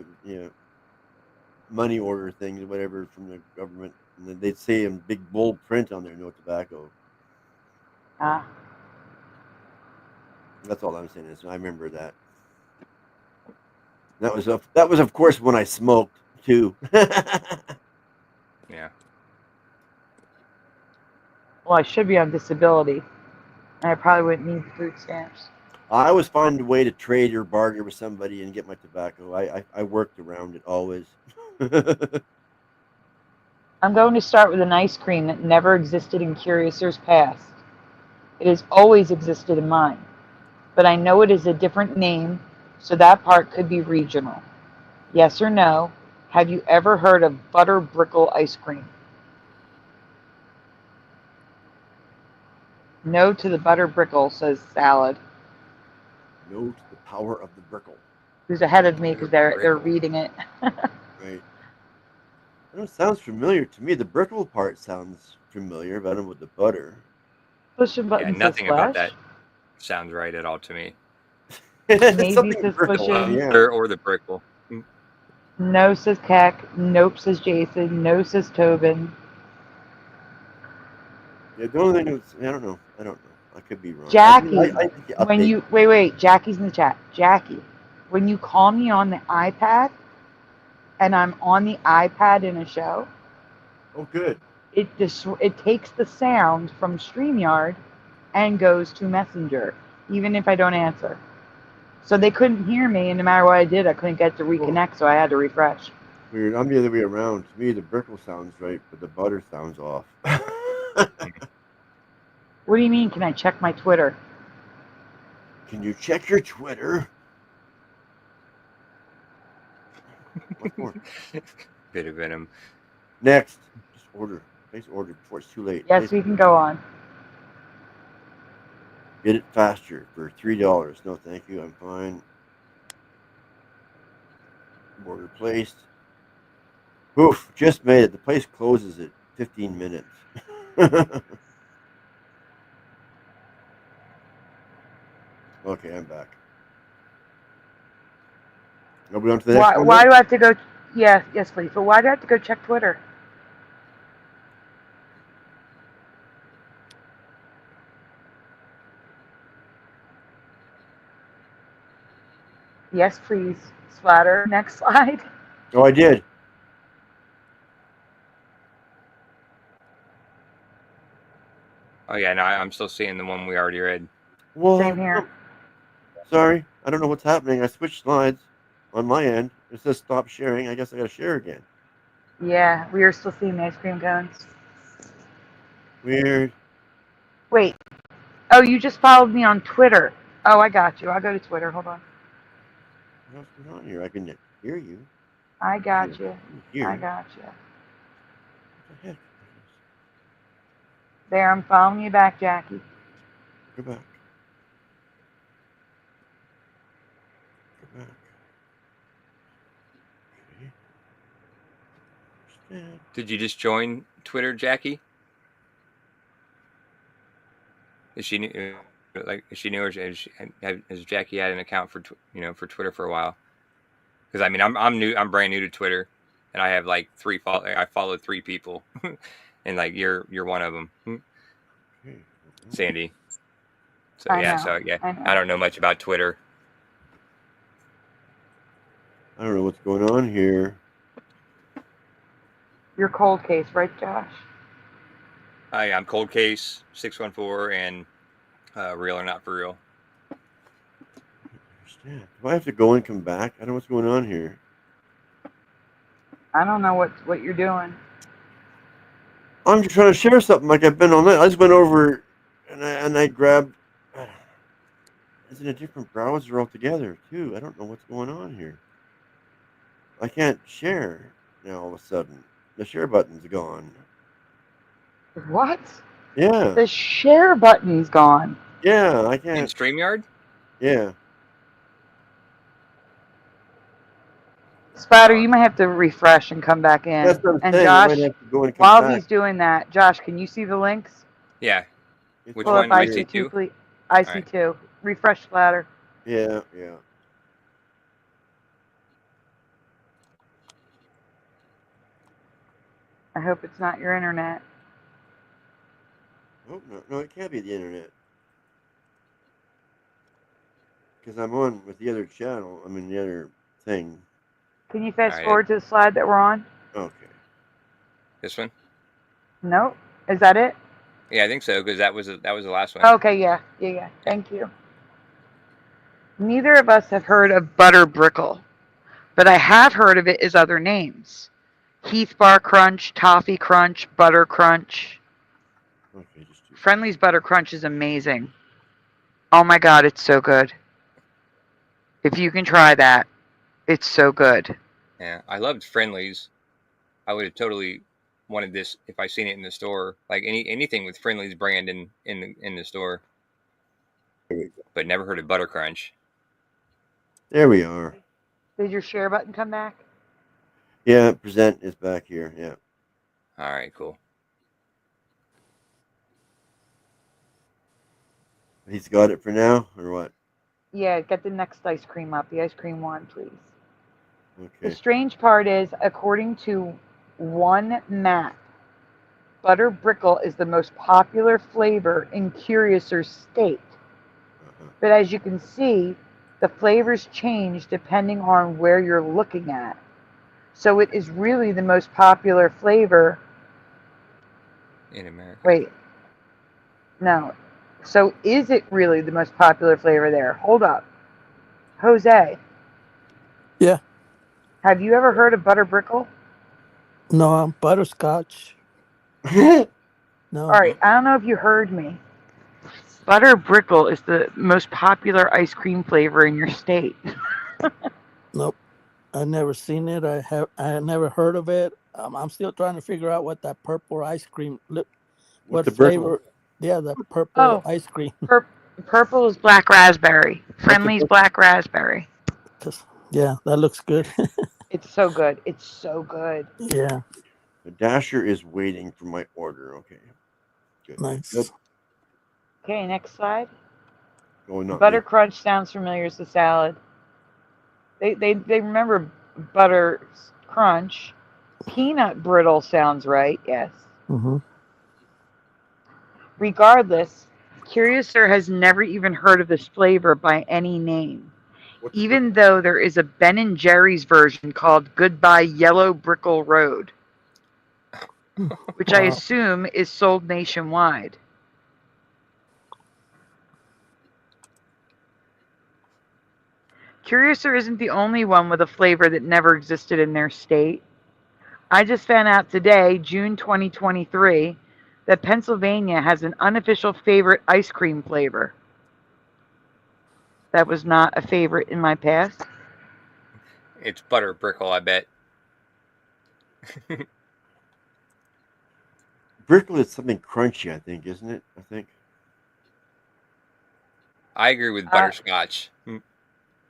Money order things, whatever, from the government, and then they'd say in big bold print on there, no tobacco. Ah. That's all I'm saying is I remember that. That was of course when I smoked too. Yeah. Well, I should be on disability, and I probably wouldn't need food stamps. I always find a way to trade or barter with somebody and get my tobacco. I worked around it always. I'm going to start with an ice cream that never existed in Curiouser's past. It has always existed in mine, but I know it is a different name, so that part could be regional. Yes or no? Have you ever heard of butter brickle ice cream? No to the butter brickle, says Salad, No to the power of the brickle. who's ahead of me because they're reading it. Right. It sounds familiar to me. The brickle part sounds familiar, but I don't know with the butter. Push a Yeah, button says nothing about flash. that sounds right at all to me. Maybe Something says brickle, pushing. yeah. Or the brickle. No says Keck. Nope says Jason. No says Tobin. Yeah, the only thing is, I don't know. I could be wrong. Jackie, I when update. you wait, Jackie's in the chat. Jackie, when you call me on the iPad, and I'm on the iPad in a show, Oh, good. it takes the sound from StreamYard and goes to Messenger, even if I don't answer. So they couldn't hear me, and no matter what I did, I couldn't get to reconnect, so I had to refresh. Weird. I'm the other way around. To me, the brickle sounds right, but the butter sounds off. What do you mean? Can I check my Twitter? Can you check your Twitter? What for? Bit of venom. Next, just order. Place order before it's too late. Yes, Place we can go on. Get it faster for $3. No, thank you. I'm fine. Order placed. Oof, just made it. The place closes at 15 minutes. Okay, I'm back. Nobody on to the next one? Why do I have to go? Yes, please. But why do I have to go check Twitter? Yes, please. Splatter. Next slide. Oh, I did. Oh yeah, no, I'm still seeing the one we already read. Well, Same here. sorry, I don't know what's happening. I switched slides on my end. It says stop sharing. I guess I gotta share again. Yeah, we are still seeing the ice cream cones. Weird. Wait. Oh, you just followed me on Twitter. Oh, I got you. I'll go to Twitter. Hold on. What's going on here? I can hear you. I got you. Here. I got you. What the heck? There, I'm following you back, Jackie. Go back. Did you just join Twitter, Jackie? Is she new? Like, is she new, or has Jackie had an account for for Twitter for a while? Because I mean, I'm new. I'm brand new to Twitter, and I have like I followed 3 people, and like you're one of them, Sandy. So I yeah, know. I don't know much about Twitter. I don't know what's going on here. Your cold case, right, Josh? I'm Cold Case 614 and Real or Not for Real. Do I have to go and come back? I don't know what's going on here. I don't know what you're doing. I'm just trying to share something like I've been on that. I just went over and I grabbed. It's in a different browser altogether too. I don't know what's going on here. I can't share now. All of a sudden, the share button's gone. What? Yeah. The share button's gone. Yeah, I In can't. StreamYard? Yeah. Spider, you might have to refresh and come back in. That's what I'm And saying. I Josh, might have to go and come while back. he's doing that, Josh, can you see the links? Yeah. Which Pull up one? IC2? IC2, please. IC2. Refresh ladder. Yeah. I hope it's not your internet. Oh no, it can't be the internet. Because I'm on with the other channel. I mean the other thing. Can you fast forward to the slide that we're on? Okay. This one? No. Is that it? Yeah, I think so, because that was the last one. Okay, yeah. Thank you. Neither of us have heard of butter brickle, but I have heard of it as other names. Heath Bar Crunch, Toffee Crunch, Butter Crunch. Okay, Friendly's Butter Crunch is amazing. Oh my god, it's so good. If you can try that, it's so good. Yeah, I loved Friendly's. I would have totally wanted this if I seen it in the store, like anything with Friendly's brand in the store. But never heard of Butter Crunch. There we are. Did your share button come back? Yeah, present is back here. Yeah. All right, cool. He's got it for now, or what? Yeah, get the next ice cream up. The ice cream one, please. Okay. The strange part is, according to one map, butter brickle is the most popular flavor in Curiouser State. But as you can see, the flavors change depending on where you're looking at. So it is really the most popular flavor In America. Wait. No. So is it really the most popular flavor there? Hold up. Jose. Yeah. Have you ever heard of butter brickle? No, butterscotch. No. All right. I don't know if you heard me. Butter brickle is the most popular ice cream flavor in your state. Nope. I've never seen it. I never heard of it. I'm still trying to figure out what that purple ice cream what the flavor. brickle? Yeah, the purple ice cream. Purple is black raspberry. Friendly's black raspberry. Yeah, that looks good. It's so good. It's so good. Yeah. The Dasher is waiting for my order. Okay. Good. Nice. Good. Okay, next slide. Oh, not Butter me. crunch sounds familiar as the salad. They remember butter crunch. Peanut brittle sounds right. Yes. Mm-hmm. Regardless, Curiouser has never even heard of this flavor by any name, even though there is a Ben & Jerry's version called Goodbye Yellow Brickle Road, which I assume is sold nationwide. Curiouser isn't the only one with a flavor that never existed in their state. I just found out today, June 2023, that Pennsylvania has an unofficial favorite ice cream flavor. That was not a favorite in my past. It's butter brickle, I bet. Brickle is something crunchy, I think, isn't it? I think. I agree with butterscotch.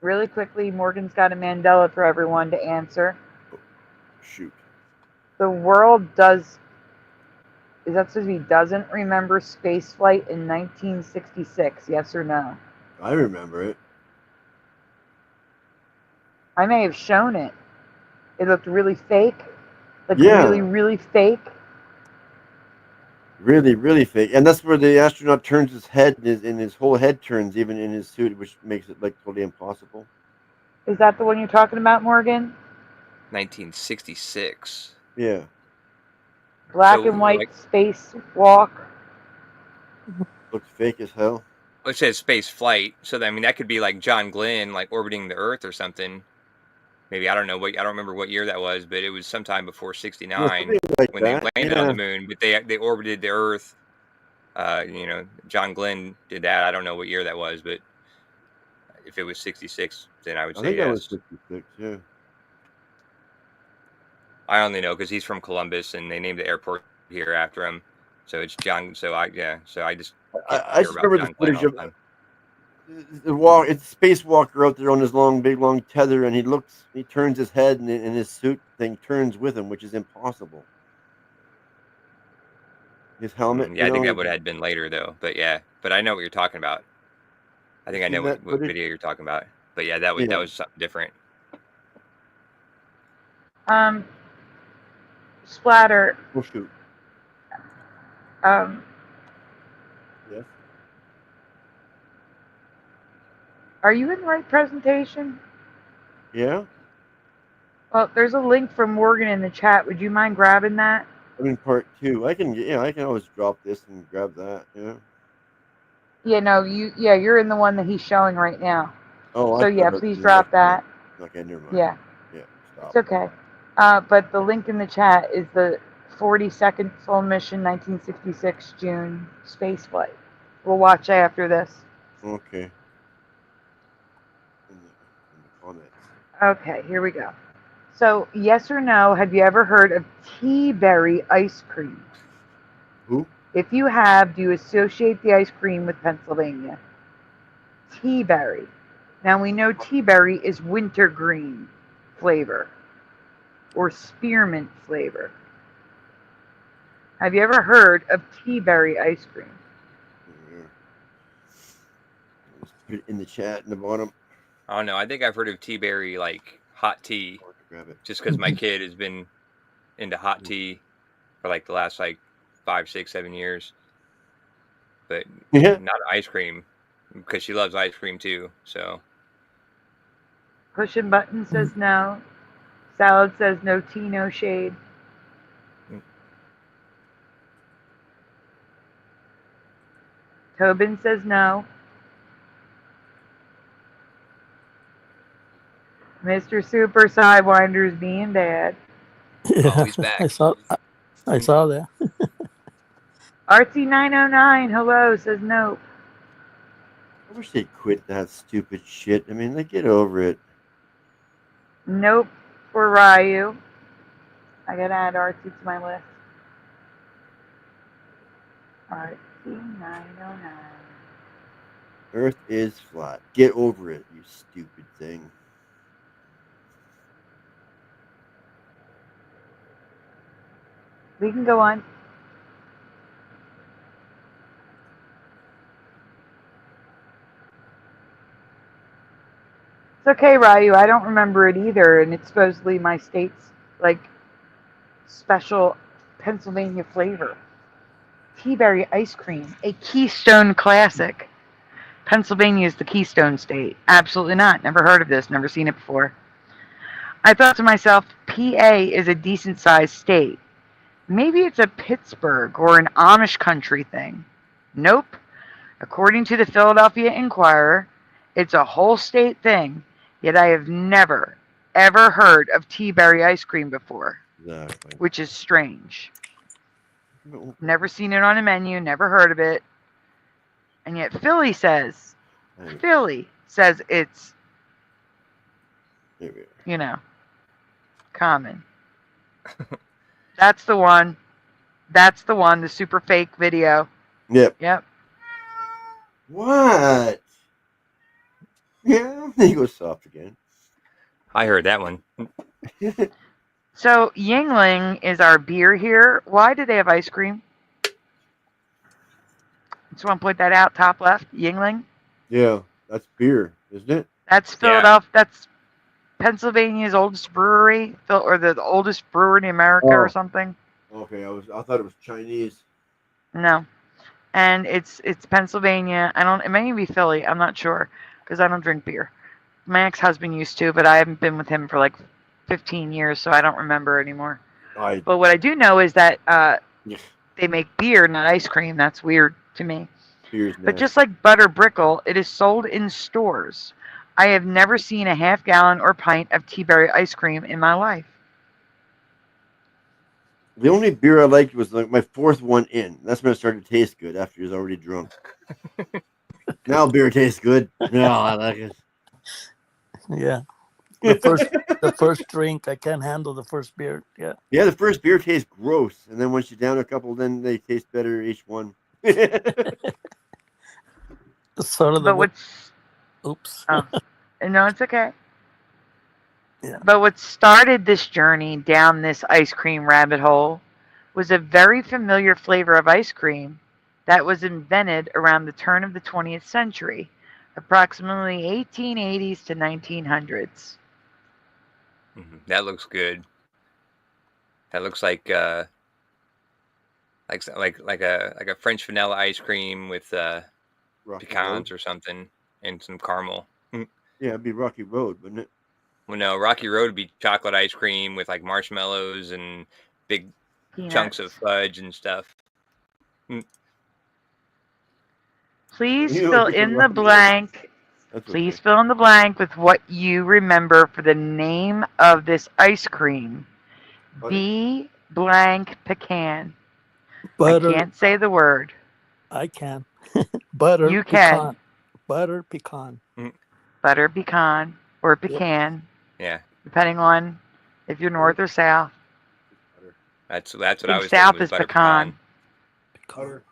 Really quickly, Morgan's got a Mandela for everyone to answer. Shoot. The world does. Is that supposed to be doesn't remember spaceflight in 1966? Yes or no? I remember it. I may have shown it. It looked really fake. Like Yeah. really, really fake. Really, really fake. And that's where the astronaut turns his head, and his whole head turns, even in his suit, which makes it like totally impossible. Is that the one you're talking about, Morgan? 1966. Yeah. Black So, and white like, spacewalk. Looks fake as hell. it says space flight, so I mean that could be like John Glenn, like orbiting the Earth or something. Maybe I don't remember what year that was, but it was sometime before '69 like when that, they landed on yeah. the moon. But they orbited the Earth. John Glenn did that. I don't know what year that was, but if it was '66, then I would I say think yes. that was 66, yeah. I only know because he's from Columbus and they named the airport here after him. So it's John. So I just I hear just about remember John the Glenn footage all of the time. it's spacewalker out there on his big long tether, and he turns his head, and his suit thing turns with him, which is impossible. His helmet, Yeah, I think that would have been later though. But yeah, but I know what you're talking about. I think I know what video you're talking about. But yeah, that was something different. Splatter. Oh shoot. Yes. Are you in the right presentation? Yeah. Well, there's a link from Morgan in the chat. Would you mind grabbing that? I'm in part 2. I can always drop this and grab that. Yeah. Yeah, no, you're in the one that he's showing right now. Oh, So I yeah, thought please the drop next one. that. Okay, never mind. Yeah. Yeah. Stop. It's okay. But the link in the chat is the 42nd full mission 1966 June space flight. We'll watch after this. Okay. In the comments. Okay, here we go. So, yes or no, have you ever heard of tea berry ice cream? Who? If you have, do you associate the ice cream with Pennsylvania? Tea berry. Now we know tea berry is wintergreen flavor or spearmint flavor. Have you ever heard of tea berry ice cream? Let's put it in the chat in the bottom. I don't know. I think I've heard of tea berry, like hot tea, just because my kid has been into hot tea for like the last 5, 6, 7 years. But not ice cream because she loves ice cream too. So Pushing button says no. Salad says no tea, no shade. Tobin says no. Mr. Super Sidewinder's being bad. Yeah, he's back. I saw that. RT909, hello, says nope. I wish they'd quit that stupid shit. I mean, get over it. Nope for Ryu. I gotta add RT to my list. RT909. Earth is flat. Get over it, you stupid thing. We can go on. It's okay, Ryu. I don't remember it either, and it's supposedly my state's special Pennsylvania flavor. Tea berry ice cream, a Keystone classic. Pennsylvania is the Keystone State. Absolutely not. Never heard of this. Never seen it before. I thought to myself, PA is a decent-sized state. Maybe it's a Pittsburgh or an Amish country thing. Nope. According to the Philadelphia Inquirer, it's a whole state thing, yet I have never, ever heard of tea berry ice cream before, which is strange. Never seen it on a menu, never heard of it, and yet Philly says it's, common. That's the one. That's the one, the super fake video. Yep. Yep. What? Yeah, he goes soft again. I heard that one. So Yingling is our beer here. Why do they have ice cream? Just want to point that out, top left, Yingling. Yeah, that's beer, isn't it? That's Philadelphia. That's Pennsylvania's oldest brewery, or the oldest brewery in America, or something. Okay, I thought it was Chinese. No, and it's Pennsylvania. It may be Philly. I'm not sure because I don't drink beer. My ex-husband used to, but I haven't been with him for like 15 years, so I don't remember anymore. But what I do know is that they make beer, not ice cream. That's weird to me. But just like butter brickle, it is sold in stores. I have never seen a half gallon or pint of tea berry ice cream in my life. The only beer I liked was like my fourth one in. That's when it started to taste good after he was already drunk. Now beer tastes good. No, I like it. Yeah. The first drink, I can't handle the first beer. Yeah. Yeah, the first beer tastes gross, and then once you down a couple, then they taste better each one. Sort of But what's oops. No, it's okay. Yeah. But what started this journey down this ice cream rabbit hole was a very familiar flavor of ice cream that was invented around the turn of the 20th century, approximately 1880s to 1900s. That looks good. That looks like a French vanilla ice cream with pecans or something and some caramel. Yeah, it'd be Rocky Road, wouldn't it? Well, no, Rocky Road would be chocolate ice cream with like marshmallows and big chunks of fudge and stuff. Please fill in the blank. Please fill in the blank with what you remember for the name of this ice cream. B blank pecan. Butter. I can't say the word. I can. Butter. You pecan. can. Butter pecan. Butter pecan or pecan. Yeah. Depending on if you're north or south. That's what I was south thinking. Is pecan. Butter.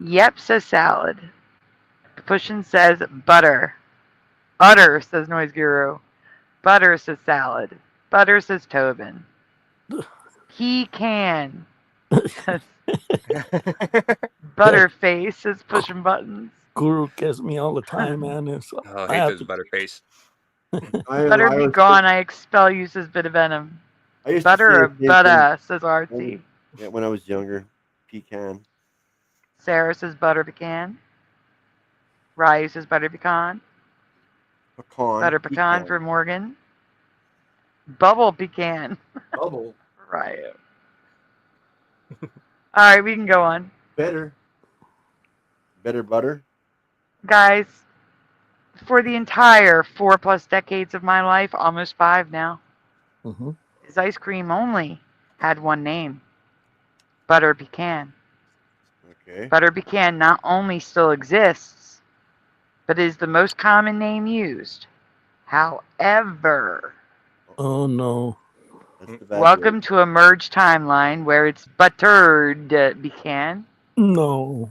Yep, says salad. Pushin says butter. Butter, says Noise Guru. Butter, says salad. Butter, says Tobin. He can. Butterface says pushing buttons. Guru gets me all the time, man. I hate those Butterface. Butter be gone, I expel you, says Bit of Venom. Butter or butta, says Artsy. Yeah, when I was younger. Pecan. Sarah says butter pecan. Ryu says butter pecan. Pecan. Butter pecan for Morgan. Bubble pecan. Bubble. Ryu. All right, we can go on. Better butter. Guys, for the entire 4+ decades of my life, almost 5 now, this ice cream only had one name. Butter pecan. Okay. Butter pecan not only still exists, but is the most common name used. However, oh no. Welcome to a merged timeline where it's buttered pecan. No.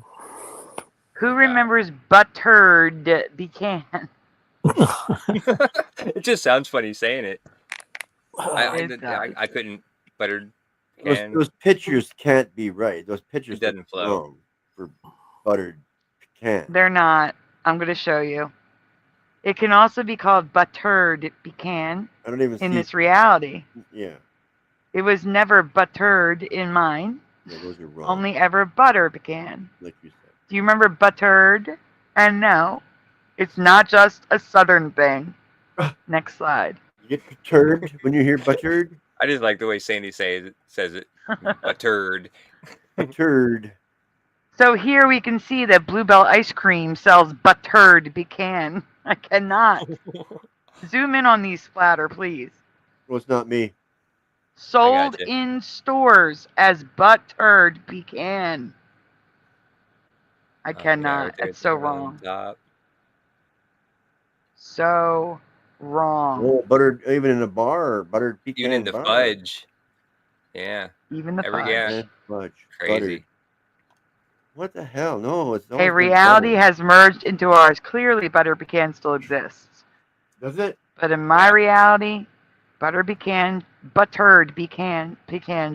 Who remembers buttered pecan? It just sounds funny saying it. I couldn't buttered pecan. Those pictures can't be right. Those pictures doesn't flow wrong for buttered pecan. They're not. I'm going to show you. It can also be called buttered pecan. I don't even in see this reality. Yeah. It was never buttered in mine. Yeah, those are wrong. Only ever butter pecan. Like you said. Do you remember buttered? And no, it's not just a southern thing. Next slide. You get perturbed when you hear buttered? I just like the way Sandy says it. Buttered. Buttered. So here we can see that Bluebell Ice Cream sells buttered pecan. I cannot. Zoom in on these splatter, please. Well, it's not me. Sold in stores as buttered pecan. I cannot. That's so wrong. So wrong. Oh, buttered, even in a bar, buttered pecan. Even in the bar. fudge. Yeah. Even the fudge. Yeah. Fudge. Crazy. Buttered. What the hell? No, it's A always been reality butter. has merged into ours. Clearly, butter pecan still exists. Does it? But in my reality, buttered pecan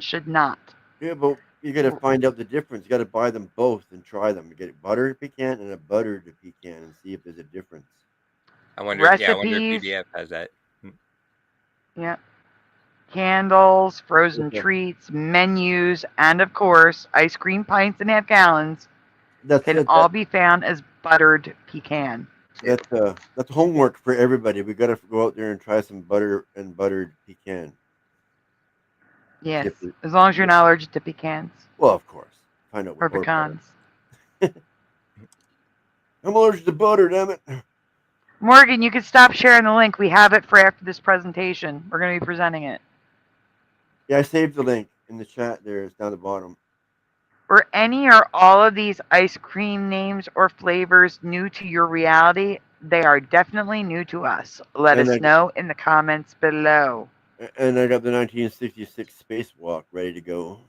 should not. Yeah, but you got to find out the difference. You got to buy them both and try them. You get a buttered pecan and a buttered pecan and see if there's a difference. I wonder if Recipes. BBF has that. Yeah. Candles, frozen Okay. treats, menus, and of course, ice cream pints and half gallons can all be found as buttered pecan. That's homework for everybody. We got to go out there and try some butter and buttered pecan. Yes, If it- as long as you're not allergic to pecans Well, of course. Find out or what butter. pecans. I'm allergic to butter, damn it. Morgan, you can stop sharing the link. We have it for after this presentation. We're going to be presenting it. Yeah, I saved the link in the chat there. It's down the bottom. Were any or all of these ice cream names or flavors new to your reality? They are definitely new to us. Let And us I- know in the comments below. And I got the 1966 spacewalk ready to go.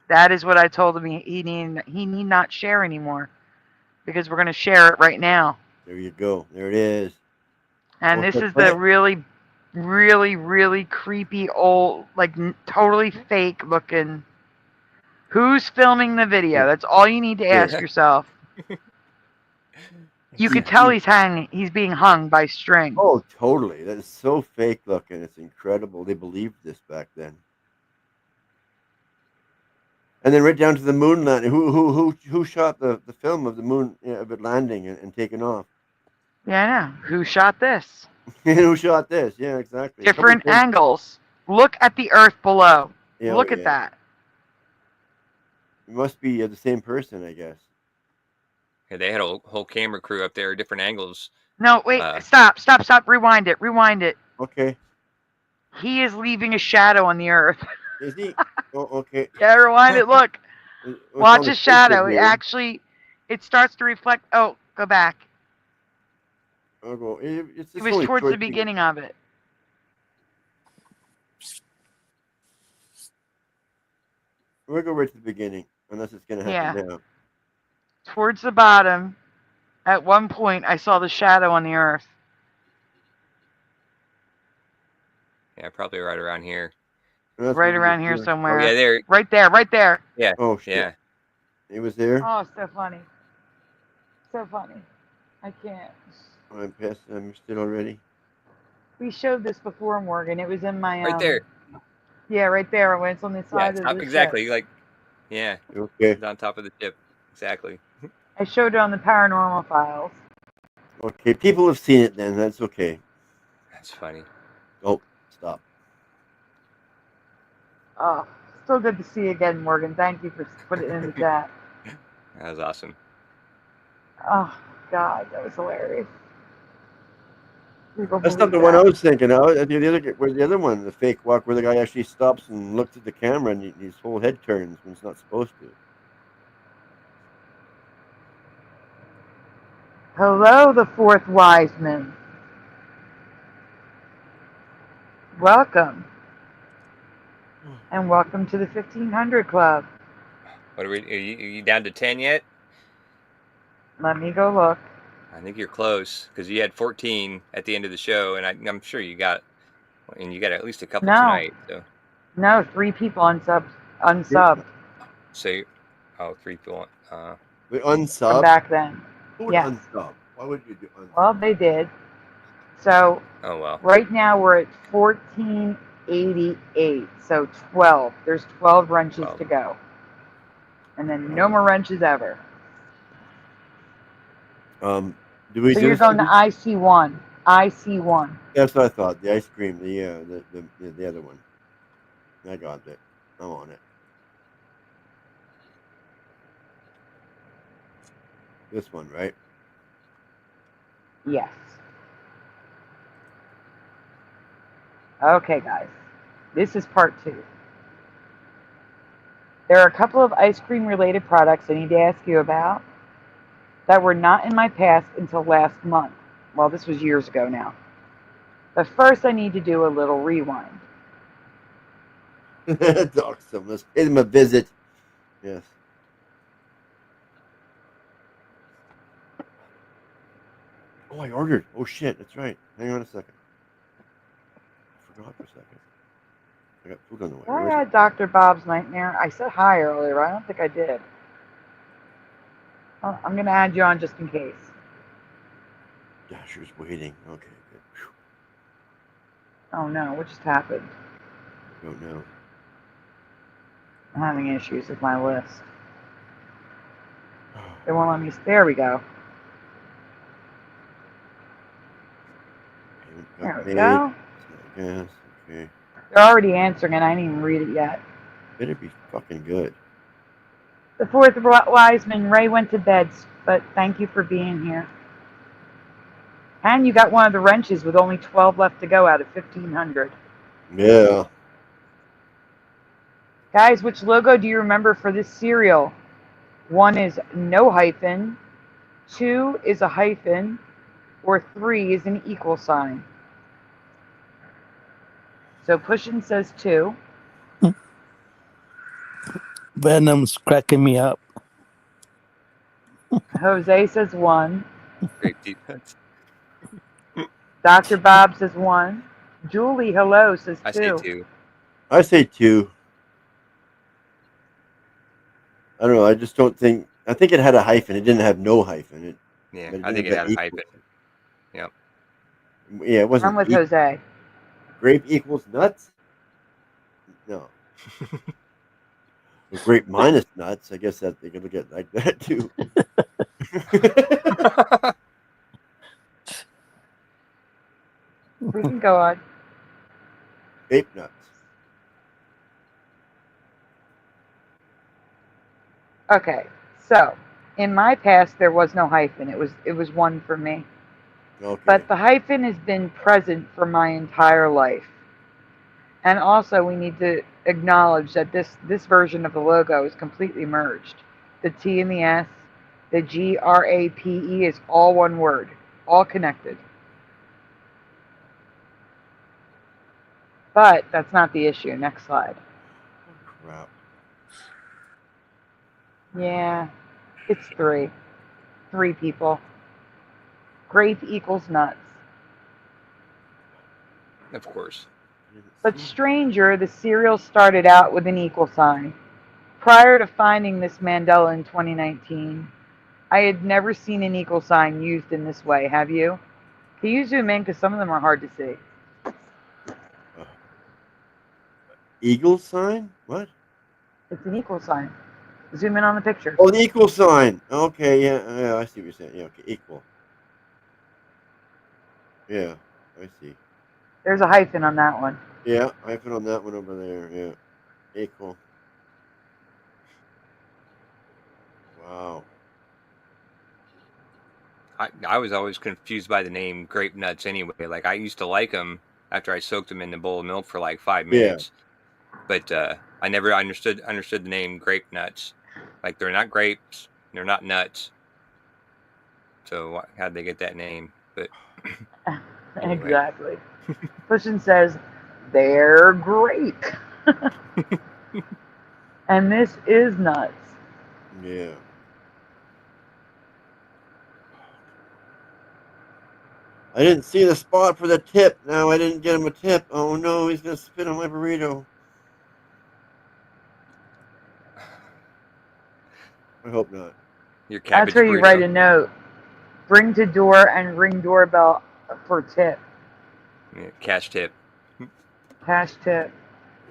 That is what I told him he need not share anymore, because we're going to share it right now. There you go. There it is. And What's this that is the play? really, really, really creepy old, like totally fake looking. Who's filming the video? That's all you need to ask yourself. You could tell he's being hung by strings. Oh, totally. That is so fake looking. It's incredible. They believed this back then. And then right down to the moon landing. Who shot the film of the moon of it landing and taking off? Yeah, I know. Who shot this? Who shot this? Yeah, exactly. Different angles. Look at the Earth below. Yeah, Look oh, at yeah. that. It must be the same person, I guess. Yeah, they had a whole camera crew up there, different angles. No, wait. Stop. Rewind it. Okay. He is leaving a shadow on the Earth. Is he? Oh, okay. Yeah, rewind it. Look. Watch on his the shadow. picture It starts to reflect. Oh, go back. I'll go. It's It was towards the beginning of it. We'll go right to the beginning, unless it's going to happen now. Towards the bottom, at one point, I saw the shadow on the Earth. Yeah, probably right around here. Right around here somewhere. Oh, yeah, there. Right there. Yeah. Oh, shit. Yeah. It was there? Oh, so funny. So funny. I can't. I missed it already. We showed this before, Morgan. It was in my... Right there. Yeah, right there. When it's on the side of the exactly. ship. Like, yeah. Okay. It's on top of the ship. Exactly. I showed it on the Paranormal Files. Okay, people have seen it then. That's okay. That's funny. Oh, stop. Oh, still good to see you again, Morgan. Thank you for putting it in the chat. That was awesome. Oh, God, that was hilarious. That's not the one I was thinking of. Where's the other one? The fake walk where the guy actually stops and looks at the camera and his whole head turns when it's not supposed to. Hello, the fourth wise man. Welcome. And welcome to the 1500 Club. What are you down to 10 yet? Let me go look. I think you're close because you had 14 at the end of the show, and I'm sure you got at least a couple tonight. So. No, 3 people unsubbed. So, 3 people. We unsubbed? From back then. Who would Yes. unsub? Why would you do unsub? Well, they did. So, oh well. Right now we're at 1488. So 12. There's 12 wrenches to go. And then no more wrenches ever. Do we So do you're going to IC1. IC1. That's what I thought. The ice cream, the other one. I got it. I'm on it. This one, right? Yes. Okay, guys. This is part 2. There are a couple of ice cream related products I need to ask you about that were not in my past until last month. Well, this was years ago now. But first I need to do a little rewind. That's awesome. Let's pay them a visit. Yes. Oh, I ordered. Oh shit, that's right. Hang on a second. I forgot for a second. I got food on the way. I Where is it? had Dr. Bob's Nightmare. I said hi earlier. I don't think I did. Oh, I'm going to add you on just in case. Dasher's waiting. Okay, good. Oh no, what just happened? Don't know. I'm having issues with my list. They won't let me. There we go. There we go. Yes. Okay. They're already answering and I didn't even read it yet. Better be fucking good. The fourth wise man, Ray went to bed, but thank you for being here. And you got one of the wrenches with only 12 left to go out of 1,500. Yeah. Guys, which logo do you remember for this cereal? 1 is no hyphen, 2 is a hyphen, or 3 is an equal sign. So Pushin says 2. Venom's cracking me up. Jose says 1. Great defense. Dr. Bob says 1. Julie, hello, says 2. I say 2. I say 2. I don't know. I just don't think. I think it had a hyphen. It didn't have no hyphen. Yeah, but I think it didn't had have a hyphen. Yep. Yeah, it wasn't. I'm with Jose. Grape equals nuts? No. Well, grape minus nuts. I guess that they could look at it like that too. We can go on. Grape nuts. Okay, so in my past there was no hyphen. It was 1 for me. Okay. But the hyphen has been present for my entire life. And also we need to acknowledge that this version of the logo is completely merged. The T and the S, the GRAPE is all one word, all connected. But that's not the issue. Next slide. Oh, crap. Yeah, it's 3. 3 people. Grape equals nuts. Of course. But stranger, the cereal started out with an equal sign. Prior to finding this Mandela in 2019, I had never seen an equal sign used in this way. Have you? Can you zoom in? Because some of them are hard to see. Eagle sign? What? It's an equal sign. Zoom in on the picture. Oh, the equal sign. Okay, yeah, I see what you're saying. Yeah, okay, equal. Yeah, I see. There's a hyphen on that one. Yeah, hyphen on that one over there. Yeah, equal. Wow. I was always confused by the name grape nuts anyway. Like I used to like them after I soaked them in a bowl of milk for like 5 minutes. But I never understood the name grape nuts. Like they're not grapes, they're not nuts. So how'd they get that name? But anyway. Exactly. Pushin says they're great. And this is nuts. Yeah. I didn't see the spot for the tip. Now I didn't get him a tip. Oh no, he's gonna spit on my burrito. I hope not. Your cabbage That's where you burrito. write a note. Bring to door and ring doorbell for tip. Yeah, cash tip. Cash tip.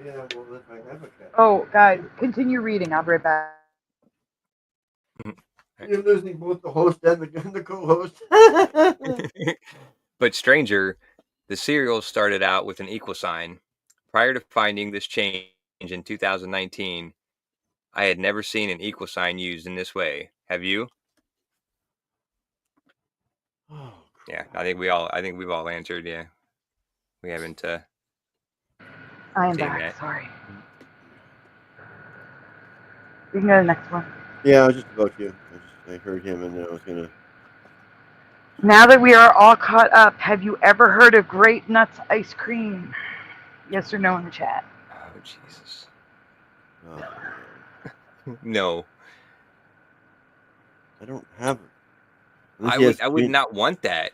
Yeah, well, if I have a cat. Oh, guys, continue reading. I'll be right back. You're losing both the host and the co-host. But stranger, the cereal started out with an equal sign. Prior to finding this change in 2019, I had never seen an equal sign used in this way. Have you? Oh, yeah, I think we've all answered. Yeah, we haven't. I am seen back. that. Sorry. We can go to the next one. Yeah, I was just about to. I heard him, and then I was gonna. Now that we are all caught up, have you ever heard of Grape Nuts ice cream? Yes or no in the chat. Oh Jesus. Oh, no. I don't have it. I would not want that.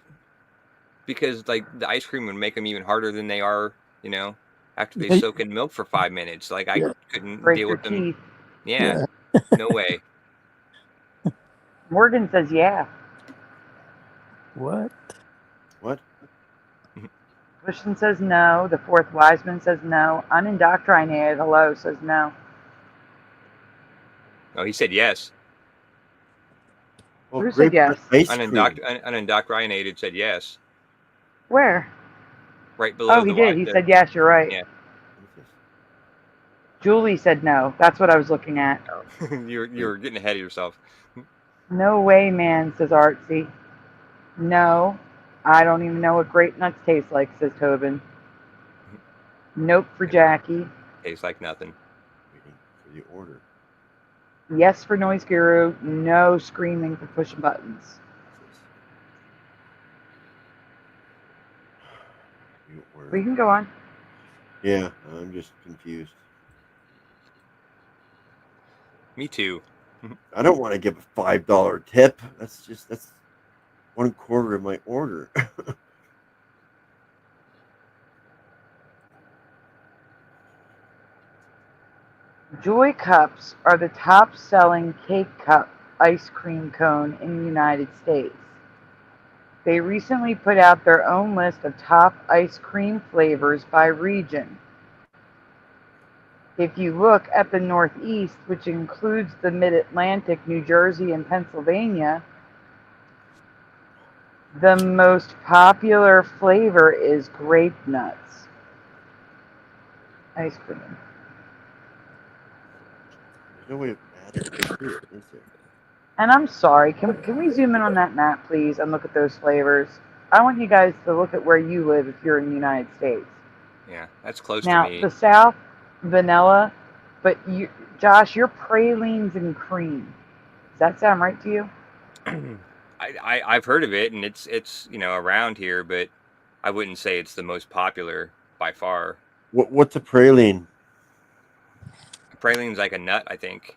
because like the ice cream would make them even harder than they are, you know, after they Yeah. soak in milk for 5 minutes. Like I Yeah. couldn't Break deal your with them. teeth. Yeah, no way. Morgan says yeah. What? What? Christian says no. The fourth Wiseman says no. Unindoctrinated, hello, says no. Oh, he said yes. Oh, Who said yes? ice cream. Unindoctrinated said yes. Where? Right below Oh, he the did. He said yes, you're right. Yeah. Julie said no. That's what I was looking at. You're getting ahead of yourself. No way, man, says Artsy. No. I don't even know what grape nuts taste like, says Tobin. Nope for Jackie. Tastes like nothing. Waiting for the order. Yes for Noise Guru. No screaming for pushing buttons. We can go on. Yeah, I'm just confused. Me too. I don't want to give a $5 tip. That's 1/4 of my order. Joy Cups are the top selling cake cup ice cream cone in the United States. They recently put out their own list of top ice cream flavors by region. If you look at the Northeast, which includes the Mid-Atlantic, New Jersey, and Pennsylvania, the most popular flavor is grape nuts ice cream. There's no way of adding it to it, is there? And I'm sorry, can we zoom in on that map, please, and look at those flavors? I want you guys to look at where you live if you're in the United States. Yeah, that's close Now, to me. the South, vanilla, but you, Josh, you're pralines and cream. Does that sound right to you? I've heard of it, and it's around here, but I wouldn't say it's the most popular by far. What's a praline? A praline's like a nut, I think.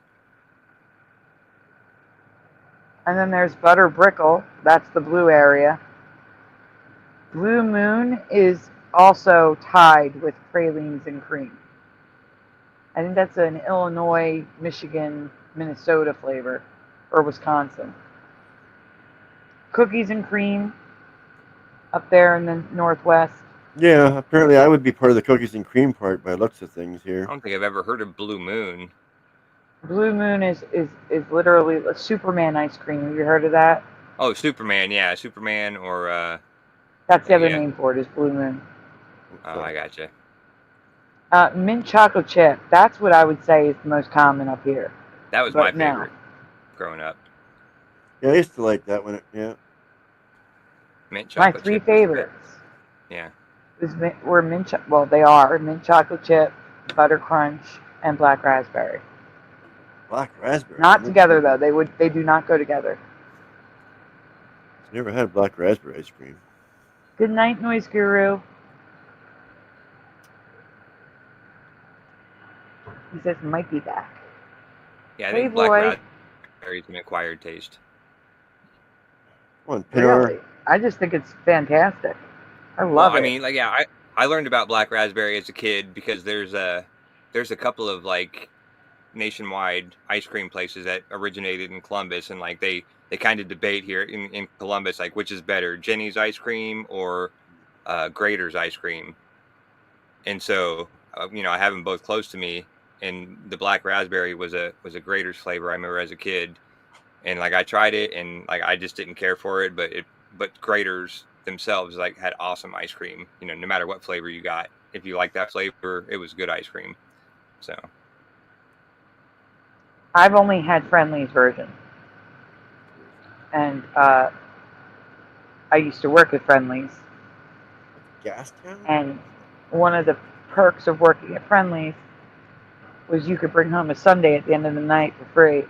And then there's butter brickle. That's the blue area. Blue Moon is also tied with pralines and cream. I think that's an Illinois, Michigan, Minnesota flavor, or Wisconsin. Cookies and cream up there in the Northwest. Yeah, apparently I would be part of the cookies and cream part by looks of things here. I don't think I've ever heard of Blue Moon. Blue Moon is literally a Superman ice cream. Have you heard of that? Oh, Superman, yeah, Superman or That's the other yeah. name for it, is Blue Moon. Oh, I gotcha. Mint chocolate chip. That's what I would say is the most common up here. That was my favorite growing up. Yeah, I used to like that one. Yeah. Mint My chocolate three chip was good. favorites Yeah. were they are mint chocolate chip, butter crunch, and black raspberry. Black raspberry. Not together though. They do not go together. Never had black raspberry ice cream. Good night, Noise Guru. He says might be back. Yeah, I Hey, think black boy. raspberry is an acquired taste. Come on, Pinar. Really? I just think it's fantastic. I Well, love I it. mean, like, yeah, I learned about black raspberry as a kid because there's a couple of like nationwide ice cream places that originated in Columbus, and like they kind of debate here in Columbus, like which is better, Jenny's ice cream or Grater's ice cream. And so I have them both close to me, and the black raspberry was a Grater's flavor I remember as a kid, and like I tried it and like I just didn't care for it, but Grater's themselves like had awesome ice cream, no matter what flavor you got. If you like that flavor, it was good ice cream. So I've only had Friendly's version. And I used to work at Friendly's. Gastown? And one of the perks of working at Friendly's was you could bring home a sundae at the end of the night for free.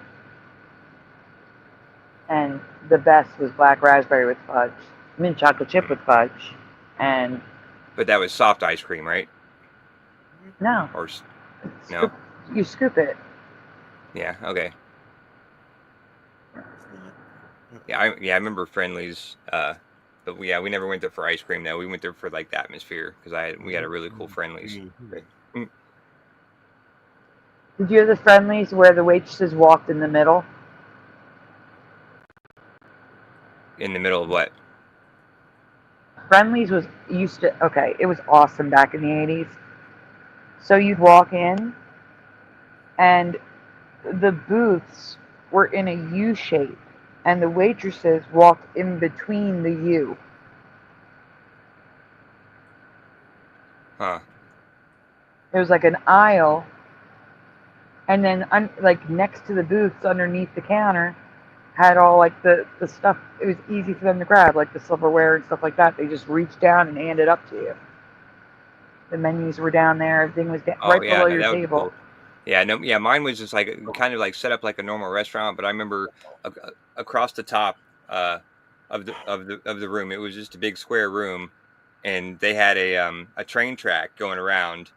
And the best was black raspberry with fudge, mint chocolate chip with fudge, and but that was soft ice cream, right? no, Or no? you scoop it. Yeah. Okay. Yeah. I remember Friendly's But we never went there for ice cream though. We went there for like the atmosphere because we had a really cool Friendlies. But, Did you have the Friendlies where the waitresses walked in the middle? in the middle of what? Friendlies was it was awesome back in the 80s. So you'd walk in and the booths were in a U shape and the waitresses walked in between the U. Huh. There was like an aisle, and then like next to the booths underneath the counter had all like the stuff. It was easy for them to grab, like the silverware and stuff like that. They just reached down and handed up to you. The menus were down there. Everything was right below your that would be table. cool. Yeah, no, yeah, mine was just like kind of like set up like a normal restaurant, but I remember across the top of the room, it was just a big square room, and they had a train track going around,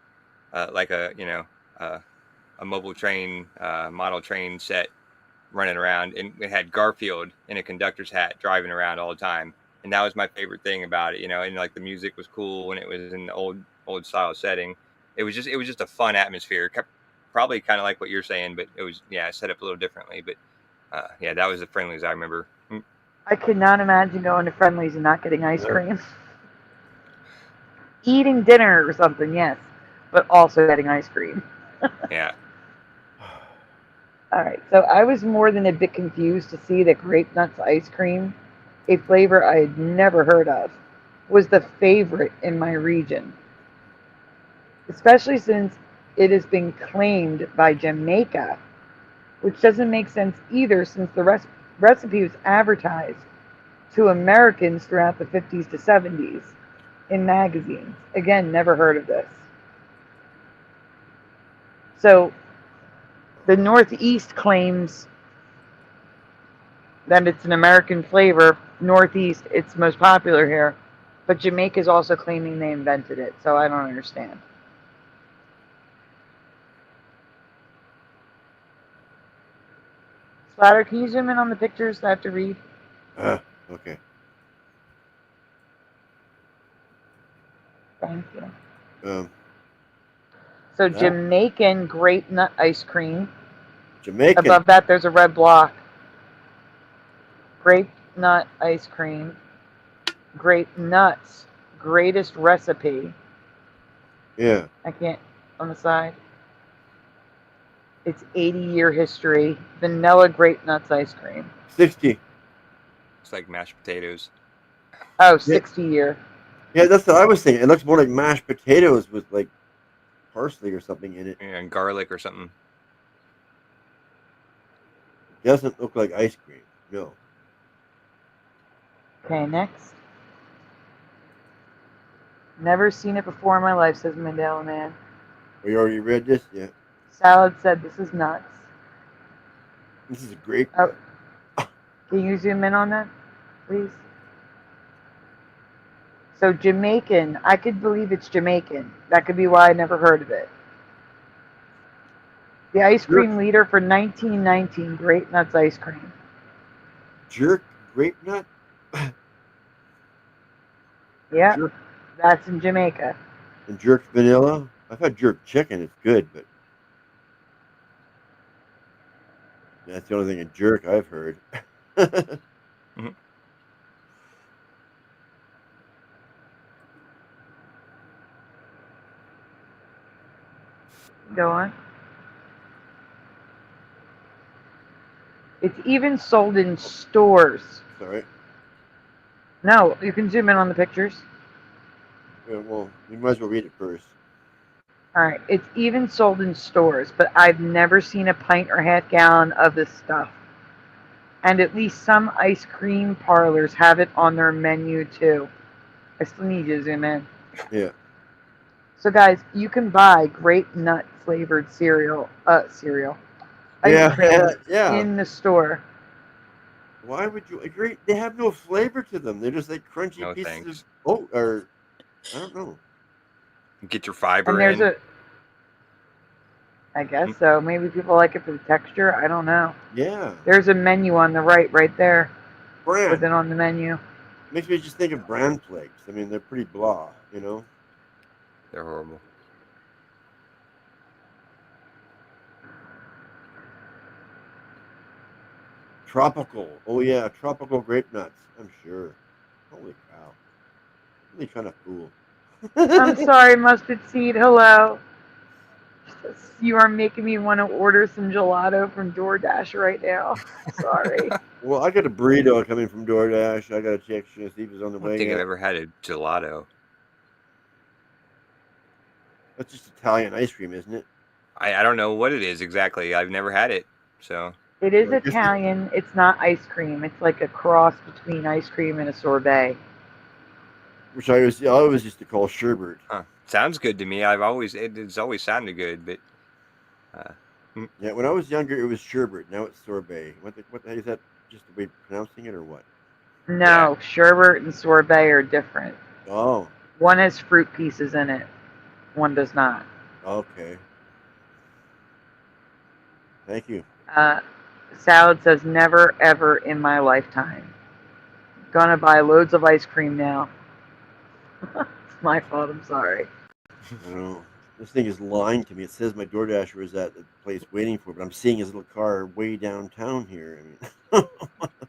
like a mobile train model train set running around, and it had Garfield in a conductor's hat driving around all the time, and that was my favorite thing about it, and like the music was cool when it was in the old style setting. It was just a fun atmosphere. Probably kind of like what you're saying, but it was set up a little differently. But that was the Friendlies I remember. I could not imagine going to Friendlies and not getting ice cream. Eating dinner or something, yes, but also getting ice cream. Yeah. All right, so I was more than a bit confused to see that grape nuts ice cream, a flavor I had never heard of, was the favorite in my region. Especially since it has been claimed by Jamaica, which doesn't make sense either since the recipe was advertised to Americans throughout the 50s to 70s in magazines. Again, never heard of this. So the Northeast claims that it's an American flavor. Northeast, it's most popular here. But Jamaica is also claiming they invented it, so I don't understand. Splatter, can you zoom in on the pictures? I have to read. Okay. Thank you. Yeah. Jamaican grape nut ice cream. Jamaican. Above that, there's a red block. Grape nut ice cream. Grape nuts. Greatest recipe. Yeah. I can't. On the side. It's 80-year history. Vanilla grape nuts ice cream. 60. It's like mashed potatoes. Oh, 60-year. Yeah, that's what I was saying. It looks more like mashed potatoes with like parsley or something in it. Yeah, and garlic or something. It doesn't look like ice cream. No. Okay, next. Never seen it before in my life, says Mandela Man. We already read this? Yeah. Salad said this is nuts. This is a grape. Oh, can you zoom in on that, please? So Jamaican, I could believe it's Jamaican. That could be why I never heard of it. The ice cream leader for 1919, grape nuts ice cream. Jerk grape nut? Yeah, that's in Jamaica. And jerk vanilla? I've had jerk chicken. It's good, but that's the only thing in jerk I've heard. Mm-hmm. Go on. It's even sold in stores. Sorry. No, you can zoom in on the pictures. Yeah, well, you might as well read it first. All right, it's even sold in stores, but I've never seen a pint or half gallon of this stuff. And at least some ice cream parlors have it on their menu too. I still need you to zoom in. Yeah. So guys, you can buy grape nut flavored cereal. Ice cream yeah. in the store. Why would you agree? They have no flavor to them. They're just like crunchy No, pieces thanks. of oat, or I don't know. Get your fiber And there's in. I guess so. Maybe people like it for the texture. I don't know. Yeah. There's a menu on the right there. Brand. With it on the menu. Makes me just think of bran flakes. I mean, they're pretty blah, you know. They're horrible. Tropical. Oh yeah, tropical grape nuts. I'm sure. Holy cow. Really trying to fool. I'm sorry, Mustard Seed. Hello. You are making me want to order some gelato from DoorDash right now. Sorry. Well, I got a burrito coming from DoorDash. I got to check see if it's on the I don't way think I've yet. ever had a gelato. That's just Italian ice cream, isn't it? I don't know what it is exactly. I've never had it, so. It is Well, I guess Italian. It's not ice cream. It's like a cross between ice cream and a sorbet. Which I always used to call sherbet. Huh. Sounds good to me. It's always sounded good, but. Yeah, when I was younger, it was sherbet. Now it's sorbet. What the heck is that? Just the way of pronouncing it, or what? No, sherbet and sorbet are different. Oh, One has fruit pieces in it. One does not. okay. Thank you. Salad says never ever in my lifetime. Gonna buy loads of ice cream now. It's my fault. I'm sorry. I know. This thing is lying to me. It says my DoorDasher is at the place waiting for it, but I'm seeing his little car way downtown here. I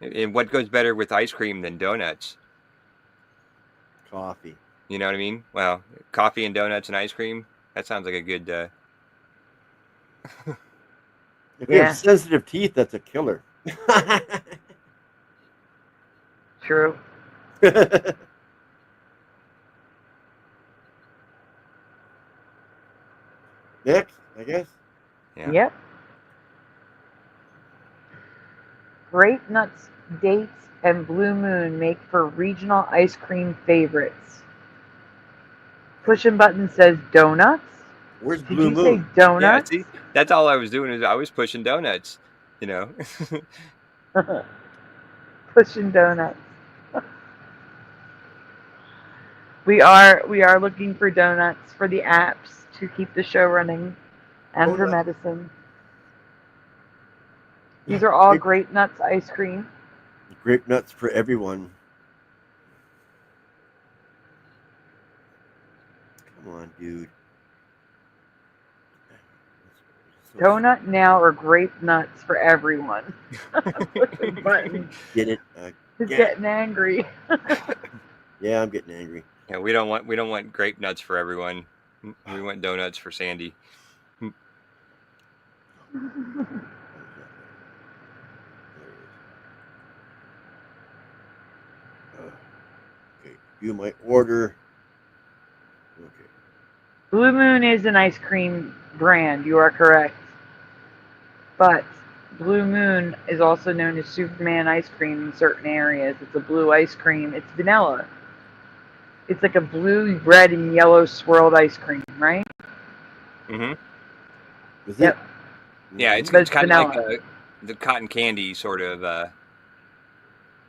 mean, And what goes better with ice cream than donuts? coffee. You know what I mean? Well, coffee and donuts and ice cream. That sounds like a good. If you Yeah. have sensitive teeth, that's a killer. True. Next, I guess. Yeah. Yep. Grape nuts, dates, and blue moon make for regional ice cream favorites. Pushing button says donuts. Where's Did Blue you say Moon? Yeah, donuts? see, that's all I was doing is I was pushing donuts. You know. Pushing donuts. We are looking for donuts for the apps to keep the show running, and for Donut. medicine. These are all grape nuts ice cream. Grape nuts for everyone. Come on, dude. So Donut now or grape nuts for everyone. Pushing button. get it? He's Yeah. getting angry. Yeah, I'm getting angry. Yeah, we don't want grape nuts for everyone. We want donuts for Sandy. Okay, view my order. Okay. Blue Moon is an ice cream brand. You are correct. But Blue Moon is also known as Superman ice cream in certain areas. It's a blue ice cream. It's vanilla. It's like a blue, red, and yellow swirled ice cream, right? Mm-hmm. Is Yep. it? Yeah, it's But it's kind of vanilla. like the cotton candy sort of,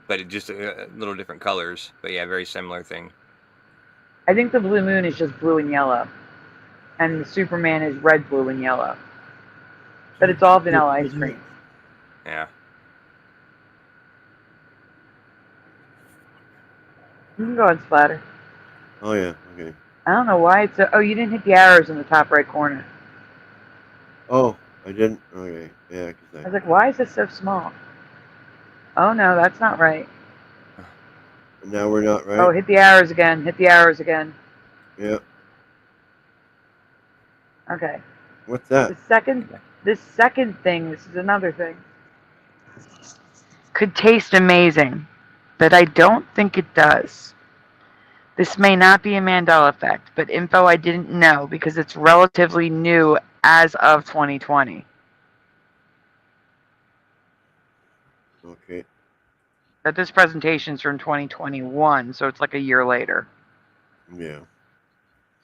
but it just little different colors. But yeah, very similar thing. I think the Blue Moon is just blue and yellow. And the Superman is red, blue, and yellow. But it's all vanilla ice cream. Yeah. You can go on Splatter. Oh yeah. Okay. I don't know why it's oh, you didn't hit the arrows in the top right corner. Oh, I didn't. Okay. Yeah. I was like, why is this so small? Oh no, that's not right. Now we're not right. Oh, hit the arrows again. Hit the arrows again. Yeah. Okay. What's that? This second thing, this is another thing. Could taste amazing, but I don't think it does. This may not be a Mandela effect, but info I didn't know because it's relatively new as of 2020. Okay. But this presentation's from 2021, so it's like a year later. Yeah.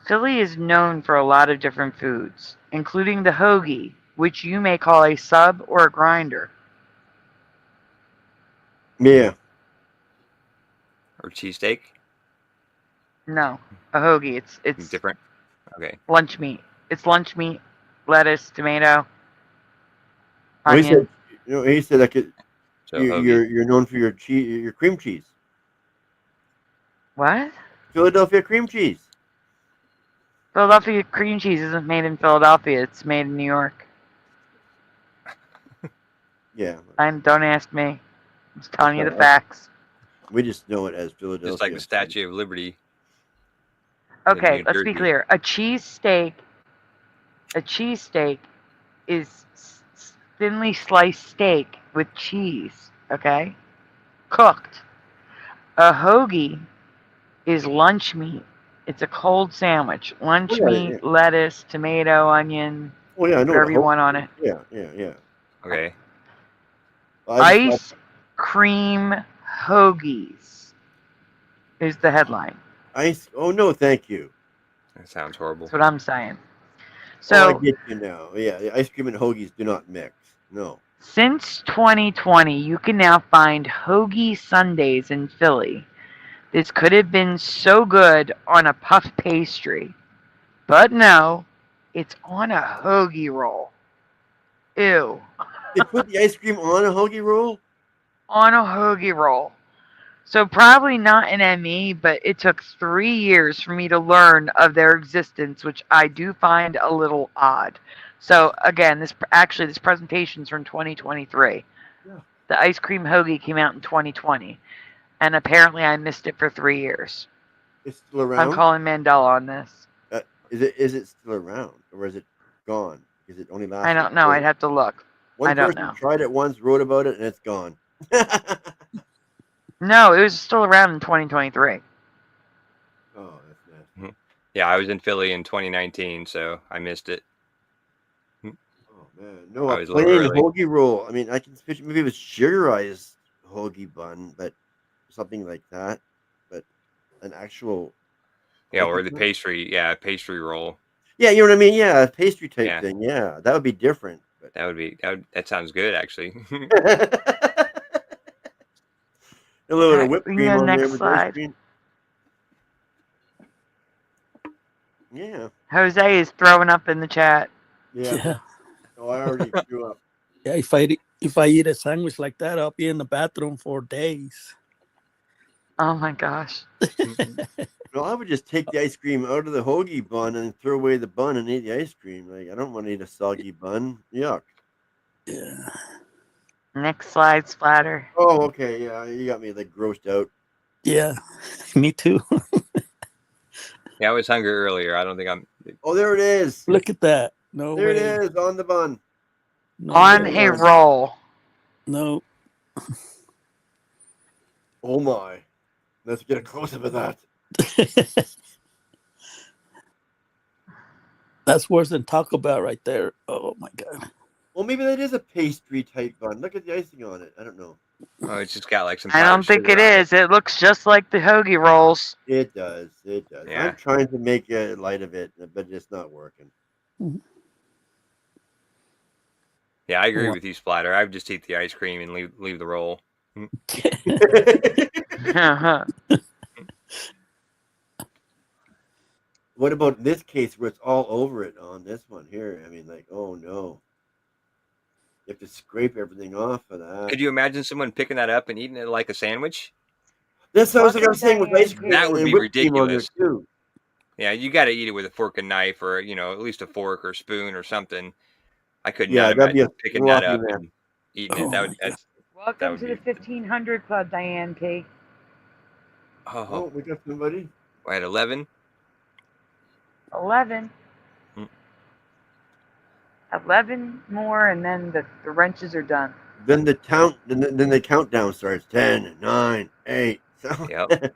Philly is known for a lot of different foods, including the hoagie, which you may call a sub or a grinder. Yeah. Or cheesesteak. No, a hoagie. It's Different. Okay. lunch meat. It's lunch meat, lettuce, tomato, Well, he onion. said, he said that So you're known for your cheese, your cream cheese. What? Philadelphia cream cheese. Philadelphia cream cheese isn't made in Philadelphia. It's made in New York. Yeah. Don't ask me. I'm just telling you the Okay. facts. We just know it as Philadelphia. Just like the Statue of Liberty. Okay, New let's be Jersey. clear. A cheesesteak is thinly sliced steak with cheese, okay? Cooked. A hoagie is lunch meat. It's a cold sandwich. Lunch meat, lettuce, tomato, onion, Oh yeah, I know. whatever you want on it. Yeah. Okay. Ice cream hoagies is the headline. Ice. Oh no, thank you. That sounds horrible. That's what I'm saying. So I So get you now. Yeah, the ice cream and hoagies do not mix. No. since 2020, you can now find hoagie sundaes in Philly. This could have been so good on a puff pastry, but no, it's on a hoagie roll. Ew. They put the ice cream on a hoagie roll? On a hoagie roll. So probably not an ME, but it took 3 years for me to learn of their existence, which I do find a little odd. So again, this presentation's from 2023. Yeah. The ice cream hoagie came out in 2020, and apparently I missed it for 3 years. It's still around. I'm calling Mandela on this. Is it still around, or is it gone? Is it only lasted? I don't know. I'd have to look. One I don't person know. tried it once, wrote about it, and it's gone. No, it was still around in 2023. Oh, that's nasty. Yeah, I was in Philly in 2019, so I missed it. Oh man, no, I a was a little plain early. hoagie roll. I mean, I can picture maybe it was sugarized hoagie bun, but something like that. But an actual. Yeah, or hoagie the bun? pastry roll. Yeah, you know what I mean. Yeah, a pastry type Yeah. thing. Yeah, that would be different. But That sounds good actually. a little bit Okay, of whipped we can cream go on there next with the ice slide. cream. Yeah. Jose is throwing up in the chat. Yeah. Oh, I already threw up. Yeah, if I eat a sandwich like that, I'll be in the bathroom for days. Oh my gosh. No, I would just take the ice cream out of the hoagie bun and throw away the bun and eat the ice cream. Like, I don't want to eat a soggy bun. Yuck. Yeah. Next slide, Splatter. Oh, okay. Yeah, you got me like grossed out. Yeah, me too. Yeah, I was hungry earlier. I don't think I'm. Oh, there it is. Look at that. No There way. it is on the bun. No On way. a roll. No. Oh my. Let's get a close up of that. That's worse than Taco Bell right there. Oh my god. Well, maybe that is a pastry type bun. Look at the icing on it. I don't know. Oh, it's just got like some. I don't think it is. It looks just like the hoagie rolls. It does. It does. Yeah. I'm trying to make a light of it, but it's not working. Yeah, I agree with you, Splatter. I would just eat the ice cream and leave the roll. What about this case where it's all over it on this one here? I mean, like, oh no. You have to scrape everything off of that. Could you imagine someone picking that up and eating it like a sandwich? That's what I was saying with ice cream. That would and be whipped cream on there, ridiculous. too. Yeah, you got to eat it with a fork and knife, or at least a fork or spoon or something. I could Yeah, not that'd be imagine a picking that sloppy up man. and eating it. That would. That Welcome would to be. the 1500 Club, Diane P. Oh, we got somebody. We're at 11. 11. Hmm. 11 more, and then the wrenches are done. Then the countdown starts. 10, 9, 8. So Yep.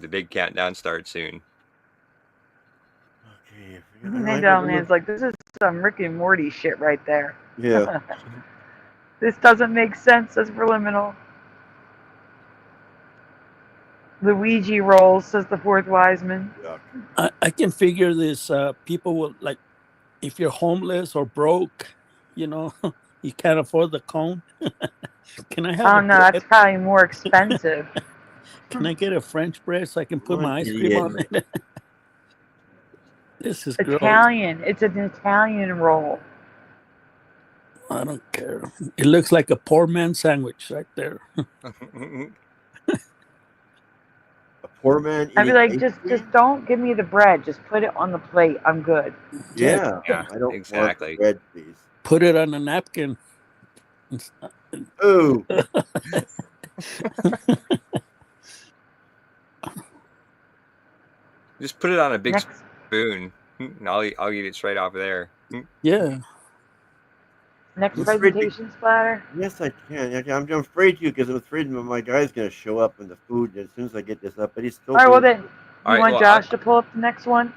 The big countdown starts soon. Okay. Mandela Man's like, this is some Rick and Morty shit right there. Yeah. This doesn't make sense as subliminal. Luigi rolls, says the fourth wise man. I can figure this. People will like, if you're homeless or broke, you can't afford the cone. Can I have? Oh no, that's probably more expensive. Can I get a French bread so I can put my ice cream on it? This is gross. Italian. It's an Italian roll. I don't care. It looks like a poor man's sandwich right there. A poor man I'd be eating like, ice just cream? don't give me the bread. Just put it on the plate. I'm good. Yeah, Yeah, I don't want the exactly. bread, please. Put it on a napkin. Oh, Just put it on a big Next, spoon. And I'll eat it straight off of there. Yeah. next I'm afraid to. presentation splatter. Yes, I can. Yeah, I'm afraid to because I'm afraid my guy's gonna show up in the food as soon as I get this up. But he's still. All right, well doing. then, All you right, want well, Josh to pull up the next one?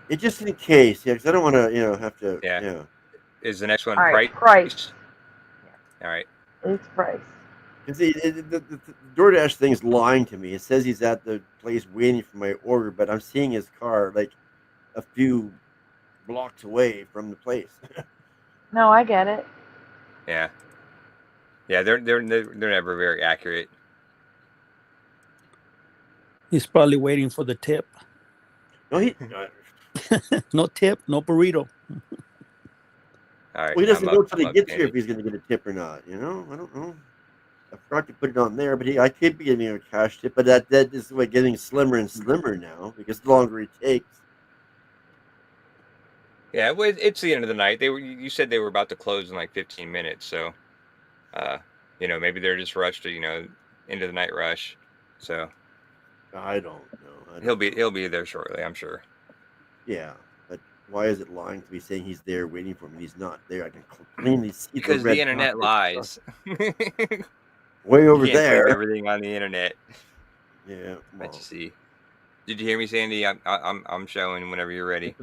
It's just in case, yeah, because I don't want to, have to. Yeah. Is the next one All right, price? price. All right. It's price. Because the DoorDash thing's lying to me. It says he's at the place waiting for my order, but I'm seeing his car like a few blocks away from the place. No, I get it. Yeah. Yeah, they're never very accurate. He's probably waiting for the tip. No, No tip, no burrito. All right. Well, he doesn't know till he up, gets here Andy. if he's going to get a tip or not. I don't know. I forgot to put it on there, but I could be getting a cash tip. But that is getting slimmer and slimmer now because the longer it takes. Yeah, well, it's the end of the night. You said they were about to close in like 15 minutes, so maybe they're just rushed to into the night rush. So I don't know. he'll be there shortly, I'm sure. Yeah, but why is it lying to me saying he's there waiting for me? He's not there. I can plainly see Because red the internet dot. lies. Way over you can't there. believe everything on the internet. Yeah. Let you see. Did you hear me, Sandy? I'm showing whenever you're ready.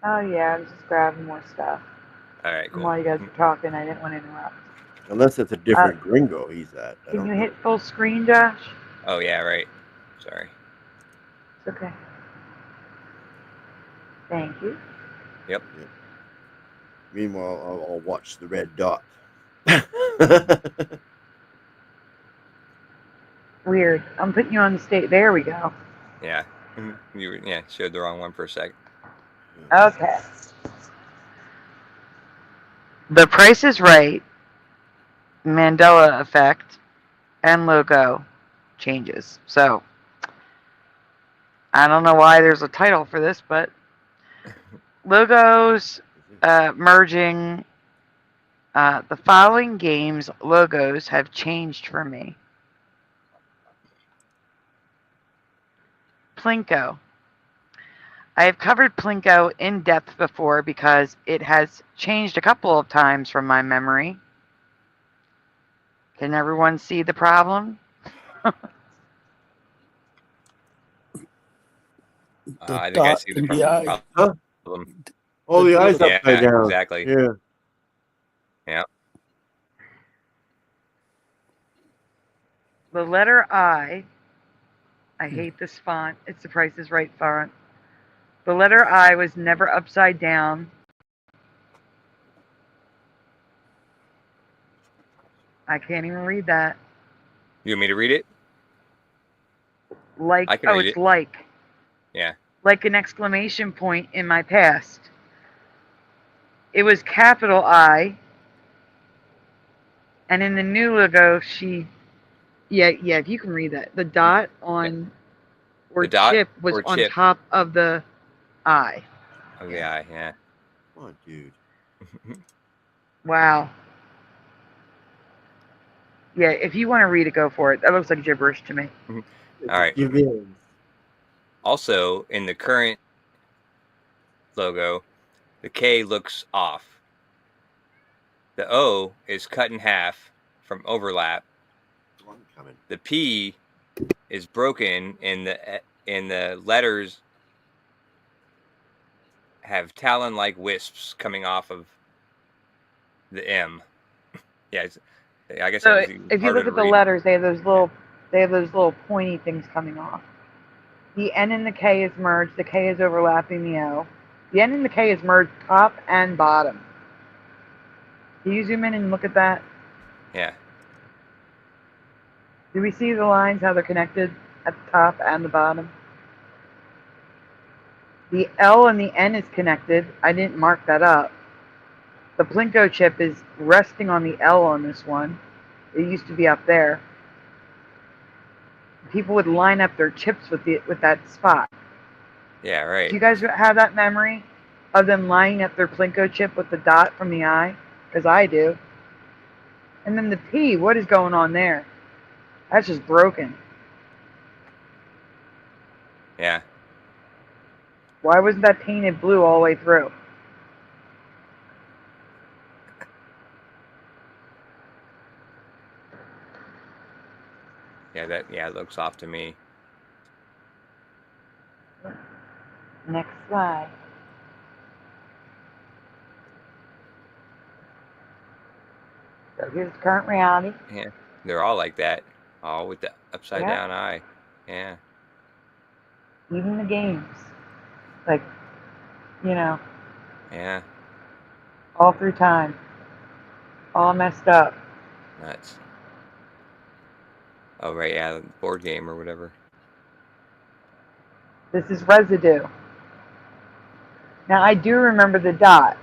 Oh yeah, I was just grabbing more stuff. All right, And cool. while you guys were talking, I didn't want to interrupt. Unless it's a different gringo he's at. Can you hit full screen, Josh? Oh yeah, right. Sorry. It's okay. Thank you. Yep. Meanwhile, I'll watch the red dot. Weird. I'm putting you on the state. There we go. Yeah. You showed the wrong one for a sec. Okay. The Price is Right, Mandela Effect, and logo changes. So, I don't know why there's a title for this, but logos merging. The following games' logos have changed for me. Plinko. I have covered Plinko in depth before because it has changed a couple of times from my memory. Can everyone see the problem? I think I see the problem. Huh? Oh, the eye's upside down. Exactly. Yeah. Yeah. The letter I hate this font. It's the Price is Right font. The letter I was never upside down. I can't even read that. You want me to read it? Like, I can read it's it. like. Yeah. Like an exclamation point in my past. It was capital I. And in the new logo, if you can read that. The dot on or chip was on top of the I. Oh, the I, yeah. Come on, dude. Wow. Yeah, if you want to read it, go for it. That looks like gibberish to me. All right. Give in. Also, in the current logo, the K looks off. The O is cut in half from overlap. The P is broken, and the letters have talon-like wisps coming off of the M. Yeah, I guess. So if you look at the letters, they have those little pointy things coming off. The N and the K is merged. The K is overlapping the O. The N and the K is merged top and bottom. Can you zoom in and look at that? Yeah. Do we see the lines, how they're connected at the top and the bottom? The L and the N is connected. I didn't mark that up. The Plinko chip is resting on the L on this one. It used to be up there. people would line up their chips with that spot. Yeah, Do right. you guys have that memory of them lining up their Plinko chip with the dot from the eye? Because I do. And then the P, what is going on there? That's just broken. Yeah. Why wasn't that painted blue all the way through? Yeah, it looks off to me. Next slide. So here's current reality. Yeah. They're all like that. All with the upside Yeah. down eye. Yeah. Even the games. Like, you know, Yeah. all through time. All messed up. Nuts. Oh right, yeah, board game or whatever. This is residue. Now I do remember the dot.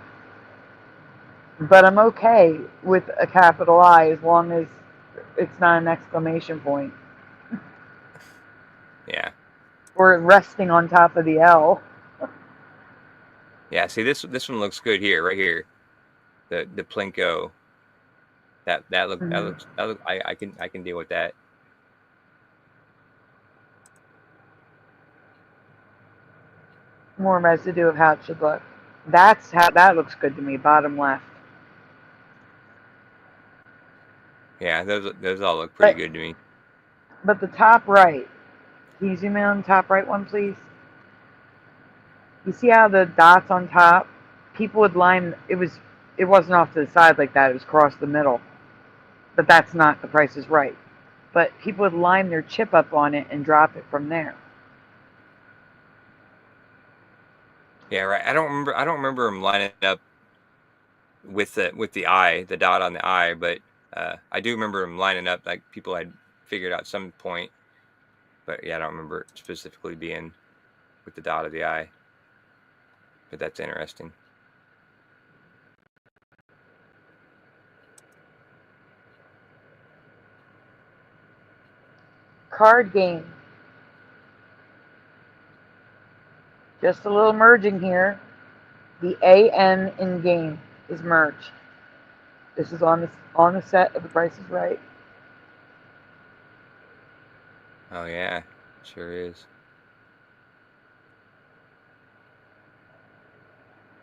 But I'm okay with a capital I as long as it's not an exclamation point. Yeah. Or resting on top of the L. Yeah, see this one looks good here, right here. The Plinko. That looks I can deal with that. More residue of how it should look. That's how that looks good to me, bottom left. Yeah, those all look pretty good to me. But the top right, can you zoom in on the top right one, please? You see how the dots on top? People would line, it wasn't off to the side like that, it was across the middle. But that's not The Price is Right. But people would line their chip up on it and drop it from there. Yeah, right. I don't remember them lining up with the eye, the dot on the eye, but I do remember them lining up like people had figured out some point. But yeah, I don't remember it specifically being with the dot of the eye. But that's interesting. Card game. Just a little merging here. The AN in game is merged. This is on the set of The Price is Right. Oh yeah, sure is.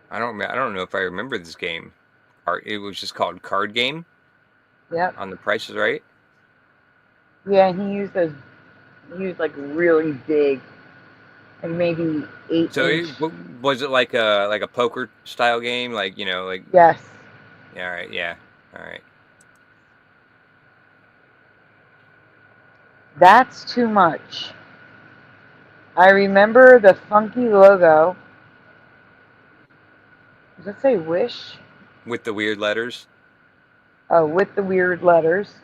I don't know if I remember this game. It was just called Card Game. Yep. On The Price is Right. Yeah, he used like really big, like maybe 8 So inch. was it like a poker style game, like like? Yes. Yeah. All right. Yeah. All right. That's too much. I remember the funky logo. Does it say Wish? With the weird letters. Oh, with the weird letters.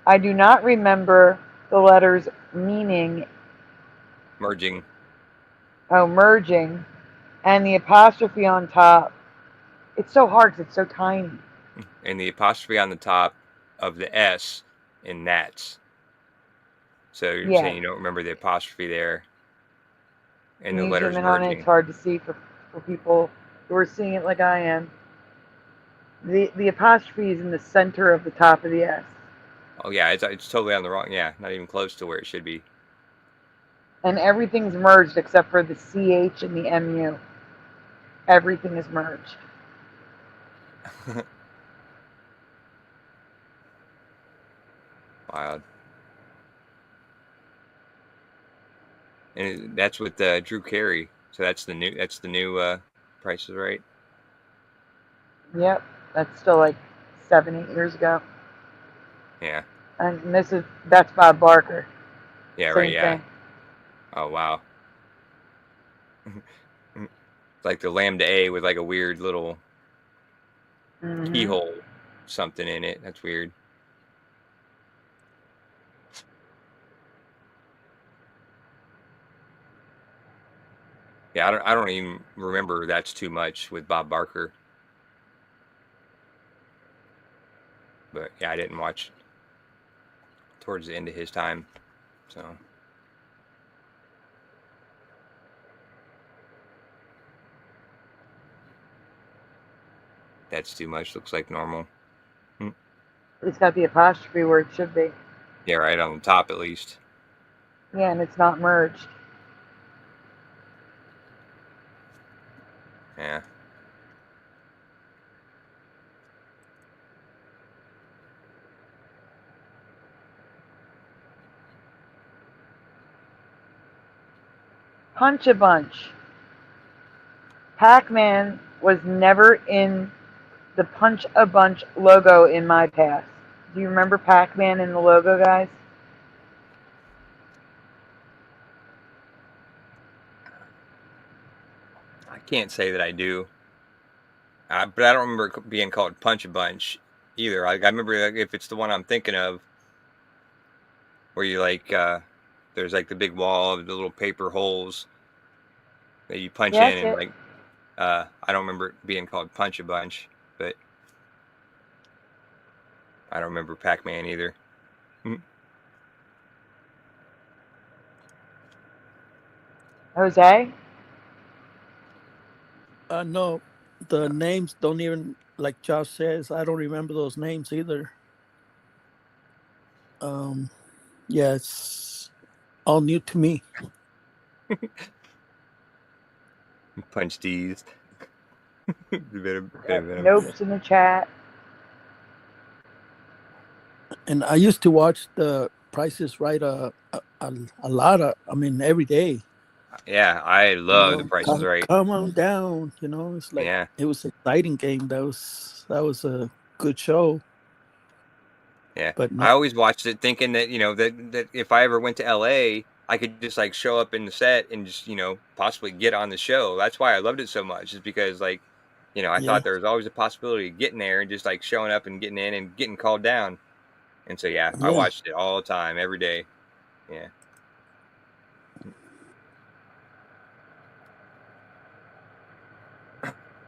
I do not remember the letters meaning. Merging. Oh, merging. And the apostrophe on top. It's so hard because it's so tiny. And the apostrophe on the top of the S in Nats. So you're saying you don't remember the apostrophe there. And Can the you letters zoom in on it? merging. It's hard to see for people who are seeing it like I am. The apostrophe is in the center of the top of the S. Oh yeah, it's totally on the wrong. Yeah, not even close to where it should be. And everything's merged except for the CH and the MU. Everything is merged. Wild. And that's with Drew Carey. So that's the new Price is Right. Yep, that's still like 7, 8 years ago. Yeah. And that's Bob Barker. Yeah. Same Right. Yeah. thing. Oh wow. Like the Lambda A with like a weird little keyhole something in it. That's weird. Yeah, I don't even remember That's Too Much with Bob Barker. But yeah, I didn't watch towards the end of his time. So that's too much. Looks like normal. It's got the apostrophe where it should be. Yeah, right on the top at least. Yeah, and it's not merged. Yeah. Punch a Bunch. Pac-Man was never in the Punch a Bunch logo in my past. Do you remember Pac-Man in the logo, guys? I can't say that I do. But I don't remember it being called Punch a Bunch either. I remember, like, if it's the one I'm thinking of, where you like, there's like the big wall of the little paper holes that you punch Yeah, in, and that's like, I don't remember it being called Punch a Bunch, but I don't remember Pac-Man either. Jose? No, the names don't even, like Josh says, I don't remember those names either. Yeah, it's all new to me. Punch D's. Nope's in the chat. And I used to watch the Price is Right a lot of, I mean, every day. Yeah, I love The Price is Right. Come on down, it's like, Yeah. it was an exciting game. That was a good show. Yeah, but I always watched it thinking that, that if I ever went to LA, I could just like show up in the set and just, possibly get on the show. That's why I loved it so much, is because like, I thought there was always a possibility of getting there and just like showing up and getting in and getting called down. And so, I Yeah. watched it all the time, every day. Yeah.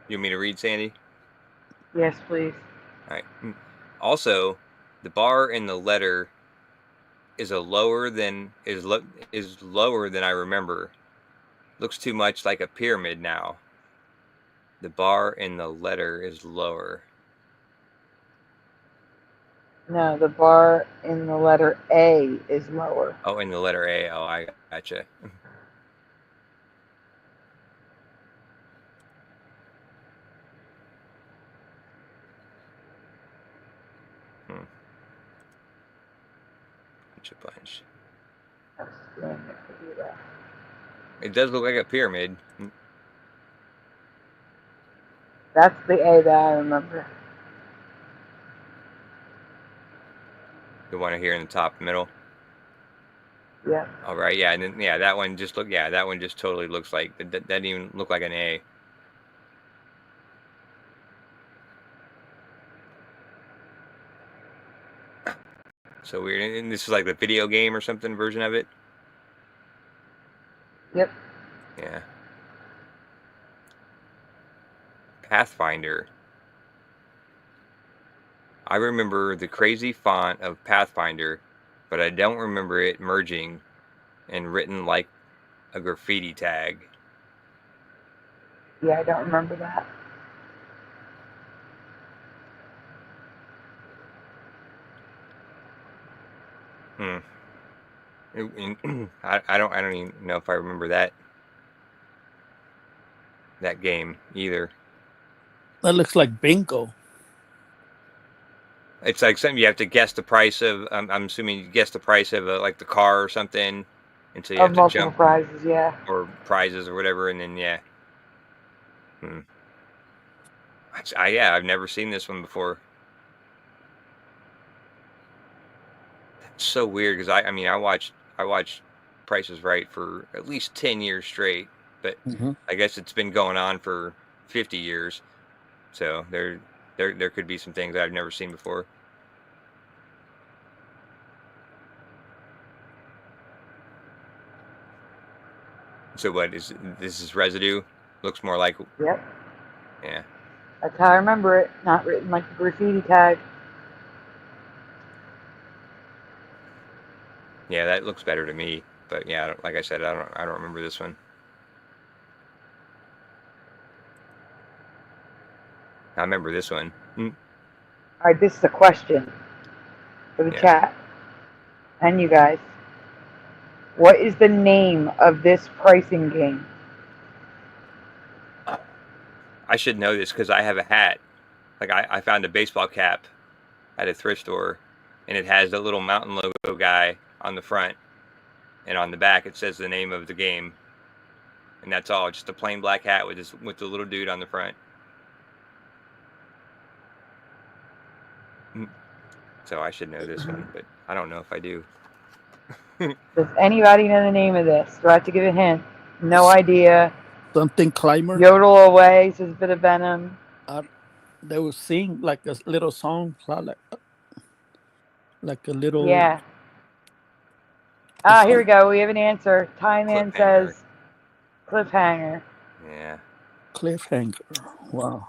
You want me to read, Sandy? Yes, please. All right. Also, the bar in the letter is lower than I remember. Looks too much like a pyramid now. The bar in the letter is lower. No, the bar in the letter A is lower. Oh, in the letter A. Oh, I gotcha. Bunch. It does look like a pyramid. That's the A that I remember. The one here in the top middle. Yeah. All right. Yeah. And then, that one just that one just totally looks like, that doesn't even look like an A. So weird. And this is like the video game or something version of it. Yep. Yeah. Pathfinder. I remember the crazy font of Pathfinder, but I don't remember it merging and written like a graffiti tag. Yeah, I don't remember that. I don't even know if I remember that game either. That looks like bingo. It's like something you have to guess the price of. I'm assuming you guess the price of like the car or something, and so you have to multiple jump prizes, yeah. or prizes or whatever, and then I've never seen this one before. That's so weird, because I watched Price is Right for at least 10 years straight, but I guess it's been going on for 50 years. So there could be some things that I've never seen before. So what is this? Is residue? Looks more like. Yep. Yeah. That's how I remember it. Not written like a graffiti tag. Yeah, that looks better to me. But yeah, like I said, I don't remember this one. I remember this one. All right, this is a question for the Yeah. chat and you guys. What is the name of this pricing game? I should know this because I have a hat. Like I found a baseball cap at a thrift store, and it has the little mountain logo guy on the front, and on the back it says the name of the game, and that's all. Just a plain black hat with the little dude on the front. So I should know this one, but I don't know if I do. Does anybody know the name of this? Do I have to give a hint? No idea. Something climber. Yodel away, says a bit of venom. They will sing like a little song, like a little. Yeah. Here we go. We have an answer. Tie Man says cliffhanger. Yeah. Cliffhanger. Wow.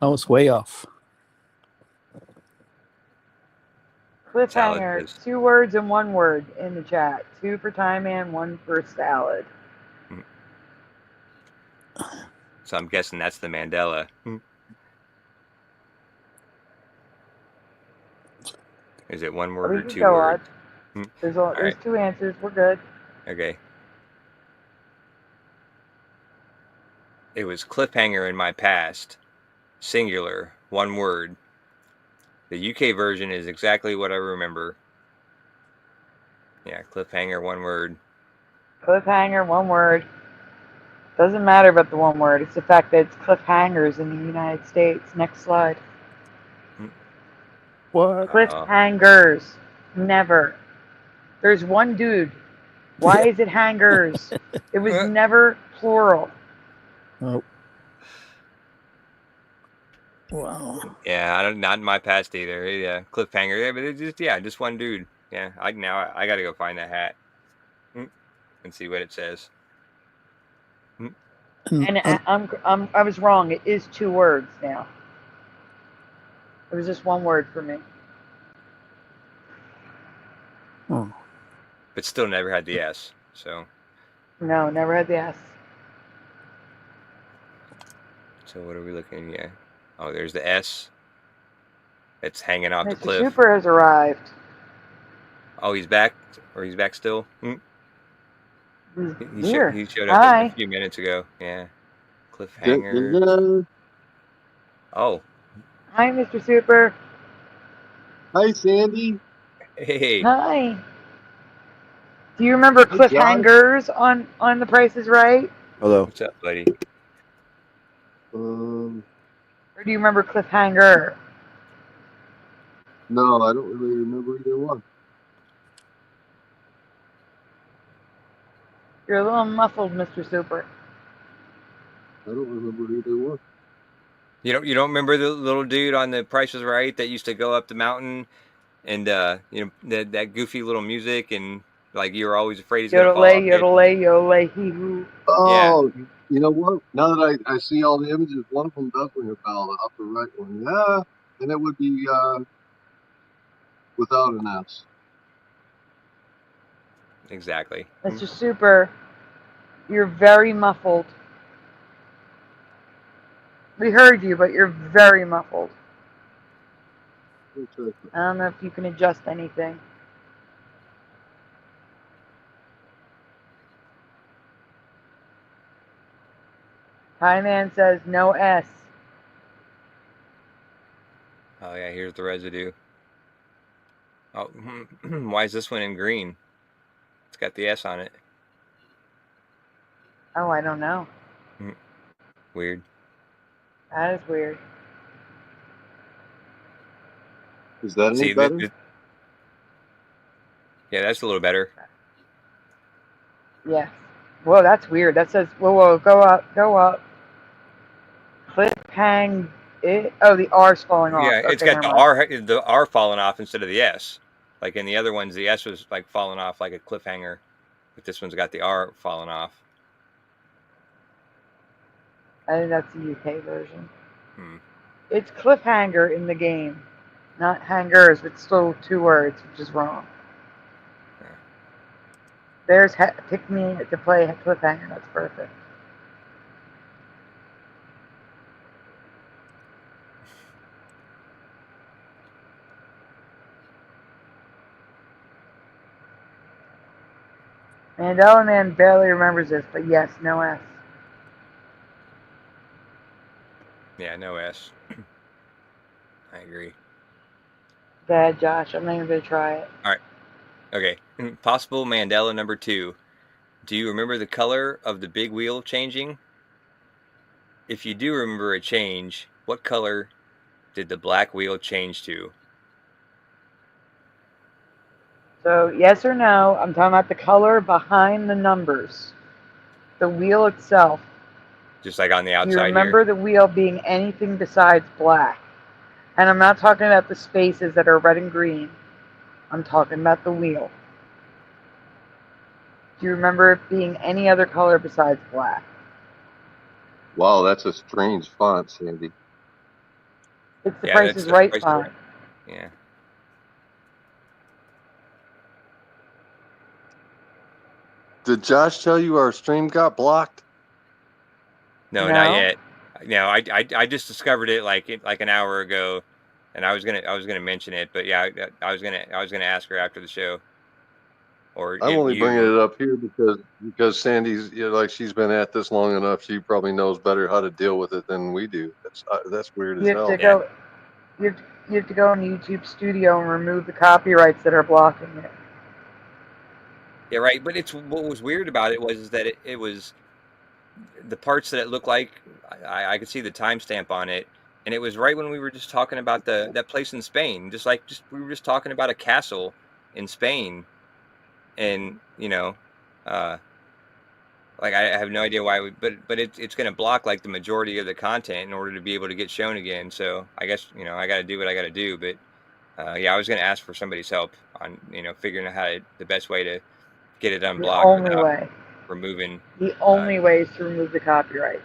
I was way off. Cliffhanger. 2 words and 1 word in the chat. 2 for Tie Man, 1 for salad. So I'm guessing that's the Mandela. Is it 1 word or 2 words? There's 2 answers. We're good. Okay. It was cliffhanger in my past. Singular. 1 word. The UK version is exactly what I remember. Yeah, cliffhanger, 1 word. Cliffhanger, 1 word. Doesn't matter about the 1 word. It's the fact that it's cliffhangers in the United States. Next slide. What? Cliffhangers. Never. There's 1 dude. Why is it hangers? It was never plural. Oh. Wow. Yeah, not in my past either. Yeah, cliffhanger. Yeah, but it's just 1 dude. Yeah, I got to go find that hat and see what it says. And I was wrong. It is 2 words now. It was just 1 word for me. Oh. But still never had the S. So. No, never had the S. So what are we looking at? Oh, there's the S. It's hanging off the Mr. cliff. Super has arrived. Oh, he's back? Or he's back still? He's here. He showed up a few minutes ago. Yeah. Cliffhanger. Oh. Hi, Mr. Super. Hi, Sandy. Hey. Hi. Do you remember cliffhangers on The Price is Right? Hello. What's up, buddy? Or do you remember cliffhanger? No, I don't really remember either one. You're a little muffled, Mr. Super. I don't remember either one. You don't remember the little dude on The Price is Right that used to go up the mountain and that goofy little music and like you were always afraid he's gonna fall off. Yodelay, hee hoo. Oh, yeah. You know what? Now that I see all the images, one of them does ring a bell, the upper right one. Yeah, and it would be without an S. Exactly. Mr. Super, you're very muffled. We heard you, but you're very muffled. I don't know if you can adjust anything. Hi Man says no S. Oh yeah, here's the residue. Oh, why is this one in green? It's got the S on it. Oh, I don't know. Weird. That is weird. Is that any better? Yeah, that's a little better. Yes. Whoa, that's weird. That says, whoa, go up. Cliffhang it. Oh, the R's falling off. Yeah, it's got the R falling off instead of the S. Like in the other ones, the S was like falling off like a cliffhanger, but this one's got the R falling off. I think that's the UK version. It's cliffhanger in the game, not hangers, but still 2 words, which is wrong. There's pick me to play cliffhanger. That's perfect. Mandela Man barely remembers this, but yes, no S. Yeah, no S. I agree. Bad, Josh. I'm not even gonna try it. All right. Okay. Possible Mandela number 2. Do you remember the color of the big wheel changing? If you do remember a change, what color did the black wheel change to? So yes or no? I'm talking about the color behind the numbers. The wheel itself. Just like on the Do you outside remember here? the wheel being anything besides black? And I'm not talking about the spaces that are red and green. I'm talking about the wheel. Do you remember it being any other color besides black? Wow, that's a strange font, Sandy. It's the Yeah, Price that's is the Right Price is font. Right. Yeah. Did Josh tell you our stream got blocked? No, not yet. No, I just discovered it like an hour ago, and I was gonna mention it, but yeah, I was gonna ask her after the show. Or I'm only bringing you. it up here because Sandy's, you know, like, she's been at this long enough. She probably knows better how to deal with it than we do. That's weird You as have to hell. go. You have to go on YouTube Studio and remove the copyrights that are blocking it. Yeah, right. But it's what was weird about it was that it was the parts that it looked like I could see the timestamp on it, and it was right when we were just talking about that place in Spain. Just we were just talking about a castle in Spain, and like I have no idea why, but it's going to block like the majority of the content in order to be able to get shown again. So I guess I got to do what I got to do. But yeah, I was going to ask for somebody's help on figuring out the best way to get it The unblocked only without way. removing. The only way is to remove the copyrights.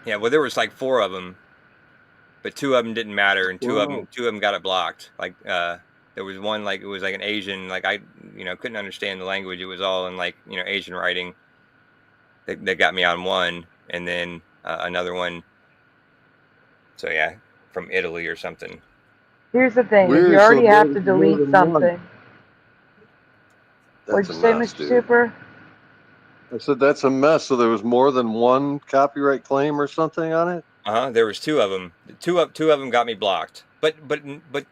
Yeah, well, there was like 4 of them, but 2 of them didn't matter, and two of Wow. them got it blocked. Like there was one like it was like an Asian, like I couldn't understand the language. It was all in like Asian writing. That got me on one, and then another one. So yeah, from Italy or something. Here's the thing: if you Weird, so already have to there's more delete than something, one. what'd That's a you say, mess, Mr. dude. Super? I said that's a mess. So there was more than one copyright claim or something on it. There was 2 of them. Two of them got me blocked, but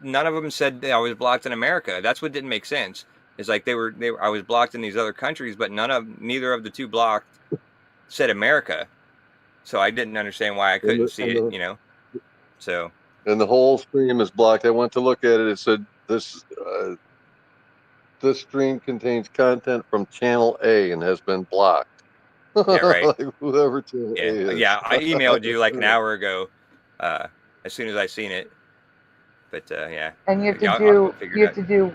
none of them said that I was blocked in America. That's what didn't make sense. It's like they were I was blocked in these other countries, but neither of the 2 blocked said America. So I didn't understand why I couldn't see it. So. And the whole stream is blocked. I went to look at it. It said this stream contains content from channel A and has been blocked. Yeah, right. Like whoever channel A is. Yeah. I emailed you like an hour ago, as soon as I seen it. But yeah. And you have to I'll do figure you it have to do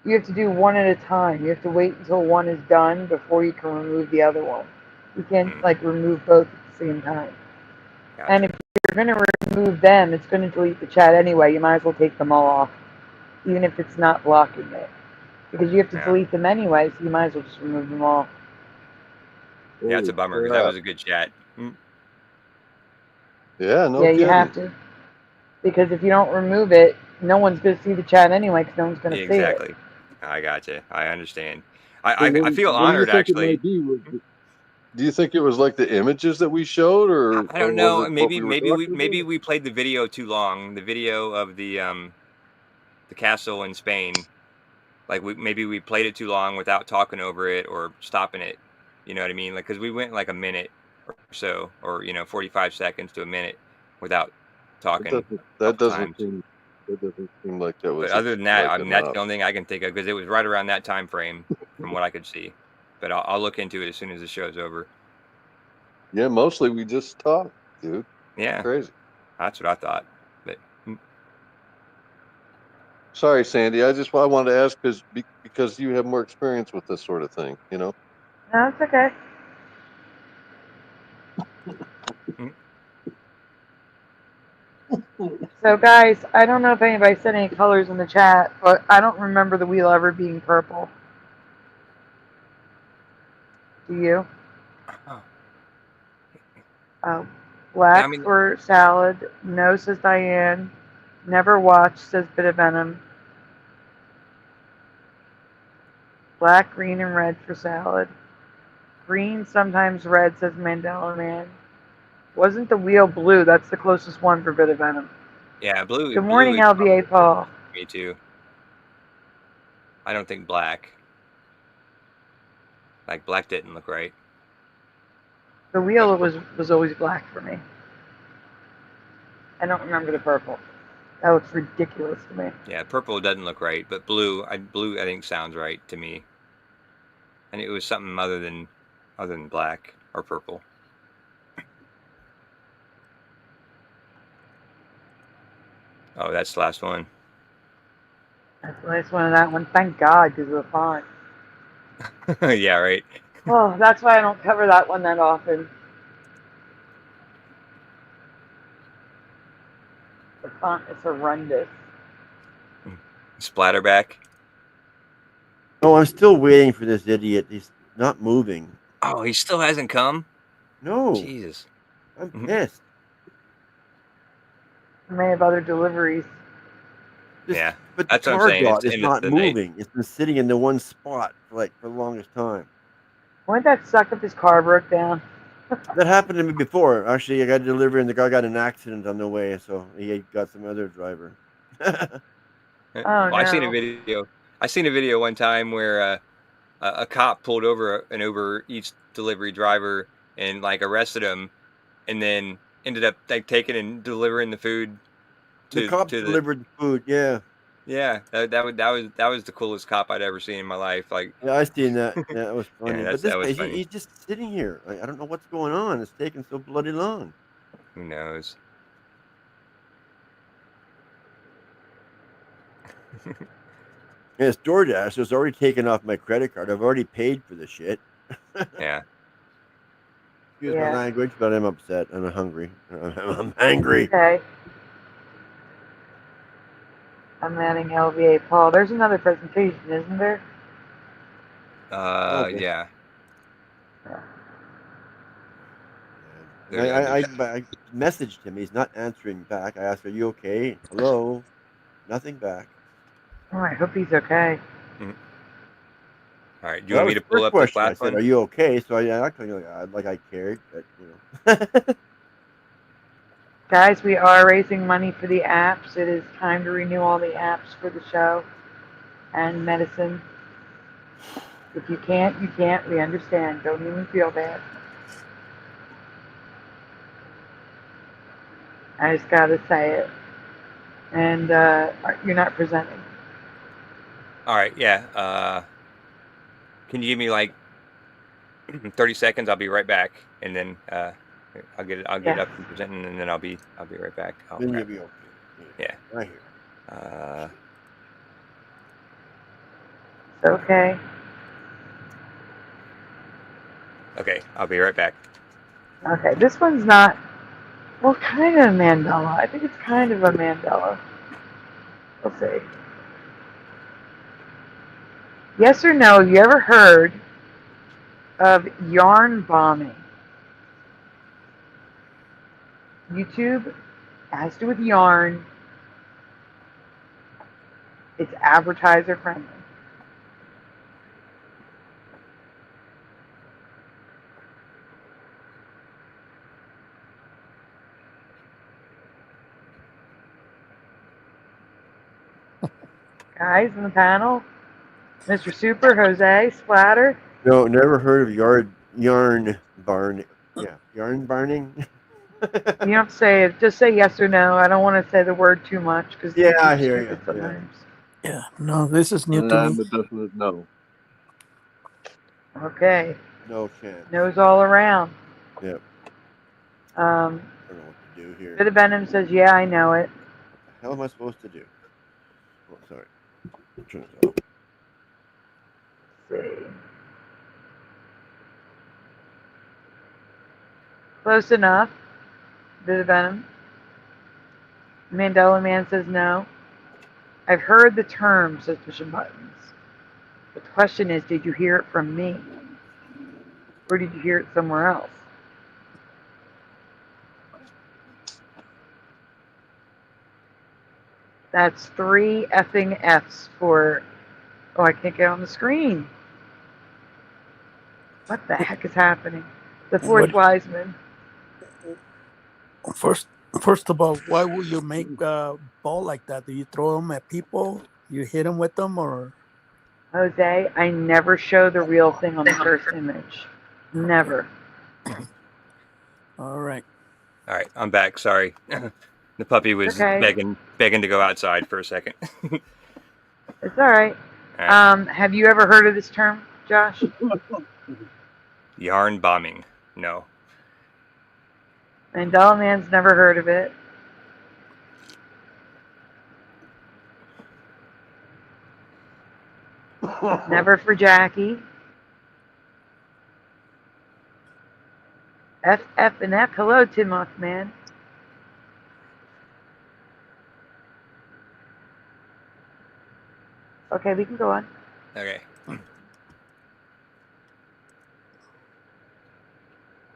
you have to do one at a time. You have to wait until one is done before you can remove the other one. You can't like remove both at the same time. Gotcha. And if you're going to remove them, it's going to delete the chat anyway. You might as well take them all off, even if it's not blocking it, because you have to delete them anyway. So you might as well just remove them all. Yeah, it's a bummer because that was a good chat. Yeah, no Yeah, kidding. you have to, because if you don't remove it, no one's going to see the chat anyway, because no one's going to see it. Exactly. I gotcha. I understand. So I feel what do you honored think actually. it might be? Do you think it was like the images that we showed, or I don't was know. it what we were talking about? Maybe we played the video too long. The video of the castle in Spain. Like maybe we played it too long without talking over it or stopping it. You know what I mean? Like because we went like a minute or so, or 45 seconds to a minute without talking. That doesn't seem like that was. But other than that, like I mean that's enough. the only thing I can think of because it was right around that time frame from what I could see. But I'll look into it as soon as the show's over. Yeah, mostly we just talk, dude. Yeah, crazy. That's what I thought. But sorry, Sandy. I wanted to ask because you have more experience with this sort of thing. No, it's okay. So, guys, I don't know if anybody said any colors in the chat, but I don't remember the wheel ever being purple. Do you? Oh. Oh, black I mean, for salad. No, says Diane. Never watched, says Bit of Venom. Black, green, and red for salad. Green, sometimes red, says Mandela Man. Wasn't the wheel blue? That's the closest one for Bit of Venom. yeah, blue. Good Blue morning, is LVA Paul. me too. I don't think black. Like black didn't look right. The wheel was always black for me. I don't remember the purple. That looks ridiculous to me. Yeah, purple doesn't look right, but blue I think sounds right to me. And it was something other than black or purple. Oh, that's the last one. That's the last one of that one. Thank God, because of the font. Yeah, right. Oh, that's why I don't cover that one that often. The font is horrendous. Splatterback. Oh, I'm still waiting for this idiot. He's not moving. Oh, he still hasn't come? No. Jesus. I'm pissed. I may have other deliveries. Yeah, But that's the what I'm car saying. god It's is end of not the night. moving. It's been sitting in the one spot for the longest time. Wouldn't that suck if his car broke down? That happened to me before. Actually, I got a delivery and the guy got in an accident on the way, so he got some other driver. Well, I seen a no. video. I seen a video one time where a cop pulled over an Uber Eats delivery driver and like arrested him, and then ended up like taking and delivering the food The to cops the delivered the food. Yeah. yeah. That was the coolest cop I'd ever seen in my life. Like Yeah, I seen that. Yeah, that was funny. yeah, But this that was guy, funny. he's just sitting here. I don't know what's going on. It's taking so bloody long. Who knows? Yeah, it's DoorDash. So it's already taken off my credit card. I've already paid for the shit. Yeah. Excuse my Yeah. language, but I'm upset. I'm hungry. I'm angry. Okay. I'm adding LVA Paul. There's another presentation, isn't there? Okay. Yeah. I messaged him. He's not answering back. I asked, "Are you okay?" Hello. Nothing back. Oh, I hope he's okay. All right. Do you That want me was to the pull first up this question. I last said, one? "Are you okay?" So I acted like I cared, but you know. Guys, we are raising money for the apps. It is time to renew all the apps for the show and medicine. If you can't, you can't. We understand. Don't even feel bad. I just gotta say it. And you're not presenting. All right. Yeah. Can you give me like 30 seconds? I'll be right back, and then I'll get Yes. up and presenting, and then I'll be right back. Oh, Then crap. you'll be okay. Yeah. Right here. It's okay. Okay. I'll be right back. Okay, this one's not, well, kind of a Mandela. I think it's kind of a Mandela. We'll see. Yes or no, have you ever heard of yarn bombing? YouTube has to do with yarn. It's advertiser friendly. Guys in the panel, Mr. Super, Jose, Splatter. No, never heard of yarn barn. Yeah, yarn barning. You don't have to say it. Just say yes or no. I don't want to say the word too much because Yeah, I hear you. sometimes. Yeah, no, this is new And to I'm me. a definite no. No Okay. chance. Nose all around. Yep. Um, I don't know what to do here. Bit of Venom says, yeah, I know it. What the hell am I supposed to do? Oh, sorry. Turn this off. Let's see. Close enough. Bit of Venom. Mandela Man says no. I've heard the term, says pushing buttons. But the question is, did you hear it from me? Or did you hear it somewhere else? That's 3 effing F's for. Oh, I can't get on the screen. What the heck is happening? The fourth Wiseman. First of all, why would you make a ball like that? Do you throw them at people? You hit them with them, or? Jose, I never show the real thing on the first image. Never. All right. All right, I'm back. Sorry. The puppy was Okay. begging to go outside for a second. It's all right. All right. Have you ever heard of this term, Josh? Yarn bombing. No. Mandela Man's never heard of it. Never for Jackie. F, and F. Hello, Timoth, man. Okay, we can go on. Okay.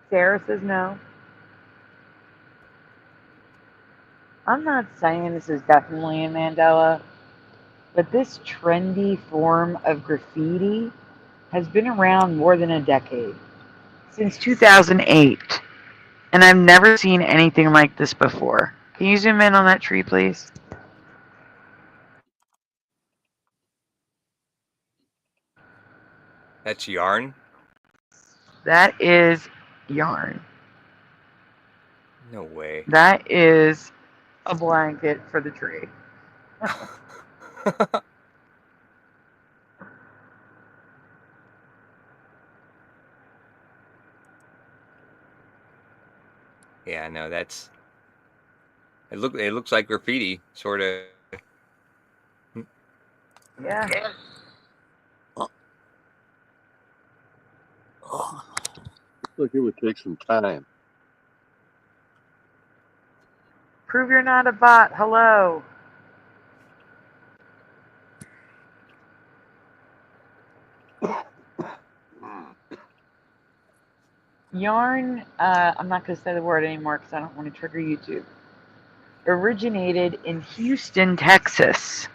Sarah says no. I'm not saying this is definitely in Mandela, but this trendy form of graffiti has been around more than a decade, since 2008, and I've never seen anything like this before. Can you zoom in on that tree, please? That's yarn? That is yarn. No way. That is a blanket for the tree. Yeah, no, that's it looks like graffiti, sort of. Yeah. Look, it would take some time. Prove you're not a bot. Hello. Yarn, I'm not going to say the word anymore because I don't want to trigger YouTube, originated in Houston, Texas,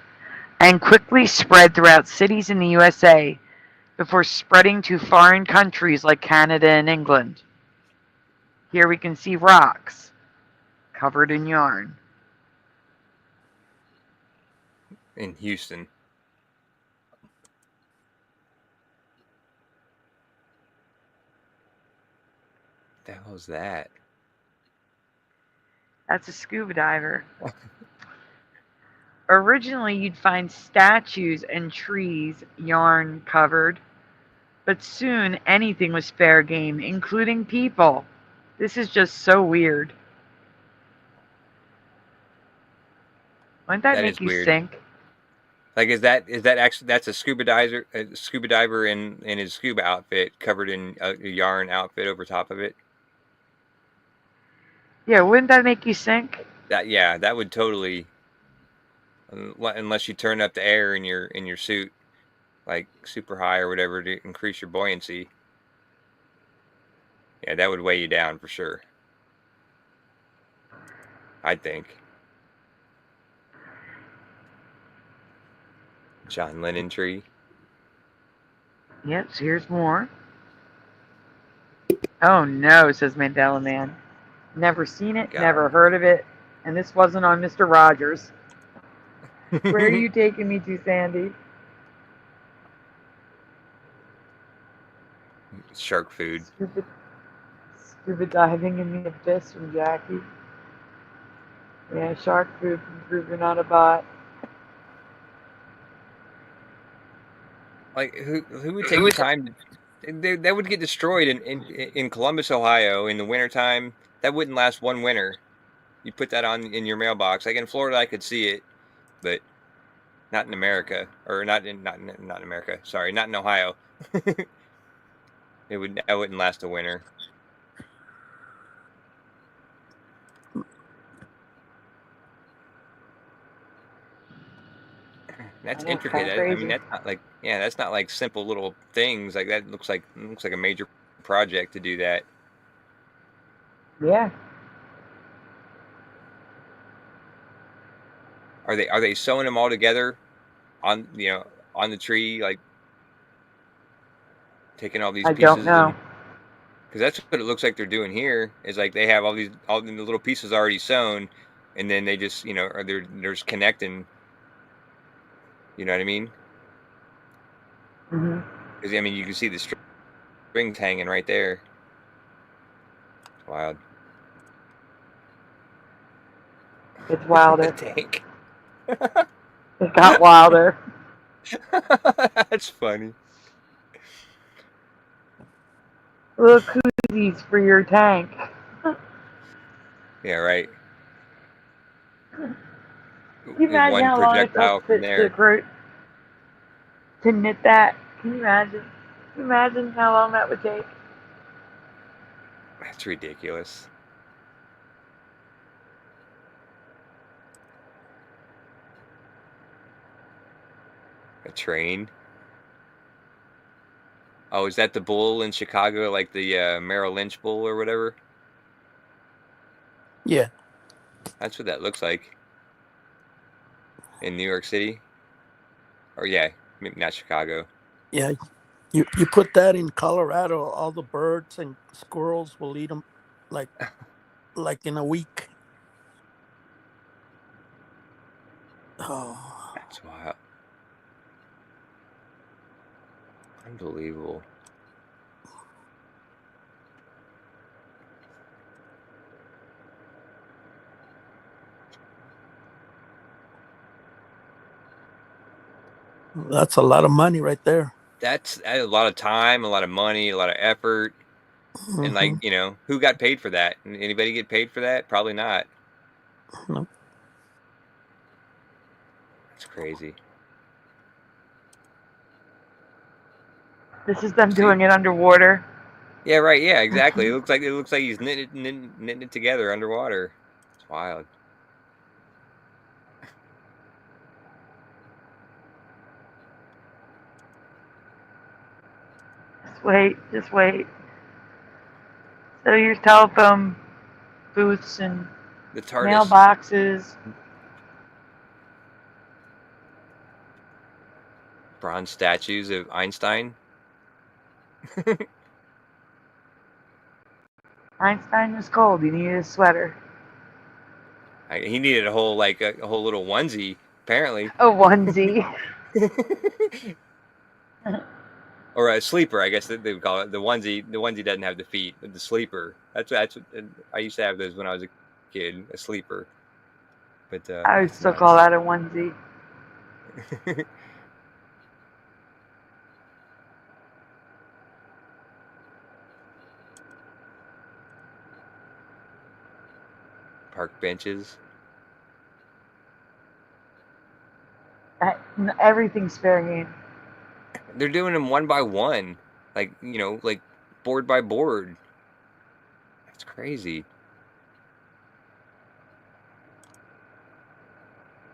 and quickly spread throughout cities in the USA before spreading to foreign countries like Canada and England. Here we can see rocks covered in yarn. In Houston. What the hell is that? That's a scuba diver. Originally, you'd find statues and trees yarn covered, but soon anything was fair game, including people. This is just so weird. Wouldn't that make is you weird. sink? Like, is that actually that's a scuba diver in his scuba outfit, covered in a yarn outfit over top of it? Yeah, wouldn't that make you sink? That would totally, unless you turn up the air in your suit, like super high or whatever, to increase your buoyancy. Yeah, that would weigh you down for sure, I think. John Lennon tree. Yep, so here's more. Oh no, says Mandela Man. Never seen it, never heard of it, and this wasn't on Mr. Rogers. Where are you taking me to, Sandy? Shark food. Scuba diving in the abyss from Jackie. Yeah, shark food from Prove You're Not a Bot. Like, who would take the time that would get destroyed in Columbus, Ohio in the wintertime. That wouldn't last one winter. You put that on in your mailbox. Like in Florida, I could see it, but not in America, or not in America. Sorry, not in Ohio. That wouldn't last a winter. That's intricate. I mean, that's not like simple little things. Like that looks like a major project to do that. Yeah. Are they sewing them all together on on the tree, like taking all these I pieces? don't know. Because that's what it looks like they're doing here. Is like they have all the little pieces already sewn, and then they just they're just connecting. You know what I mean? Mhm. Because I mean you can see the strings hanging right there. It's wild. It's wilder. Tank. It got wilder. That's funny. Little koozies for your tank. Yeah, right. Can you imagine One how long it projectile took from there. to knit that? Can you imagine? Can you imagine how long that would take? That's ridiculous. A train. Oh, is that the bull in Chicago, like the Merrill Lynch bull or whatever? Yeah. That's what that looks like. In New York City? Or yeah, maybe not Chicago. Yeah. You put that in Colorado, all the birds and squirrels will eat them like in a week. Oh. That's wild. Unbelievable. That's a lot of money right there. That's a lot of time, a lot of money, a lot of effort. And like, Mm-hmm. who got paid for that? Anybody get paid for that? Probably not. No. That's crazy. This is them doing it underwater. Yeah, right. Yeah, exactly. It looks like he's knitting it together underwater. It's wild. Just wait. So your telephone booths and The TARDIS. mailboxes. Bronze statues of Einstein. Einstein was cold. He needed a sweater. He needed a whole a whole little onesie, apparently. A onesie. Or a sleeper, I guess they would call it. The onesie doesn't have the feet, but the sleeper. That's what I used to have those when I was a kid. A sleeper. But I would still call that a onesie. Park benches. Everything's fair game. They're doing them one by one, like like board by board. That's crazy.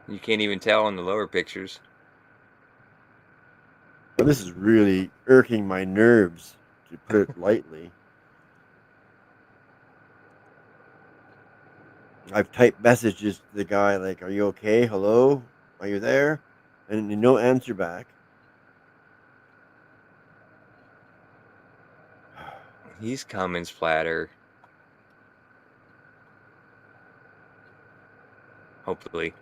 You can't even tell on the lower pictures. Well, this is really irking my nerves, to put it lightly. I've typed messages to the guy like, "Are you okay? Hello? Are you there?" And no answer back. He's coming, Splatter. Hopefully.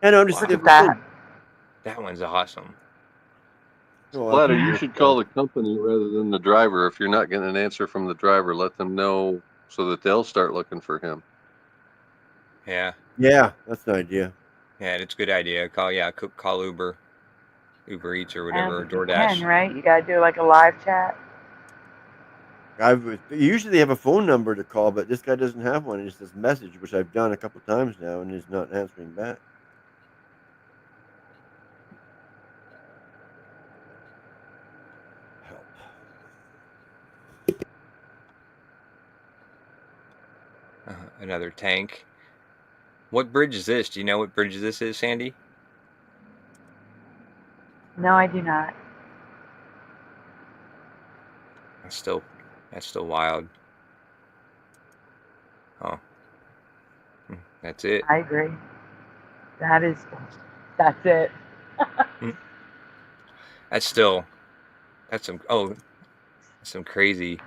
And I'm just Look at that. That one's awesome. Splatter, you should call the company rather than the driver. If you're not getting an answer from the driver, let them know so that they'll start looking for him. Yeah. Yeah, that's an idea. Yeah, it's a good idea. Call Uber Eats or whatever, or And you DoorDash. can, right? You gotta do like a live chat. Usually have a phone number to call, but this guy doesn't have one. He just says message, which I've done a couple times now, and he's not answering back. Another tank. What bridge is this? Do you know what bridge this is, Sandy? No, I do not. Still That's still wild. Oh. That's it. I agree. That's it. That's still, that's some crazy.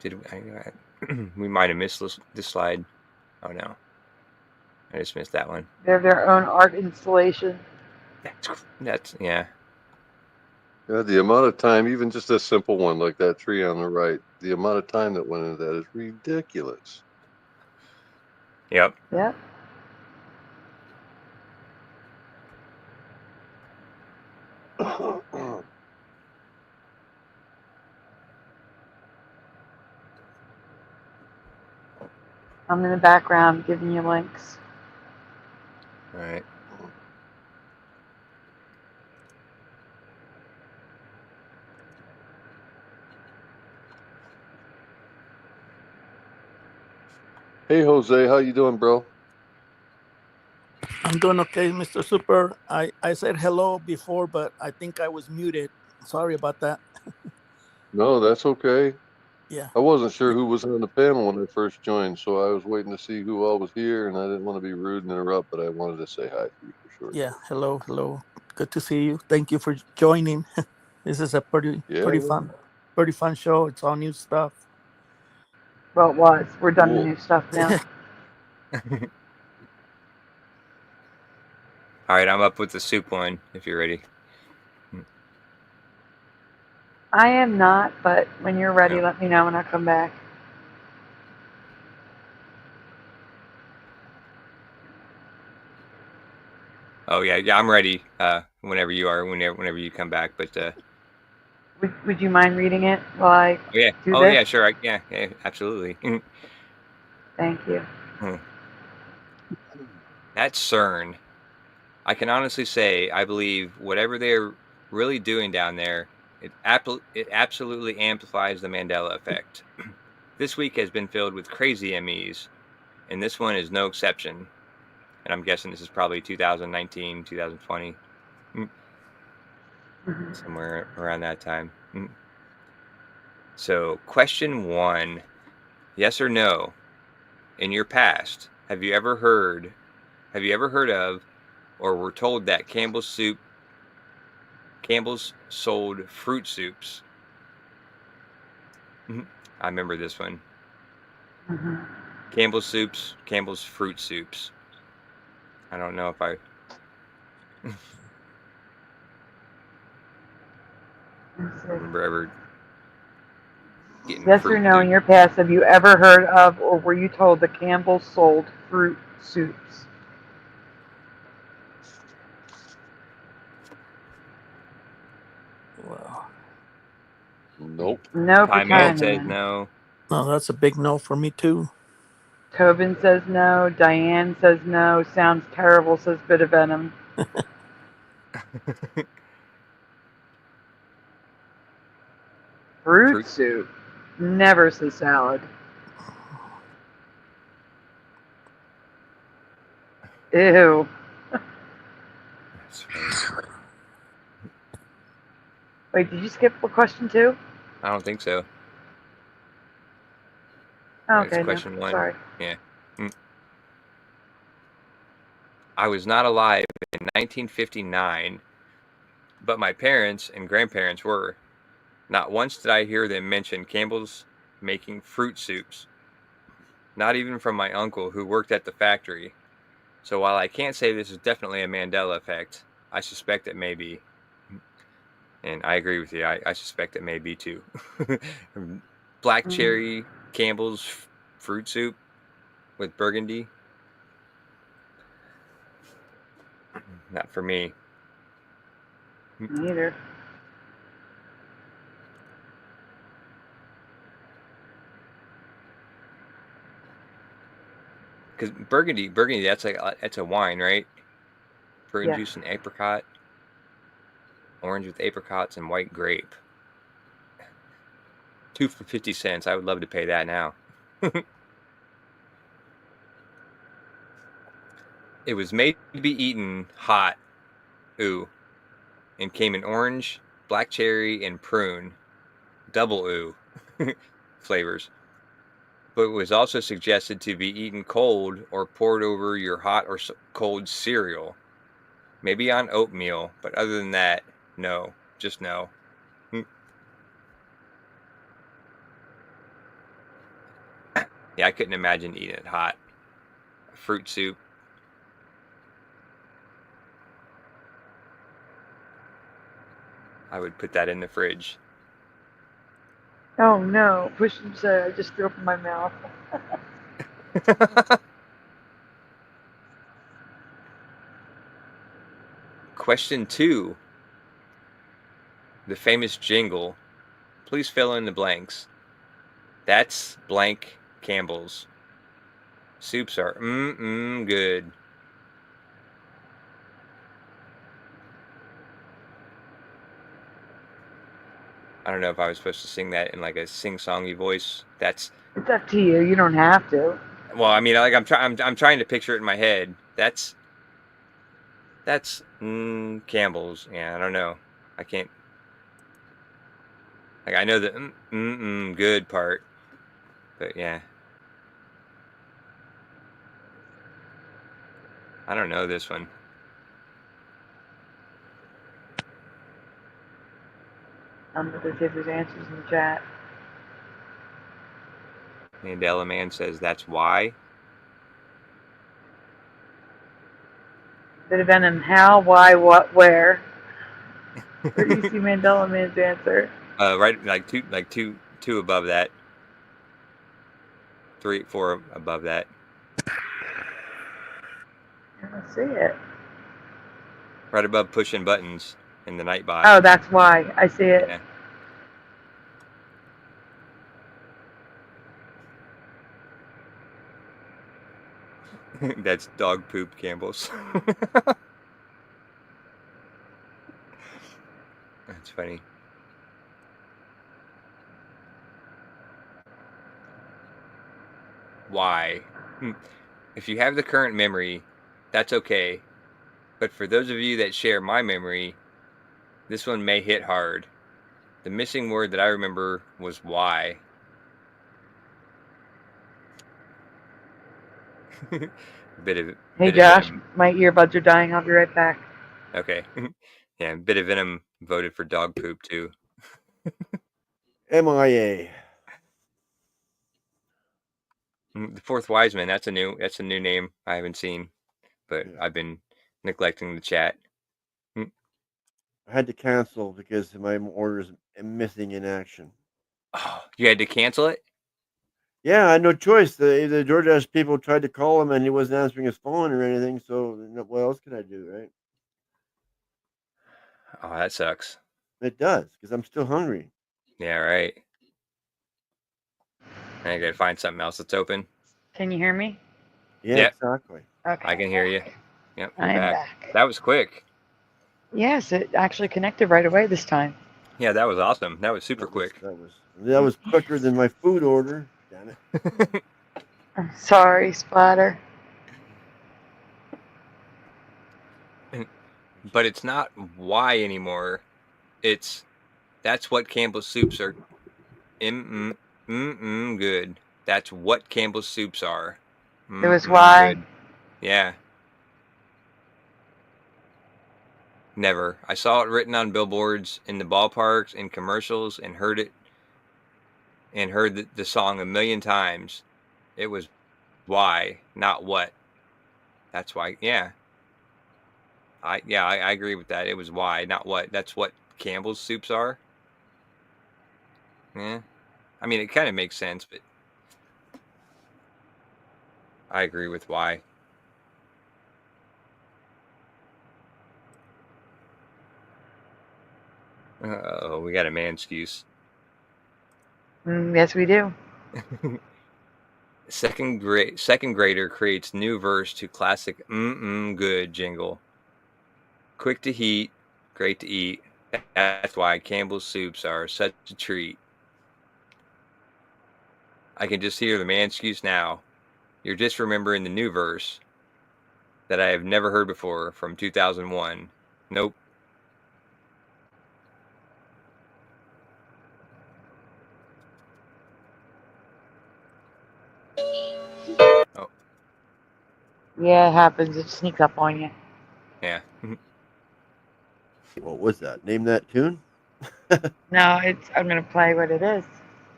We might have missed this slide. Oh no. I just missed that one. They're their own art installation. That's yeah. Yeah, the amount of time, even just a simple one like that tree on the right, the amount of time that went into that is ridiculous. Yep. Yep. I'm in the background giving you links. All right. Hey, Jose, how you doing, bro? I'm doing okay, Mr. Super. I said hello before, but I think I was muted. Sorry about that. No, that's okay. Yeah. I wasn't sure who was on the panel when I first joined, so I was waiting to see who all was here, and I didn't want to be rude and interrupt, but I wanted to say hi to you for sure. Yeah. Hello. Hello. Good to see you. Thank you for joining. This is a pretty fun show. It's all new stuff. Well, it was. We're done Cool. the new stuff now. All right, I'm up with the soup one if you're ready. I am not, but when you're ready, No. let me know and I'll come back. Oh yeah, I'm ready. Whenever you are, whenever you come back. But Would you mind reading it while I do oh this? yeah, sure. Yeah, absolutely. Thank you. That CERN, I can honestly say I believe whatever they're really doing down there, it absolutely amplifies the Mandela effect. This week has been filled with crazy MEs, and this one is no exception. And I'm guessing this is probably 2019, 2020, somewhere around that time. So, question 1, yes or no? In your past, have you ever heard of, or were told that Campbell's sold fruit soups? I remember this one. Campbell's fruit soups. I don't know if I remember ever getting Yes fruit or no, soup. in your past, have you ever heard of or were you told that Campbell sold fruit soups? Well, nope. No for Time says Chinaman. no. No, that's a big no for me too. Tobin says no. Diane says no. Sounds terrible, says Bit of Venom. Fruit soup. Never says salad. Ew. Wait, did you skip a question 2? I don't think so. Oh, It's okay, question no, 1. sorry. Yeah. I was not alive in 1959, but my parents and grandparents were. Not once did I hear them mention Campbell's making fruit soups. Not even from my uncle who worked at the factory. So while I can't say this is definitely a Mandela effect, I suspect it may be. And I agree with you. I suspect it may be too. Black cherry Campbell's fruit soup with burgundy. Not for me. Neither. Because burgundy, that's a wine, right? Burgundy juice and apricot. Orange with apricots and white grape. 2 for 50 cents. I would love to pay that now. It was made to be eaten hot. Ooh. And came in orange, black cherry, and prune. Double ooh flavors. But it was also suggested to be eaten cold or poured over your hot or cold cereal. Maybe on oatmeal, but other than that, no. Just no. Yeah, I couldn't imagine eating it hot. Fruit soup. I would put that in the fridge. Oh no, push and say, I just threw up in my mouth. Question 2. The famous jingle. Please fill in the blanks. That's blank Campbell's. Soups are good. I don't know if I was supposed to sing that in like a sing-songy voice. It's up to you. You don't have to. Well, I mean, like I'm trying to picture it in my head. That's Campbell's. Yeah, I don't know. I can't. Like I know the good part, but yeah, I don't know this one. I'm going to see if there's answers in the chat. Mandela Man says that's why. Bit of venom. How, why, what, where? Where do you see Mandela Man's answer? Right, like two above that. 3, 4 above that. I don't see it. Right above pushing buttons in the Nightbot. Oh, that's why. I see it. Yeah. That's dog poop Campbell's. That's funny. Why? If you have the current memory, that's okay. But for those of you that share my memory, this one may hit hard. The missing word that I remember was why. Hey Josh, my earbuds are dying. I'll be right back. Okay. Yeah, Bit of Venom voted for dog poop too. MIA. The Fourth Wise Man, that's a new name I haven't seen, but yeah. I've been neglecting the chat. I had to cancel because my order is missing in action. Oh, you had to cancel it? Yeah, I had no choice. The DoorDash people tried to call him and he wasn't answering his phone or anything, so what else could I do, right? Oh, that sucks. It does, because I'm still hungry. Yeah, right. I gotta find something else that's open. Can you hear me? Yeah, yep. Exactly. Okay. I can hear you. Yep, I'm back. That was quick. Yes, it actually connected right away this time. Yeah, that was awesome. That was super quick. That was quicker than my food order. Damn it. I'm sorry, Splatter. But it's not why anymore. That's what Campbell's soups are. Good. That's what Campbell's soups are. It was why. Good. Yeah. Never. I saw it written on billboards in the ballparks and commercials and heard it and heard the song a million times. It was why, not what. That's why. Yeah. I agree with that. It was why, not what. That's what Campbell's soups are. Yeah. I mean, it kind of makes sense, but I agree with why. Oh, we got a man excuse. Yes, we do. Second grader creates new verse to classic good jingle. Quick to heat, great to eat. That's why Campbell's soups are such a treat. I can just hear the man excuse now. You're just remembering the new verse that I have never heard before from 2001. Nope. Yeah, it happens. It sneaks up on you. Yeah. What was that? Name that tune? No, I'm gonna play what it is.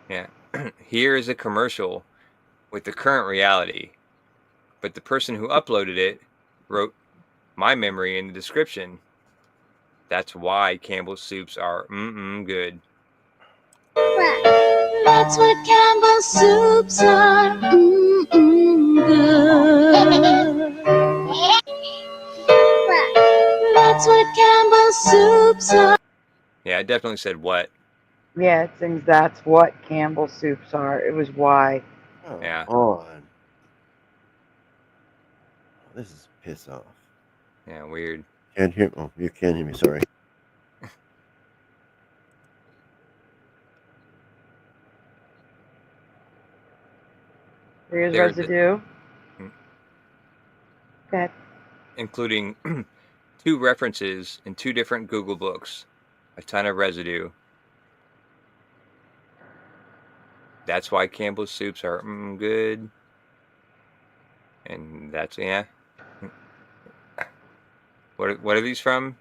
Yeah. Here is a commercial with the current reality, but the person who uploaded it wrote my memory in the description. That's why Campbell's soups are good. That's what Campbell's soups are. Good. That's what Campbell's soups are. Yeah, I definitely said what. Yeah, it sings that's what Campbell soups are. It was why. Oh, Yeah. on. This is piss off. Yeah, weird. Can't hear. Oh, you can hear me. Sorry. Here's There's residue. Okay. including 2 references in 2 different Google books. A ton of residue. That's why Campbell's soups are good. And that's yeah. What are these from?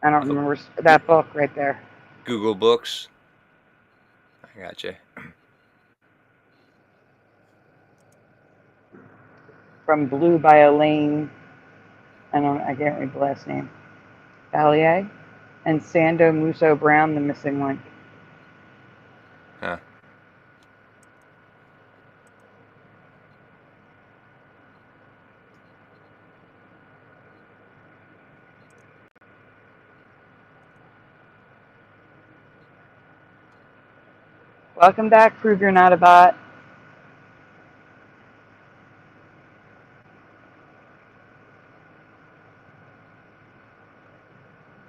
I don't remember that book right there. Google Books. I gotcha. From Blue by Elaine. I can't read the last name. Ballier. And Sando Musso Brown, the missing link. Huh. Welcome back. Prove you're not a bot.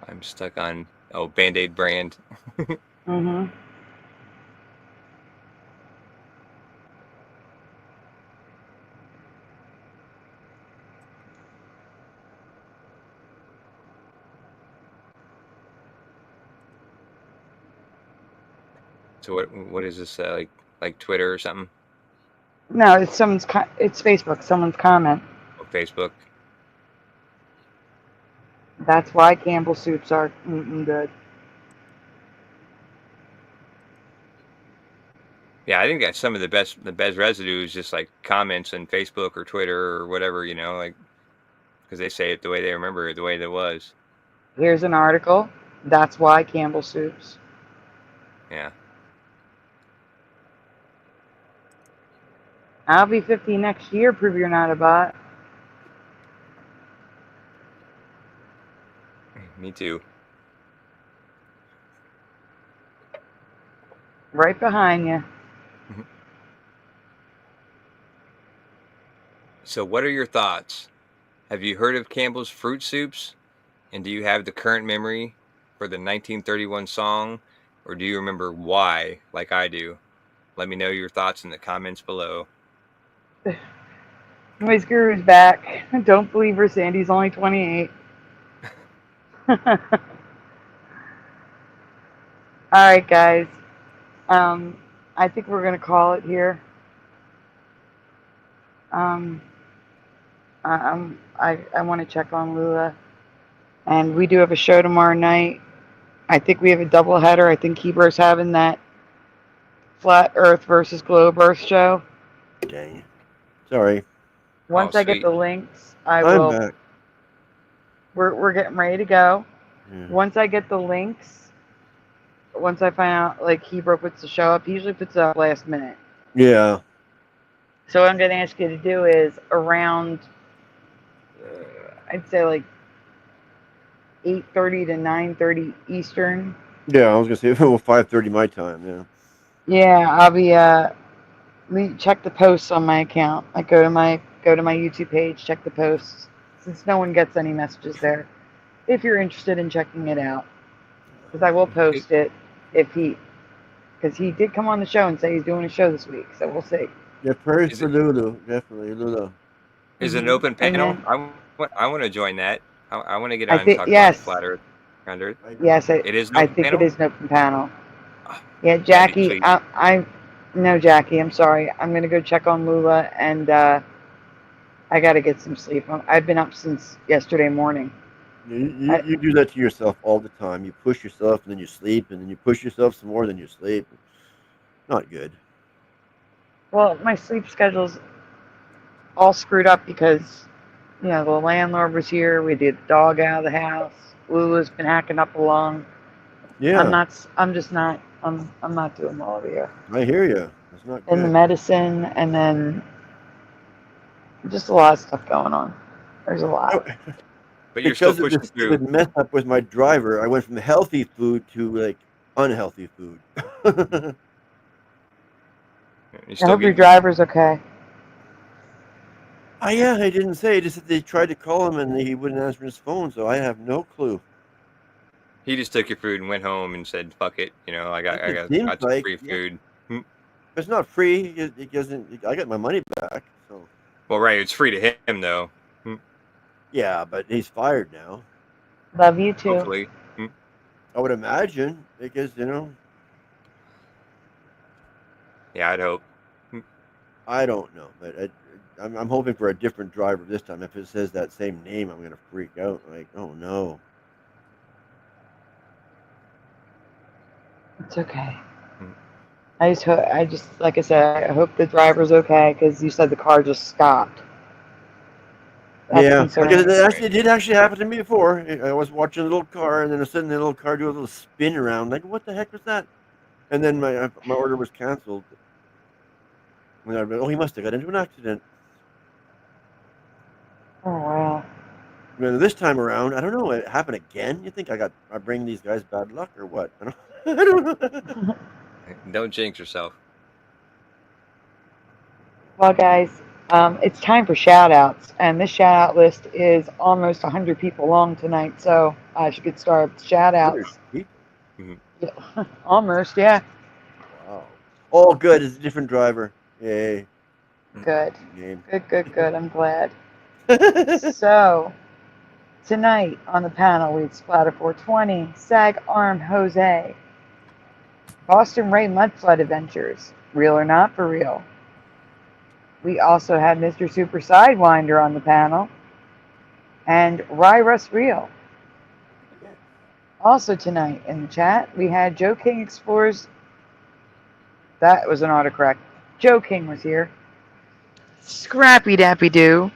I'm stuck on Band-Aid brand. Mm-hmm. So what is this like Twitter or something? No, it's it's Facebook. Someone's comment. Oh, Facebook. That's why Campbell soups are good. Yeah, I think that's some of the best residue is just like comments on Facebook or Twitter or whatever, like because they say it the way they remember it, the way that it was. Here's an article. That's why Campbell soups. Yeah. I'll be 50 next year. Prove you're not a bot. Me too. Right behind you. So what are your thoughts? Have you heard of Campbell's fruit soups? And do you have the current memory for the 1931 song? Or do you remember why, like I do? Let me know your thoughts in the comments below. My guru's back. Don't believe her, Sandy's only 28. Alright, guys. I think we're going to call it here. I want to check on Lula. And we do have a show tomorrow night. I think we have a double header. I think Heber's having that Flat Earth versus Globe Earth show. Dang. Sorry. Once I get the links, I'm will. Back. We're getting ready to go. Yeah. Once I get the links, once I find out, like, Heber puts the show up, he usually puts it up last minute. Yeah. So what I'm going to ask you to do is around, I'd say like 8:30 to 9:30 Eastern. Yeah, I was gonna say 5:30 my time. Yeah. Yeah, I'll be. Check the posts on my account. Like go to my YouTube page, check the posts, since no one gets any messages there. If you're interested in checking it out, because I will post it because he did come on the show and say he's doing a show this week, so we'll see. Yeah, prayers for Lulu, definitely Lulu. Is it an open panel? I want to join that. I want to get on and talk about Flat Earth. Yes, it is. I think it is an open panel. Yeah, Jackie. No, Jackie. I'm sorry. I'm gonna go check on Lula, and I got to get some sleep. I've been up since yesterday morning. You do that to yourself all the time. You push yourself, and then you sleep, and then you push yourself some more, then you sleep. Not good. Well, my sleep schedule's all screwed up because, you know, the landlord was here. We did the dog out of the house. Lulu's been hacking up along. Yeah. I'm just not. I'm not doing well over here. I hear you. It's not good. And the medicine, and then just a lot of stuff going on. There's a lot. But you're still Because of pushing this through. mess up with my driver, I went from healthy food to like unhealthy food. You're I still hope your getting. driver's okay. Oh yeah, they didn't say. Just that they tried to call him and he wouldn't answer his phone, so I have no clue. He just took your food and went home and said, "Fuck it," you know. It seems got some like, free yeah. food. It's not free. It doesn't. I got my money back. So Well, right, it's free to him though. yeah, but he's fired now. Love you too. Hopefully. I would imagine because you know. Yeah, I'd hope. I don't know, but I'm hoping for a different driver this time. If it says that same name, I'm gonna freak out. Like, oh no. It's okay. I just like I said, I hope the driver's okay because you said the car just stopped. That's Yeah, concerning. because it did actually happen to me before. I was watching a little car, and then suddenly the little car do a little spin around. Like, what the heck was that? And then my order was canceled. Oh, he must have got into an accident. Oh wow. This time around, I don't know. It happened again. You think I bring these guys bad luck or what? I don't know. Don't jinx yourself. Well, guys, it's time for shout outs, and this shout out list is almost 100 people long tonight, so I should get started with shout outs. Almost, yeah. Wow. Oh, good. It's a different driver. Yay. Good. Game. Good. I'm glad. So, tonight on the panel, we had Splatter 420, Sag Arm Jose, Boston Ray Mudflood Adventures, Real or Not for Real. We also had Mr. Super Sidewinder on the panel, and Rye Russ Real. Also tonight in the chat, we had Joe King Explores. That was an autocorrect. Joe King was here. Scrappy Dappy Doo.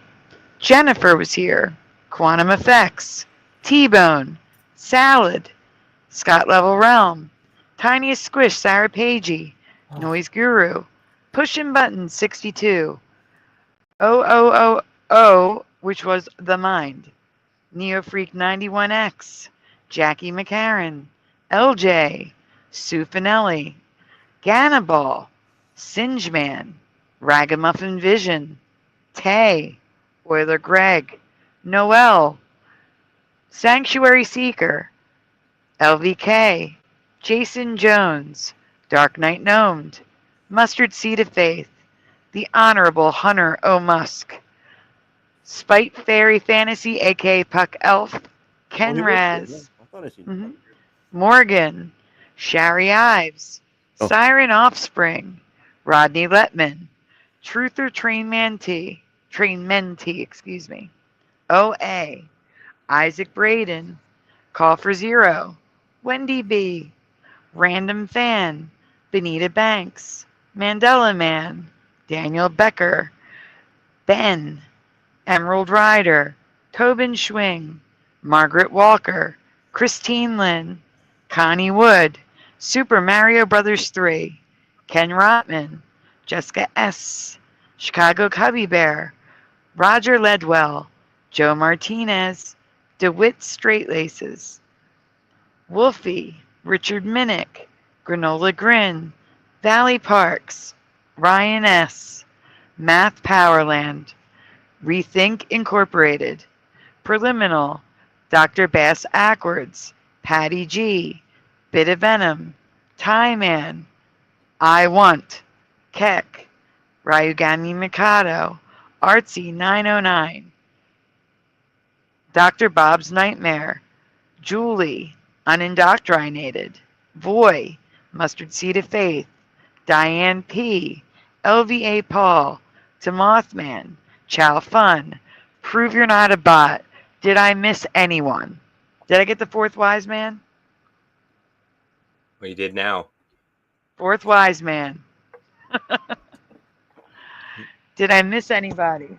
Jennifer was here. Quantum Effects. T-Bone. Salad. Scott Level Realm. Tiniest Squish Sarah Pagey. Noise Guru. Pushin' Button 62. 0000, which was The Mind. Neo Freak 91X. Jackie McCarran. LJ. Sue Finelli. Gannibal. Singeman. Ragamuffin Vision. Tay. Euler Greg. Noel. Sanctuary Seeker. LVK. Jason Jones. Dark Knight Gnomed. Mustard Seed of Faith. The Honorable Hunter O. Musk. Spite Fairy Fantasy, a.k.a. Puck Elf. Ken Raz. I thought I seen Morgan. Shari Ives. Siren Offspring. Rodney Letman. Truther Trainmentee, excuse me. O.A. Isaac Braden. Call for Zero. Wendy B. Random Fan. Benita Banks. Mandela Man. Daniel Becker. Ben. Emerald Rider. Tobin Schwing. Margaret Walker. Christine Lynn. Connie Wood. Super Mario Brothers 3. Ken Rotman. Jessica S. Chicago Cubby Bear. Roger Ledwell. Joe Martinez. DeWitt Straightlaces. Wolfie. Richard Minnick. Granola Grin. Valley Parks. Ryan S. Math Powerland. Rethink Incorporated. Preliminal. Dr. Bass Ackwards. Patty G. Bit of Venom. Tie Man. I Want. Keck. Ryugami Mikado. Artsy 909. Dr. Bob's Nightmare. Julie. Unindoctrinated. Voy. Mustard Seed of Faith. Diane P. LVA Paul. To Mothman. Chow Fun, Prove You're Not a Bot. Did I miss anyone? Did I get the fourth wise man? What you did now? Fourth wise man. Did I miss anybody?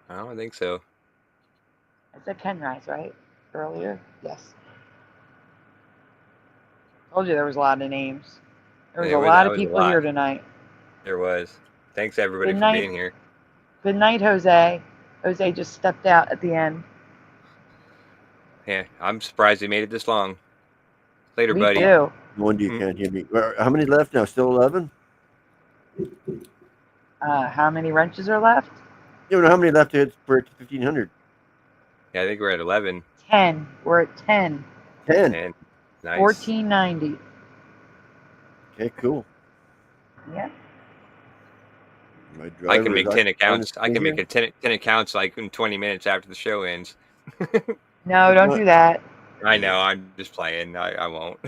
I don't think so. I said Ken Rise, right? Earlier? Yes. Told you there was a lot of names. There was a lot of people here tonight. There was. Thanks everybody Good for night. being here. Good night, Jose. Jose just stepped out at the end. Yeah, I'm surprised he made it this long. Later, Me buddy. too. No wonder you can't hear me. How many left now? Still 11? How many wrenches are left? You don't know how many left for 1,500? Yeah, I think we're at 11. 10. We're at 10. 10. And nice. 1490. Okay, cool. Yeah. I can make 10 accounts. I can make a 10 accounts like in 20 minutes after the show ends. No, don't do that. I know. I'm just playing. I won't.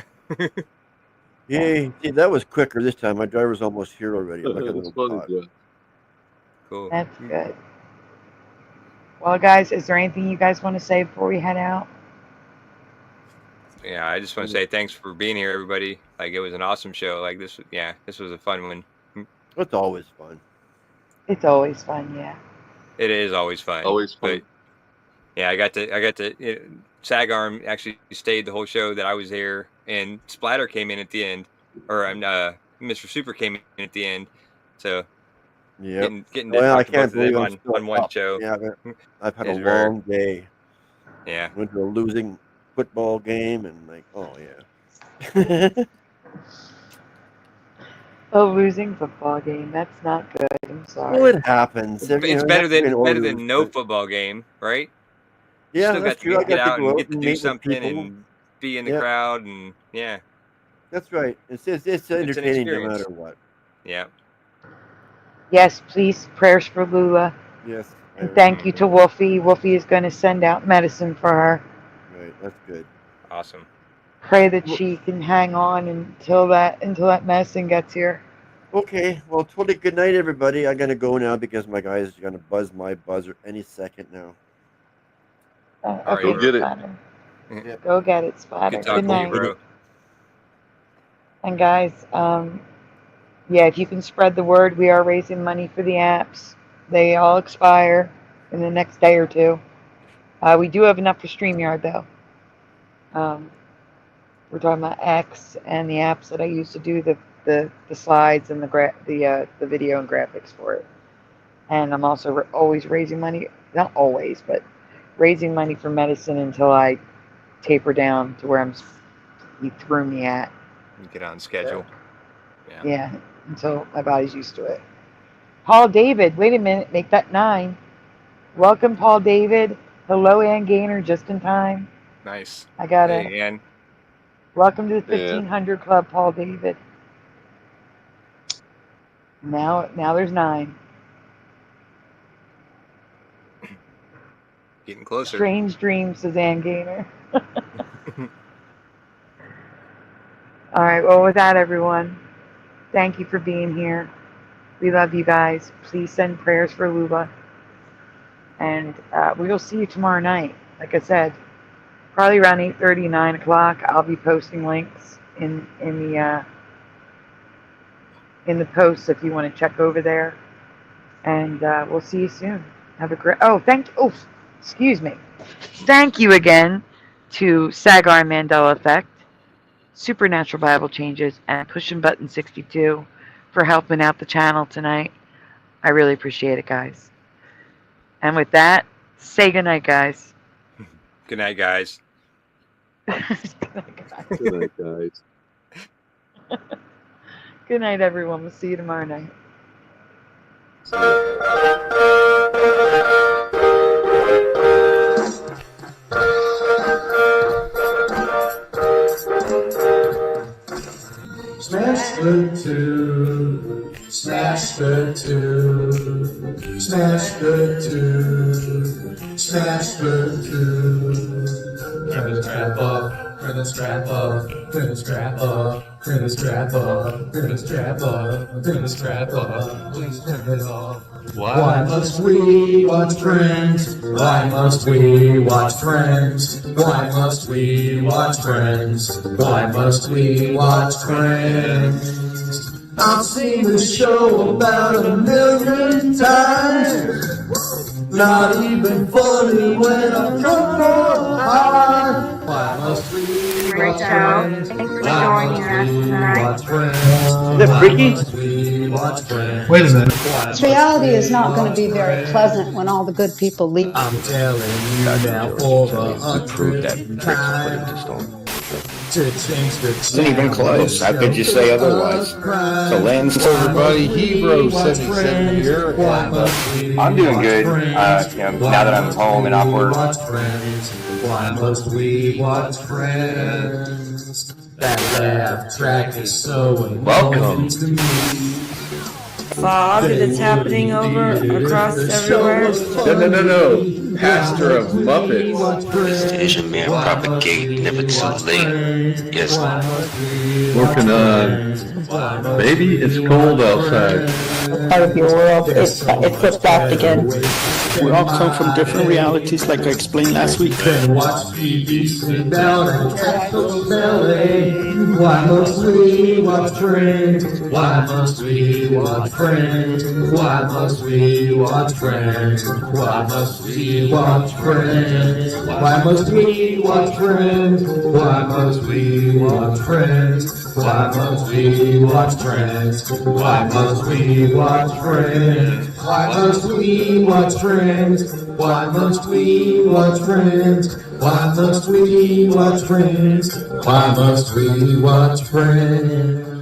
Yay. See, that was quicker this time. My driver's almost here already. I'm like a That's little funny, pod. Jeff. Cool. That's good. Well, guys, is there anything you guys want to say before we head out? Yeah, I just want to say thanks for being here, everybody. Like, it was an awesome show. Like, this was a fun one. It's always fun. It's always fun, yeah. It is always fun. Always fun. But, yeah, I got to. Sag Arm actually stayed the whole show that I was there, and Splatter came in at the end, or Mr. Super came in at the end. So, yeah, getting to I talk to both can't of them believe I'm still on one up. show. Yeah, I've had a is rare. long day. Yeah. Went to a losing football game and like, oh yeah. A losing football game. That's not good. I'm sorry. Well, it happens. It's better than no football game, right? Yeah, Still that's got to true. I get got out to go and out get to and do meet with something people. and be in the Yep. crowd and yeah. That's right. It's an entertaining no experience. matter what. Yeah. Yes, please. Prayers for Lula. Yes. And thank you to Wolfie. Wolfie is going to send out medicine for her. Right. That's good. Awesome. Pray that she can hang on until that medicine gets here. Okay. Well, totally good night, everybody. I gotta go now because my guy is gonna buzz my buzzer any second now. All right, Go get it. Yep. Go get it, Splatter. Good talking to you, night. bro. And guys, yeah, if you can spread the word, we are raising money for the apps. They all expire in the next day or two. We do have enough for StreamYard though. We're talking about X and the apps that I use to do the slides and the video and graphics for it. And I'm also always raising money, not always, but raising money for medicine until I taper down to where he threw me at. Get on schedule. Yeah, until my body's used to it. Paul David, wait a minute, make that 9. Welcome, Paul David. Hello, Ann Gaynor, just in time. Nice. I got it. Hey, Ann. Welcome to the Yeah. 1500 Club, Paul David. Now there's 9. Getting closer. Strange dreams, says Ann Gaynor. All right, well, with that, everyone, thank you for being here. We love you guys. Please send prayers for Lula. And we will see you tomorrow night. Like I said, probably around 8:30, 9 o'clock. I'll be posting links in the posts if you want to check over there. And we'll see you soon. Have a great... excuse me. Thank you again to Sagar and Mandela Effect, Supernatural Bible Changes, and Pushing Button 62 for helping out the channel tonight. I really appreciate it, guys. And with that, say goodnight, guys. Good night, guys. Good night, guys. Good night, everyone. We'll see you tomorrow night. Smash the two, smash the two, smash the two, smash the two. Grab his crap off, gonna strap up, gonna strap up, gonna strap up, gonna strap up, gonna strap up, please turn it off. Why must we watch Friends? Why must we watch Friends? Why must we watch Friends? Why must we watch Friends? I've seen this show about 1,000,000 times. Not even funny when I'm drunk or high. Why must we watch Friends? Thanks for Why joining must us we tonight. watch Friends? Is that freaky? Why must we watch Friends? Wait a minute. Why Reality must is not we going to watch be very Friends? pleasant when all the good people leave. I'm telling you now for the Prove that 100th tricks time put him to stone. to change the Isn't even close. How could you say otherwise? So Lance, everybody, Hebrew 77 here. I'm doing good. Now that I'm home and off work. Why must we watch Friends? That laugh track is so Welcome. to me. Fog that's happening over across everywhere. No. Pastor of Muppets. Asian man propagate, never too late. Yes. Working on. Maybe it's cold outside. Part of your world, it flipped back again. We all come from different realities, like I explained last week. Watch TV, sit down and catch those belly. Why must we watch Friends? Why must we watch Friends? Why must we watch Friends? Why must we watch Friends? Why must we watch Friends? Why must we watch Friends? Why must we watch Friends? Why must we watch Friends? Why must we watch Friends? Why must we watch Friends? Why must we watch Friends? Why must we watch Friends?